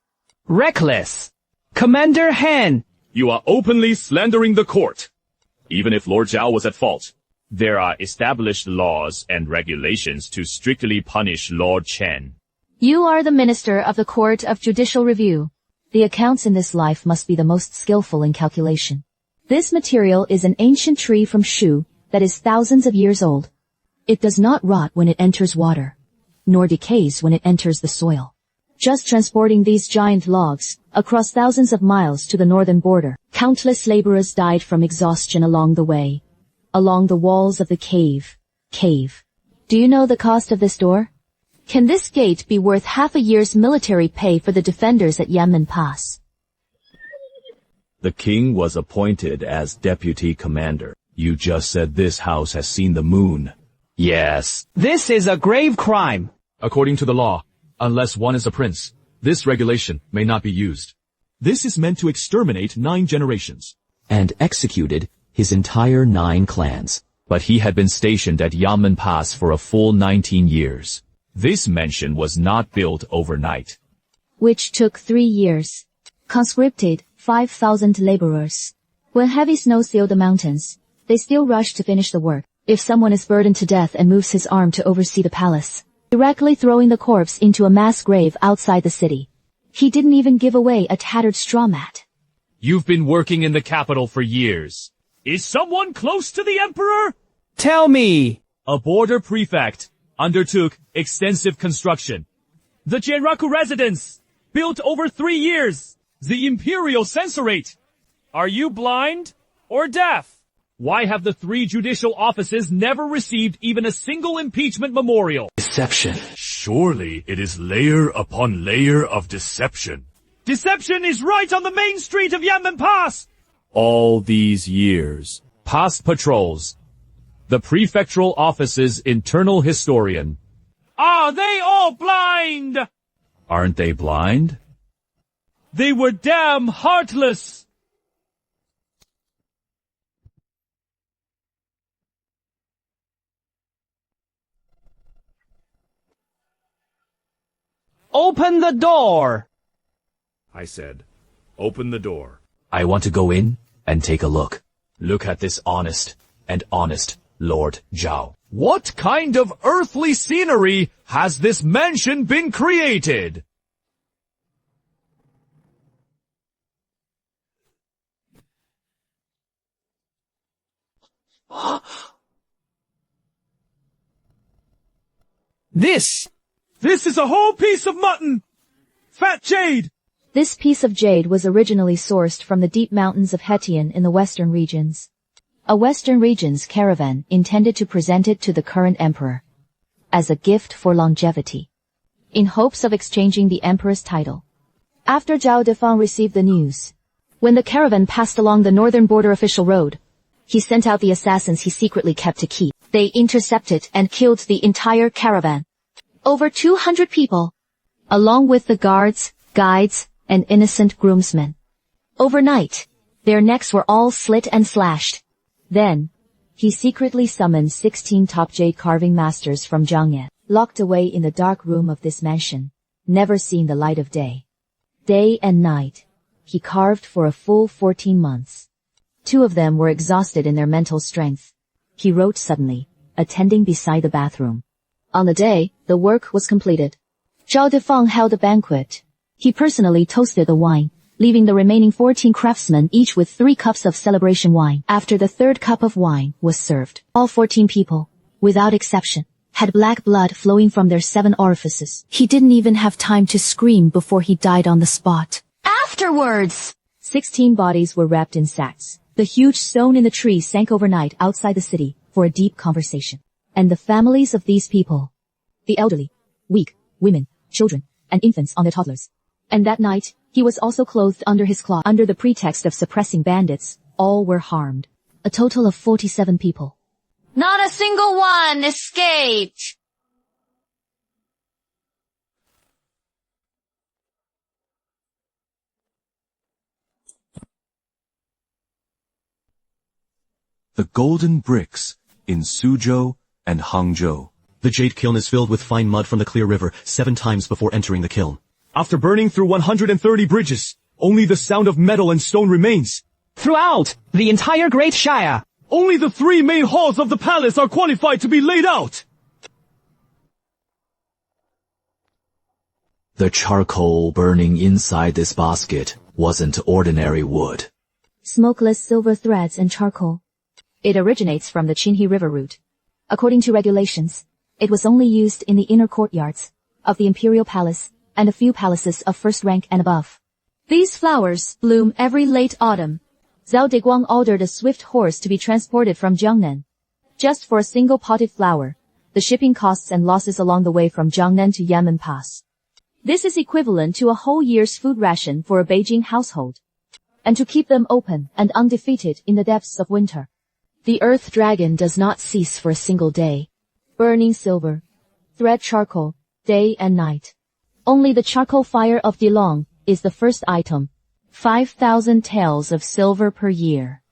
Reckless. Commander Han. You are openly slandering the court. Even if Lord Zhao was at fault, there are established laws and regulations to strictly punish Lord Chen. You are the minister of the Court of Judicial Review. The accounts in this life must be the most skillful in calculation. This material is an ancient tree from Shu that is thousands of years old. It does not rot when it enters water, nor decays when it enters the soil. Just transporting these giant logs across thousands of miles to the northern border, countless laborers died from exhaustion along the way, along the walls of the cave. Do you know the cost of this door? Can this gate be worth half a year's military pay for the defenders at Yanmen Pass? The king was appointed as deputy commander. You just said this house has seen the moon. Yes. This is a grave crime. According to the law, unless one is a prince, this regulation may not be used. This is meant to exterminate 9 generations. And executed his entire 9 clans. But he had been stationed at Yanmen Pass for a full 19 years. This mansion was not built overnight. Which took 3 years. Conscripted 5,000 laborers. When heavy snow sealed the mountains, they still rushed to finish the work. If someone is burdened to death and moves his arm to oversee the palace, directly throwing the corpse into a mass grave outside the city. He didn't even give away a tattered straw mat. You've been working in the capital for years. Is someone close to the emperor? Tell me. A border prefect undertook extensive construction. The Jianraku residence, built over 3 years. The imperial censorate. Are you blind or deaf? Why have the 3 judicial offices never received even a single impeachment memorial? Deception. Surely it is layer upon layer of deception. Deception is right on the main street of Yanmen Pass! All these years. Past patrols. The prefectural office's internal historian. Are they all blind? Aren't they blind? They were damn heartless! Open the door! I said, open the door. I want to go in and take a look. Look at this honest Lord Zhao. What kind of earthly scenery has this mansion been created? This is a whole piece of mutton! Fat jade! This piece of jade was originally sourced from the deep mountains of Hetian in the western regions. A western region's caravan intended to present it to the current emperor as a gift for longevity, in hopes of exchanging the emperor's title. After Zhao Difeng received the news, when the caravan passed along the northern border official road, he sent out the assassins he secretly kept to keep. They intercepted and killed the entire caravan. Over 200 people, along with the guards, guides, and innocent groomsmen. Overnight, their necks were all slit and slashed. Then, he secretly summoned 16 top jade carving masters from Zhangyan, locked away in the dark room of this mansion, never seeing the light of day. Day and night, he carved for a full 14 months. 2 of them were exhausted in their mental strength. He wrote suddenly, attending beside the bathroom. On the day, the work was completed. Zhao Difeng held a banquet. He personally toasted the wine, leaving the remaining 14 craftsmen each with 3 cups of celebration wine. After the 3rd cup of wine was served, all 14 people, without exception, had black blood flowing from their 7 orifices. He didn't even have time to scream before he died on the spot. Afterwards! 16 bodies were wrapped in sacks. The huge stone in the tree sank overnight outside the city for a deep conversation. And the families of these people, the elderly, weak, women, children, and infants on their toddlers. And that night, he was also clothed under his cloth. Under the pretext of suppressing bandits, all were harmed. A total of 47 people. Not a single one escaped. The golden bricks in Suzhou and Hangzhou. The jade kiln is filled with fine mud from the clear river 7 times before entering the kiln. After burning through 130 bridges, only the sound of metal and stone remains. Throughout the entire Great Shire, only the 3 main halls of the palace are qualified to be laid out. The charcoal burning inside this basket wasn't ordinary wood. Smokeless silver threads and charcoal. It originates from the Qinhe River route. According to regulations, it was only used in the inner courtyards of the imperial palace and a few palaces of first rank and above. These flowers bloom every late autumn. Zhao Diguang ordered a swift horse to be transported from Jiangnan. Just for a single potted flower, the shipping costs and losses along the way from Jiangnan to Yanmen Pass. This is equivalent to a whole year's food ration for a Beijing household. And to keep them open and undefeated in the depths of winter. The earth dragon does not cease for a single day. Burning silver, thread charcoal, day and night. Only the charcoal fire of Dilong is the first item. 5,000 taels of silver per year.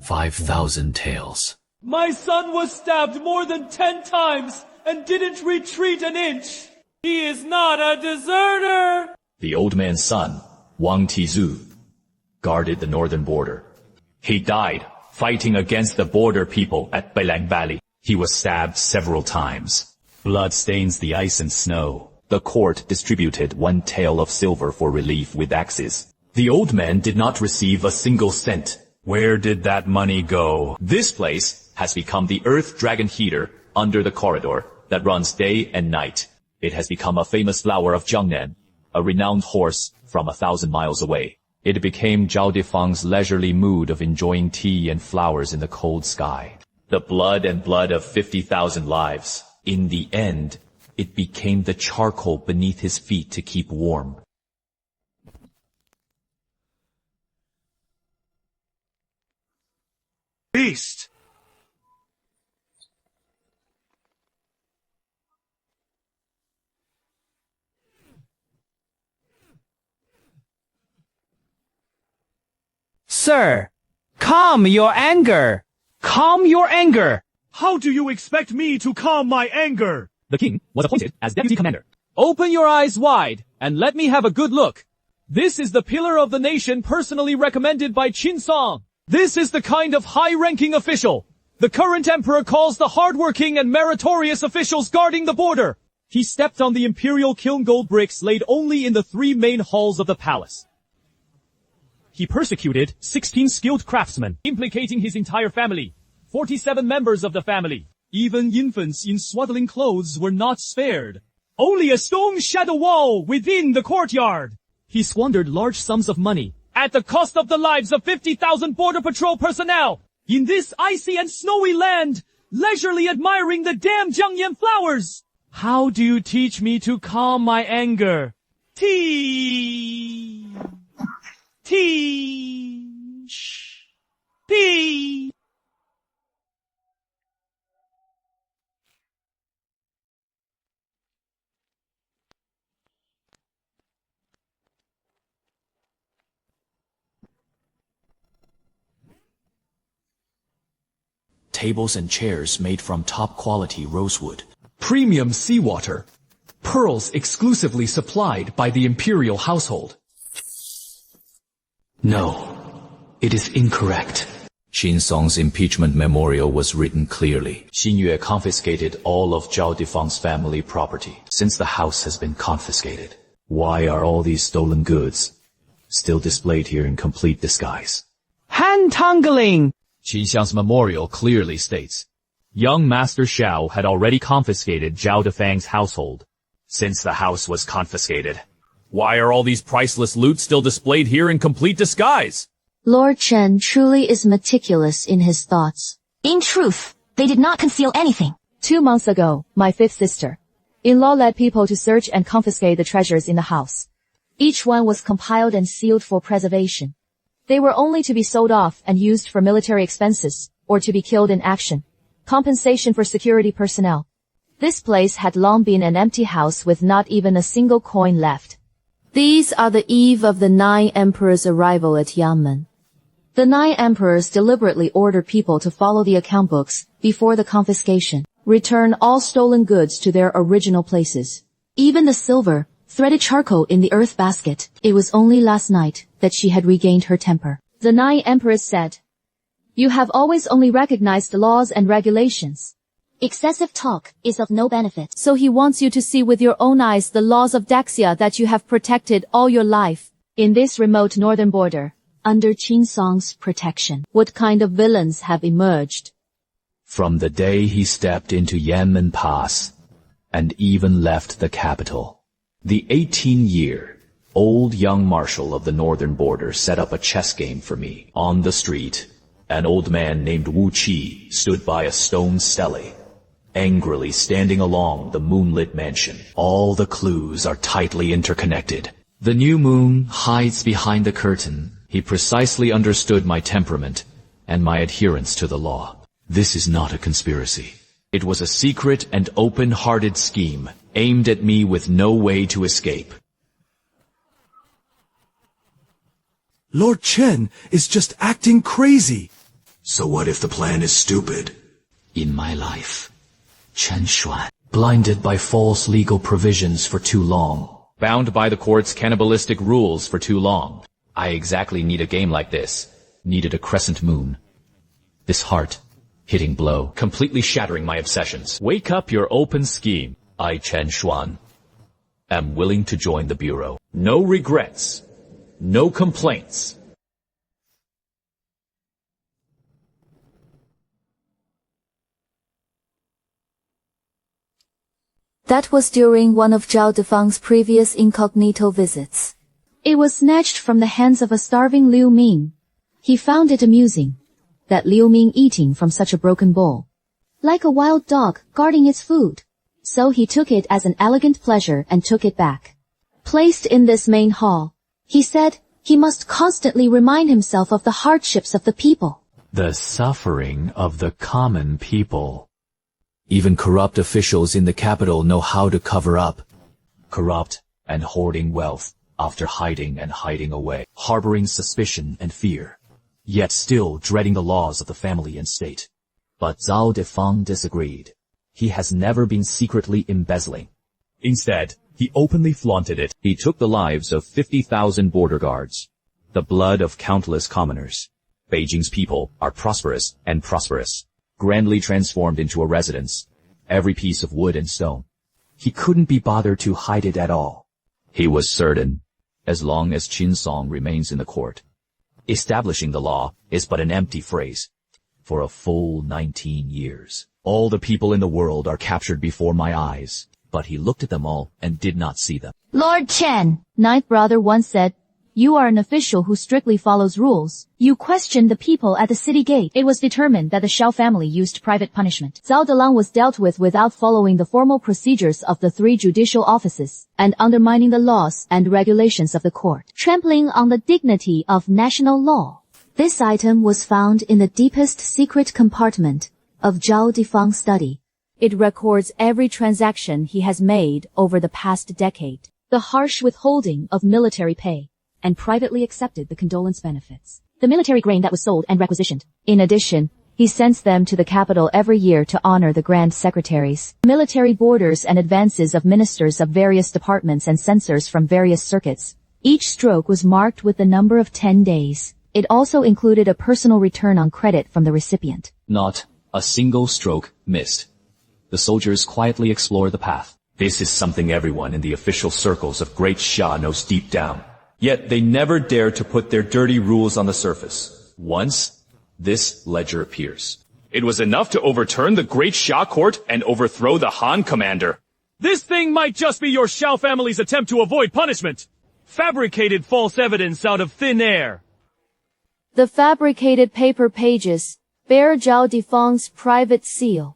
5,000 taels. My son was stabbed more than 10 times and didn't retreat an inch. He is not a deserter. The old man's son, Wang Tizu, guarded the northern border. He died fighting against the border people at Beilang Valley. He was stabbed several times. Blood stains the ice and snow. The court distributed 1 tael of silver for relief with axes. The old man did not receive a single cent. Where did that money go? This place has become the earth dragon heater under the corridor that runs day and night. It has become a famous flower of Jiangnan, a renowned horse from 1,000 miles away. It became Zhao Defang's leisurely mood of enjoying tea and flowers in the cold sky. The blood and blood of 50,000 lives. In the end, it became the charcoal beneath his feet to keep warm. Beast! Sir, calm your anger. Calm your anger. How do you expect me to calm my anger? The king was appointed as deputy commander. Open your eyes wide and let me have a good look. This is the pillar of the nation personally recommended by Qin Song. This is the kind of high-ranking official the current emperor calls the hardworking and meritorious officials guarding the border. He stepped on the imperial kiln gold bricks laid only in the 3 main halls of the palace. He persecuted 16 skilled craftsmen, implicating his entire family, 47 members of the family. Even infants in swaddling clothes were not spared. Only a stone shadow wall within the courtyard. He squandered large sums of money, at the cost of the lives of 50,000 border patrol personnel, in this icy and snowy land, leisurely admiring the damn Jiangyan flowers. How do you teach me to calm my anger? Tea! Shh. Tea! Tables and chairs made from top-quality rosewood. Premium seawater. Pearls exclusively supplied by the imperial household. No, it is incorrect. Qin Song's impeachment memorial was written clearly. Xin Yue confiscated all of Zhao Defang's family property. Since the house has been confiscated, why are all these stolen goods still displayed here in complete disguise. Hand-tangling! Qin Xiang's memorial clearly states, young Master Xiao had already confiscated Zhao Defang's household. Since the house was confiscated, why are all these priceless loot still displayed here in complete disguise? Lord Chen truly is meticulous in his thoughts. In truth, they did not conceal anything. 2 months ago, my fifth sister-in-law led people to search and confiscate the treasures in the house. Each one was compiled and sealed for preservation. They were only to be sold off and used for military expenses, or to be killed in action. Compensation for security personnel. This place had long been an empty house with not even a single coin left. These are the eve of the 9 emperors' arrival at Yanmen. The 9 emperors deliberately ordered people to follow the account books before the confiscation, return all stolen goods to their original places. Even the silver, threaded charcoal in the earth basket. It was only last night that she had regained her temper. The 9 emperors said, "You have always only recognized the laws and regulations. Excessive talk is of no benefit." So he wants you to see with your own eyes the laws of Daxia that you have protected all your life. In this remote northern border, under Qin Song's protection, what kind of villains have emerged? From the day he stepped into Yanmen Pass, and even left the capital, the 18-year-old young marshal of the northern border set up a chess game for me. On the street, an old man named Wu Qi stood by a stone stele, angrily standing along the moonlit mansion. All the clues are tightly interconnected. The new moon hides behind the curtain. He precisely understood my temperament and my adherence to the law. This is not a conspiracy. It was a secret and open-hearted scheme aimed at me with no way to escape. Lord Chen is just acting crazy. So what if the plan is stupid? In my life, Chen Xuan, blinded by false legal provisions for too long, bound by the court's cannibalistic rules for too long. I exactly need a game like this. Needed a crescent moon. This heart-hitting blow, completely shattering my obsessions. Wake up your open scheme. I, Chen Xuan, am willing to join the Bureau. No regrets. No complaints. That was during one of Zhao Defang's previous incognito visits. It was snatched from the hands of a starving Liu Ming. He found it amusing, that Liu Ming eating from such a broken bowl, like a wild dog guarding its food. So he took it as an elegant pleasure and took it back. Placed in this main hall, he said he must constantly remind himself of the hardships of the people. The suffering of the common people. Even corrupt officials in the capital know how to cover up. Corrupt and hoarding wealth after hiding and hiding away, harboring suspicion and fear, yet still dreading the laws of the family and state. But Zhao Defang disagreed. He has never been secretly embezzling. Instead, he openly flaunted it. He took the lives of 50,000 border guards, the blood of countless commoners. Beijing's people are prosperous and prosperous, grandly transformed into a residence, every piece of wood and stone. He couldn't be bothered to hide it at all. He was certain, as long as Qin Song remains in the court, establishing the law is but an empty phrase. For a full 19 years, all the people in the world are captured before my eyes. But he looked at them all and did not see them. Lord Chen, ninth brother once said, "You are an official who strictly follows rules. You questioned the people at the city gate." It was determined that the Xiao family used private punishment. Zhao Delang was dealt with without following the formal procedures of the 3 judicial offices, and undermining the laws and regulations of the court, trampling on the dignity of national law. This item was found in the deepest secret compartment of Zhao Defang's study. It records every transaction he has made over the past decade, the harsh withholding of military pay, and privately accepted the condolence benefits, the military grain that was sold and requisitioned. In addition, he sends them to the capital every year to honor the grand secretaries, military borders and advances of ministers of various departments and censors from various circuits. Each stroke was marked with the number of 10 days. It also included a personal return on credit from the recipient. Not a single stroke missed. The soldiers quietly explore the path. This is something everyone in the official circles of Great Xia knows deep down. Yet they never dare to put their dirty rules on the surface. Once, this ledger appears. It was enough to overturn the great Xia court and overthrow the Han commander. This thing might just be your Xiao family's attempt to avoid punishment. Fabricated false evidence out of thin air. The fabricated paper pages bear Zhao Difang's private seal.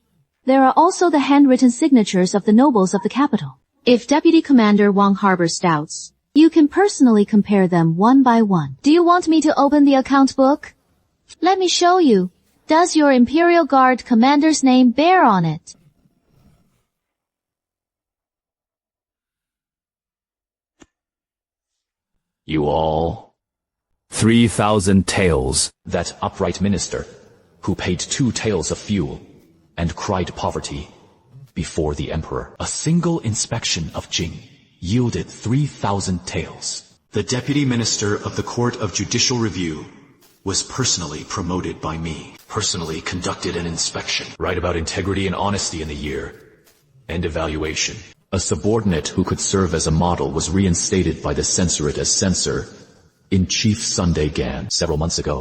There are also the handwritten signatures of the nobles of the capital. If Deputy Commander Wang harbors doubts, you can personally compare them one by one. Do you want me to open the account book? Let me show you. Does your Imperial Guard commander's name bear on it? You all? 3,000 taels. That upright minister, who paid 2 taels of fuel and cried poverty before the emperor. A single inspection of Jing yielded 3,000 taels. The deputy minister of the Court of Judicial Review was personally promoted by me. Personally conducted an inspection. Write about integrity and honesty in the year. And evaluation. A subordinate who could serve as a model was reinstated by the censorate as censor in Chief Sunday Gan. Several months ago,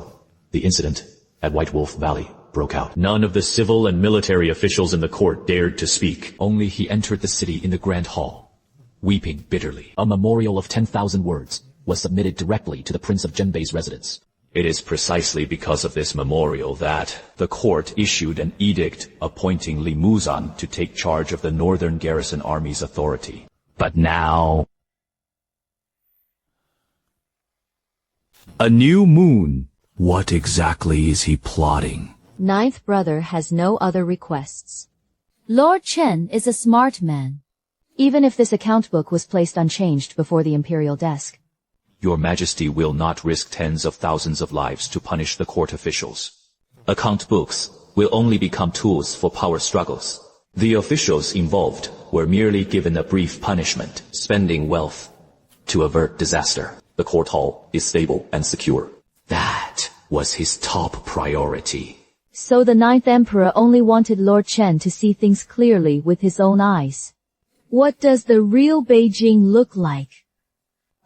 the incident at White Wolf Valley broke out. None of the civil and military officials in the court dared to speak. Only he entered the city in the Grand Hall, weeping bitterly. A memorial of 10,000 words was submitted directly to the Prince of Zhenbei's residence. It is precisely because of this memorial that the court issued an edict appointing Li Muzan to take charge of the Northern Garrison Army's authority. But now, a new moon. What exactly is he plotting? Ninth brother has no other requests. Lord Chen is a smart man. Even if this account book was placed unchanged before the imperial desk, Your Majesty will not risk tens of thousands of lives to punish the court officials. Account books will only become tools for power struggles. The officials involved were merely given a brief punishment, spending wealth to avert disaster. The court hall is stable and secure. That was his top priority. So the ninth emperor only wanted Lord Chen to see things clearly with his own eyes. What does the real Beijing look like?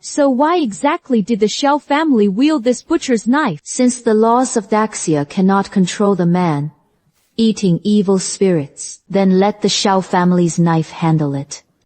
So why exactly did the Xiao family wield this butcher's knife? Since the laws of Daxia cannot control the man eating evil spirits, then let the Xiao family's knife handle it.